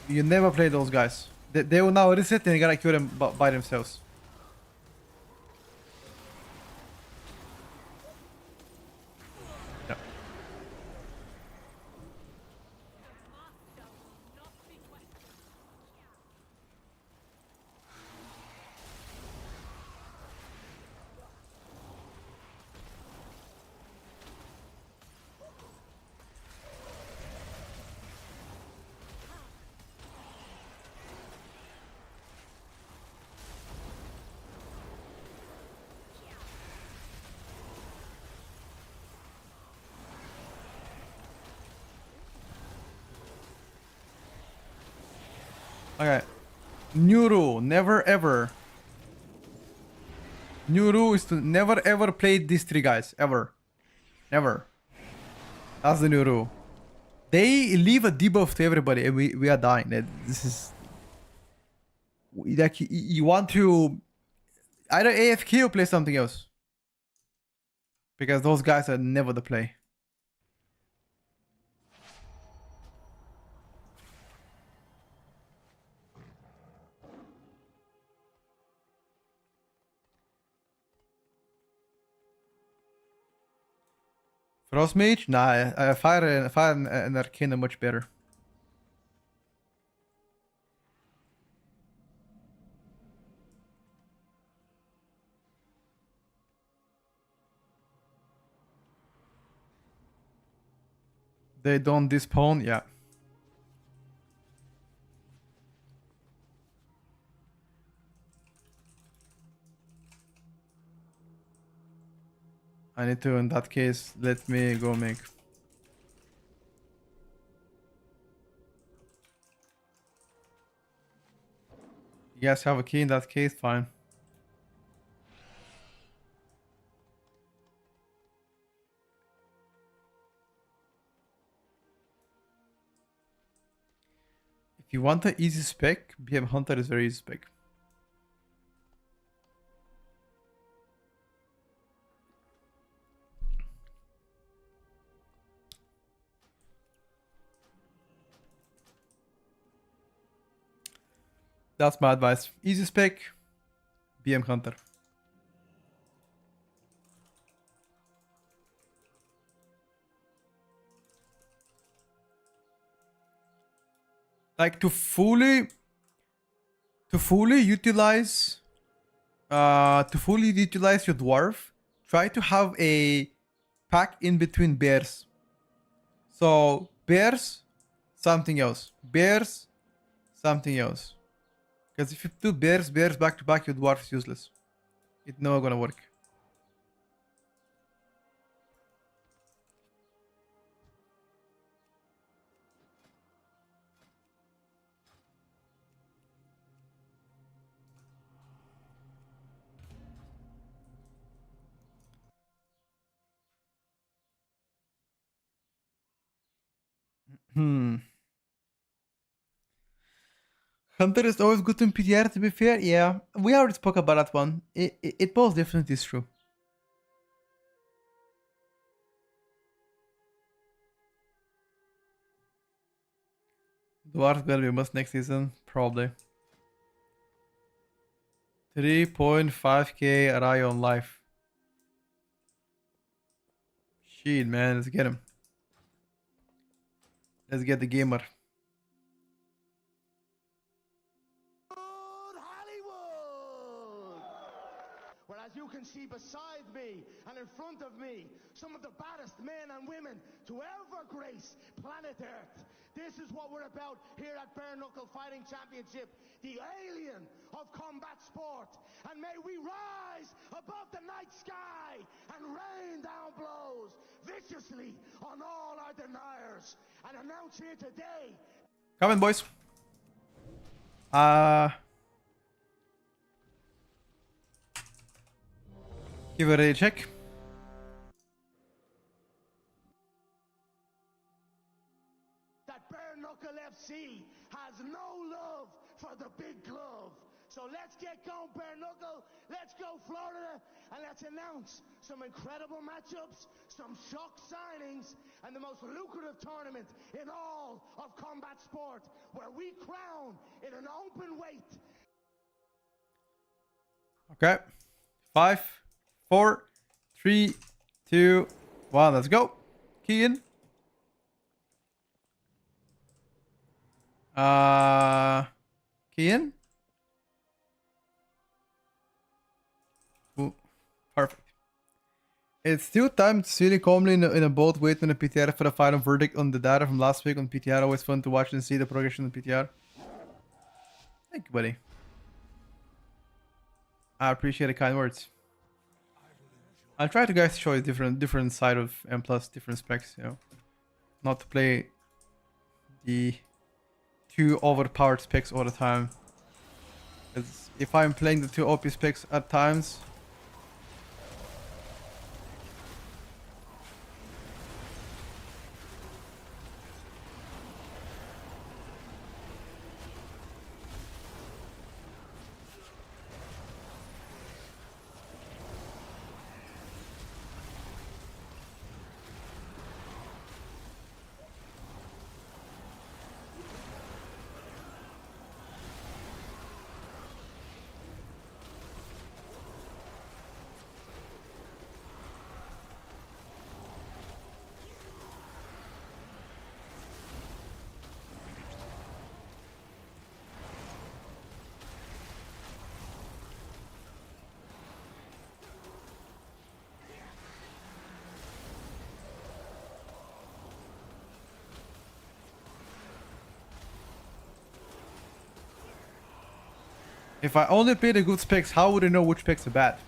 You never play those guys. They will now reset and you gotta kill them by themselves. Yeah. Okay. New rule, never ever. New rule is to never ever play these three guys. Ever. Never. That's the new rule. They leave a debuff to everybody and we are dying. This is... Like, you want to either AFK or play something else. Because those guys are never the play. Frost Mage? Nah, Fire and Arcane are much better. They don't despawn? Yeah. I need to, in that case, let me go make. You guys have a key in that case? Fine. If you want an easy spec, BM Hunter is very easy spec. That's my advice. Easy spec, BM Hunter. Like to fully utilize your dwarf, try to have a pack in between bears. So bears, something else. Bears, something else. Because if you do bears back to back, your dwarf is useless. It's never gonna work. Hunter is always good in PTR, to be fair. Yeah, we already spoke about that one. It most definitely is true. Dwarf gonna be must next season, probably. 3.5k Arai on life. Shit, man, let's get him. Let's get the gamer. Hollywood! Well, as you can see beside me and in front of me, some of the baddest men and women to ever grace planet Earth. This is what we're about here at Bare Knuckle Fighting Championship, the alien of combat sport. And may we rise above the night sky and rain down blows viciously on all our deniers. And announce here today... Come in, boys. Give it a check. That Bare Knuckle FC has no love for the big glove. So let's get going, bare knuckle. Let's go, Florida, and let's announce some incredible matchups, some shock signings, and the most lucrative tournament in all of combat sport, where we crown in an open weight. Okay. 5, 4, 3, 2, 1. Let's go. Key in. Key in. Ooh, perfect. It's still time to sit calmly in a boat waiting on the PTR for the final verdict on the data from last week on PTR. Always fun to watch and see the progression on PTR. Thank you, buddy. I appreciate the kind words. I'll try to guys show you different side of M+, different specs, you know. Not to play the two overpowered specs all the time. Because if I'm playing the two OP specs at times, if I only play the good specs, how would I know which specs are bad?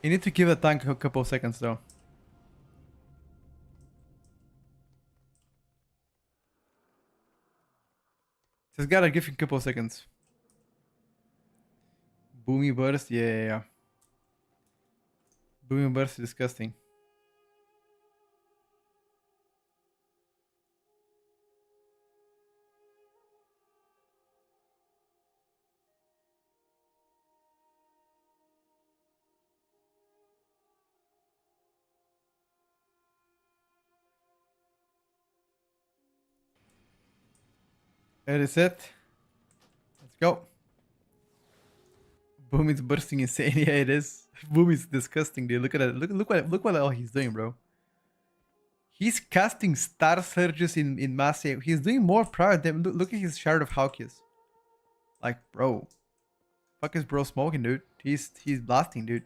You need to give the tank a couple of seconds though. Just gotta give you a couple of seconds. Boomy burst, yeah. Boomy burst is disgusting. That is it. Let's go. Boom is bursting insane. Yeah, it is. Boom is disgusting, dude. Look at it. Look what all he's doing, bro. He's casting star surges in mass save. He's doing more prior than look at his Shard of Hawkias. Like, bro. Fuck is bro smoking, dude? He's blasting, dude.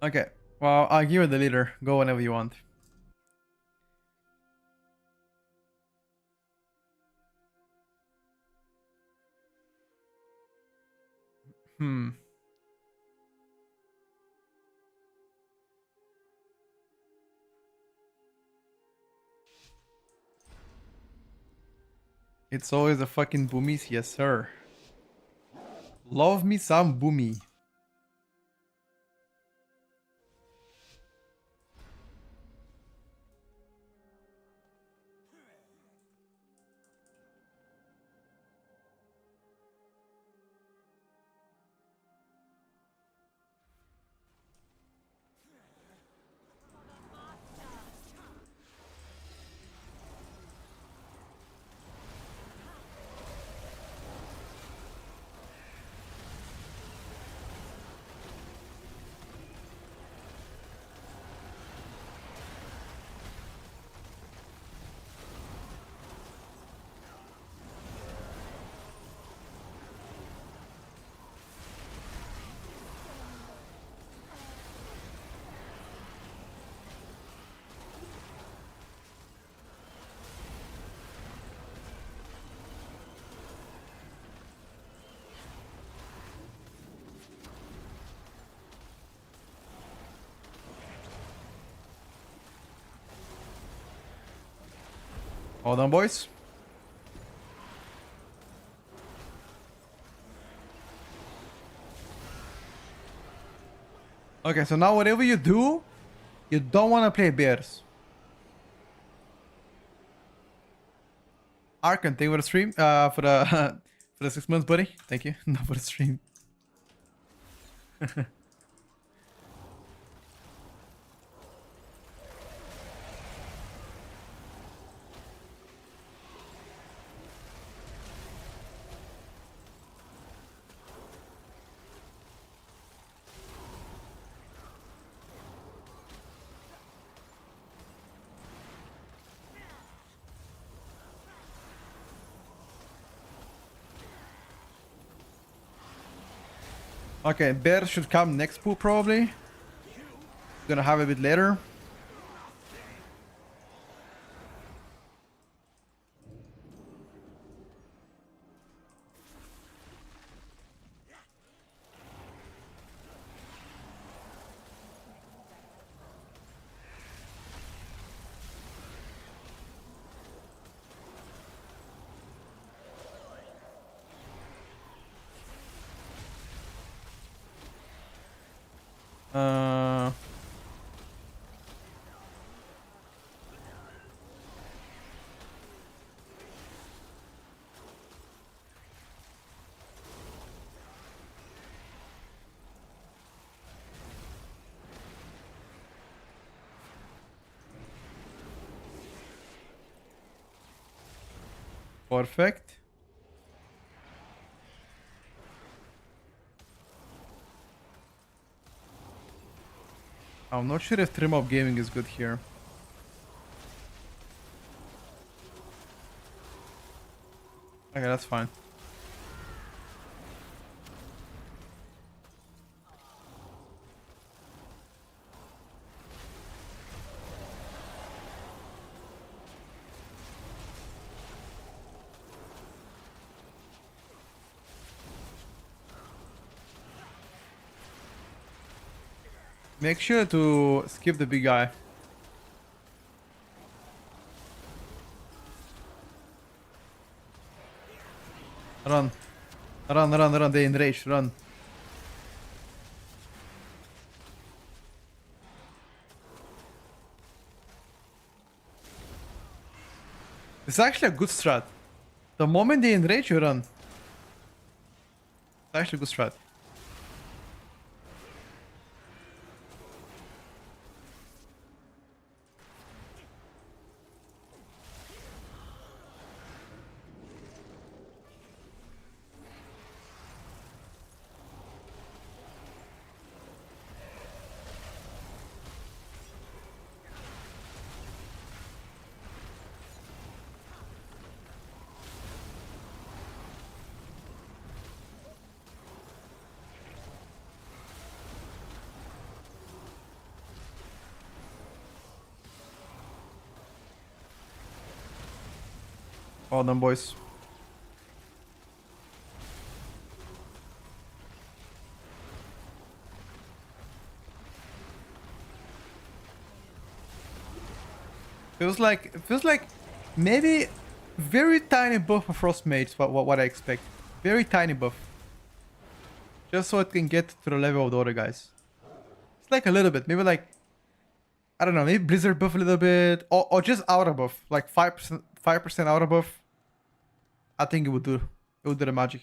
Okay. Well, I'll give you the leader. Go whenever you want. It's always a fucking boomies, yes sir. Love me some boomy. Hold on, boys. Okay, so now whatever you do, you don't want to play bears. Arkan, thank you for the stream. For the for the 6 months, buddy. Thank you. No, for the stream. Okay, bear should come next pool probably. Gonna have a bit later. Uh, Perfect. I'm not sure if trim up gaming is good here. Okay, that's fine. Make sure to skip the big guy. Run. Run, run, run. They enraged. Run. It's actually a good strat. The moment they enrage, you run. It's actually a good strat. Well done, boys. Feels like maybe very tiny buff for Frost Mage. What I expect. Very tiny buff. Just so it can get to the level of the other guys. It's like a little bit. Maybe like, I don't know, maybe Blizzard buff a little bit. Or just Aura buff. Like 5% Aura buff. I think it would do. It would do the magic.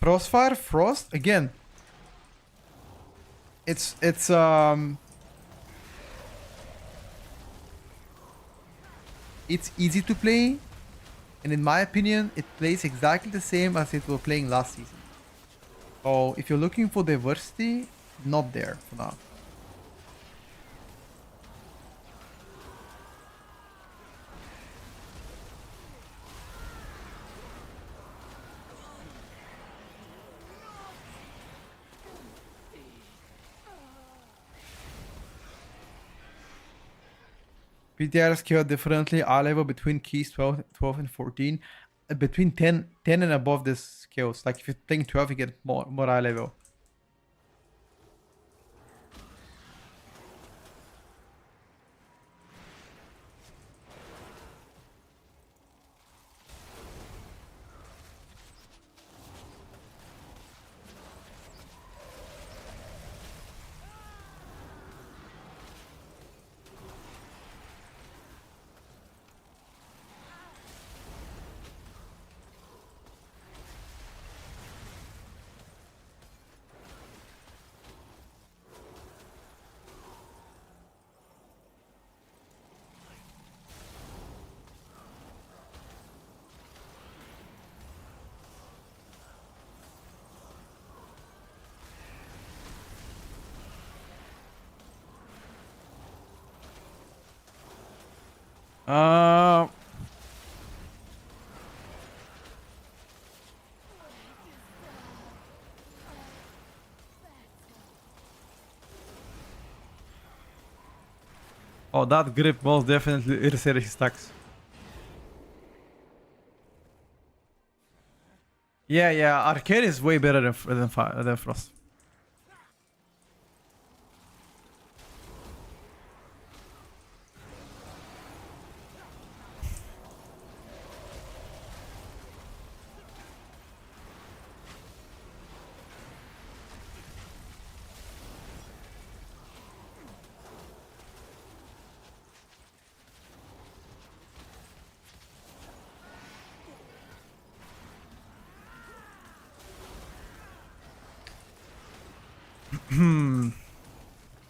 Frostfire, Frost, again. It's easy to play, and in my opinion, it plays exactly the same as it was playing last season. So if you're looking for diversity, not there for now. PTR scale differently. Eye level between keys 12 and 14. Between 10 and above this scales. Like if you're playing 12, you get more eye level. Uh, oh, that grip most definitely irritated his stacks. Yeah, yeah, Arcade is way better than Frost.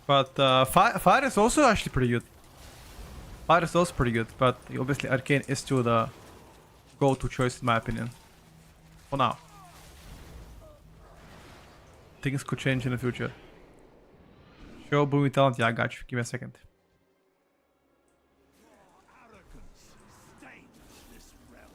But Fire is also actually pretty good. Fire is also pretty good, but obviously Arcane is still the go-to choice in my opinion. For now. Things could change in the future. Show booming talent, yeah, I got you. Give me a second. Arrogance stains this realm.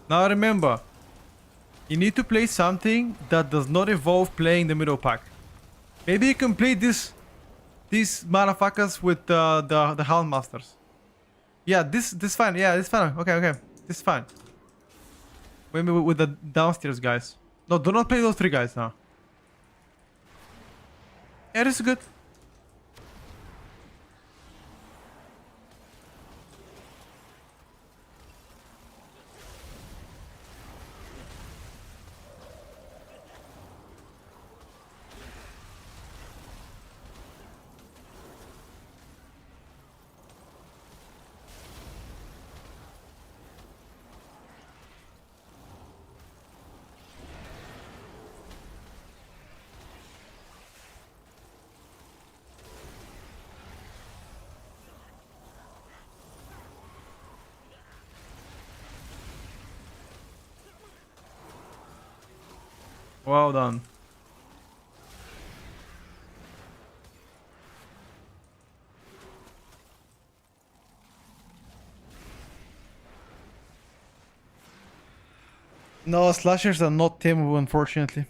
Now remember, you need to play something that does not involve playing the middle pack. Maybe you can play these motherfuckers with the Houndmasters. Yeah, this fine. Yeah, this fine. Okay, okay, this is fine. Maybe with the downstairs guys. No, do not play those three guys now. Yeah, this is good. Well done. No, slashers are not tameable, unfortunately.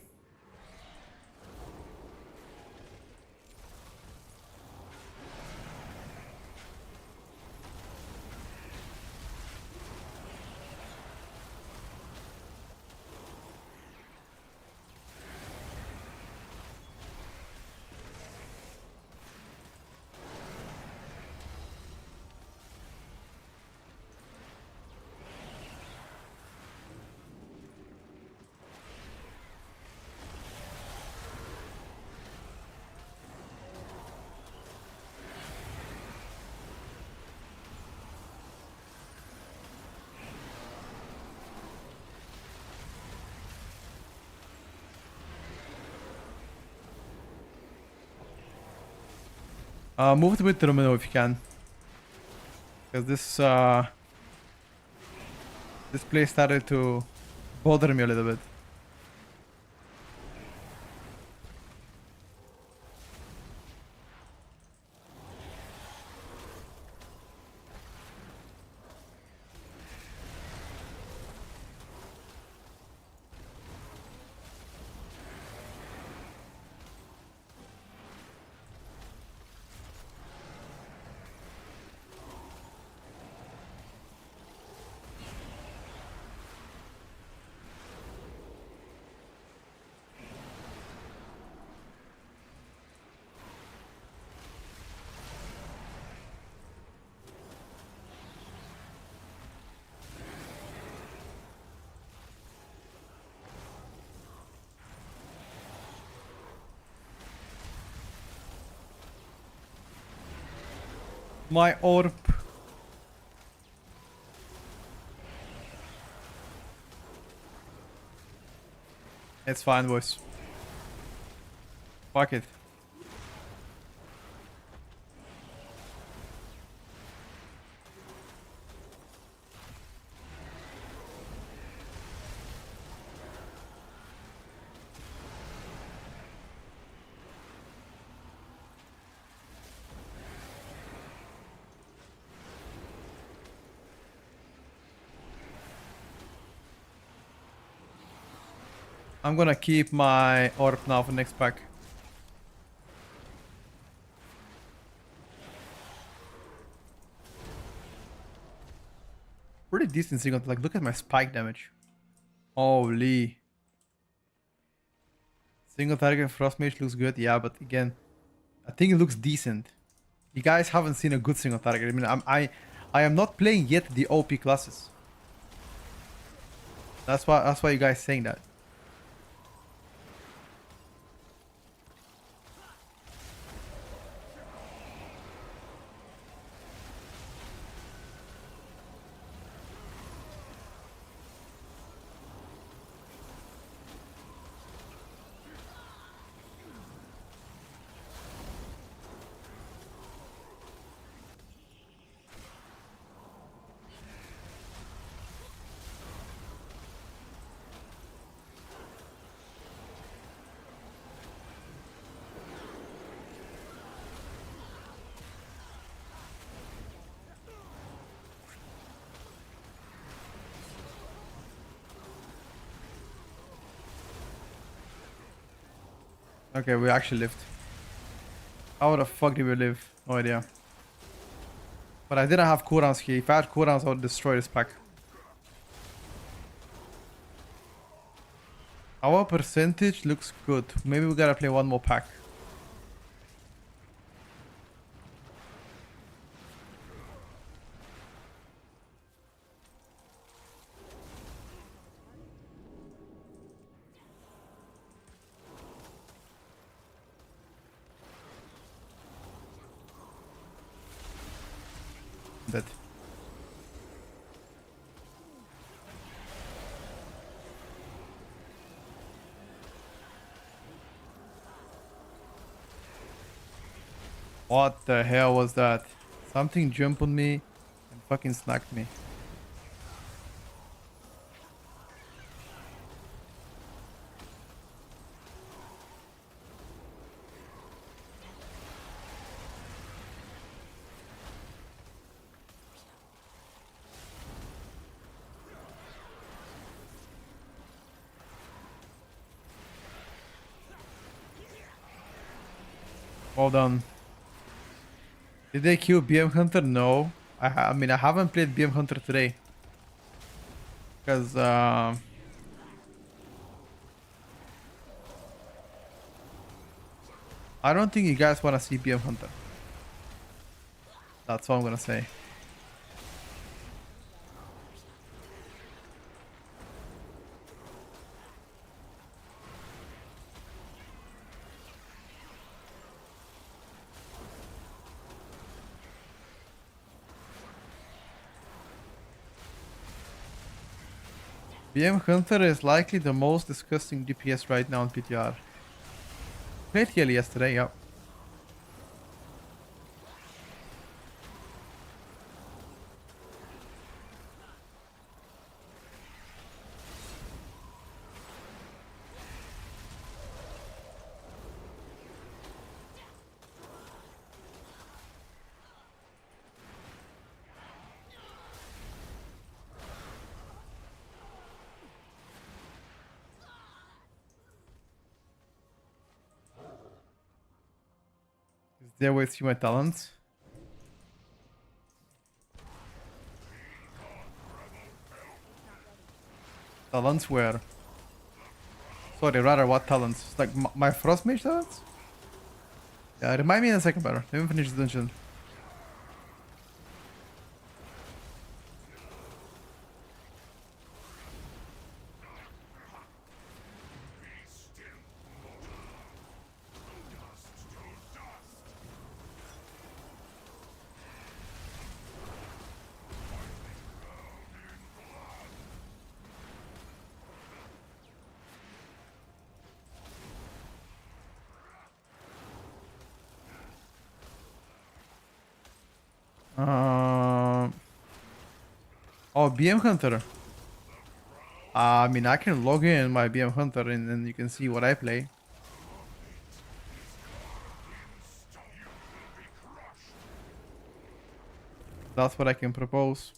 Move a bit to the middle if you can. Because this place started to bother me a little bit. My orb. It's fine, boys. Fuck it. I'm gonna keep my orb now for next pack. Pretty decent single. Like, look at my spike damage. Holy. Single target Frost Mage looks good. Yeah, but again, I think it looks decent. You guys haven't seen a good single target. I mean, I am not playing yet the OP classes. That's why you guys saying that. Okay, we actually lived. How the fuck did we live? No idea. But I didn't have cooldowns here. If I had cooldowns, I would destroy this pack. Our percentage looks good. Maybe we gotta play one more pack. Dead. What the hell was that? Something jumped on me and fucking snacked me. Well done. Did they kill BM Hunter? No. I mean, I haven't played BM Hunter today. Because, I don't think you guys want to see BM Hunter. That's all I'm gonna say. BM Hunter is likely the most disgusting DPS right now on PTR. Played here yesterday, yeah. Is there way to see my talents? Talents where? Sorry, rather what talents? Like my Frost Mage talents? Yeah, remind me in a second, better. Let me finish the dungeon. Oh, BM Hunter. I mean, I can log in my BM Hunter and then you can see what I play. That's what I can propose.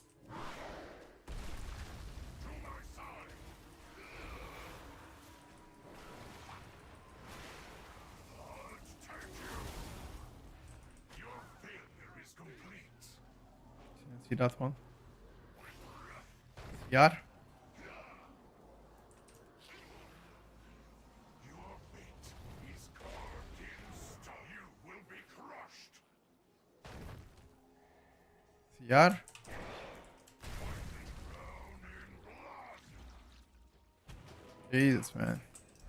See that one? Yar. Yar. Jesus, man.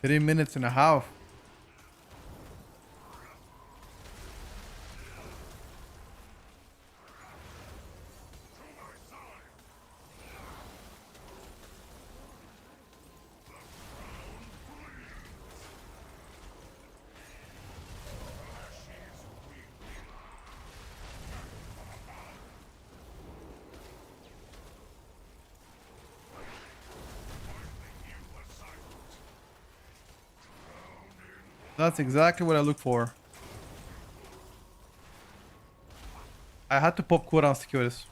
3 minutes and a half. That's exactly what I look for. I had to pop cooldowns to kill this.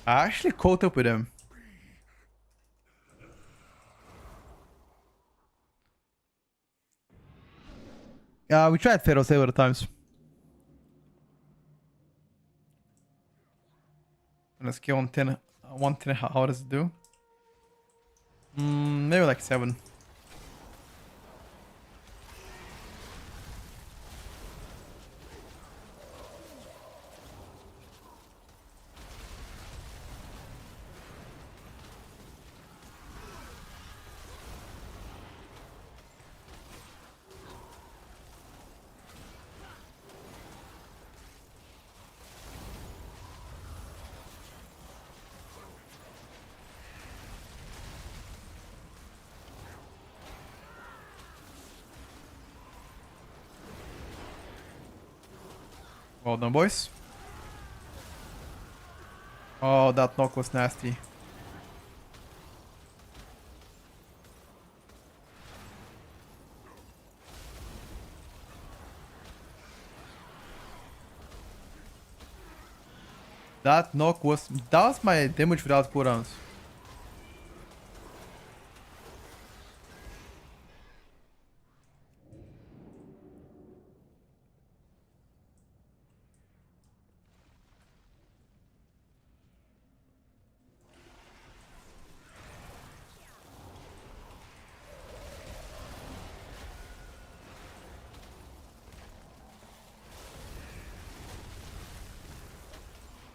I actually caught up with him. Yeah, we tried Pharaoh several times. Let's get on 10. 110, how does it do? Maybe like 7. Well done, boys. Oh, that knock was nasty. That knock was... That was my damage without cooldowns.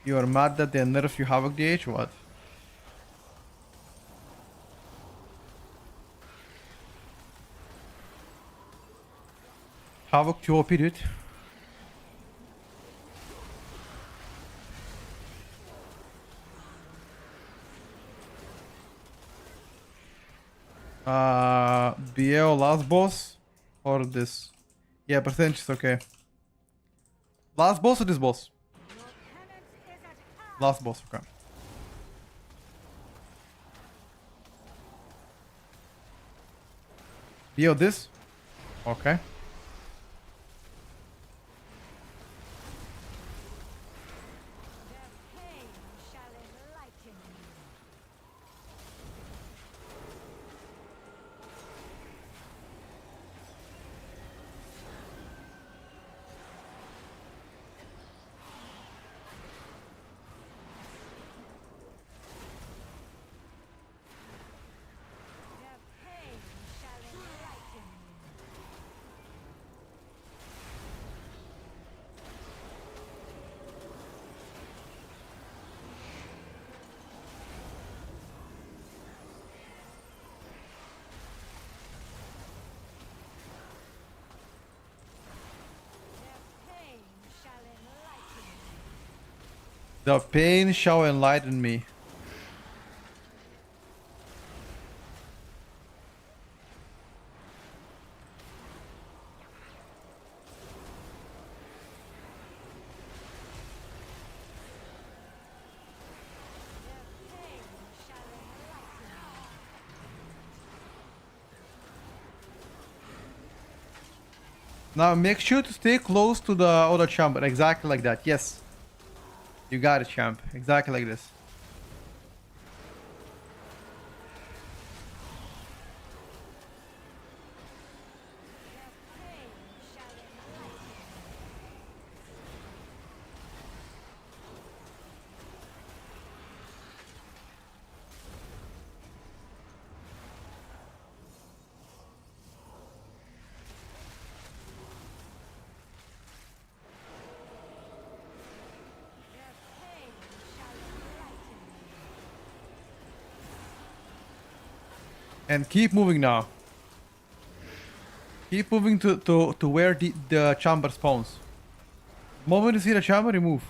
You are mad that they nerfed you Havoc DH? What? Havoc too OP, dude. BL last boss or this? Yeah, percentage is okay. Last boss or this boss? Last boss, okay. BL this? Okay. The pain shall enlighten me. Now make sure to stay close to the other chamber. Exactly like that. Yes. You got it, champ. Exactly like this. And keep moving now. Keep moving to where the chamber spawns. The moment you see the chamber, you move.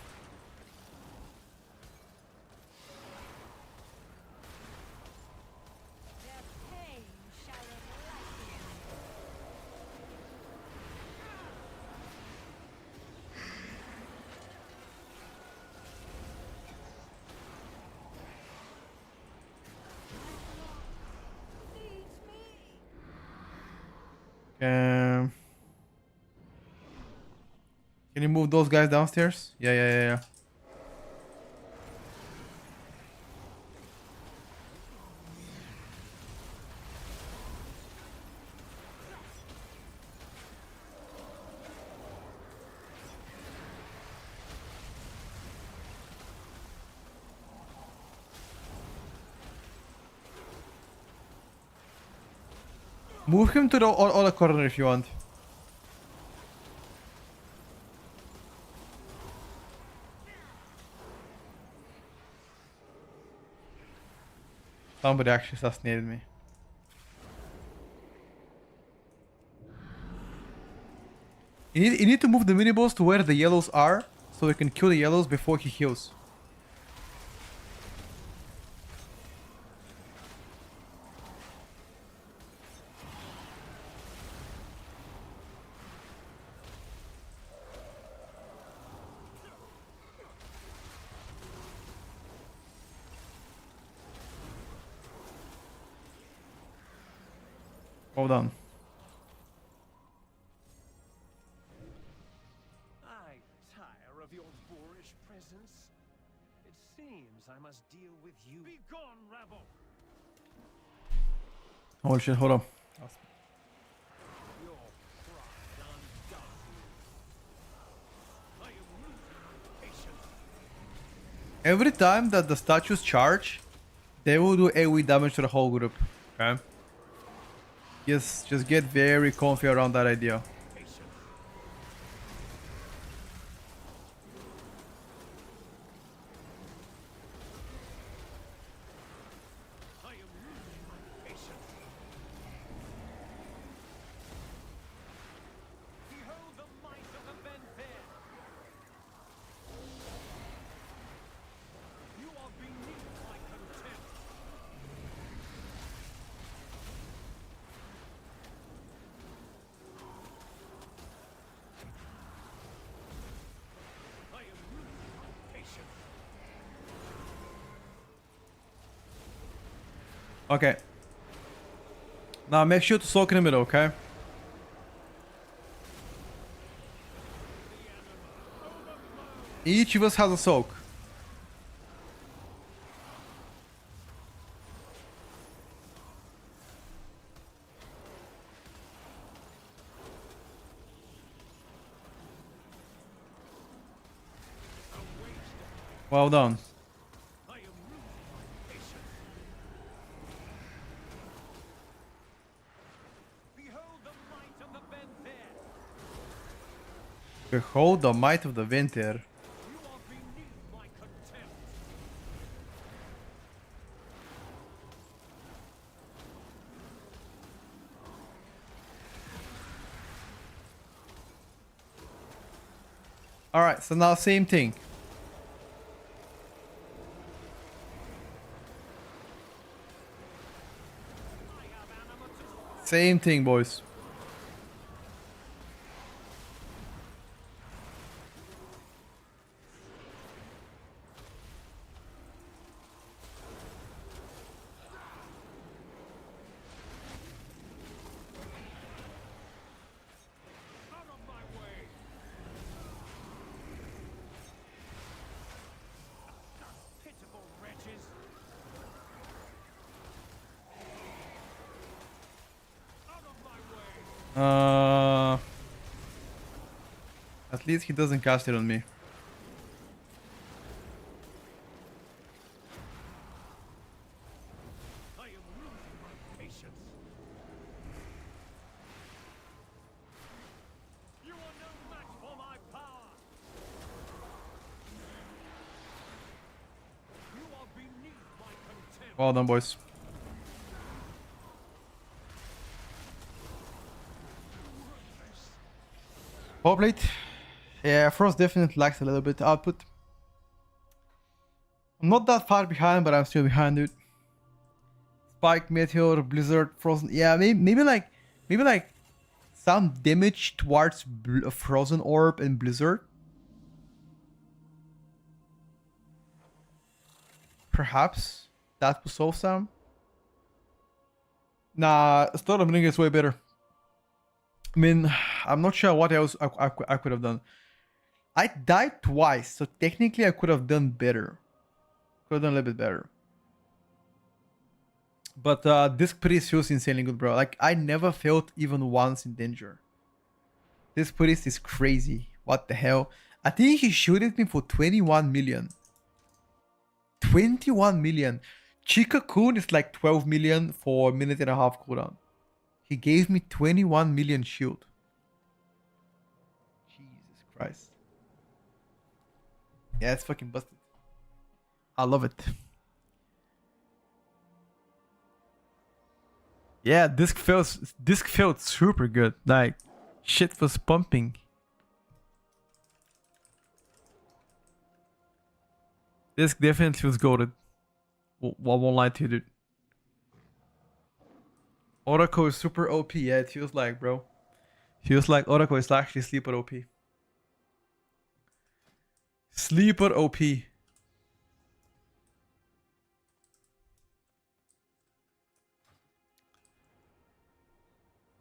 Um, can you move those guys downstairs? Yeah. Move him to the other corner if you want. Somebody actually assassinated me. You need to move the mini boss to where the yellows are, so we can kill the yellows before he heals. Hold on. I tire of your boorish presence. It seems I must deal with you. Be gone, rabble! Holy shit, hold on. Your pride undone. I am losing patience. Every time that the statues charge, they will do AoE damage to the whole group. Okay? Just get very comfy around that idea. I am losing my patience. Behold the might of the Benfair. You are beneath my contempt. I am losing my patience. Okay. Now make sure to soak in the middle, okay? Each of us has a soak. Well done. I am losing my patience. Behold the might of the Benfair. Behold the might of the winter. You are beneath my contempt. Alright, so now same thing. Same thing, boys. Out of least he doesn't cast it on me. I am losing my patience. You are no match for my power. You are beneath my contempt. Well done, boys. Popplate. Yeah, Frost definitely lacks a little bit output. I'm not that far behind, but I'm still behind, dude. Spike, Meteor, Blizzard, Frozen. Yeah, maybe like some damage towards Frozen Orb and Blizzard. Perhaps that will solve some. Nah, Stormbringer is way better. I mean, I'm not sure what else I could have done. I died twice, so technically I could have done better. Could have done a little bit better. But Disc Priest feels insanely good, bro. Like, I never felt even once in danger. This Priest is crazy. What the hell? I think he shooted me for 21 million. 21 million. Chika-kun is like 12 million for a minute and a half cooldown. He gave me 21 million shield. Jesus Christ. Yeah, it's fucking busted. I love it. Yeah, disc felt super good. Like, shit was pumping. Disc definitely feels goated. I won't lie to you, dude. Oracle is super OP. Yeah, it feels like, bro. Feels like Oracle is actually sleeper OP. Sleeper OP.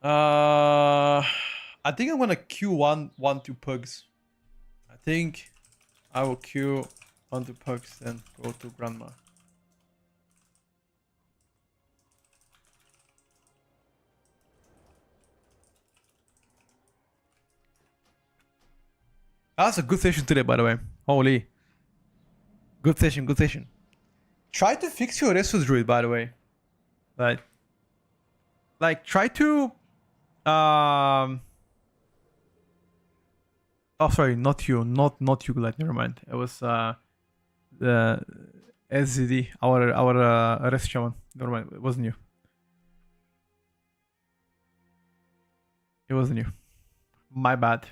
I think I'm gonna Q one two pugs. I think I will Q 1 2 pugs and go to Grandma. That's a good session today, by the way. Holy. Good session, good session. Try to fix your Resus Druid, by the way. Like try to oh sorry, not you, not you, like never mind. It was the SZD, our rest shaman. Never mind, it wasn't you. It wasn't you. My bad.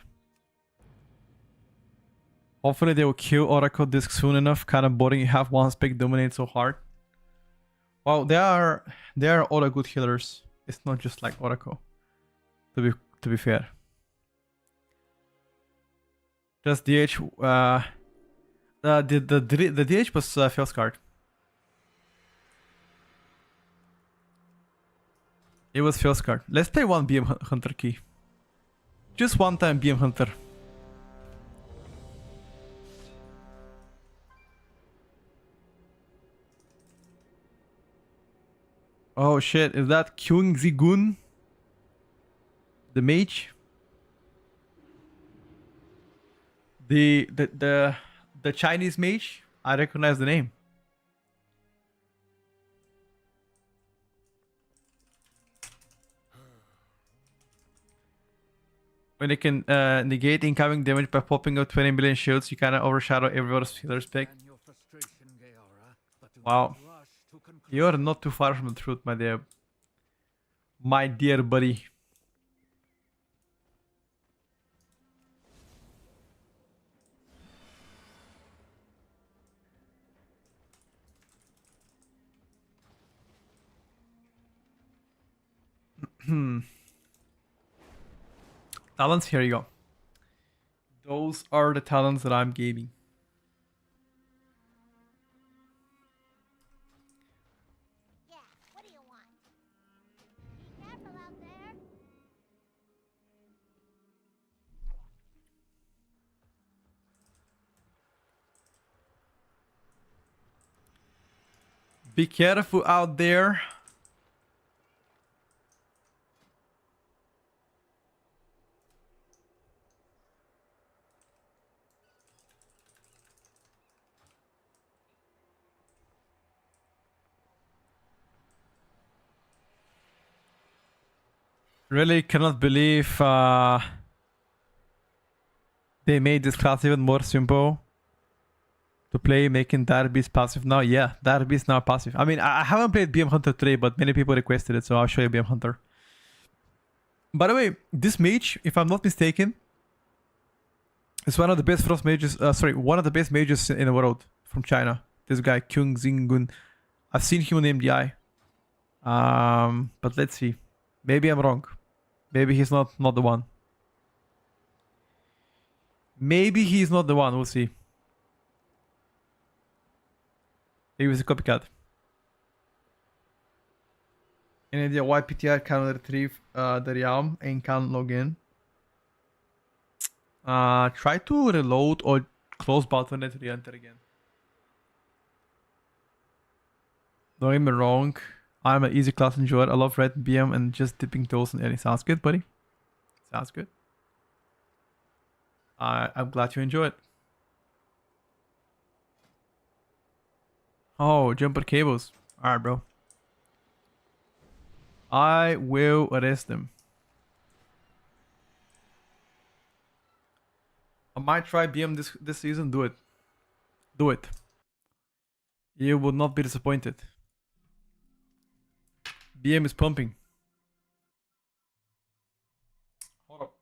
Hopefully they will kill Oracle Disc soon enough. Kind of boring you have one spec dominate so hard. Well, there are other good healers. It's not just like Oracle. To be fair. Just DH. The DH was Fail's card. It was Fail's card. Let's play one BM Hunter key. Just one time BM Hunter. Oh shit, is that Kyung Zigun? The mage? The Chinese mage? I recognize the name. When it can negate incoming damage by popping out 20 million shields, you kind of overshadow everyone's healer's pick. Wow. You're not too far from the truth, my dear. My dear buddy. Talents, here you go. Those are the talents that I'm gaming. Yeah, what do you want? Be careful out there. Be careful out there. Really cannot believe they made this class even more simple to play, making Dire Beast passive now. Yeah, Dire Beast now passive. I mean, I haven't played BM Hunter today, but many people requested it, so I'll show you BM Hunter. By the way, this mage, if I'm not mistaken, is one of the best frost mages. One of the best mages in the world from China. This guy Kyung Zingun. I've seen him on MDI. But let's see. Maybe I'm wrong. Maybe he's not the one. Maybe he's not the one. We'll see. Maybe he's a copycat. Any idea why PTR can't retrieve the realm and can't log in? Try to reload or close button and re-enter again. Don't get me wrong. I'm an easy class enjoyer. I love red BM and just dipping toes in any. Sounds good, buddy. Sounds good. I'm glad you enjoy it. Oh, jumper cables. Alright, bro. I will arrest them. I might try BM this season. Do it. Do it. You will not be disappointed. BM is pumping. Hold up.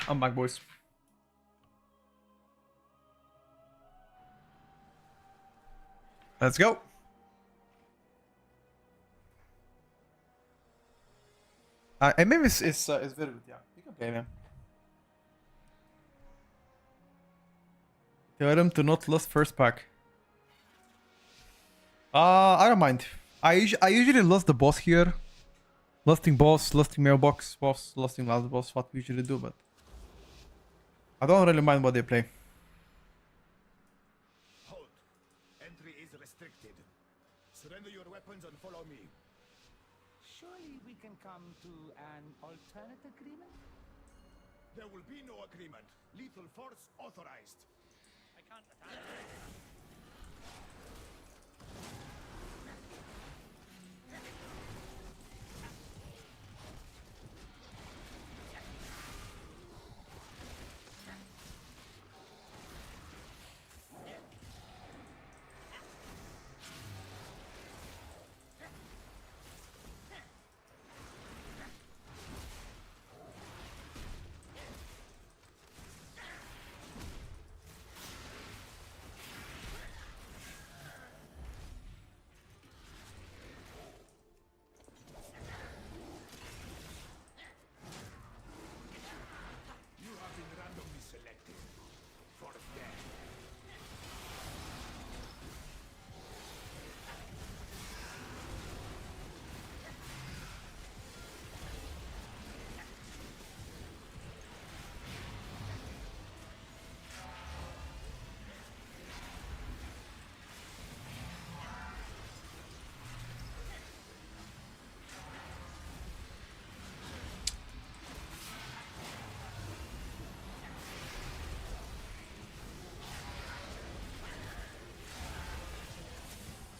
I'm back, boys. Let's go. MM is very good, yeah. You can play him. Tell him to not lose first pack. I don't mind. I usually lost the boss here. Lusting boss, lusting mailbox boss, lusting last boss, what we usually do, but I don't really mind what they play. Hold. Entry is restricted. Surrender your weapons and follow me. Surely we can come to an alternate agreement? There will be no agreement. Lethal force authorized. I can't attack.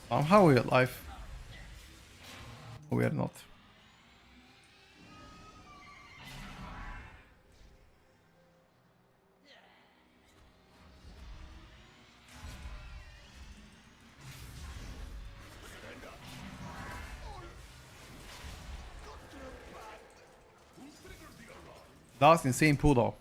Somehow we're alive. We are not. That was insane pull though.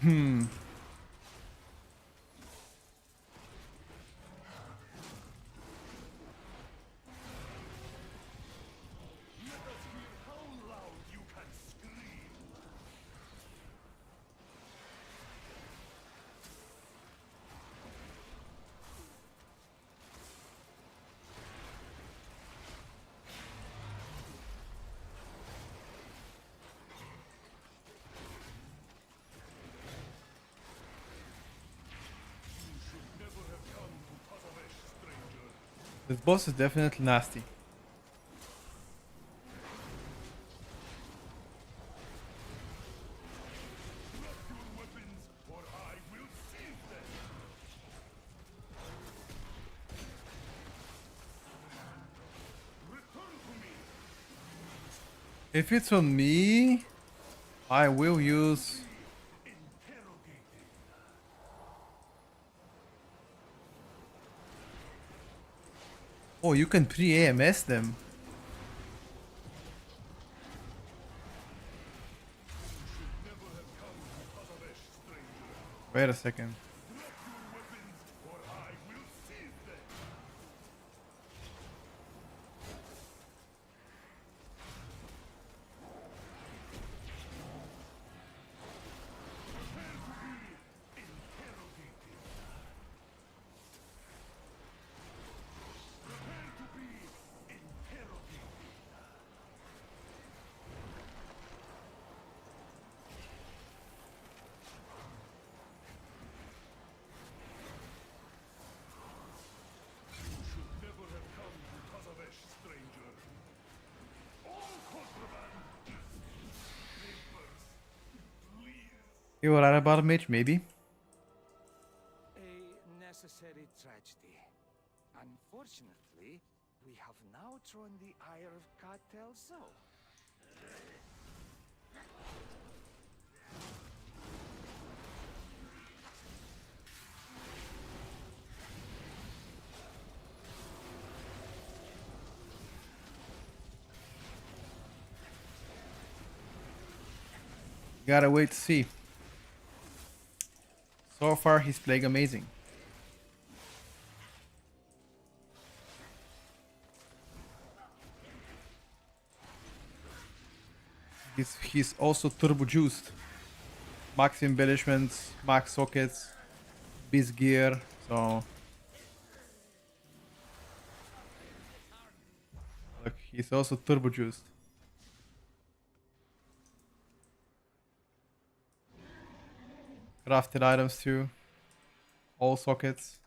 Hmm. This boss is definitely nasty. If it's on me, I will use... Oh, you can pre-AMS them. Wait a second. You were right about Mage, maybe. A necessary tragedy. Unfortunately, we have now thrown the ire of Cartel so. Gotta wait to see. So far, he's playing amazing. He's also turbo juiced. Max embellishments, max sockets, beast gear, so... Look, he's also turbo juiced. Crafted items too. All sockets.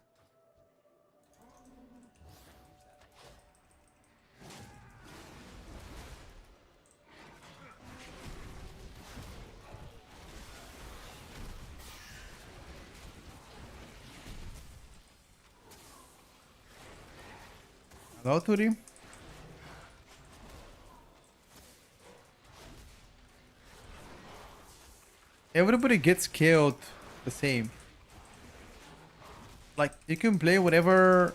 Hello, Turi. Everybody gets killed the same. Like, you can play whatever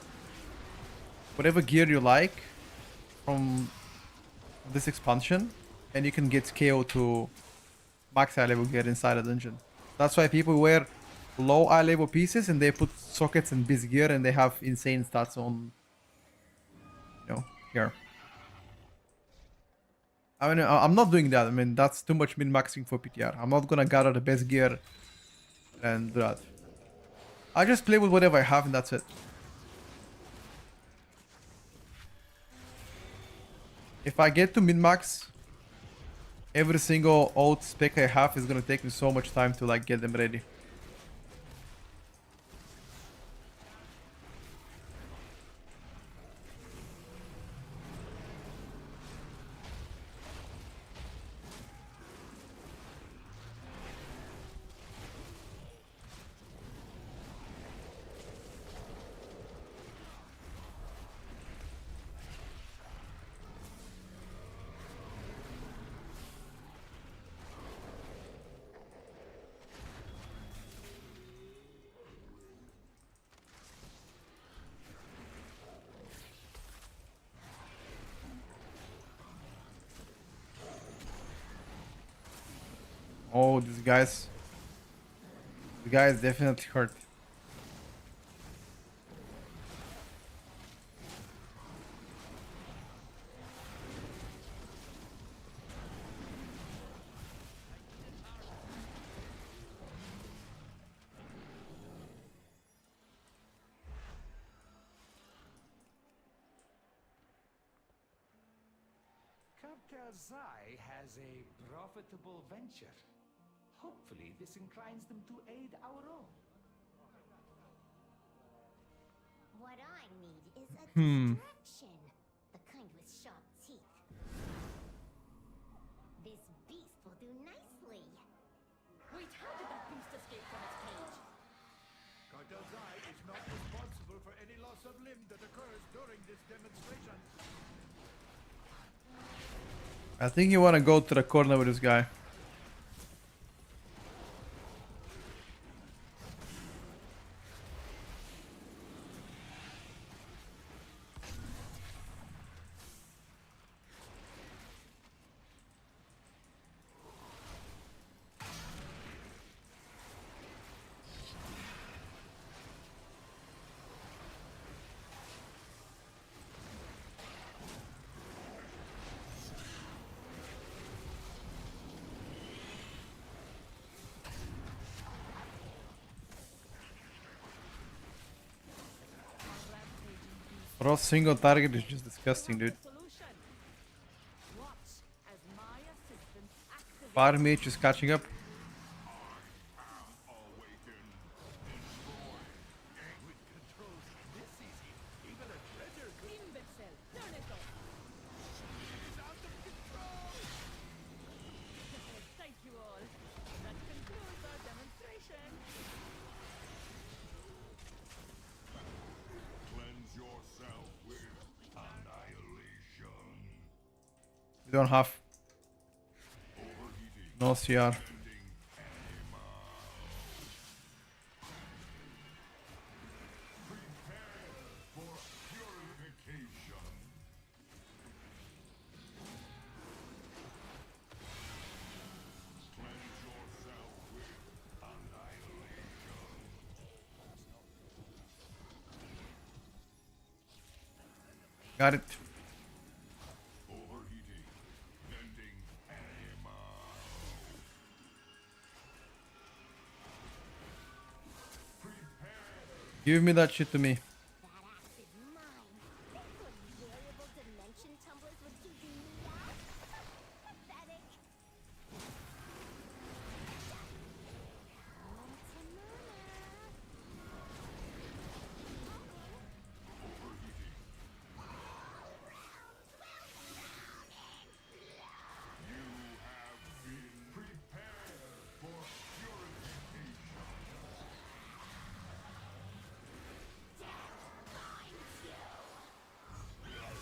gear you like from this expansion, and you can get KO to max eye level gear inside a dungeon. That's why people wear low eye level pieces and they put sockets and beast gear and they have insane stats on, you know, here. I mean, I'm not doing that. I mean, that's too much min-maxing for PTR. I'm not gonna gather the best gear and do that. I just play with whatever I have and that's it. If I get to min-max, every single old spec I have is gonna take me so much time to like get them ready. Oh, these guys. The guy is definitely hurt. Zai has a profitable venture. Hopefully, this inclines them to aid our own. What I need is a distraction. The kind with sharp teeth. This beast will do nicely. Wait, how did that beast escape from its cage? Cartel Zai is not responsible for any loss of limb that occurs during this demonstration. I think you want to go to the corner with this guy. Bro, single target is just disgusting, dude. Solution. Watch as my assistant activates. Fire Mage is catching up. Imbecile, turn it off. Thank you all. That concludes our demonstration. Cleanse yourself with annihilation. We don't have no CR. Got it. Give me that shit to me. That axe is mine. Think what variable dimension tumblers would keep me out? Pathetic.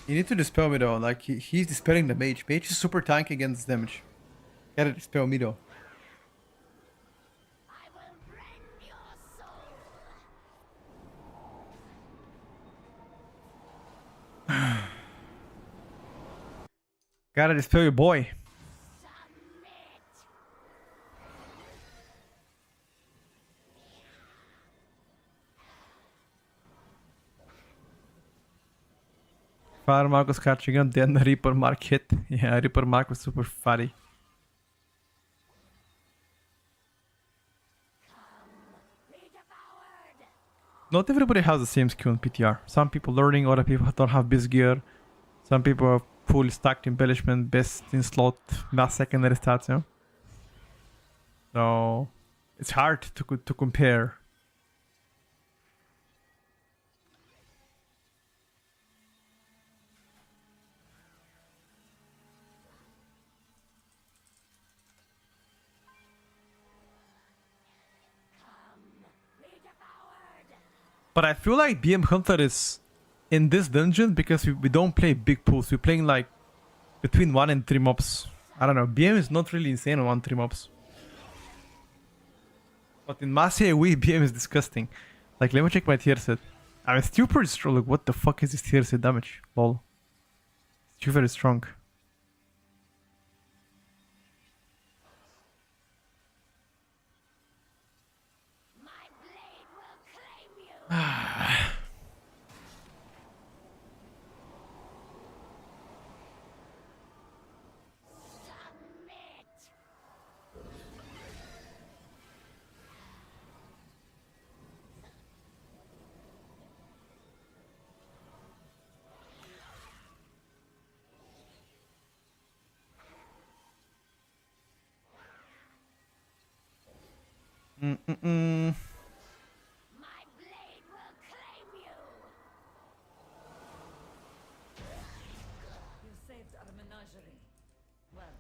You need to dispel me though, like he's dispelling the mage. Mage is super tanky against damage. Gotta dispel me though. I will rend your soul. Gotta dispel your boy. Submit. Fire Mark was catching up, then the Reaper Mark hit. Yeah, Reaper Mark was super fatty. Not everybody has the same skill in PTR. Some people learning, other people don't have base gear. Some people are fully stacked embellishment, best in slot, mass secondary stats, you know? So it's hard to compare. But I feel like BM Hunter is in this dungeon because we don't play big pools. We're playing like between 1 and 3 mobs. I don't know. BM is not really insane on 1-3 mobs. But in Mass AoE, BM is disgusting. Like, let me check my tier set. I mean, still pretty strong. Like, what the fuck is this tier set damage? Lol. Still very strong. Mm-mm-mm. My blade will claim you. You saved our menagerie. Well,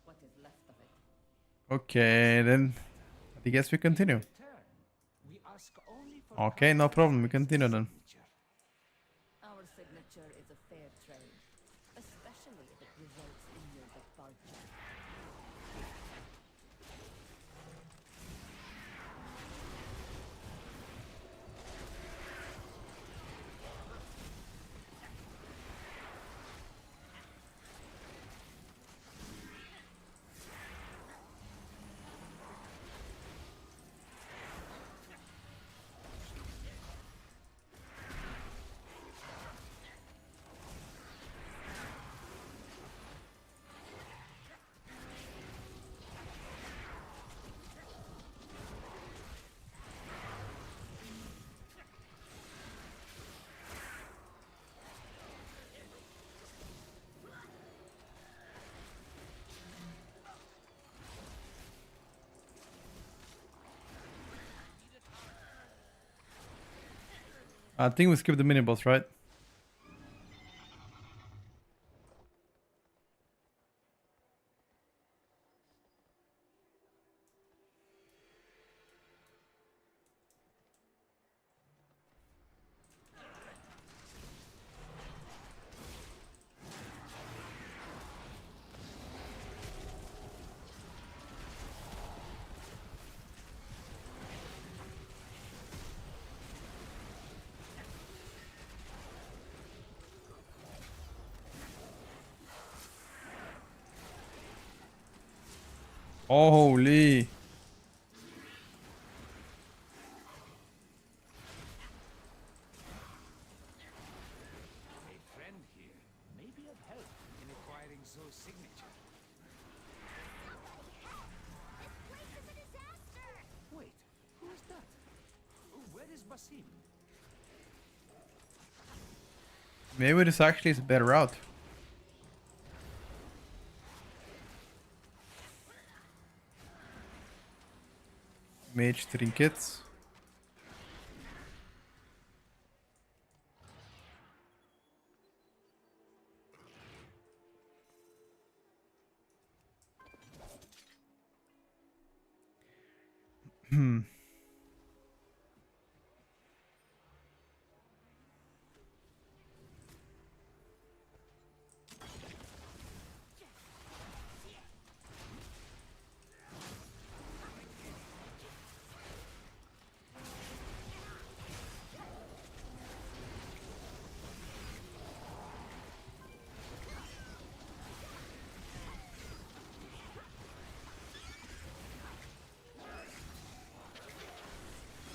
what is left of it. Okay, then I guess we continue. Return. We ask only for Okay, no problem. We continue then. signature. Our signature is a fair trade, especially if it results in your departure. I think we skipped the mini boss, right? Holy. A friend here may be of help in acquiring Zoe's signature. This place is a disaster! Wait, who is that? Where is Basim? Maybe this actually is a better route. Mage trinkets.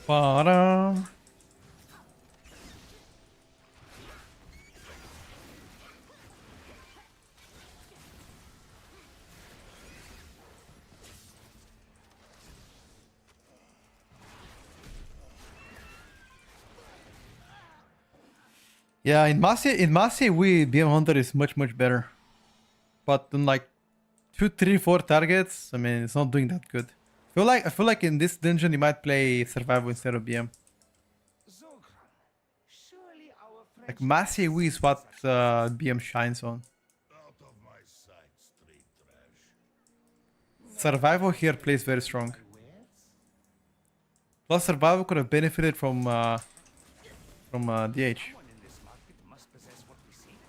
Ba-dum. Yeah, in Massey, we BM Hunter is much better. But in like 2, 3, 4 targets, I mean, it's not doing that good. I feel like in this dungeon you might play survival instead of BM. Zogran. Surely our Like friendship Massey is is what such BM shines on. Out of my sight, street trash. Survival here plays very strong. wares? Plus survival could have benefited from DH. Someone in this market must possess what we seek.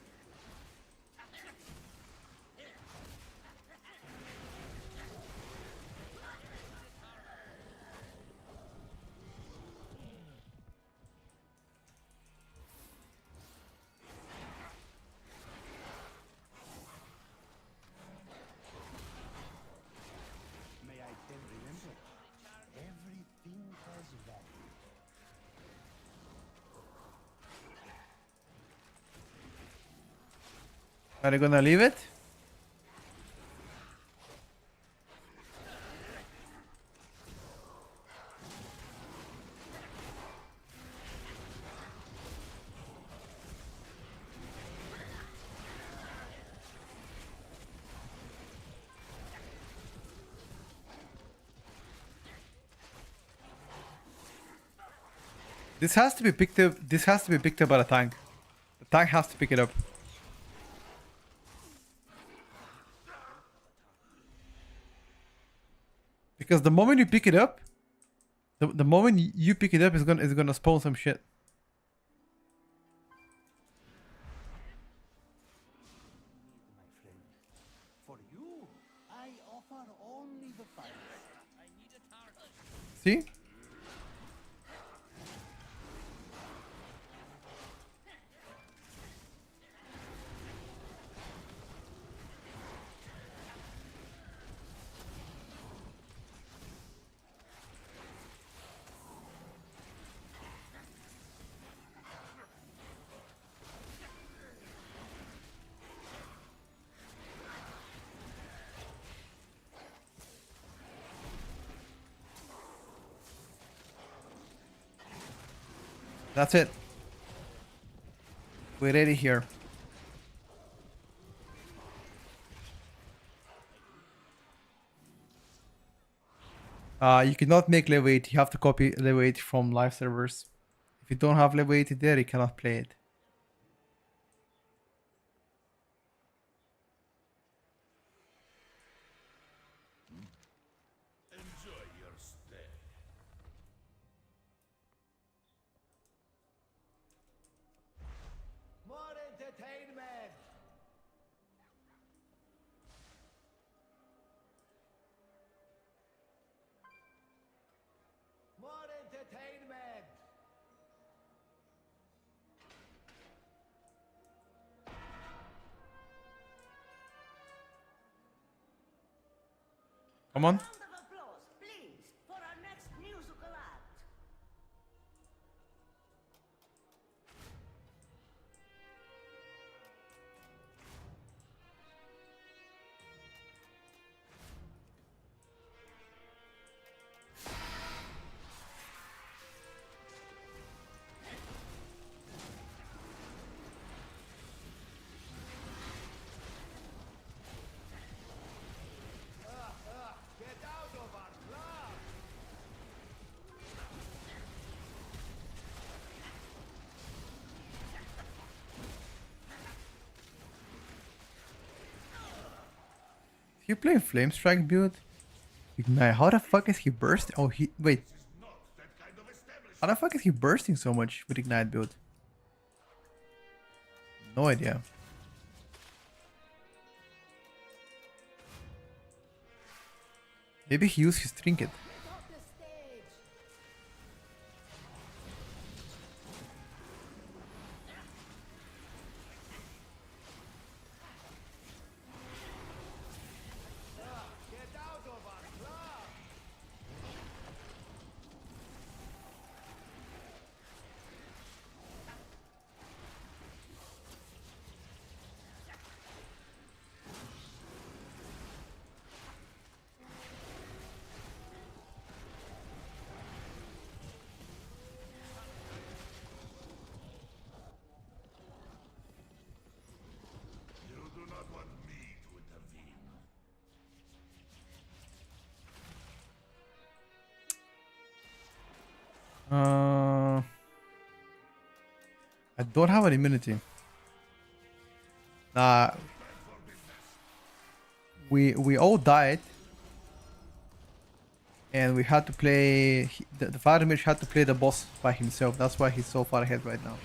May I tell remember, everything has value. Are you gonna leave it? This has to be picked up. This has to be picked up by the tank. The tank has to pick it up. Because the moment you pick it up, the moment you pick it up is gonna spawn some shit. My friend. For you, I offer only the finest. I need a TIERLIST. See? That's it. We're ready here. You cannot make level 8. You have to copy level 8 from live servers. If you don't have level 8 there, you cannot play it. Enjoy your stay. More entertainment! More entertainment! Come on. Round of applause, please, for our next musical act. Get out of our club! He playing Flame Strike build? Ignite. How the fuck is he bursting? Oh, he wait. How the fuck is he bursting so much with Ignite build? No idea. Maybe he used his trinket. Get off the stage. Get out of our club! You do not want me to intervene. I don't have an immunity. Nah. We all died. And we had to play... The Fire Mage had to play the boss by himself. That's why he's so far ahead right now.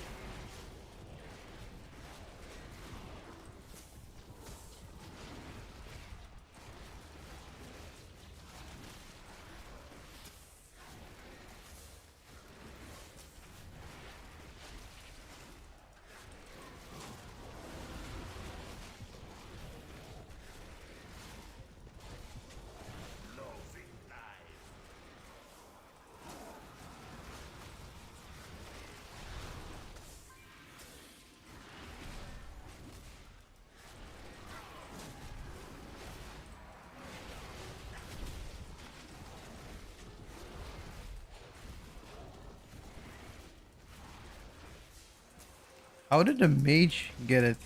How did the mage get it?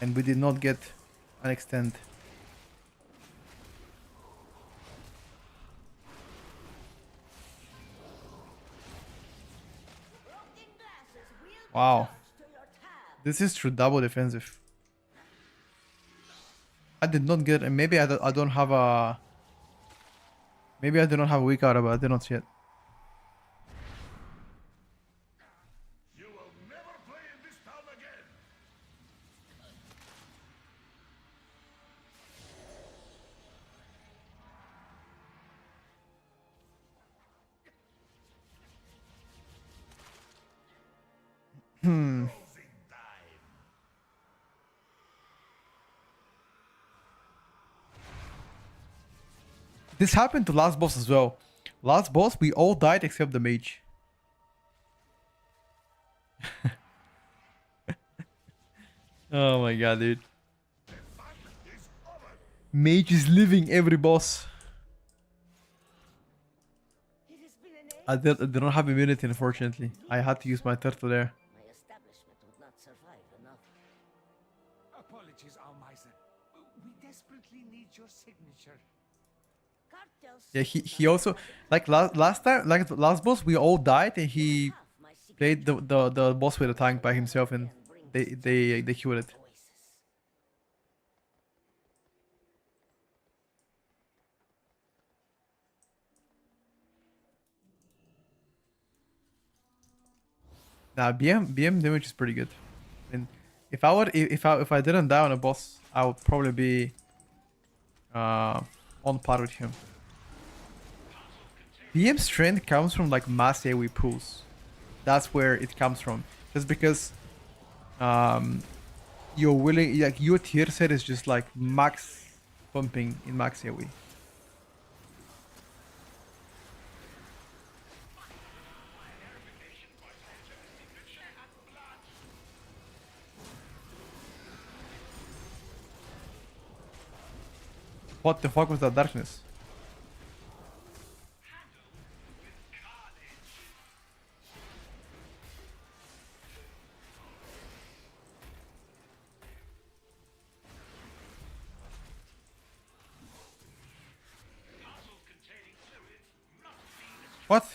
And we did not get an extend. Wow. To your tab. This is true double defensive. I did not get, and maybe I don't have a, maybe I do not have a weak out, but I did not see it. You will never play in this town again. This happened to last boss as well. Last boss, we all died except the mage. Oh my god, dude. Mage is living every boss. It has been an age. I did not have immunity, unfortunately. I had to use my turtle there. My establishment would not survive another. Apologies, Almiser. We desperately need your signature. Cartels Yeah, he also, like last time, like last boss, we all died, and he have my secret played the boss with a tank by himself, and they killed it. voices. Nah, BM damage is pretty good. And if I didn't die on a boss, I would probably be on par with him. BM strength comes from like mass AoE pools. That's where it comes from. Just because you're willing, like your tier set is just like max pumping in max AoE. What the fuck was that darkness? What?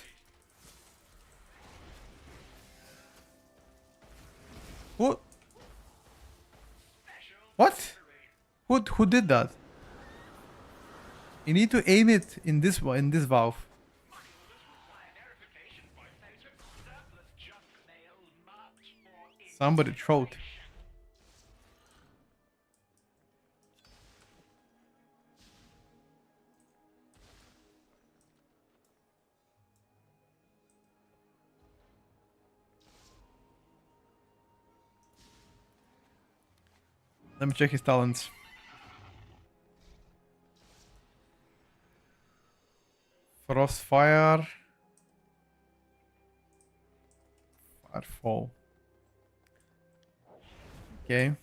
What? What? Who did that? You need to aim it in this valve. Somebody trolled. Let me check his talents. Frostfire. Firefall. Okay.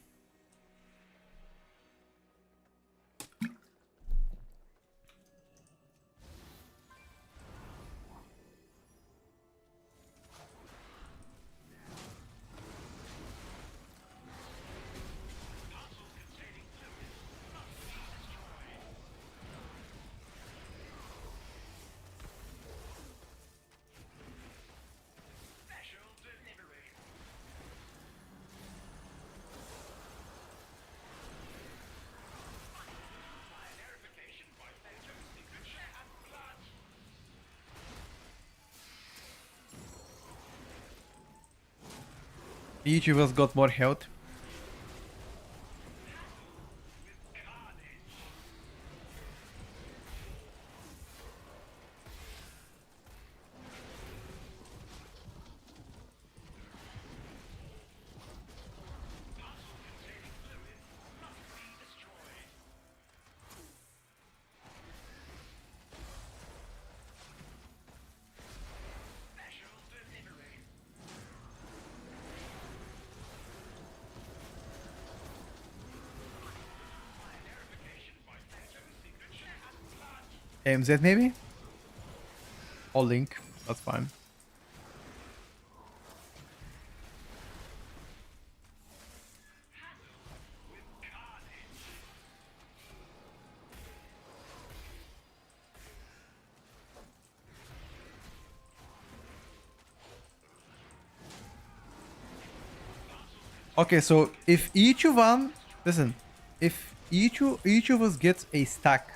Each of us got more health. AMZ maybe? Or Link, that's fine. Okay, so if each of one, listen, if each of us gets a stack,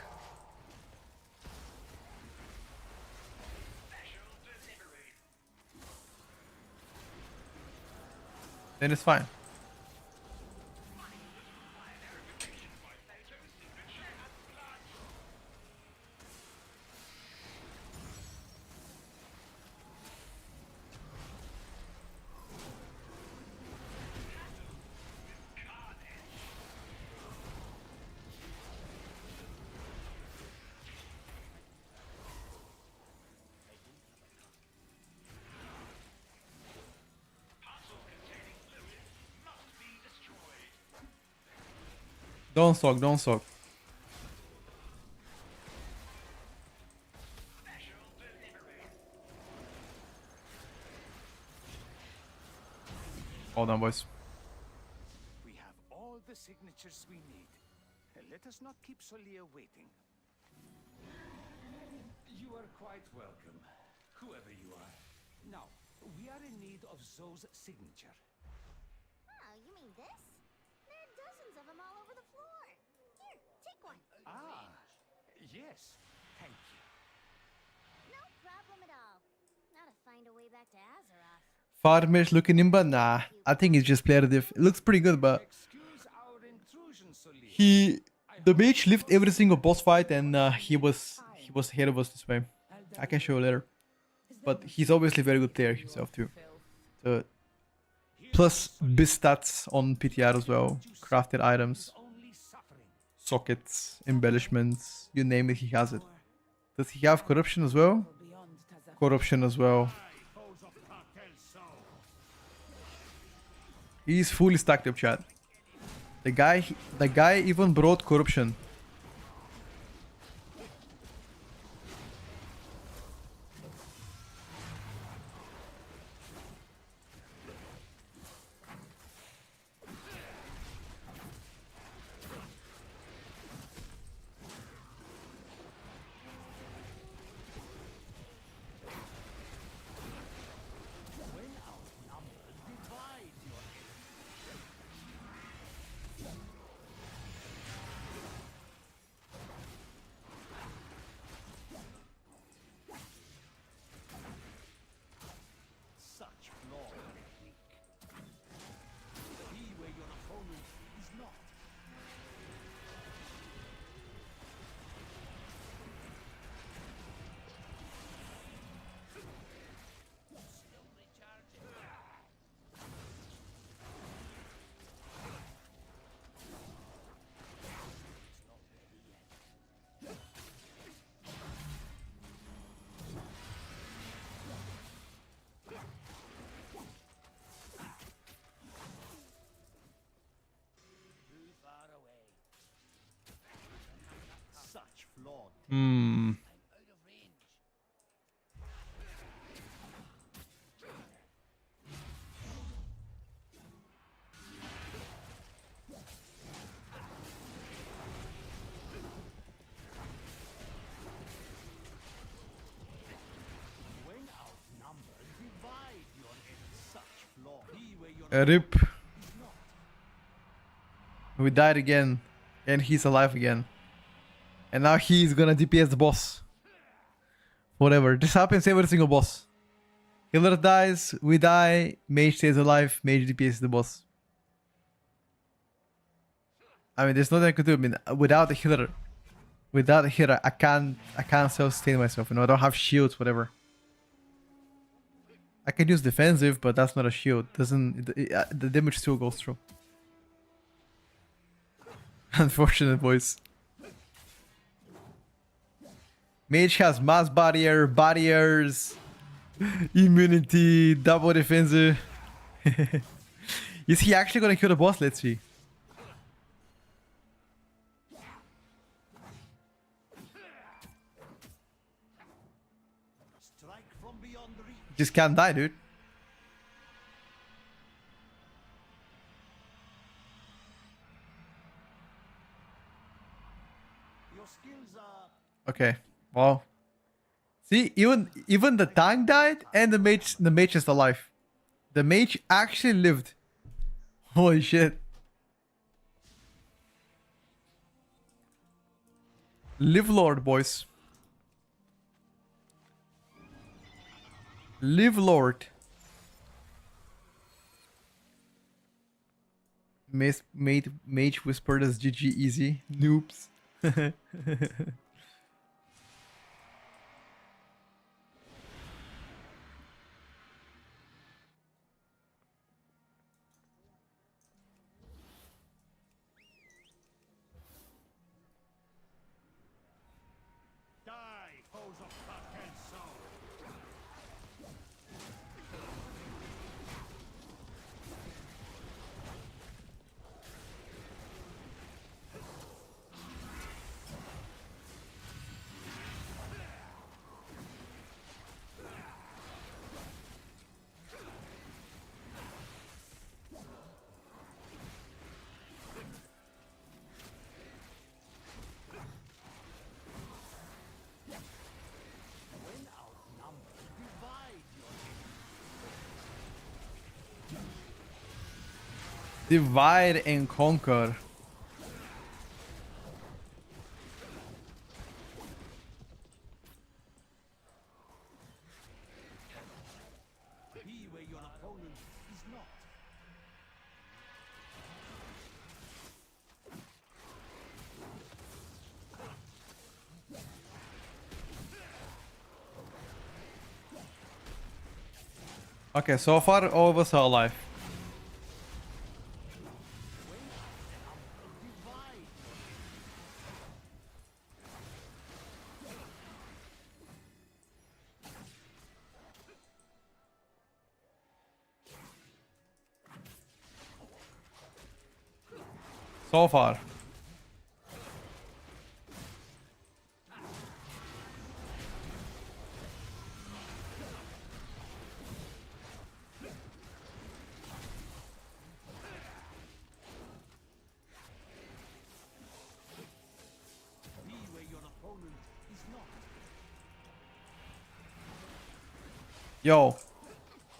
then it's fine. Don't soak, don't soak. Hold on, boys. We have all the signatures we need. Let us not keep Solia waiting. You are quite welcome, whoever you are. Now, we are in need of Zoe's signature. Oh, you mean this? There are dozens of them all over the floor. Here, take one. Ah, yes, thank you. No problem at all. Now to find a way back to Azeroth. Farmers looking in, but nah. I think it's just player diff. It looks pretty good, but Excuse our intrusion, Solia. the mage lived every single boss fight, and he was ahead of us this way. I can show you later, but he's obviously a very good player himself too. So, plus biz stats on PTR as well, crafted items, Only suffering. sockets, embellishments, you name it, he has it. Does he have corruption as well? Corruption as well. He's fully stacked up, chat. The guy even brought corruption. Such flawed technique. Be where your opponent is not. Still recharging. It's not ready yet. Too far away. Such flawed. Hmm. I'm out of range. When outnumbered, divide your enemy. Such flaw. Be where your Rip. We died again, and he's alive again. And now he's gonna DPS the boss. Whatever. This happens every single boss. Healer dies, we die, mage stays alive, mage DPS the boss. I mean, there's nothing I could do. I mean, without a healer, I can't self-sustain myself. You know, I don't have shields, whatever. I can use defensive, but that's not a shield. The damage still goes through. Unfortunate, boys. Mage has mass barriers, immunity, double defensive. Is he actually gonna kill the boss? Let's see. strike from beyond reach. Just can't die, dude. Your skills are Okay. Well, see, even the tank died, and the mage is alive. The mage actually lived. Holy shit. Live Lord, boys. Live Lord. Mage whispered as GG easy. Noobs. Die, foes of fuck and soul. When outnumbered, divide your Divide and conquer. be where your opponent is not. Okay, so far all of us are alive. So far. Be where your opponent is not. Yo,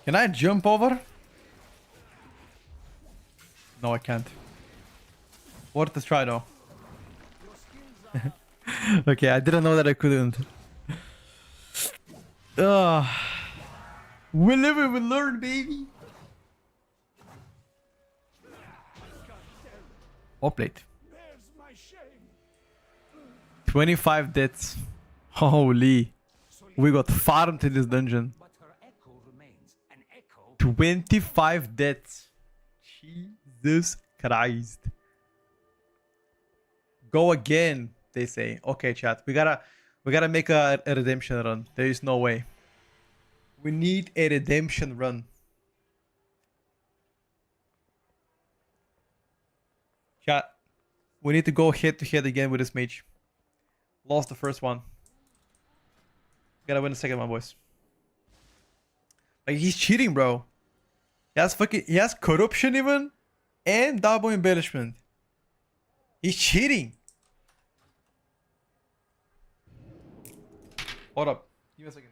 can I jump over? No, I can't. Worth a try though. Okay, I didn't know that I couldn't. We live and we learn, baby. Up late. There's my shame. 25 deaths. Holy. We got farmed in this dungeon. But her echo remains an echo. 25 deaths. Jesus Christ. Go again, they say. Okay, chat. We gotta make a redemption run. There is no way. We need a redemption run. Chat. We need to go head to head again with this mage. Lost the first one. Gotta win the second one, boys. Like, he's cheating, bro. He has corruption even and double embellishment. He's cheating. Hold up. Give me a second.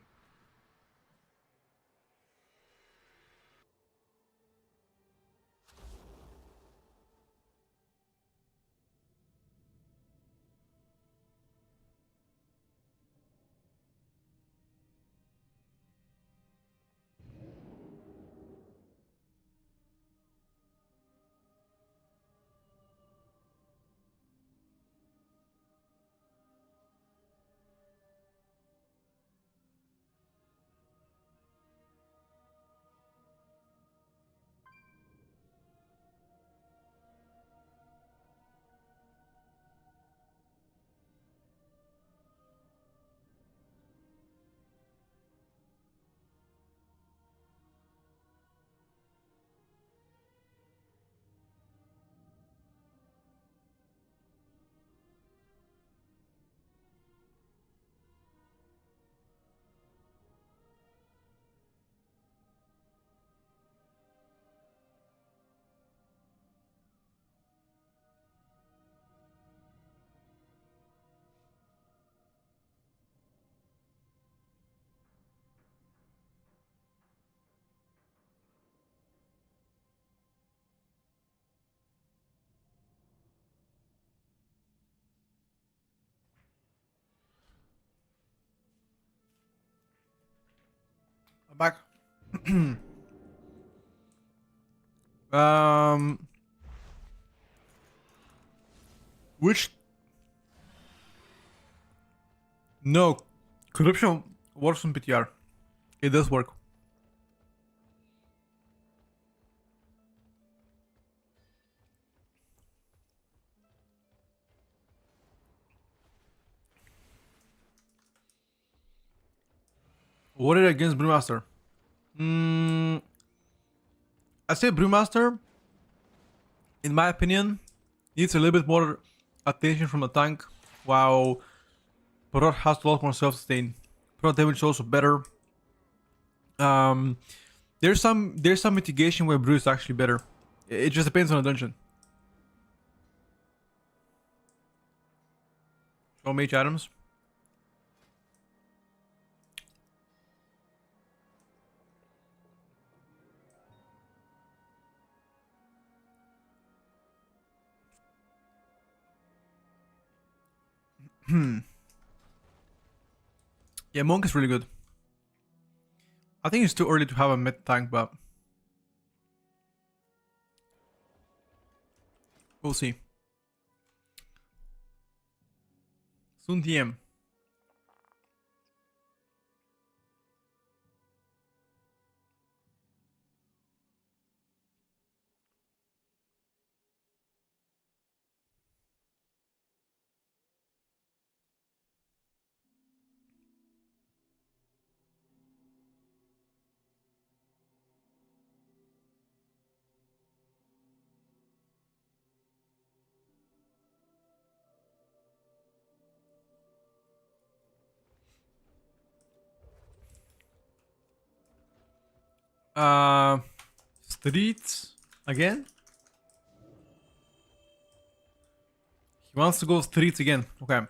Back. Which? No, corruption works on PTR. It does work. What are you against Brewmaster? I say Brewmaster, in my opinion, needs a little bit more attention from the tank, while Prot has a lot more self-sustain. Prot damage is also better. There's some mitigation where Brew is actually better. It just depends on the dungeon. Show Mage items. Yeah, Monk is really good. I think it's too early to have a mid tank, but we'll see. Soon TM. Streets again? He wants to go streets again. Okay.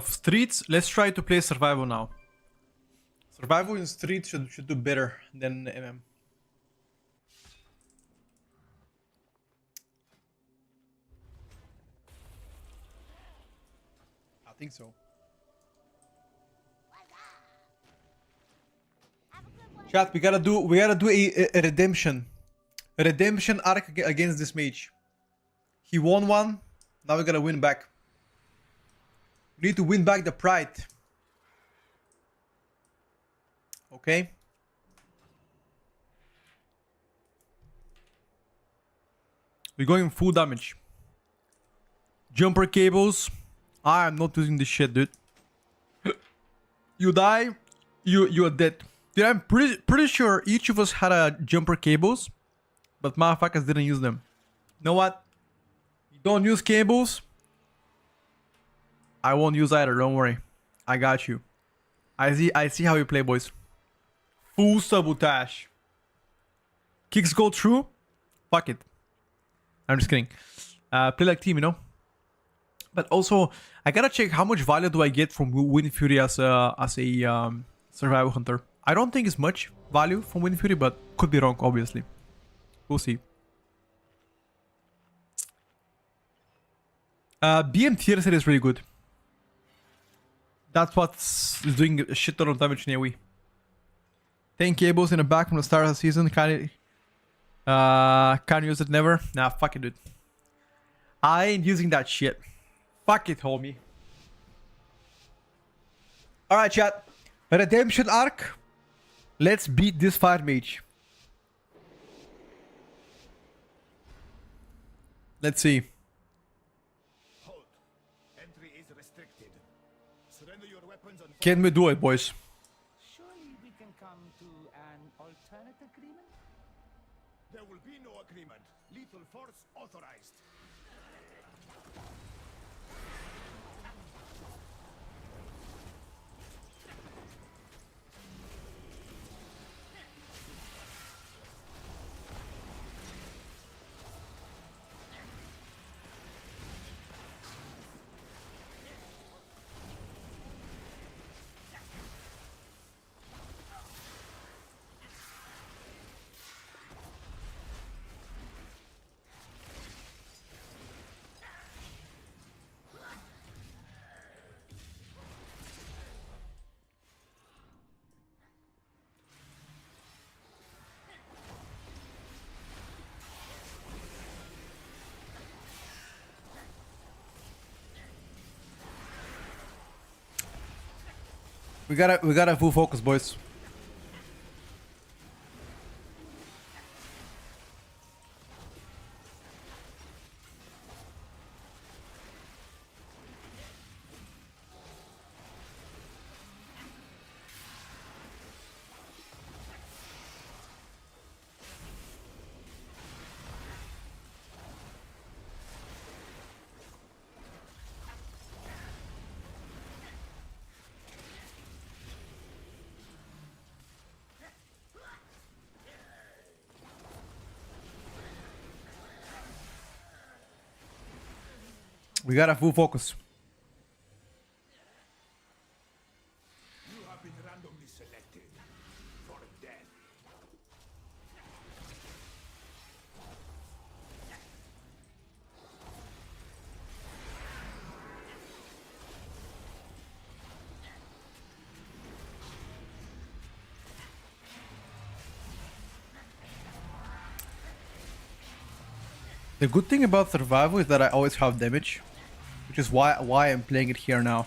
Streets, let's try to play survival now. Survival in streets should do better than MM. I think so. Chat, we gotta do a redemption arc against this mage. He won one, now we gotta win back. We need to win back the pride. Okay. We're going full damage. Jumper cables. I am not using this shit, dude. You die, you are dead. Dude, I'm pretty sure each of us had a jumper cables, but motherfuckers didn't use them. You know what? You don't use cables. I won't use either. Don't worry. I got you. I see how you play, boys. Full sabotage. Kicks go through. Fuck it. I'm just kidding. Play like team, you know. But also, I gotta check how much value do I get from Wind Fury as a survival hunter. I don't think it's much value from Wind Fury, but could be wrong, obviously. We'll see. BM tier set is really good. That's what's doing a shit ton of damage in AoE. 10 cables in the back from the start of the season. Can't use it never. Nah, fuck it, dude. I ain't using that shit. Fuck it, homie. Alright, chat. Redemption arc. Let's beat this fire mage. Let's see. Hold. Entry is restricted. Surrender your weapons and Can we do it, boys? Surely we can come to an alternate agreement? there will be no agreement. Lethal force authorized. We gotta full focus, boys. We gotta full focus. You have been randomly selected for death. The good thing about survival is that I always have damage, which is why I'm playing it here now.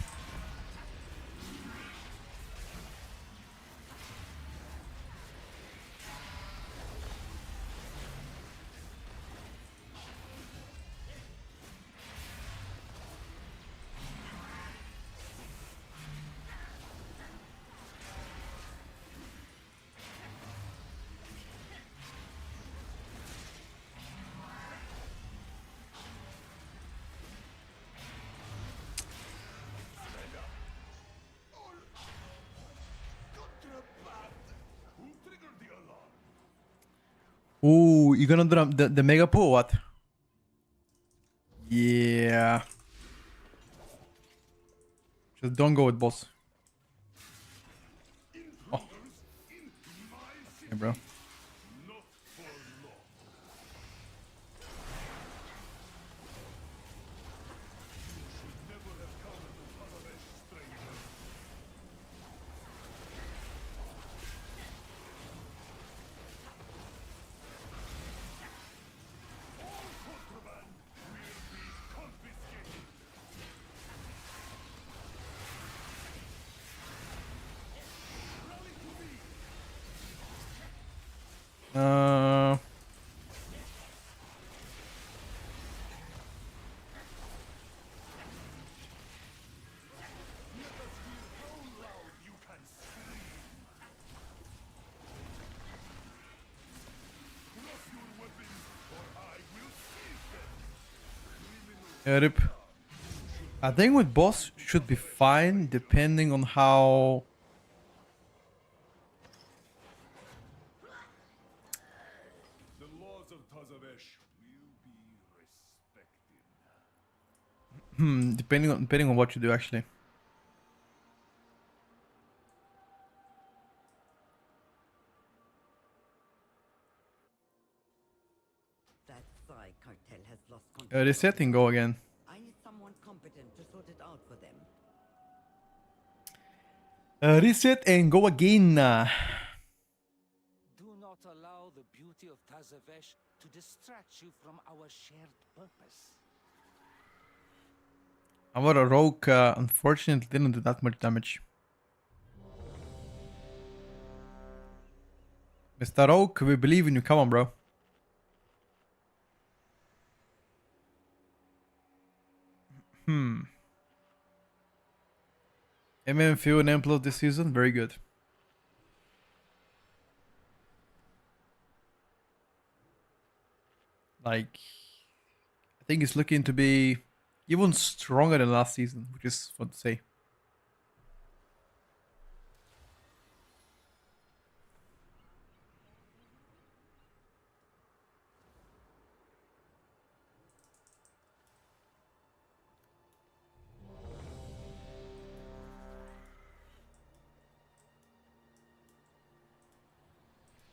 Ooh, you gonna do the mega pull, what? Yeah. Just don't go with boss. Oh. Okay, bro. Rip. I think with boss should be fine depending on how The laws of Tazavesh will be respected. depending on what you do actually. That Psy cartel has lost control. Reset and go again. I need someone competent to sort it out for them. Reset and go again. Do not allow the beauty of Tazavesh to distract you from our shared purpose. Our rogue unfortunately didn't do that much damage. Mr. Rogue, we believe in you. Come on, bro. MMFU and M plus this season, very good. Like, I think it's looking to be even stronger than last season, which is fun to say.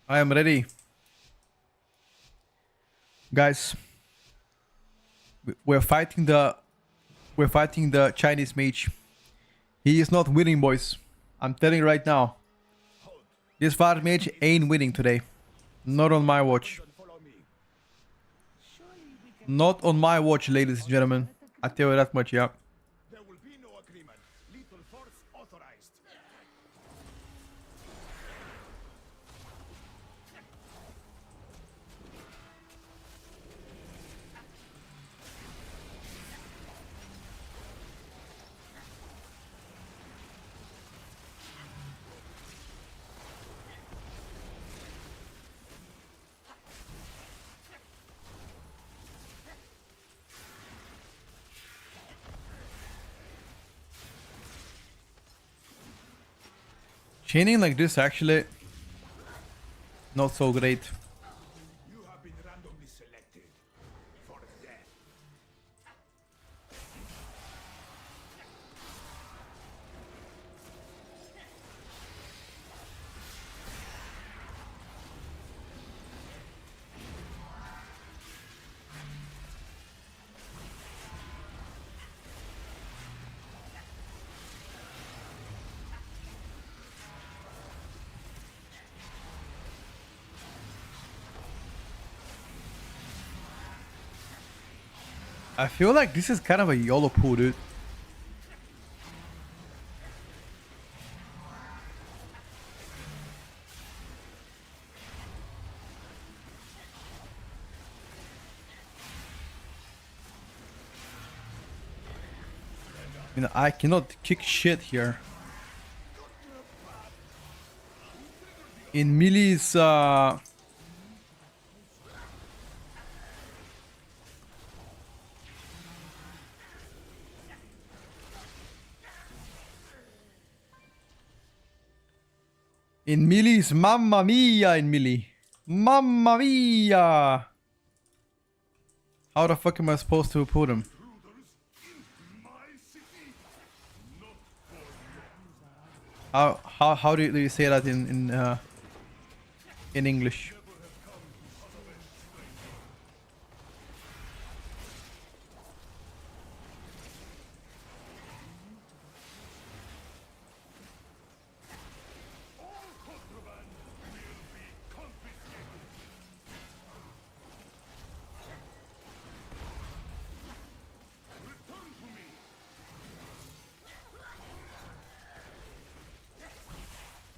I am ready. Guys, we're fighting the Chinese mage. He is not winning, boys. I'm telling you right now. This far mage ain't winning today. Not on my watch. Not on my watch, ladies and gentlemen. I tell you that much, yeah. There will be no agreement. Lethal force authorized. Chaining like this actually not so great. You have been randomly selected for death. I feel like this is kind of a YOLO pool, dude. I mean, I cannot kick shit here. In melee's mamma mia in melee. Mamma mia! How the fuck am I supposed to put him? How do you say that in English?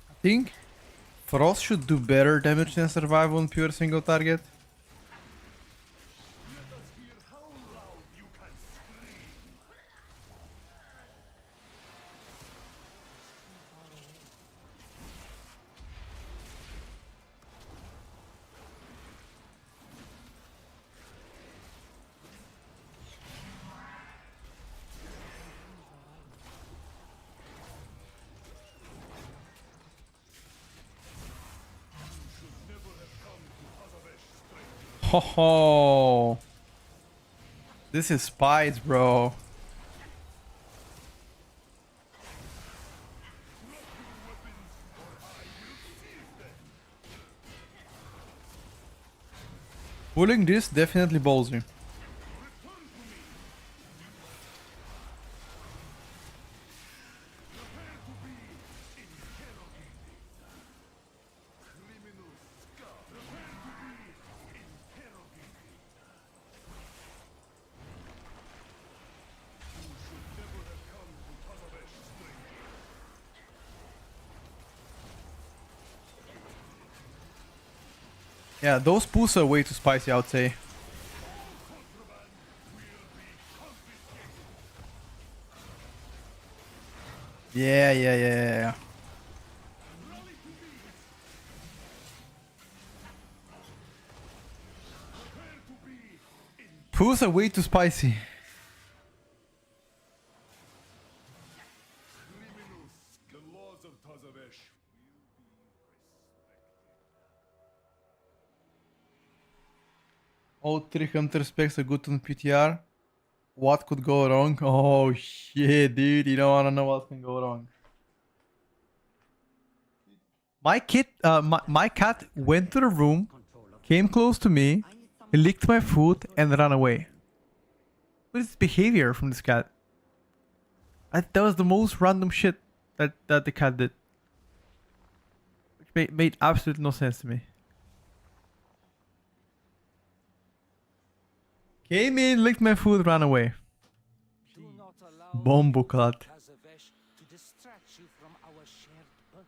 I think Frost should do better damage than survival on pure single target. Ho ho! This is spies, bro. Pulling this definitely ballsy. Yeah, those pools are way too spicy, I would say. Yeah. Pools are way too spicy. All 3 hunter specs are good on PTR. What could go wrong? Oh shit, dude, you don't wanna know what can go wrong. My cat went to the room, came close to me, he licked my foot and ran away. What is this behavior from this cat? That was the most random shit that the cat did. Which made absolutely no sense to me. Came in, licked my foot, ran away. Do not allow Bombo cat. Tazavesh to distract you from our shared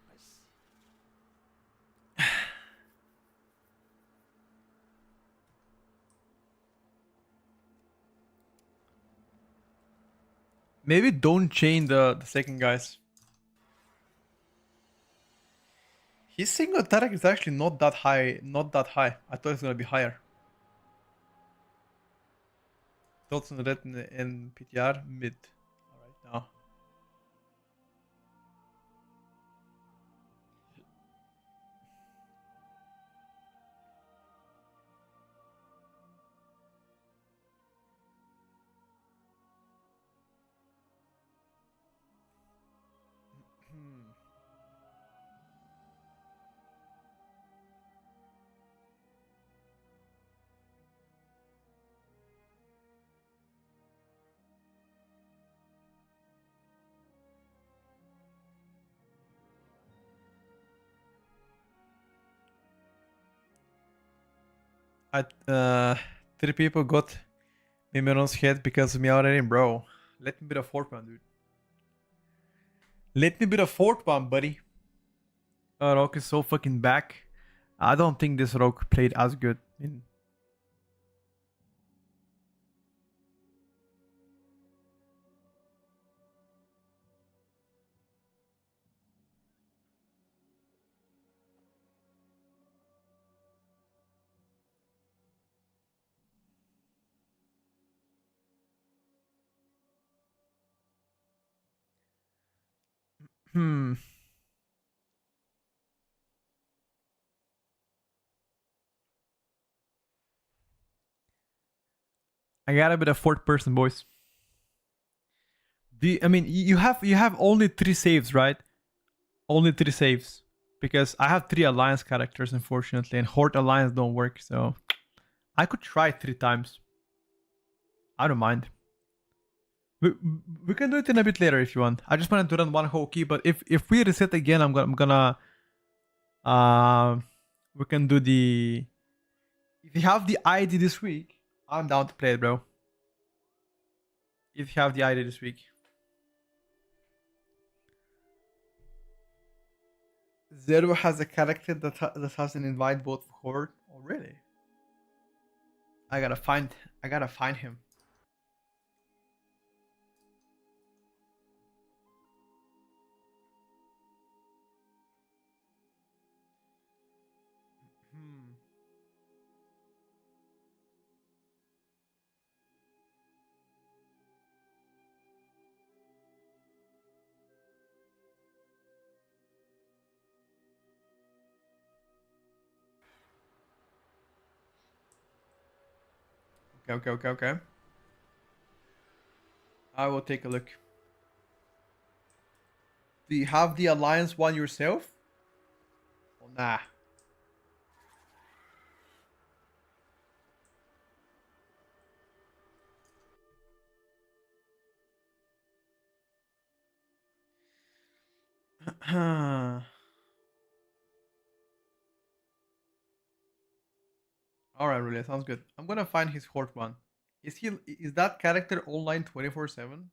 Maybe don't chain the second guys. His single attack is actually not that high. Not that high. I thought it's gonna be higher. Thoughts on red in PTR mid. Alright now. Three people got Mimiron's head because of me already, bro. Let me be the fourth one, dude. Let me be the fourth one, buddy. Rock is so fucking back. I don't think this Rock played as good in. Hmm. I gotta be the fourth person, boys. I mean, you have only 3 saves, right? Only 3 saves. Because I have 3 alliance characters, unfortunately, and Horde alliance don't work, so I could try 3 times. I don't mind. We can do it in a bit later if you want. I just wanted to run one whole key, but if we reset again, I'm gonna we can do the. If you have the ID this week, I'm down to play it, bro. If you have the ID this week. Zero has a character that has an invite both for Horde. Oh really? I gotta find him. Okay. I will take a look. Do you have the alliance one yourself? Oh, nah. Alright, really, sounds good. I'm gonna find his Horde one. Is that character online 24/7?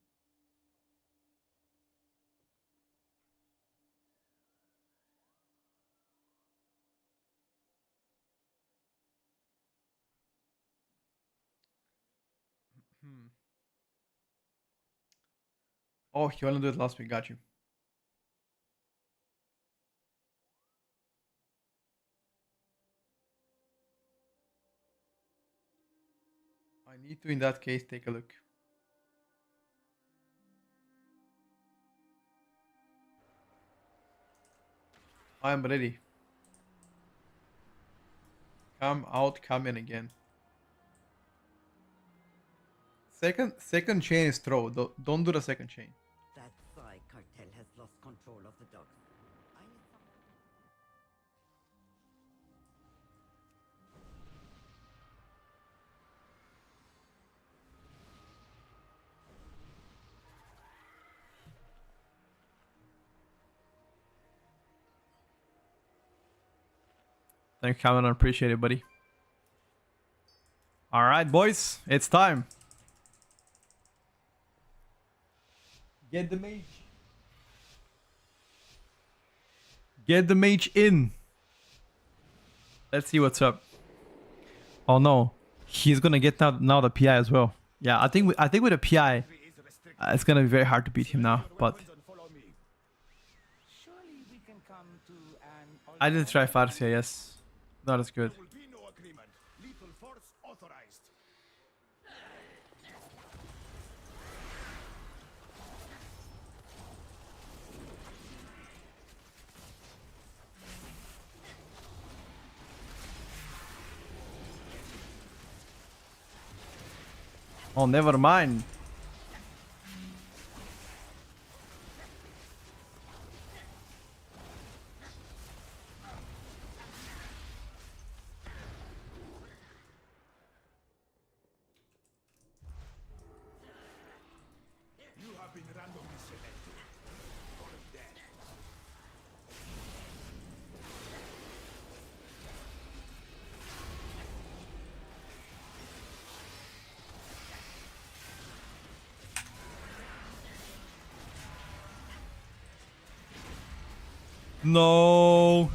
Oh, he only did it last week, got you. I need to, in that case, take a look. I am ready. Come out, come in again. Second chain is throw. Don't do the second chain. That Thai cartel has lost control of the dogs. I need some... Thank you, Cameron. Appreciate it, buddy. All right, boys, it's time. Get the mage. Get the mage in. Let's see what's up. Oh no, he's gonna get now the PI as well. Yeah, I think with the PI, It's gonna be very hard to beat him now, but Surely we can come to an I did try Farsia, yes. Not as good. Will be no agreement. Lethal force authorized. Oh, never mind. You have been randomly selected for death. No.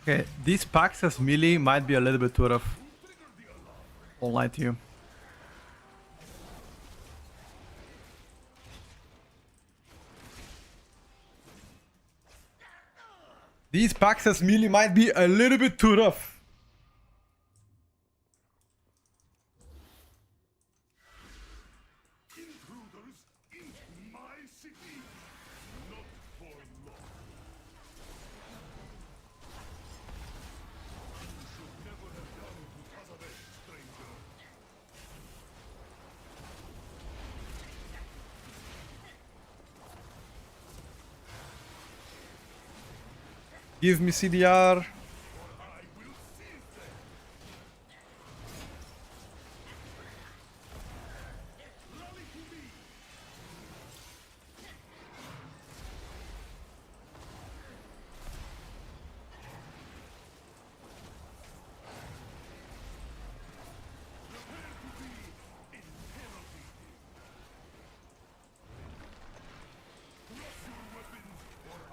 Okay, these packs as melee might be a little bit too rough. Won't lie to you. These packs as melee might be a little bit too rough. Intruders in my city. Not for long. You should never have come to Tazavesh, stranger. Give me CDR. I will seize them. Rally to me.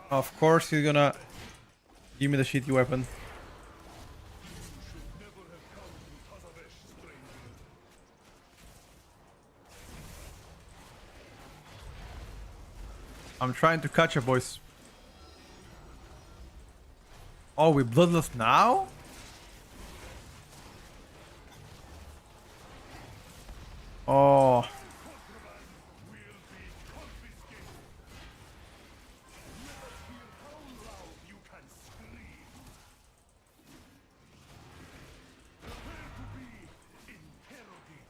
Of course he's gonna give me the shitty weapon. Never have come to Tazavesh, stranger. I'm trying to catch up, boys. Oh, we bloodless now? Oh. Will be confiscated. Let us hear how loud you can scream. Prepare to be interrogated.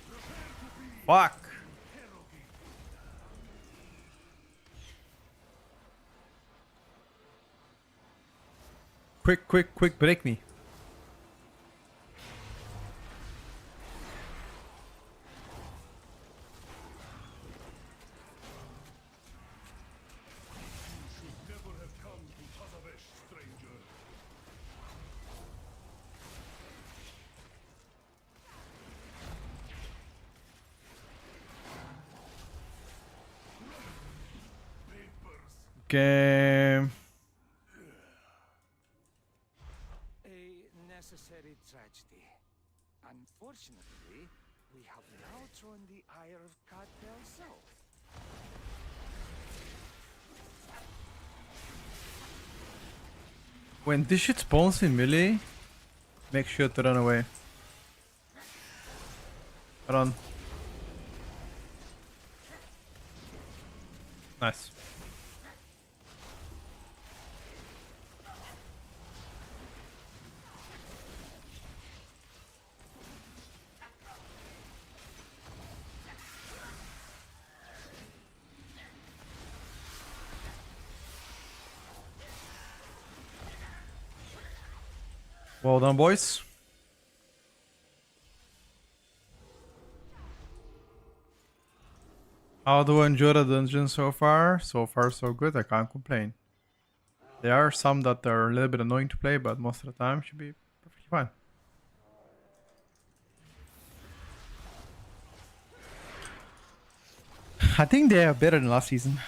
Prepare to be Fuck. interrogated. Quick, quick, quick, break me. Never have come to Tazavesh, stranger. Papers. Okay. A necessary tragedy. Unfortunately, we have now thrown the ire of Cartel South. When this shit spawns in melee, make sure to run away. Hold on. Nice. Well done, boys. How do I enjoy the dungeon so far? So far, so good. I can't complain. There are some that are a little bit annoying to play, but most of the time should be perfectly fine. I think they are better than last season.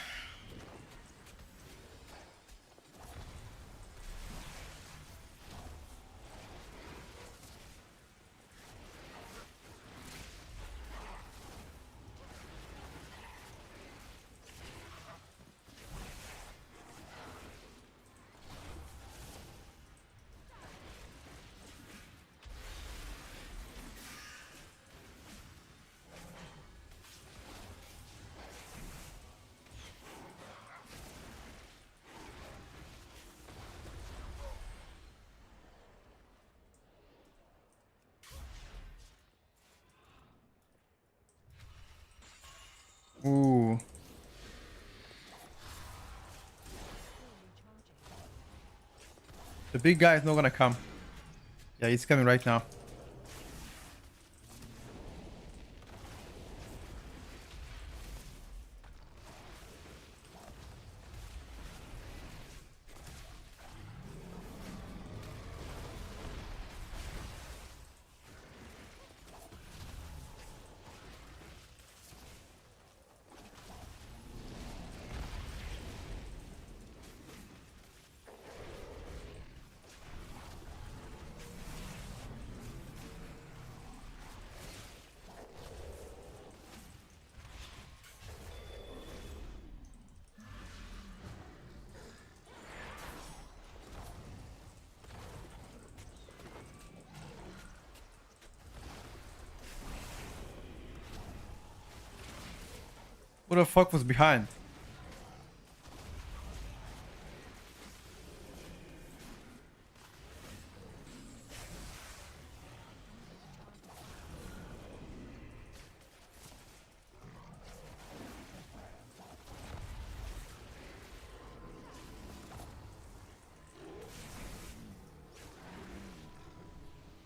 Ooh. The big guy is not gonna come. Yeah, he's coming right now. Who the fuck was behind?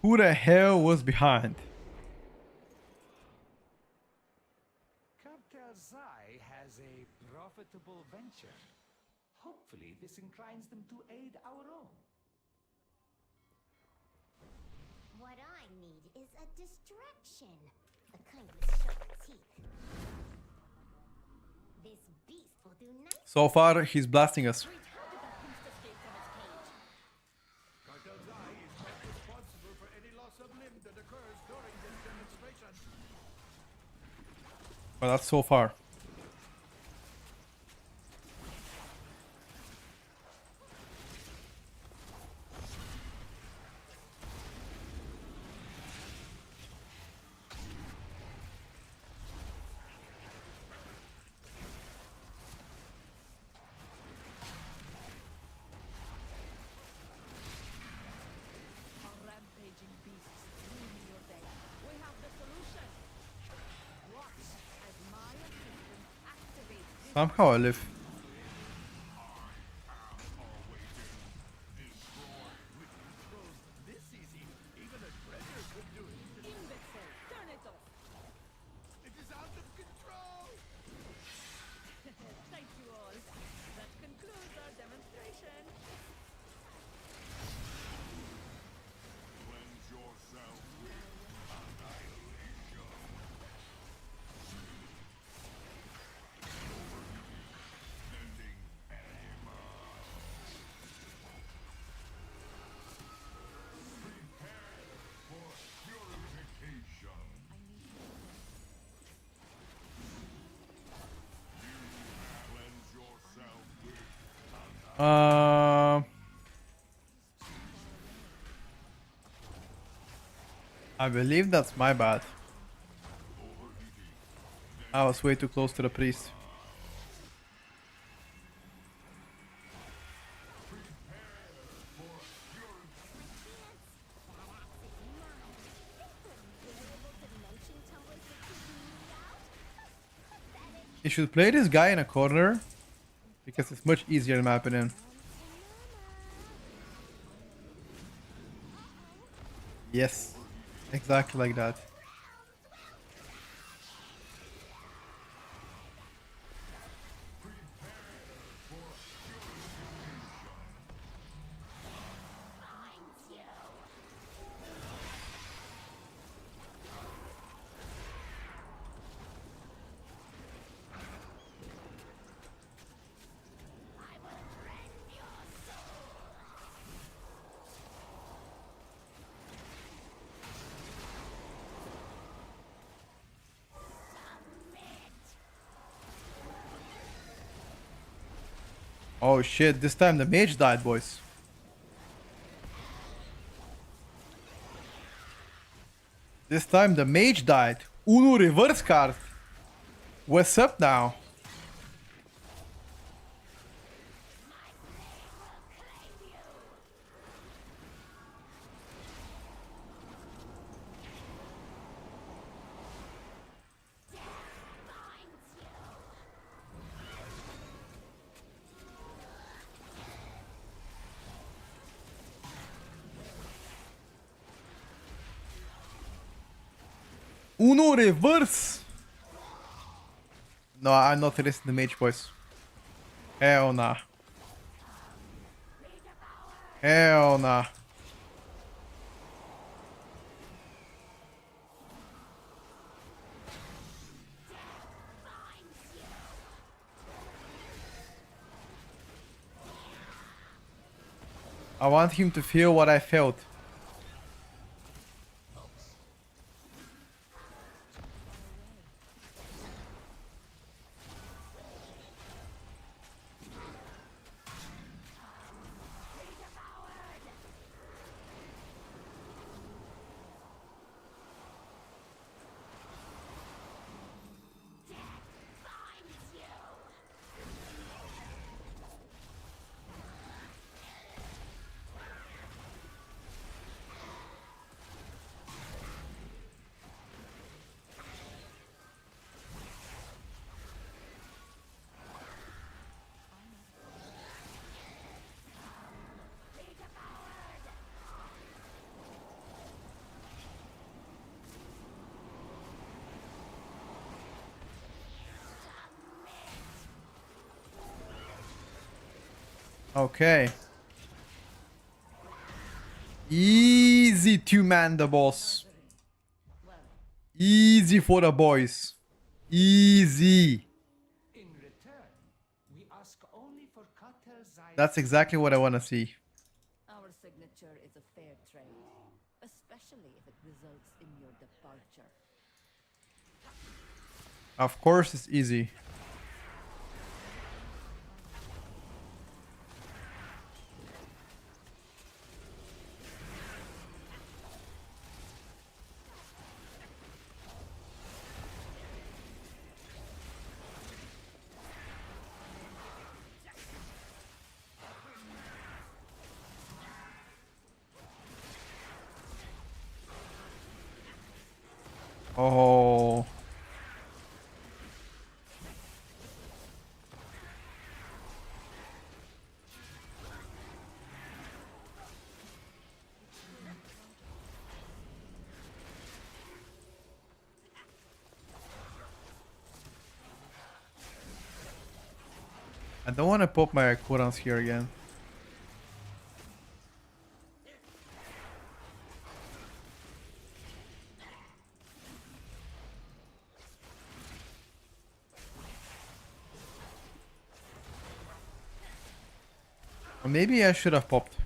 Who the hell was behind? Cartel Zai has a profitable venture. Hopefully, this inclines them to aid our own. What I need is a distraction. The kind with sharp teeth. This beast will do nice. So far, he's blasting us. Wait, how did that beast escape from its cage? Cartel Zai is not responsible for any loss of limb that occurs during this demonstration. Well, that's so far. Our rampaging beasts ruin your day. We have the solution. Watch as my assistant activates this. Somehow I live. This easy, even a treasure could do it. Imbecile, turn it off. It is out of control. Thank you all. That concludes our demonstration. Cleanse yourself with annihilation. Sending anima. Prepare for purification. Cleanse yourself with I believe that's my bad. I was way too close to the priest. You should play this guy in a corner because it's much easier to map it in. Yes, exactly like that. Oh shit, this time the mage died, boys. This time the mage died. Uno reverse card. What's up now? Uno reverse. No, I'm not listening to mage, boys. Hell nah. Hell nah. I want him to feel what I felt. Okay. Easy to man the boss. Easy for the boys. Easy. In return, we ask only for Cartel's That's exactly what I want to see. Our signature is a fair trade, especially if it results in your departure. Of course it's easy. Oh. I don't want to pop my cooldowns here again. Or maybe I should have popped.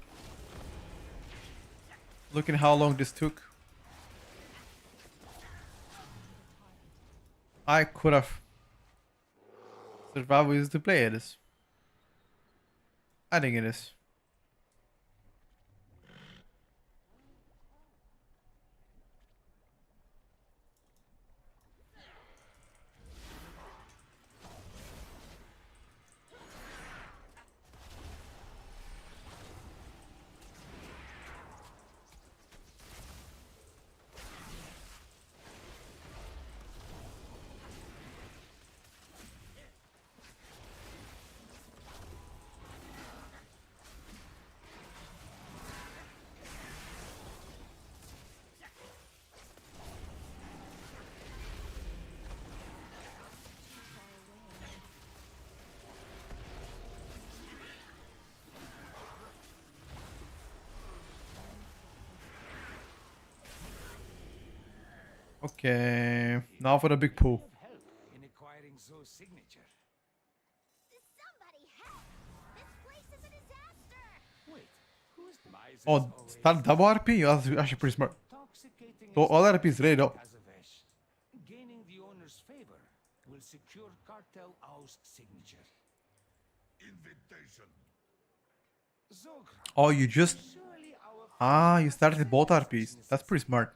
Look at how long this took. I could have survived with to play this. I think it is. Okay, now for the big pool. Help in acquiring Zoe's signature. Somebody help! This place is a disaster! Wait, who's the miser's Oh, always start double RP? Oh, that's actually pretty smart. intoxicating So all RP is ready though. Azavesh. Gaining the owner's favor will secure Cartel Au's signature. Invitation. Zogra, Oh, you just... surely our Ah, you started both RPs. That's pretty smart.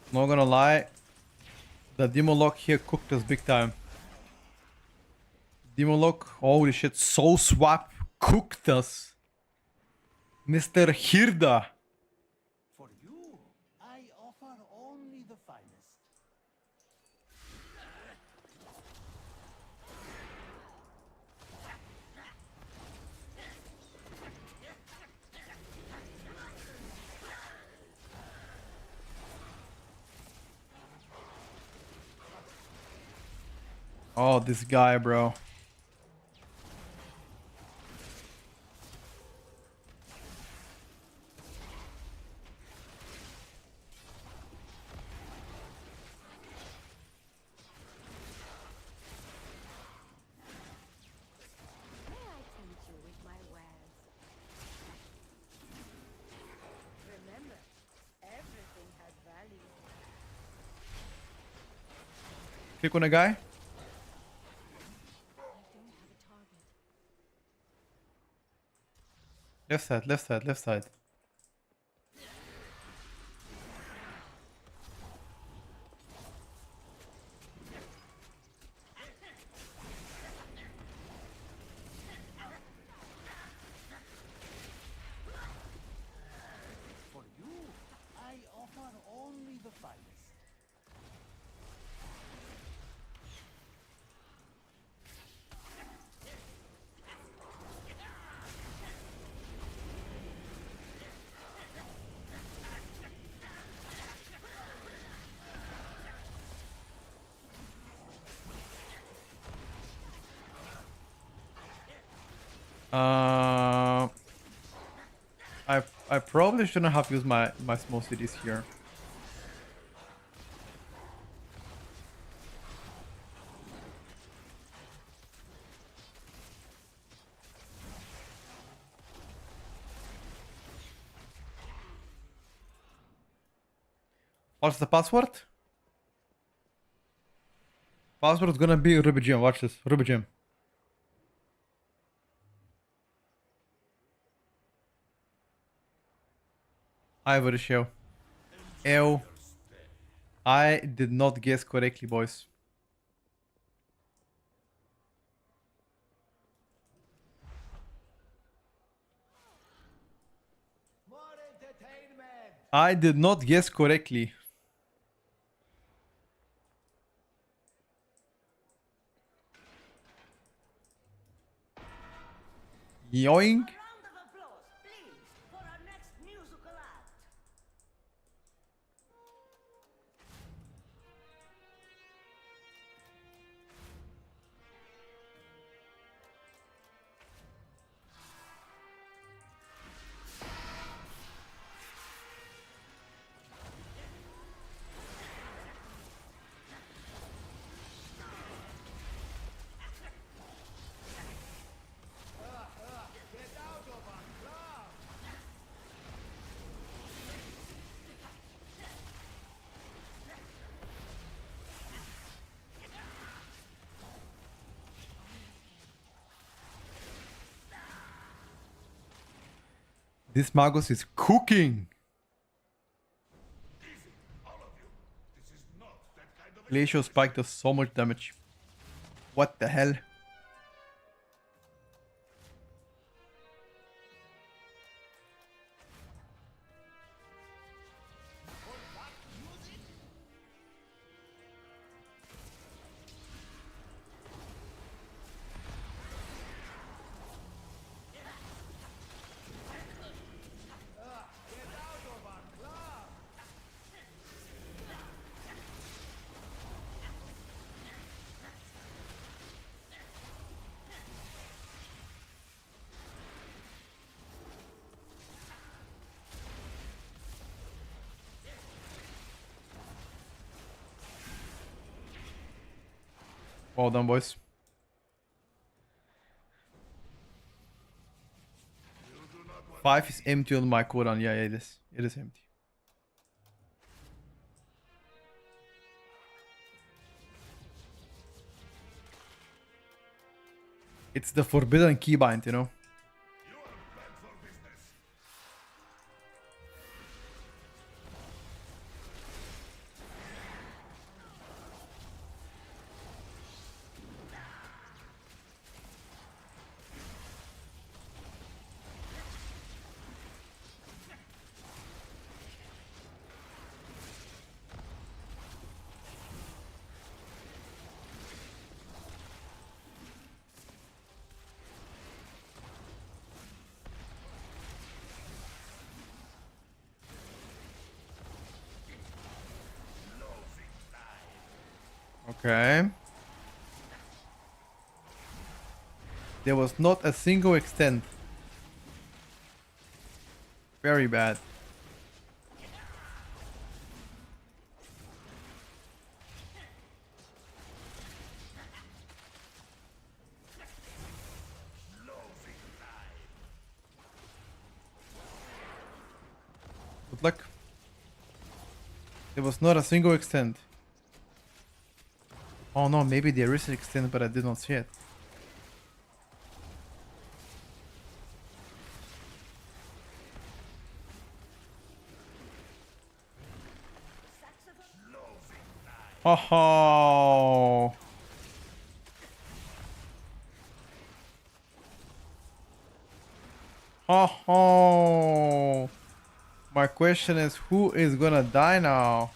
Not gonna lie, the Demon Lock here cooked us big time. Demon Lock, holy shit, Soul Swap cooked us. Mr. Hirda. For you, I offer only the finest. Oh, this guy, bro. May I tempt you with my wares? Remember, everything has value. Click on a guy. I don't have a target. Left side, left side, left side. For you, I offer only the finest. Uh, I probably shouldn't have used my small cities here. What's the password? Password is gonna be Ruby Gem. Watch this, Ruby Gem. Ivory Shell. Ew. I did not guess correctly, boys. More entertainment! I did not guess correctly. Yoink. Round of applause, please, for our next musical act. Get out This Magus is cooking. Glacial Spike does so much damage. What the hell? Well done, boys. Five is empty on my cooldown. Yeah, it is. It is empty. It's the forbidden keybind, you know. Okay. There was not a single extend. Very bad. Good luck. There was not a single extend. Oh no, maybe there is an extend, but I did not see it. Oh. Oh. My question is, who is gonna die now?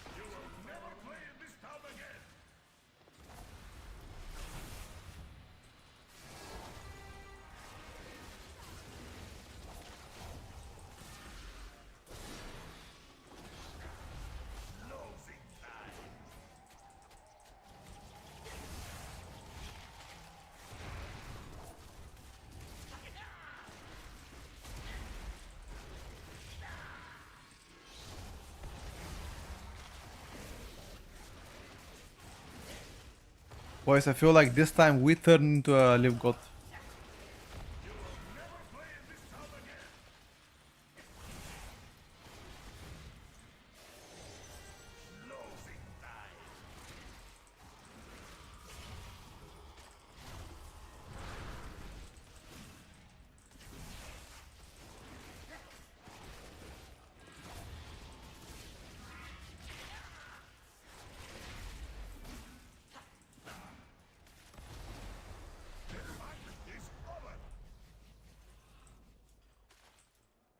Boys, I feel like this time we turn into a live god.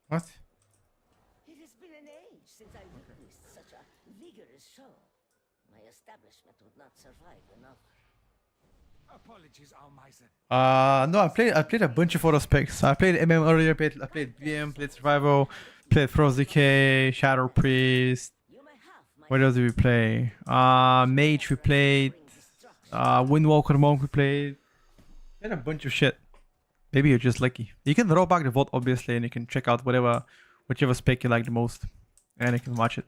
What? It has been an age since I witnessed such a vigorous show. My establishment would not survive another. Apologies, Almiser. No, I played a bunch of other specs. I played MM earlier, I played VM, played Survival, played Frost Decay, Shadow Priest. What else did we play? Mage we played, Windwalker Monk we played. Played a bunch of shit. Maybe you're just lucky. You can roll back the VOD obviously, and you can check out whichever spec you like the most, and you can watch it.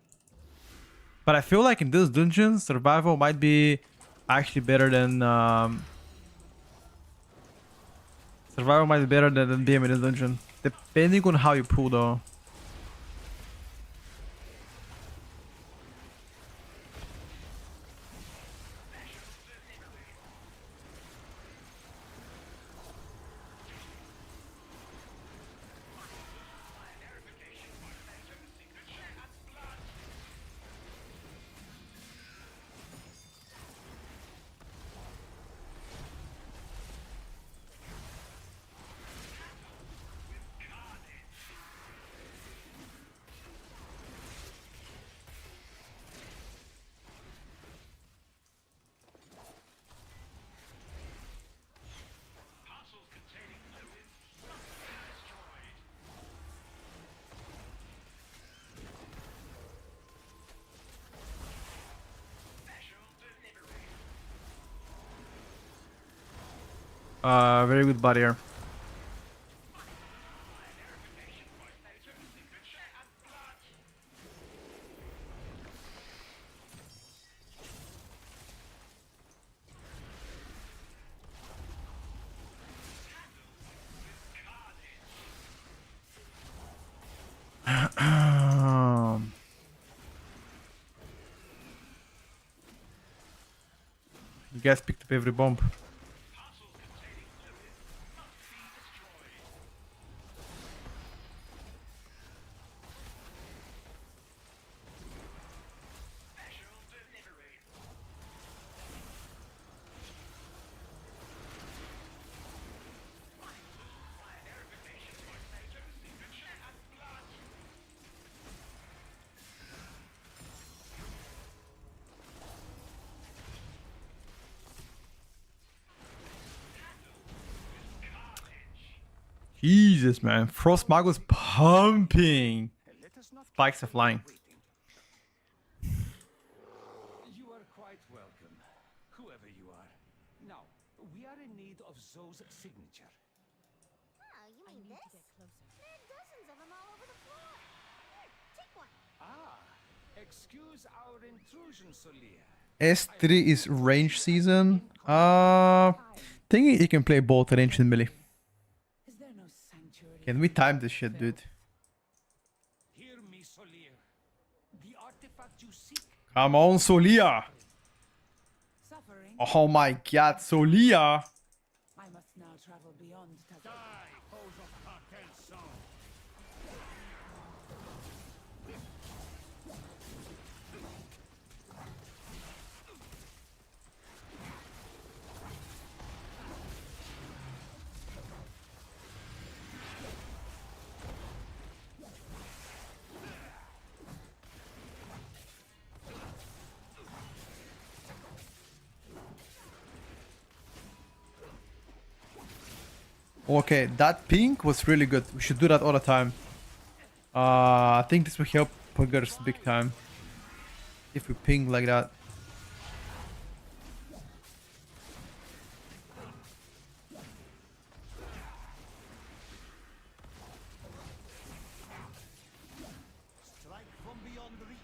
But I feel like in this dungeon, Survival might be actually better than Survival might be better than BM in this dungeon, depending on how you pull though. Very good barrier. You guys picked up every bomb. Jesus, man. Frost Mag was pumping. Spikes are flying. You are quite welcome, whoever you are. Now, we are in need of Zoe's signature. Oh, you mean this? There are dozens of them all over the floor. Here, take one. Ah, excuse our intrusion, Solia. S3 is range season. Thinking he can play both range and melee. Is there no sanctuary? Can we time this shit, dude? Hear me, Solia. The artifact you seek. Come on, Solia. Suffering? Oh my god, Solia. I must now travel beyond Tazar. Foes of cartel soul. Okay, that pink was really good. We should do that all the time. I think this will help Puggers big time. If we ping like that. Strike from beyond reach.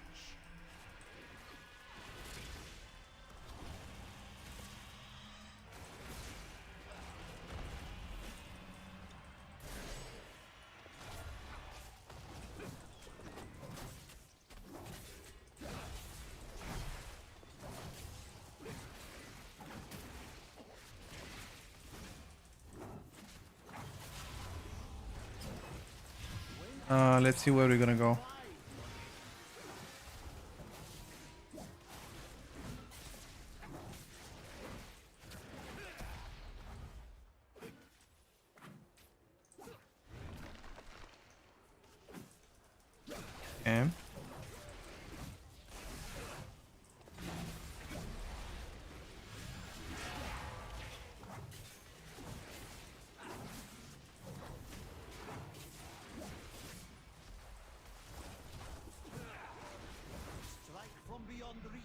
Let's see where we're gonna go. Okay. Strike from beyond reach.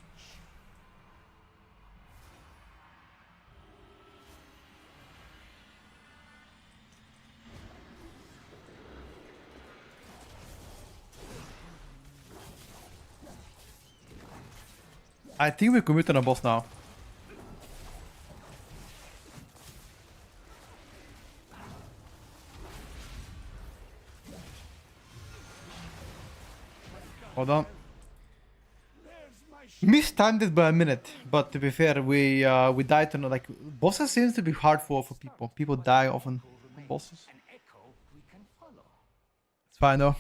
I think we commit on a boss now. Hold on. Mistimed it by a minute, but to be fair, we died to like bosses seems to be hard for people. People die often on bosses. An echo we can follow. It's fine though.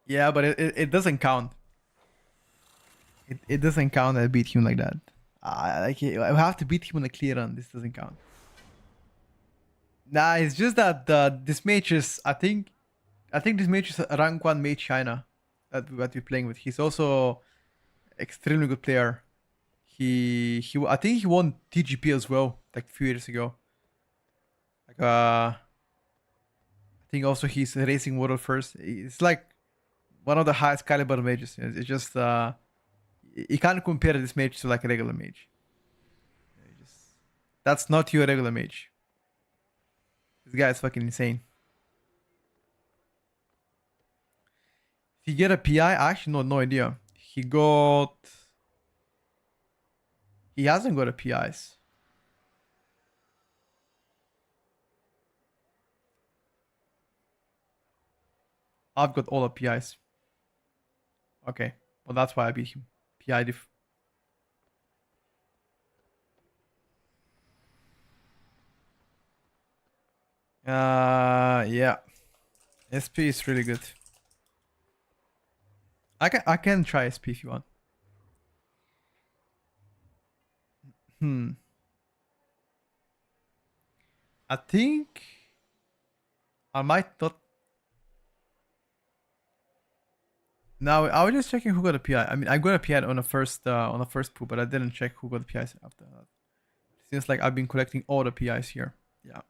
Yeah, but it doesn't count. It doesn't count that I beat him like that. I have to beat him on a clear run. This doesn't count. Nah, it's just that this mage is I think this mage is a rank 1 mage China that we're playing with. He's also extremely good player. I think he won TGP as well like a few years ago. Like I think also he's racing world first. It's like one of the highest caliber mages. It's just you can't compare this mage to like a regular mage. That's not your regular mage. This guy is fucking insane. Did he get a PI? Actually, no idea. He hasn't got a PIs. I've got all the PIs. Okay. Well, that's why I beat him. PI diff. Yeah. SP is really good. I can try SP if you want. I think I might not. Now I was just checking who got a PI. I mean, I got a PI on the first pool, but I didn't check who got the PIs after that. Seems like I've been collecting all the PIs here. Yeah.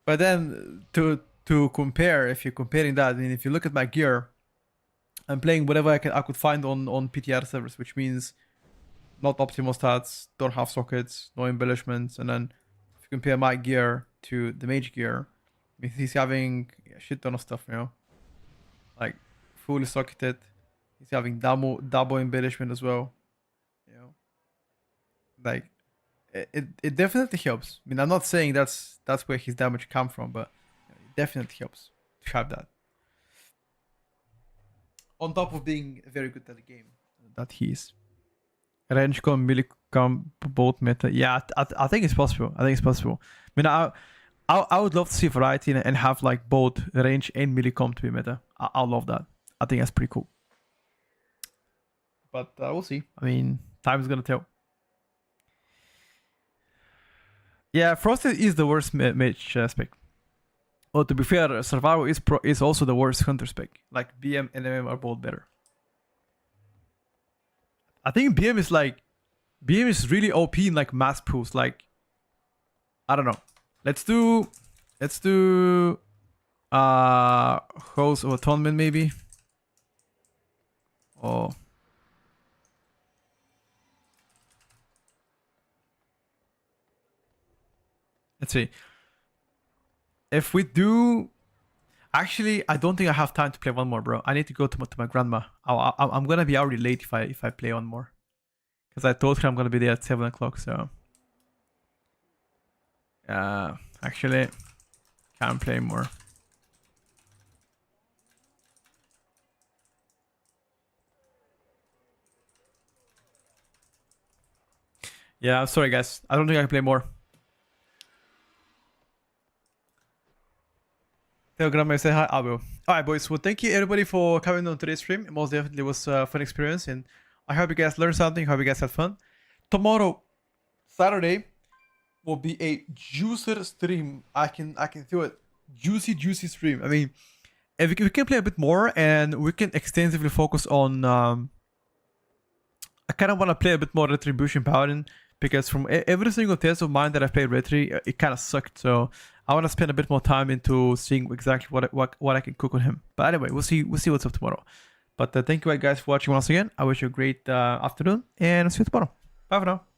But then to compare, if you're comparing that, I mean, if you look at my gear, I'm playing whatever I could find on PTR servers, which means not optimal stats, don't have sockets, no embellishments, and then if you compare my gear to the mage gear, I mean, he's having a shit ton of stuff, you know, like fully socketed. He's having double embellishment as well, you know, like it definitely helps. I mean, I'm not saying that's where his damage come from, but it definitely helps to have that. On top of being very good at the game that he is. Range com, melee com, both meta. Yeah, I think it's possible. I think it's possible. I mean, I would love to see variety and have like both range and melee com to be meta. I'll love that. I think that's pretty cool. But we'll see. I mean, time is gonna tell. Yeah, Frosted is the worst mage spec. Well, to be fair, Survival is also the worst hunter spec. Like BM and MM are both better. I think BM is really OP in like mass pools. Like, I don't know. Let's do Host of Atonement maybe. Oh. Let's see. If we do, actually, I don't think I have time to play one more, bro. I need to go to my grandma. I'm gonna be already late if I play one more, because I told her I'm gonna be there at 7 o'clock. So, actually, can't play more. Yeah, I'm sorry, guys. I don't think I can play more. Telegram, say hi. I will. Alright, boys. Well, thank you everybody for coming on today's stream. It most definitely was a fun experience, and I hope you guys learned something. Hope you guys had fun. Tomorrow, Saturday, will be a juicer stream. I can feel it. Juicy stream. I mean, if we can play a bit more and we can extensively focus on. I kind of want to play a bit more Retribution Paladin, because from every single test of mine that I've played Retri, it kind of sucked. So I want to spend a bit more time into seeing exactly what I can cook on him. But anyway, we'll see what's up tomorrow. But thank you guys for watching once again. I wish you a great afternoon, and I'll see you tomorrow. Bye for now.